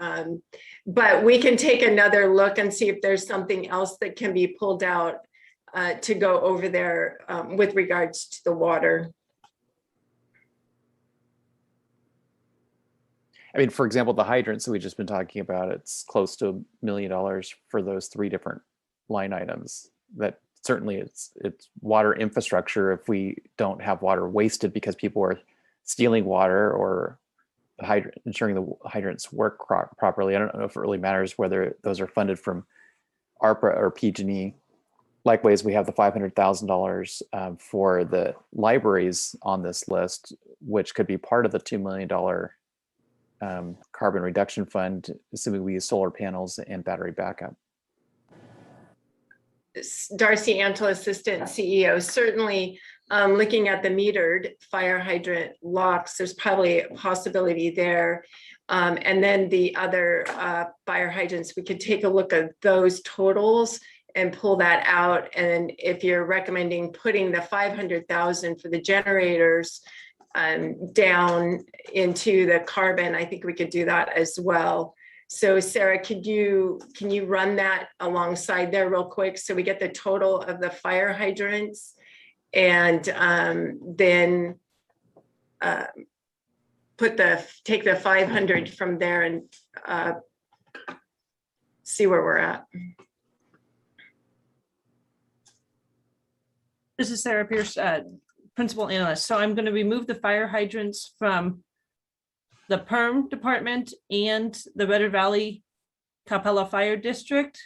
But we can take another look and see if there's something else that can be pulled out to go over there with regards to the water. I mean, for example, the hydrants that we've just been talking about, it's close to $1 million for those 3 different line items. That certainly it's water infrastructure. If we don't have water wasted because people are stealing water, or ensuring the hydrants work properly, I don't know if it really matters whether those are funded from ARPA or PG&E. Likewise, we have the $500,000 for the libraries on this list, which could be part of the $2 million carbon reduction fund, assuming we use solar panels and battery backup. Darcy Antle, Assistant CEO. Certainly, looking at the metered fire hydrant locks, there's probably a possibility there. And then the other fire hydrants, we could take a look at those totals and pull that out. And if you're recommending putting the 500,000 for the generators down into the carbon, I think we could do that as well. So Sarah, can you run that alongside there real quick so we get the total of the fire hydrants, and then take the 500 from there and see where we're at. This is Sarah Pierce, Principal Analyst. So I'm going to remove the fire hydrants from the PERM department and the Redder Valley Capella Fire District.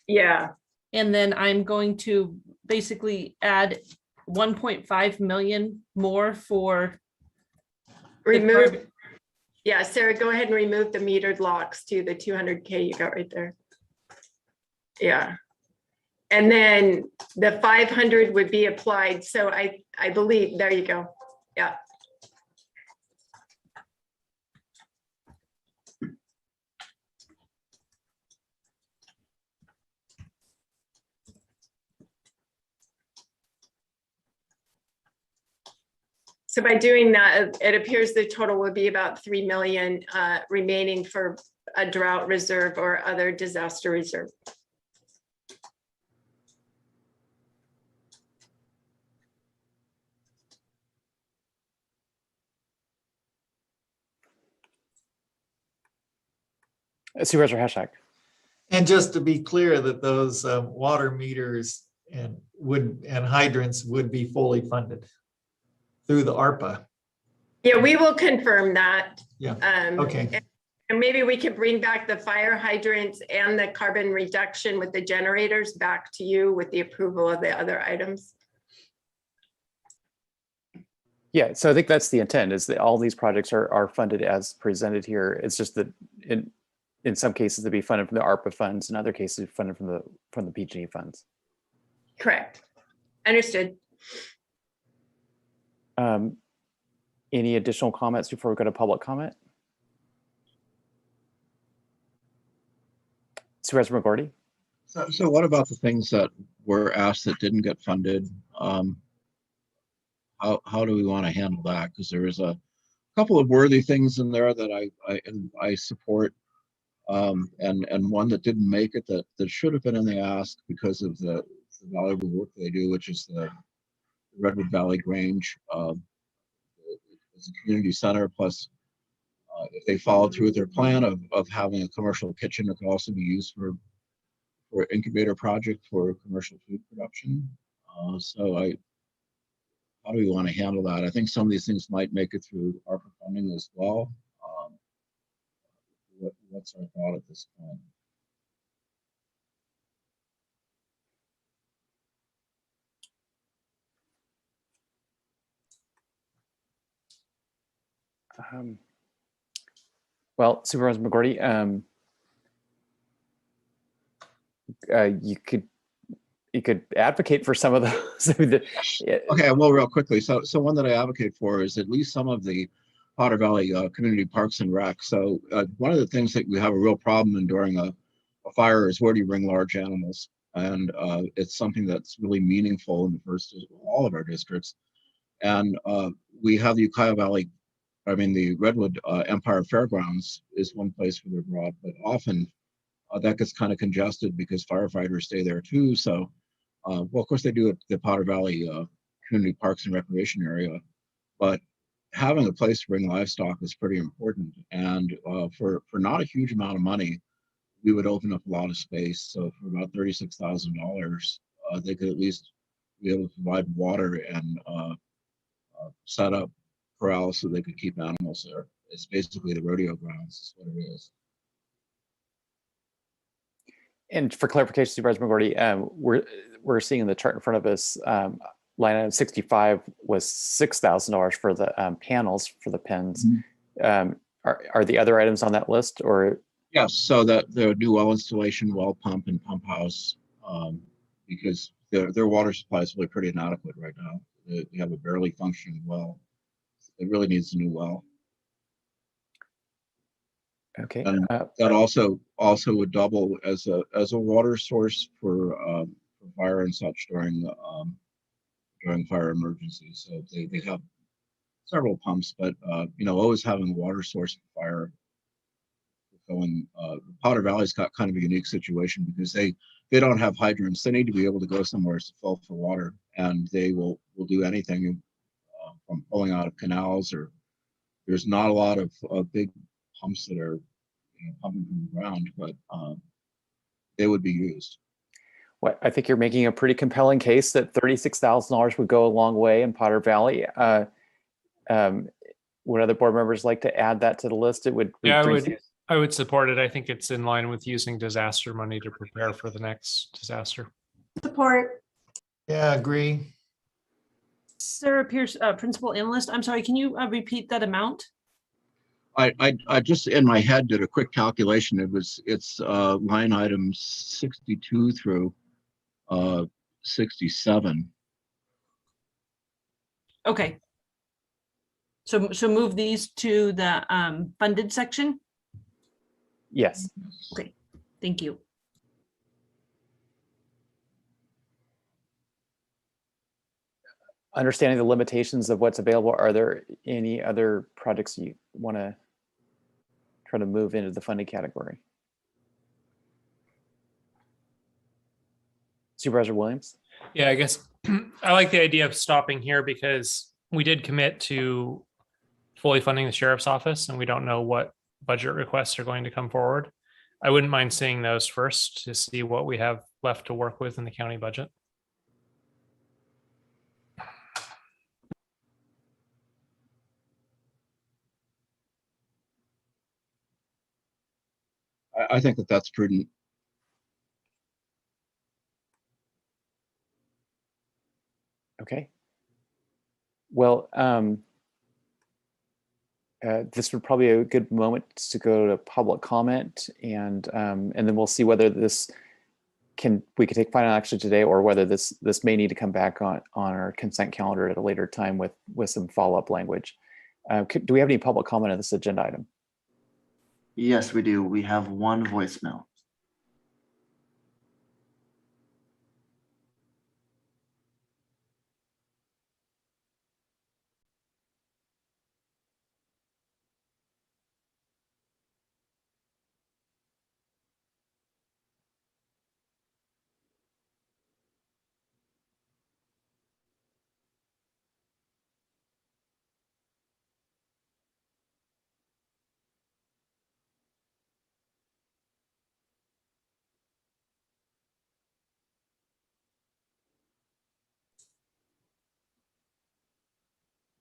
Yeah. And then I'm going to basically add 1.5 million more for remove. Yeah, Sarah, go ahead and remove the metered locks to the 200K you got right there. Yeah. And then the 500 would be applied. So I believe, there you go. Yeah. So by doing that, it appears the total would be about 3 million remaining for a drought reserve or other disaster reserve. Supervisor Hashak. And just to be clear that those water meters and hydrants would be fully funded through the ARPA. Yeah, we will confirm that. Yeah. Um, Okay. And maybe we could bring back the fire hydrants and the carbon reduction with the generators back to you with the approval of the other items. Yeah, so I think that's the intent, is that all these projects are funded as presented here. It's just that in some cases they'd be funded from the ARPA funds, in other cases funded from the PG&E funds. Correct. Understood. Any additional comments before we go to public comment? Supervisor McGorty? So what about the things that were asked that didn't get funded? How do we want to handle that? Because there is a couple of worthy things in there that I support, and one that didn't make it that should have been in the ask because of the valuable work they do, which is the Redwood Valley Grange. It's a community center, plus if they followed through with their plan of having a commercial kitchen, it could also be used for incubator project for commercial food production. How do we want to handle that? I think some of these things might make it through ARPA funding as well. What's our thought at this point? Well, Supervisor McGorty, you could advocate for some of those. Okay, well, real quickly. So one that I advocate for is at least some of the Potter Valley community parks and rec. So one of the things that we have a real problem in during a fire is where do you bring large animals? And it's something that's really meaningful in all of our districts. And we have the Ukiah Valley, the Redwood Empire Fairgrounds is one place where they're brought, but often that gets kind of congested because firefighters stay there too. So, well, of course they do at the Potter Valley Community Parks and Recreation area, but having a place to bring livestock is pretty important. And for not a huge amount of money, we would open up a lot of space. So for about $36,000, they could at least be able to provide water and set up corrals so they could keep animals there. It's basically the rodeo grounds is what it is. And for clarification, Supervisor McGorty, we're seeing in the chart in front of us, line item 65 was $6,000 for the panels for the pens. Mm-hmm. Are the other items on that list, or? Yes, so that the new well installation, well pump, and pump house, because their water supply is really pretty inadequate right now. They have a barely functioning well. It really needs a new well. Okay. And that also would double as a water source for fire and such during fire emergencies. So they have several pumps, but always having a water source for fire. Potter Valley's got kind of a unique situation because they don't have hydrants. They need to be able to go somewhere to fill for water, and they will do anything from pulling out of canals, or there's not a lot of big pumps that are pumping from the ground, but they would be used. Well, I think you're making a pretty compelling case that $36,000 would go a long way in Potter Valley. Would other board members like to add that to the list? It would. Yeah, I would support it. I think it's in line with using disaster money to prepare for the next disaster. Support. Yeah, agree. Sarah Pierce, Principal Analyst. I'm sorry, can you repeat that amount? I just in my head did a quick calculation. It's line items 62 through 67. Okay. So move these to the funded section. Yes. Okay, thank you. Understanding the limitations of what's available, are there any other projects you want to try to move into the funding category? Supervisor Williams? Yeah, I guess I like the idea of stopping here because we did commit to fully funding the sheriff's office and we don't know what budget requests are going to come forward. I wouldn't mind seeing those first to see what we have left to work with in the county budget. I think that that's prudent. Okay. Well, this would probably be a good moment to go to public comment, and then we'll see whether we can take final action today, or whether this may need to come back on our consent calendar at a later time with some follow-up language. Do we have any public comment on this agenda item? Yes, we do. We have one voicemail.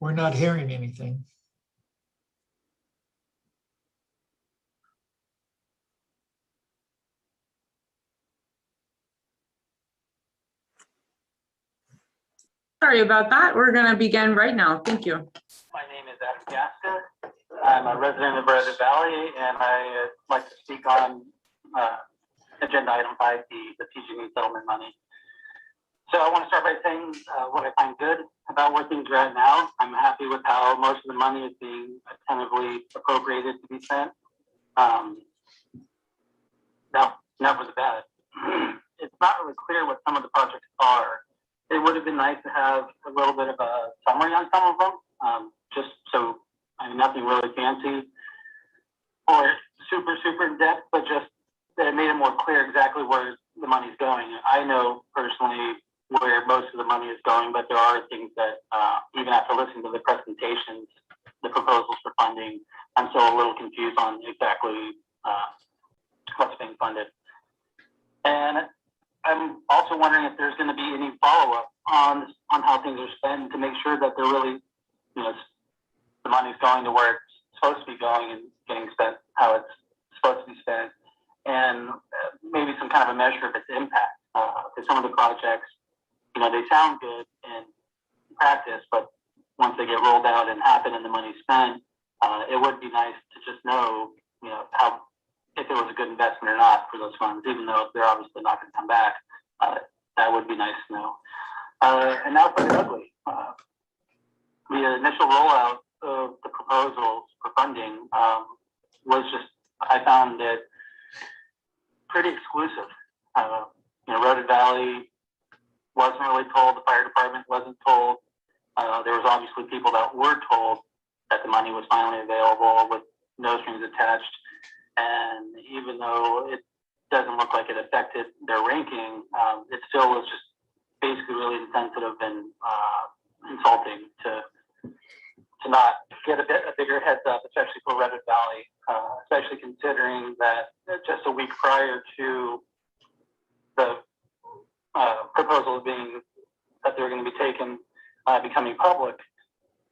We're not hearing anything. Sorry about that. We're going to begin right now. Thank you. My name is Adam Gasker. I'm a resident of Red Valley, and I'd like to speak on agenda item 5B, the PG&E settlement money. So I want to start by saying what I find good about where things are at now. I'm happy with how most of the money is being attentively appropriated to be spent. Now, never the bad. It's not really clear what some of the projects are. It would have been nice to have a little bit of a summary on some of them, just so, nothing really fancy or super in depth, but just that it made it more clear exactly where the money's going. I know personally where most of the money is going, but there are things that even after listening to the presentations, the proposals for funding, I'm still a little confused on exactly what's being funded. And I'm also wondering if there's going to be any follow-up on how things are spent to make sure that they're really, the money's going to where it's supposed to be going and getting spent how it's supposed to be spent, and maybe some kind of a measure of its impact. Because some of the projects, they sound good in practice, but once they get rolled out and happen and the money's spent, it would be nice to just know, how, if it was a good investment or not for those funds, even though they're obviously not going to come back. That would be nice to know. And now for the ugly. The initial rollout of the proposals for funding was just, I found it pretty exclusive. Rhode Valley wasn't really told, the fire department wasn't told. There was obviously people that were told that the money was finally available with no strings attached. And even though it doesn't look like it affected their ranking, it still was just basically really insensitive and insulting to not get a bigger heads up, especially for Red Valley, especially considering that just a week prior to the proposal that they were going to be taken, becoming public,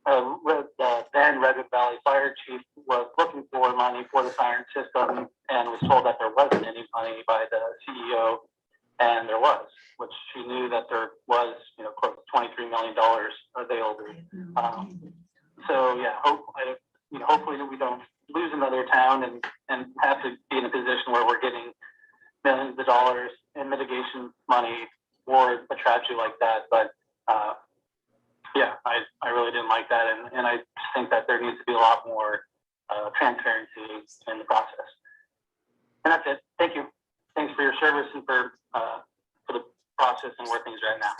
then Red Valley Fire Chief was looking for money for the siren system and was told that there wasn't any money by the CEO, and there was, which she knew that there was, close to $23 million available. So yeah, hopefully we don't lose another town and have to be in a position where we're getting millions of dollars in mitigation money for a tragedy like that. But yeah, I really didn't like that. And I think that there needs to be a lot more transparency in the process. And that's it. Thank you. Thanks for your service and for the process and where things are at now.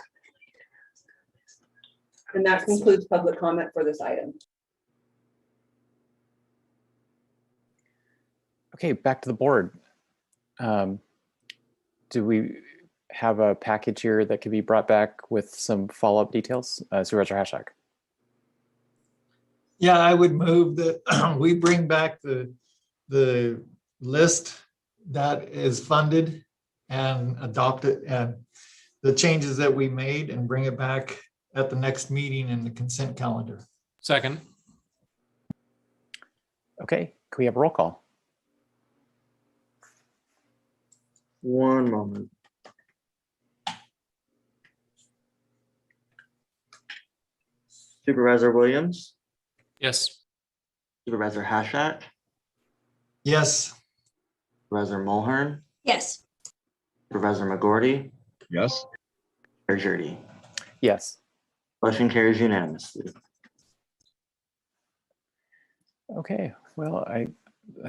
And that concludes public comment for this item. Okay, back to the board. Do we have a package here that could be brought back with some follow-up details? Supervisor Hashak. Yeah, I would move that we bring back the list that is funded and adopt it, and the changes that we made, and bring it back at the next meeting in the consent calendar. Second. Okay, can we have a roll call? One moment. Supervisor Williams, Yes. Supervisor Hashak, Yes. Supervisor Mulhern, Yes. Supervisor McGorty, Yes. Chair Jurdy. Yes. Motion carries unanimously. Okay, well, I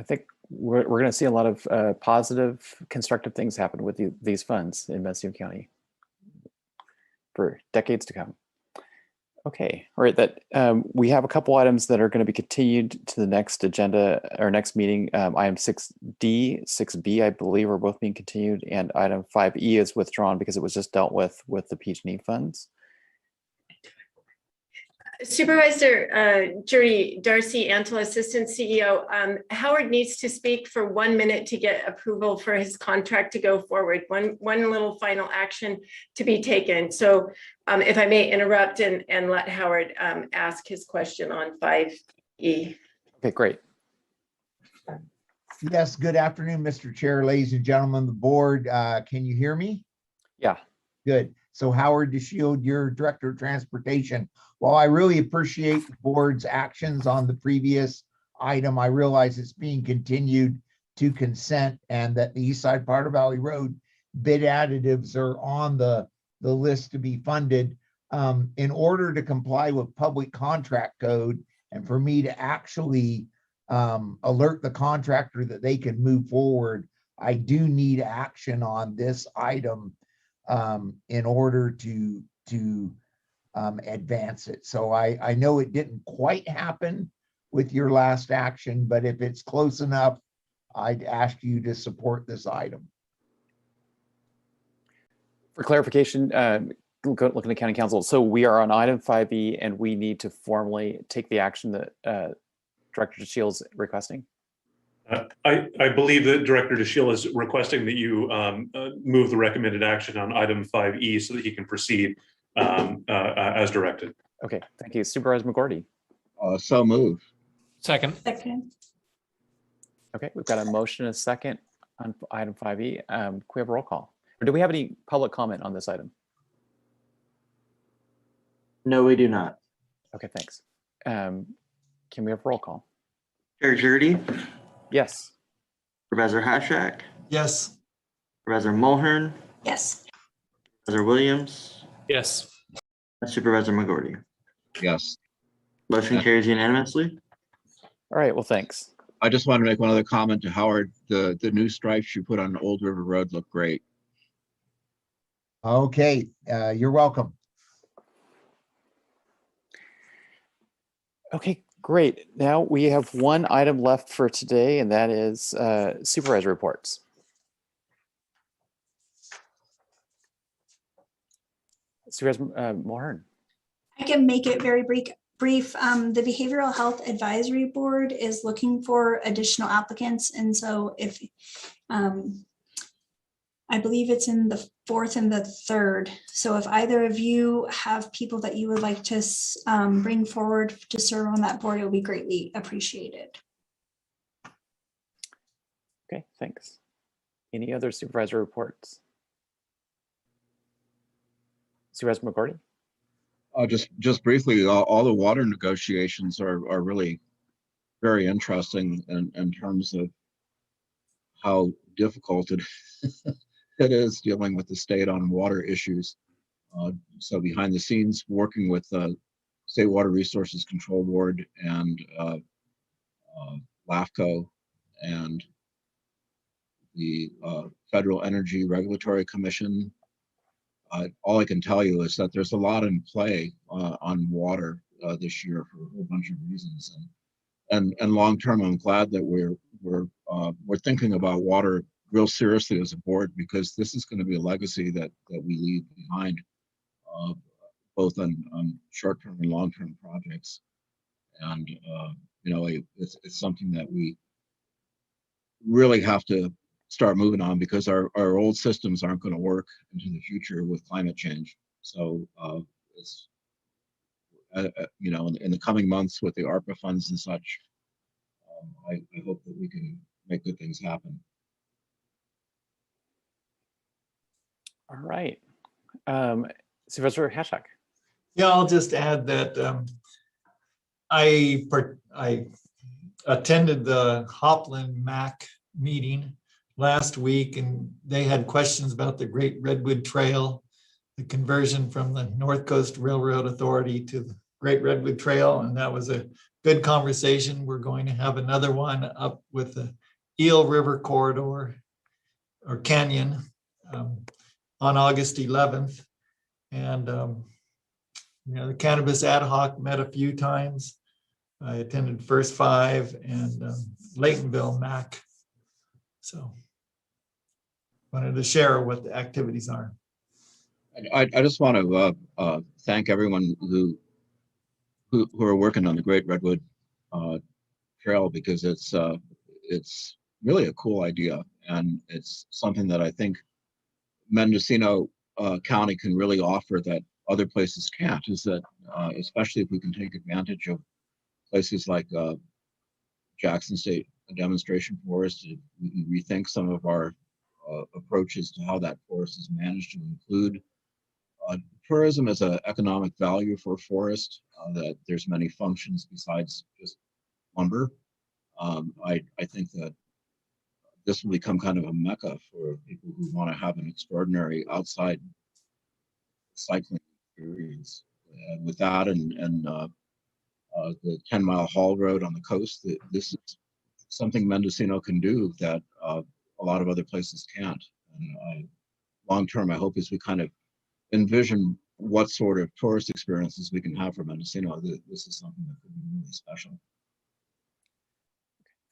think we're going to see a lot of positive, constructive things happen with these funds in Mendocino County for decades to come. Okay, all right, that we have a couple items that are going to be continued to the next agenda or next meeting. Item 6D, 6B, I believe, are both being continued, and item 5E is withdrawn because it was just dealt with the PG&E funds. Supervisor Judy Darcy Antle, Assistant CEO. Howard needs to speak for 1 minute to get approval for his contract to go forward. One little final action to be taken. So if I may interrupt and let Howard ask his question on 5E. Okay, great. Yes, good afternoon, Mr. Chair, ladies and gentlemen of the board. Can you hear me? Yeah. Good. So Howard DeShield, your Director of Transportation. While I really appreciate the board's actions on the previous item, I realize it's being continued to consent and that the East Side Powder Valley Road bid additives are on the list to be funded. In order to comply with public contract code and for me to actually alert the contractor that they can move forward, I do need action on this item in order to advance it. So I know it didn't quite happen with your last action, but if it's close enough, I'd ask you to support this item. For clarification, looking at County Counsel, so we are on item 5E and we need to formally take the action that Director DeShield is requesting? I believe that Director DeShield is requesting that you move the recommended action on item 5E so that he can proceed as directed. Okay, thank you. Supervisor McGorty. So move. Second. Second. Okay, we've got a motion and a second on item 5E. Can we have a roll call? Or do we have any public comment on this item? No, we do not. Okay, thanks. Can we have a roll call? Chair Jurdy, Yes. Supervisor Hashak, Yes. Supervisor Mulhern, Yes. Supervisor Williams, Yes. and Supervisor McGorty. Yes. Motion carries unanimously. All right, well, thanks. I just wanted to make one other comment to Howard. The new stripes you put on Old River Road look great. Okay, you're welcome. Okay, great. Now we have one item left for today, and that is supervisor reports. Supervisor Mulhern. I can make it very brief. The Behavioral Health Advisory Board is looking for additional applicants. And so if, I believe it's in the 4th and the 3rd. So if either of you have people that you would like to bring forward to serve on that board, it will be greatly appreciated. Okay, thanks. Any other supervisor reports? Supervisor McGorty? Just briefly, all the water negotiations are really very interesting in terms of how difficult it it is dealing with the state on water issues. So behind the scenes, working with the State Water Resources Control Board and LAFCO and the Federal Energy Regulatory Commission. All I can tell you is that there's a lot in play on water this year for a whole bunch of reasons. And long term, I'm glad that we're thinking about water real seriously as a board, because this is going to be a legacy that we leave behind, both on short term and long term projects. And you know, it's something that we really have to start moving on, because our old systems aren't going to work into the future with climate change. So it's you know, in the coming months with the ARPA funds and such, I hope that we can make good things happen. All right. Supervisor Hashak. Yeah, I'll just add that I attended the Hopland MAC meeting last week, and they had questions about the Great Redwood Trail, the conversion from the North Coast Railroad Authority to the Great Redwood Trail, and that was a good conversation. We're going to have another one up with the Eel River Corridor or Canyon on August 11th. And you know, the Cannabis Ad Hoc met a few times. I attended First Five and Laytonville MAC. So wanted to share what the activities are. I just want to thank everyone who are working on the Great Redwood Trail, because it's really a cool idea, and it's something that I think Mendocino County can really offer that other places can't. Is that especially if we can take advantage of places like Jackson State Demonstration Forest, we can rethink some of our approaches to how that forest is managed to include tourism as an economic value for a forest, that there's many functions besides just lumber. I think that this will become kind of a mecca for people who want to have an extraordinary outside cycling experience. With that and the 10-mile haul road on the coast, this is something Mendocino can do that a lot of other places can't. And long term, I hope as we kind of envision what sort of tourist experiences we can have for Mendocino, this is something that could be really special.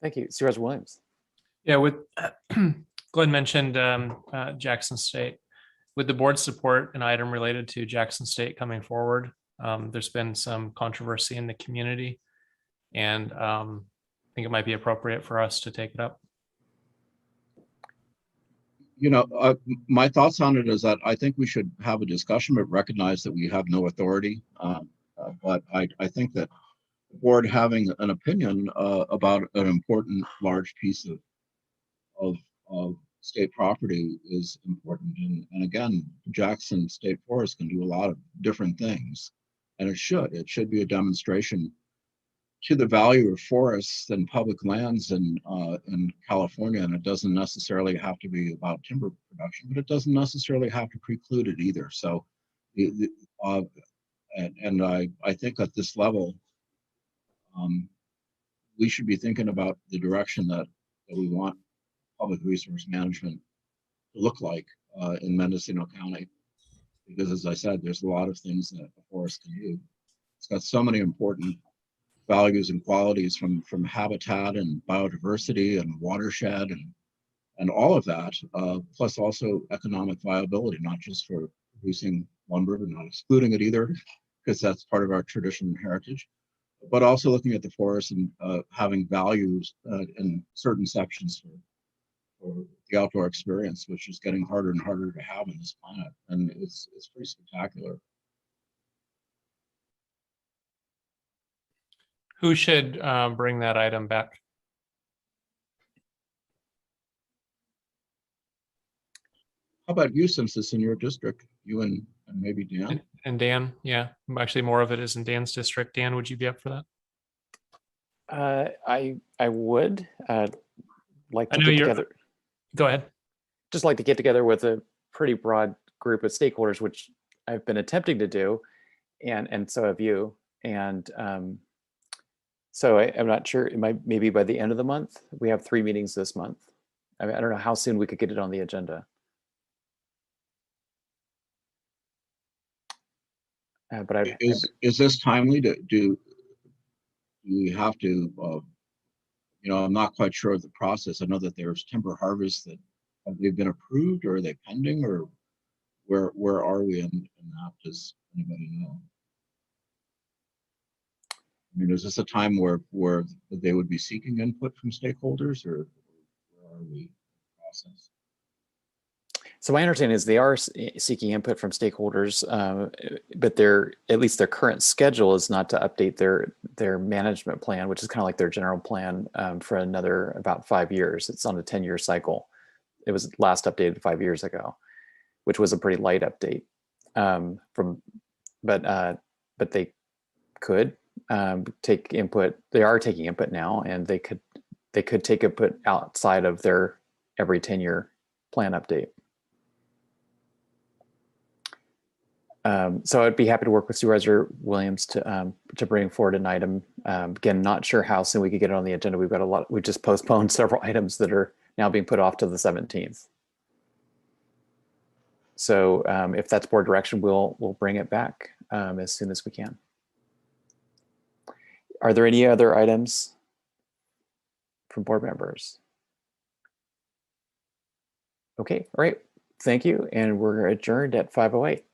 Thank you. Supervisor Williams. Yeah, with Glenn mentioned Jackson State. With the board's support, an item related to Jackson State coming forward, there's been some controversy in the community, and I think it might be appropriate for us to take it up. You know, my thoughts on it is that I think we should have a discussion, but recognize that we have no authority. But I think that the board having an opinion about an important large piece of state property is important. And again, Jackson State Forest can do a lot of different things, and it should be a demonstration to the value of forests and public lands in California. And it doesn't necessarily have to be about timber production, but it doesn't necessarily have to preclude it either. So, and I think at this level, we should be thinking about the direction that we want public resource management to look like in Mendocino County. Because as I said, there's a lot of things that the forest can do. It's got so many important values and qualities from habitat and biodiversity and watershed and all of that, plus also economic viability, not just for producing lumber, but not excluding it either, because that's part of our tradition and heritage, but also looking at the forest and having values in certain sections for the outdoor experience, which is getting harder and harder to have on this planet. And it's pretty spectacular. Who should bring that item back? How about you, since it's in your district, you and maybe Dan? And Dan, yeah. Actually, more of it is in Dan's district. Dan, would you be up for that? I would like I to know get you're, together. go ahead. Just like to get together with a pretty broad group of stakeholders, which I've been attempting to do, and so have you. And so I'm not sure. It might maybe by the end of the month. We have 3 meetings this month. I mean, I don't know how soon we could get it on the agenda. But is this timely to do we have to I'm not quite sure of the process. I know that there's timber harvests that have they been approved, or are they pending, or where are we in that? Does anybody know? I mean, is this a time where they would be seeking input from stakeholders, or where are we in the process? So my understanding is they are seeking input from stakeholders, but at least their current schedule is not to update their management plan, which is kind of like their general plan for another about 5 years. It's on a 10-year cycle. It was last updated 5 years ago, which was a pretty light update. But they could take input. They are taking input now, and they could take input outside of their every 10-year plan update. So I'd be happy to work with Supervisor Williams to bring forward an item. Again, not sure how soon we could get it on the agenda. We've got a lot. We just postponed several items that are now being put off to the 17th. So if that's board direction, we'll bring it back as soon as we can. Are there any other items from board members? Okay, all right. Thank you, and we're adjourned at 5:08.